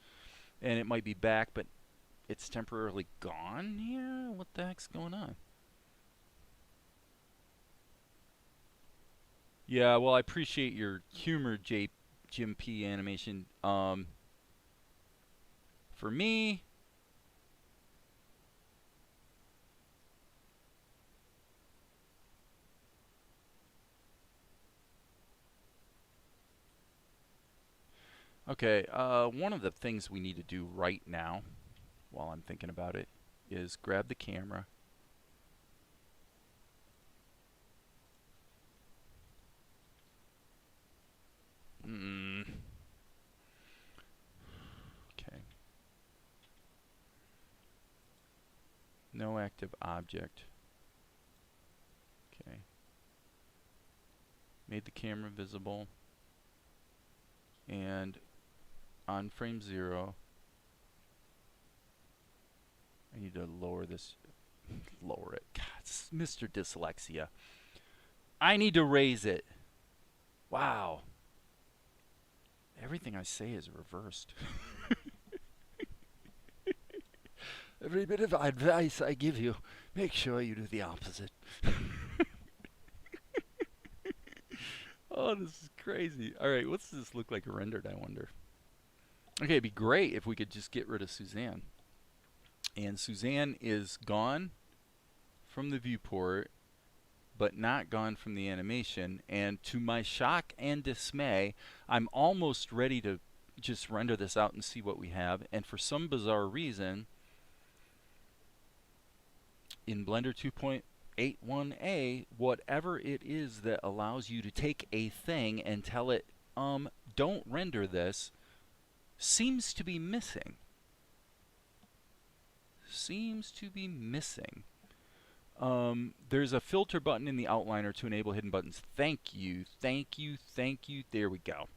and it might be back, but it's temporarily gone here? What the heck's going on? Yeah, well, I appreciate your humor, Jim P. Animation. For me, okay, one of the things we need to do right now, while I'm thinking about it, is grab the camera. Okay. No active object. Okay. Made the camera visible. And on frame 0, I need to lower this. Lower it. God, it's Mr. Dyslexia. I need to raise it. Wow. Everything I say is reversed. Every bit of advice I give you, make sure you do the opposite. Oh, this is crazy. All right, what's this look like rendered, I wonder? Okay, it'd be great if we could just get rid of Suzanne. And Suzanne is gone from the viewport, but not gone from the animation. And to my shock and dismay, I'm almost ready to just render this out and see what we have. And for some bizarre reason, in Blender 2.81a, whatever it is that allows you to take a thing and tell it, don't render this, seems to be missing. There's a filter button in the outliner to enable hidden buttons. Thank you. There we go.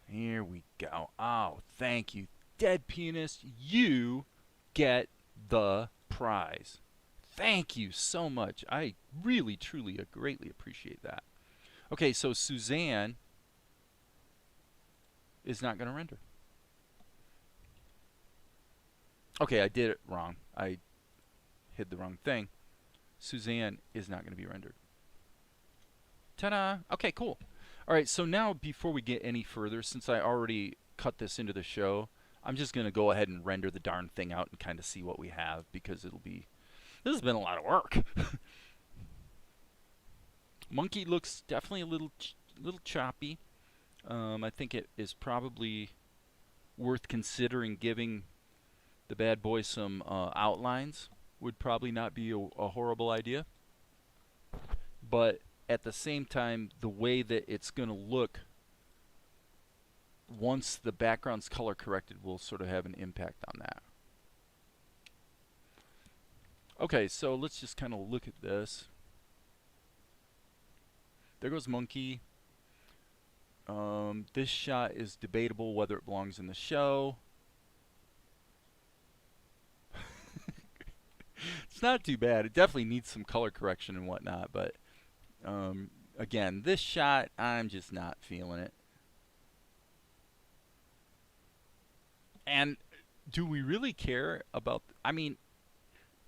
Here we go. Oh, thank you. Dead Pianist, you get the prize. Thank you so much. I really, truly, greatly appreciate that. Okay, so Suzanne is not going to render. Okay, I did it wrong. I hid the wrong thing. Suzanne is not going to be rendered. Ta-da! Okay, cool. All right, so now before we get any further, since I already cut this into the show, I'm just going to go ahead and render the darn thing out and kind of see what we have, because this has been a lot of work. Monkey looks definitely a little choppy. I think it is probably worth considering giving the bad boy some outlines. Would probably not be a horrible idea. But at the same time, the way that it's going to look once the background's color corrected will sort of have an impact on that. Okay, so let's just kind of look at this. There goes Monkey. This shot is debatable whether it belongs in the show. It's not too bad. It definitely needs some color correction and whatnot, but again, this shot, I'm just not feeling it. And do we really care about... I mean,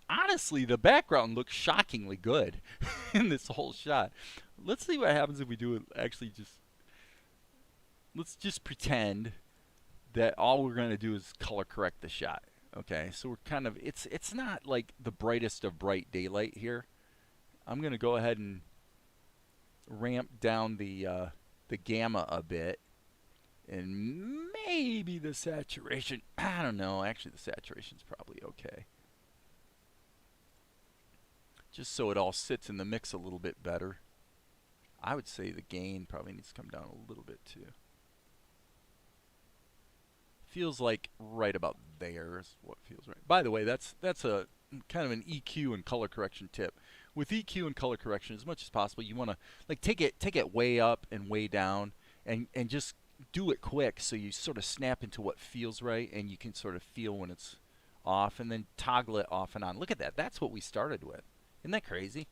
honestly, the background looks shockingly good in this whole shot. Let's see what happens if we do it actually just... Let's just pretend that all we're going to do is color correct the shot. Okay, so we're kind of... It's not like the brightest of bright daylight here. I'm going to go ahead and ramp down the gamma a bit. And maybe the saturation... I don't know. Actually, the saturation's probably okay. Just so it all sits in the mix a little bit better. I would say the gain probably needs to come down a little bit too. Feels like right about there is what feels right. By the way, that's a kind of an EQ and color correction tip. With EQ and color correction, as much as possible, you want to like take it way up and way down, and just do it quick so you sort of snap into what feels right, and you can sort of feel when it's off, and then toggle it off and on. Look at that. That's what we started with. Isn't that crazy?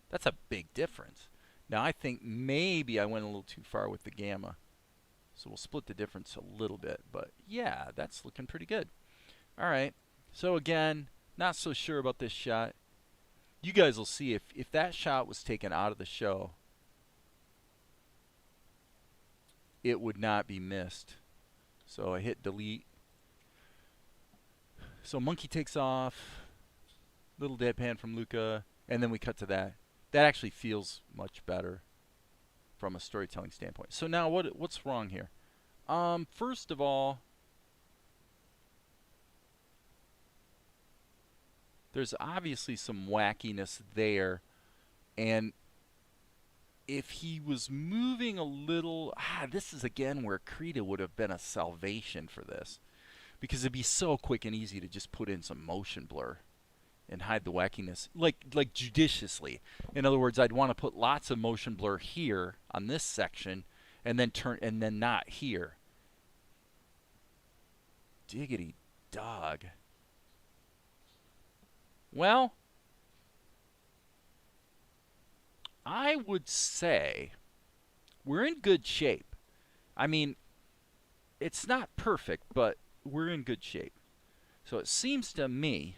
That's a big difference. Now I think maybe I went a little too far with the gamma. So we'll split the difference a little bit, but yeah, that's looking pretty good. All right, so again, not so sure about this shot. You guys will see if that shot was taken out of the show, it would not be missed. So I hit delete. So monkey takes off, little deadpan from Luca, and then we cut to that. That actually feels much better from a storytelling standpoint. So now what's wrong here? First of all, there's obviously some wackiness there, and if he was moving a little, this is again where Krita would have been a salvation for this, because it'd be so quick and easy to just put in some motion blur and hide the wackiness, like judiciously. In other words, I'd want to put lots of motion blur here on this section, and then not here. Diggity dog. Well, I would say we're in good shape. I mean, it's not perfect, but we're in good shape. So it seems to me,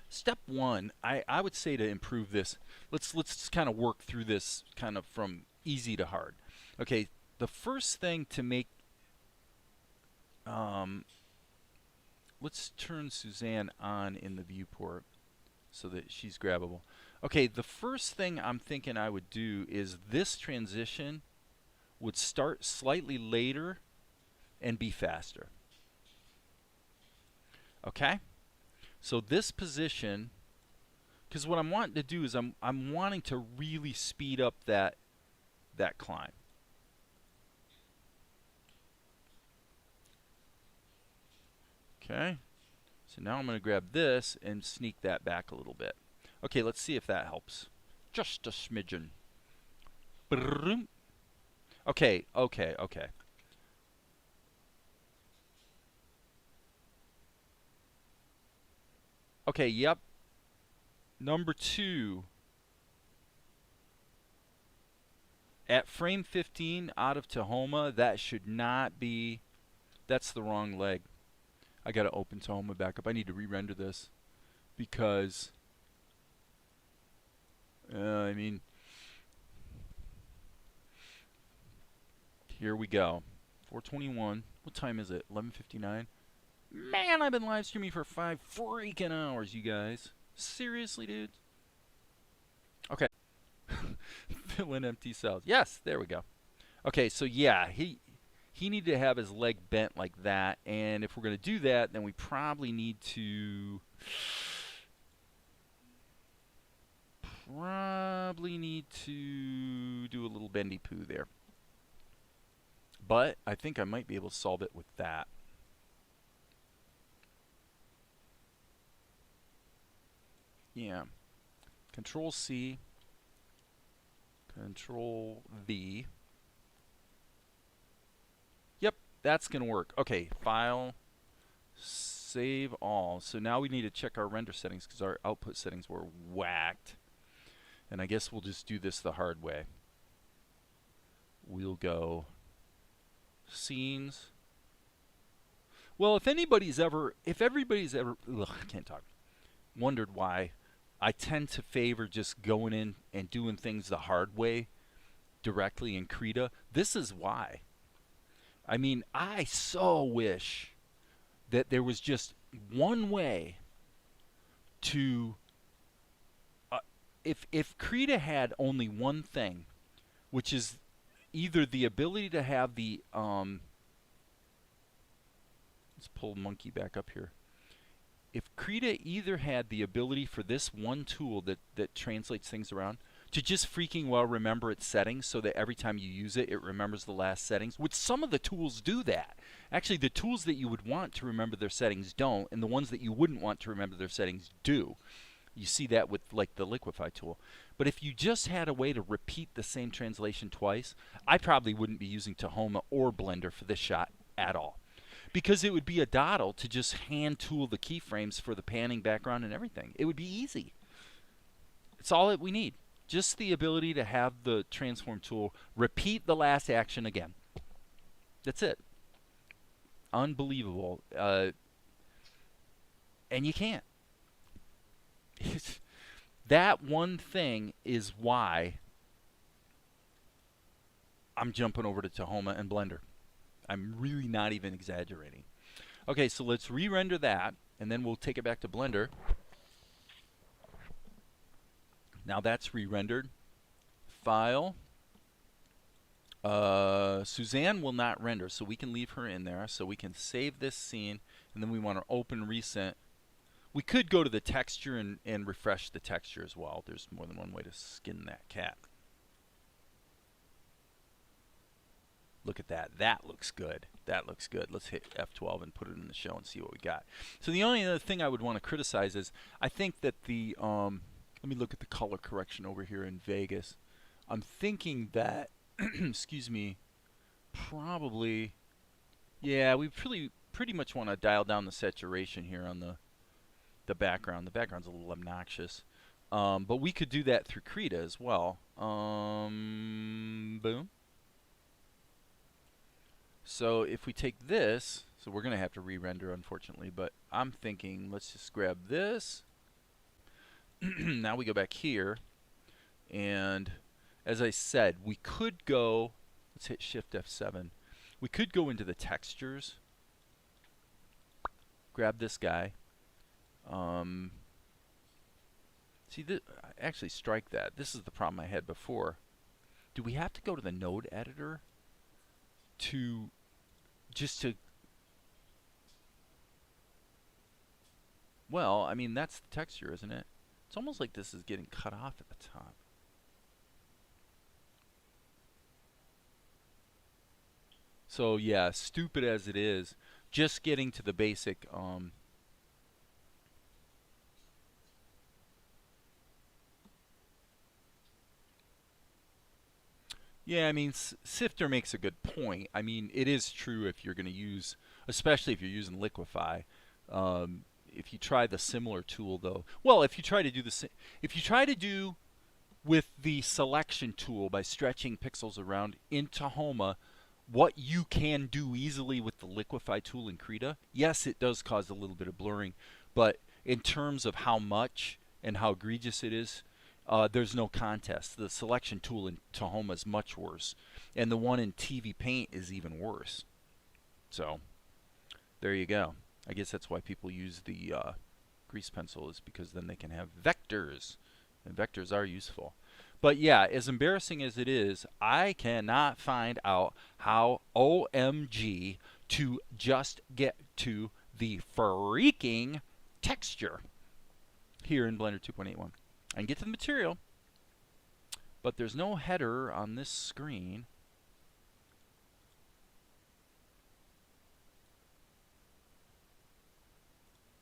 step one, I would say to improve this, let's kind of work through this kind of from easy to hard. Okay, the first thing to make, let's turn Suzanne on in the viewport so that she's grabbable. Okay, the first thing I'm thinking I would do is this transition would start slightly later and be faster. Okay? So this position, because what I'm wanting to do is I'm wanting to really speed up that climb. Okay? So now I'm going to grab this and sneak that back a little bit. Okay, let's see if that helps. Just a smidgen. Okay. Okay, yep. Number 2. At frame 15 out of Tahoma, that should not be... That's the wrong leg. I got to open Tahoma back up. I need to re-render this because... I mean... Here we go. 4:21. What time is it? 11:59. Man, I've been live streaming for 5 freaking hours, you guys. Seriously, dude? Okay. Fill in empty cells. Yes, there we go. Okay, so yeah, he needed to have his leg bent like that, and if we're going to do that, then we probably need to do a little bendy poo there. But I think I might be able to solve it with that. Yeah. Control C. Control V. Yep, that's going to work. Okay, File. Save all. So now we need to check our render settings because our output settings were whacked. And I guess we'll just do this the hard way. We'll go scenes. Well, if everybody's ever, ugh, I can't talk, wondered why I tend to favor just going in and doing things the hard way directly in Krita, this is why. I mean, I so wish that there was just one way to, if Krita had only one thing, which is either the ability to have the, let's pull monkey back up here. If Krita either had the ability for this one tool that translates things around to just freaking well remember its settings so that every time you use it, it remembers the last settings, which some of the tools do that. Actually, the tools that you would want to remember their settings don't, and the ones that you wouldn't want to remember their settings do. You see that with like the Liquify tool. But if you just had a way to repeat the same translation twice, I probably wouldn't be using Tahoma or Blender for this shot at all. Because it would be a doddle to just hand tool the keyframes for the panning, background, and everything. It would be easy. It's all that we need. Just the ability to have the transform tool repeat the last action again. That's it. Unbelievable. And you can't. That one thing is why I'm jumping over to Tahoma and Blender. I'm really not even exaggerating. Okay, so let's re-render that, and then we'll take it back to Blender. Now that's re-rendered. File. Suzanne will not render, so we can leave her in there. So we can save this scene, and then we want to open recent. We could go to the texture and refresh the texture as well. There's more than one way to skin that cat. Look at that. That looks good. That looks good. Let's hit F12 and put it in the show and see what we got. So the only other thing I would want to criticize is I think that the let me look at the color correction over here in Vegas. I'm thinking that excuse me, probably, yeah, we pretty much want to dial down the saturation here on the background. The background's a little obnoxious. But we could do that through Krita as well. Boom. So if we take this, so we're going to have to re-render, unfortunately, but I'm thinking let's just grab this. Now we go back here, and as I said, we could go, let's hit Shift F7. We could go into the textures, grab this guy. See, actually strike that. This is the problem I had before. Do we have to go to the node editor to just to, well, I mean, that's the texture, isn't it? It's almost like this is getting cut off at the top. So yeah, stupid as it is, just getting to the basic yeah, I mean, Sifter makes a good point. I mean, it is true if you're going to use, especially if you're using Liquify. If you try the similar tool, though, well, if you try to do if you try to do with the selection tool by stretching pixels around in Tahoma, what you can do easily with the Liquify tool in Krita, yes, it does cause a little bit of blurring, but in terms of how much and how egregious it is, there's no contest. The selection tool in Tahoma is much worse, and the one in TV Paint is even worse. So there you go. I guess that's why people use the grease pencil, is because then they can have vectors, and vectors are useful. But yeah, as embarrassing as it is, I cannot find out how OMG to just get to the freaking texture here in Blender 2.81. I can get to the material, but there's no header on this screen.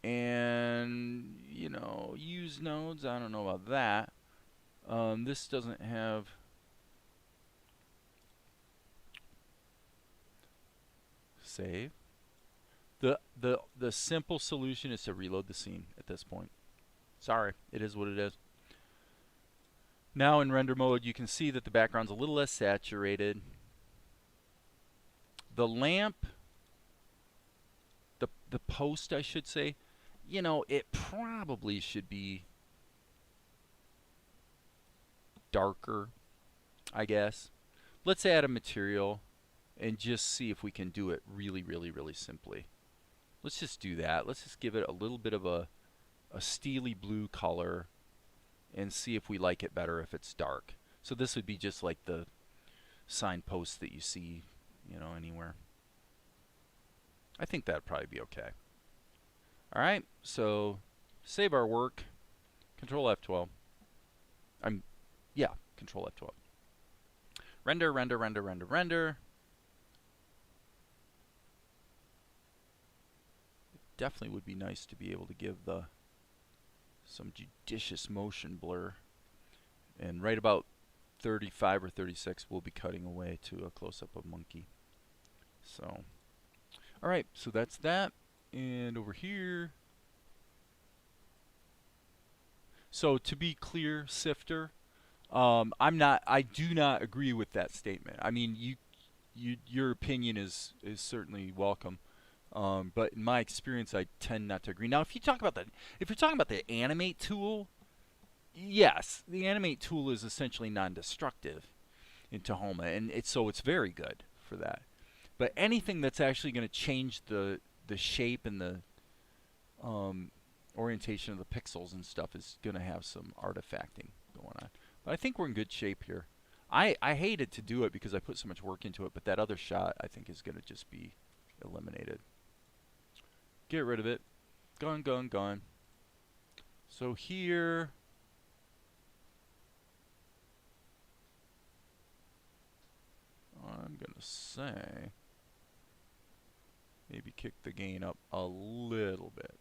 And, you know, use nodes, I don't know about that. This doesn't have save. The simple solution is to reload the scene at this point. Sorry, it is what it is. Now in render mode, you can see that the background's a little less saturated. The lamp, the post, I should say, you know, it probably should be darker, I guess. Let's add a material and just see if we can do it really, really, really simply. Let's just do that. Let's just give it a little bit of a steely blue color and see if we like it better if it's dark. So this would be just like the signpost that you see, you know, anywhere. I think that'd probably be okay. All right, so save our work. Control F12. Yeah, Control F12. Render, render, render, render, render. Definitely would be nice to be able to give some judicious motion blur. And right about 35 or 36, we'll be cutting away to a close-up of monkey. So, all right, so that's that. And over here, so to be clear, Sifter, I do not agree with that statement. I mean, your opinion is certainly welcome. But in my experience, I tend not to agree. Now, if you're talking about the animate tool, yes, the animate tool is essentially non-destructive in Tahoma, and it's very good for that. But anything that's actually going to change the shape and the orientation of the pixels and stuff is going to have some artifacting going on. But I think we're in good shape here. I hated to do it because I put so much work into it, but that other shot I think is going to just be eliminated. Get rid of it. Gone, gone, gone. So here, I'm going to say, maybe kick the gain up a little bit.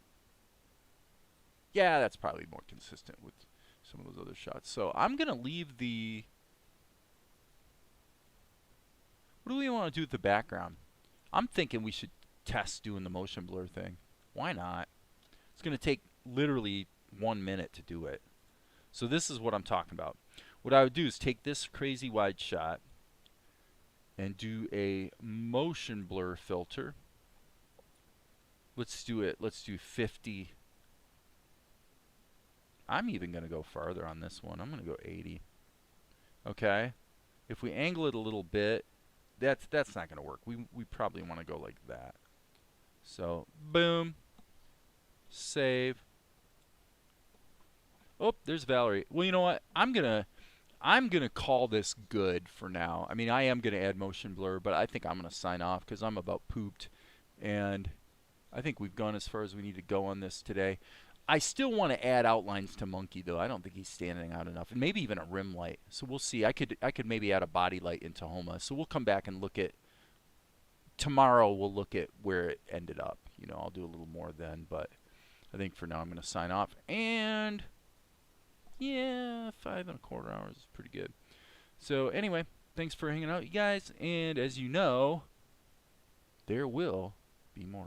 Yeah, that's probably more consistent with some of those other shots. So I'm going to leave the... What do we want to do with the background? I'm thinking we should test doing the motion blur thing. Why not? It's going to take literally 1 minute to do it. So this is what I'm talking about. What I would do is take this crazy wide shot and do a motion blur filter. Let's do it. Let's do 50. I'm even going to go farther on this one. I'm going to go 80. Okay. If we angle it a little bit, that's not going to work. We probably want to go like that. So, boom. Save. Oh, there's Valerie. Well, you know what? I'm gonna call this good for now. I mean, I am gonna add motion blur, but I think I'm gonna sign off because I'm about pooped, and I think we've gone as far as we need to go on this today. I still want to add outlines to Monkey though. I don't think he's standing out enough, and maybe even a rim light. So we'll see. I could maybe add a body light in Tahoma. So we'll come back and look at tomorrow. We'll look at where it ended up. You know, I'll do a little more then, but I think for now I'm gonna sign off. And yeah, 5¼ hours is pretty good. So anyway, thanks for hanging out, you guys. And as you know, there will be more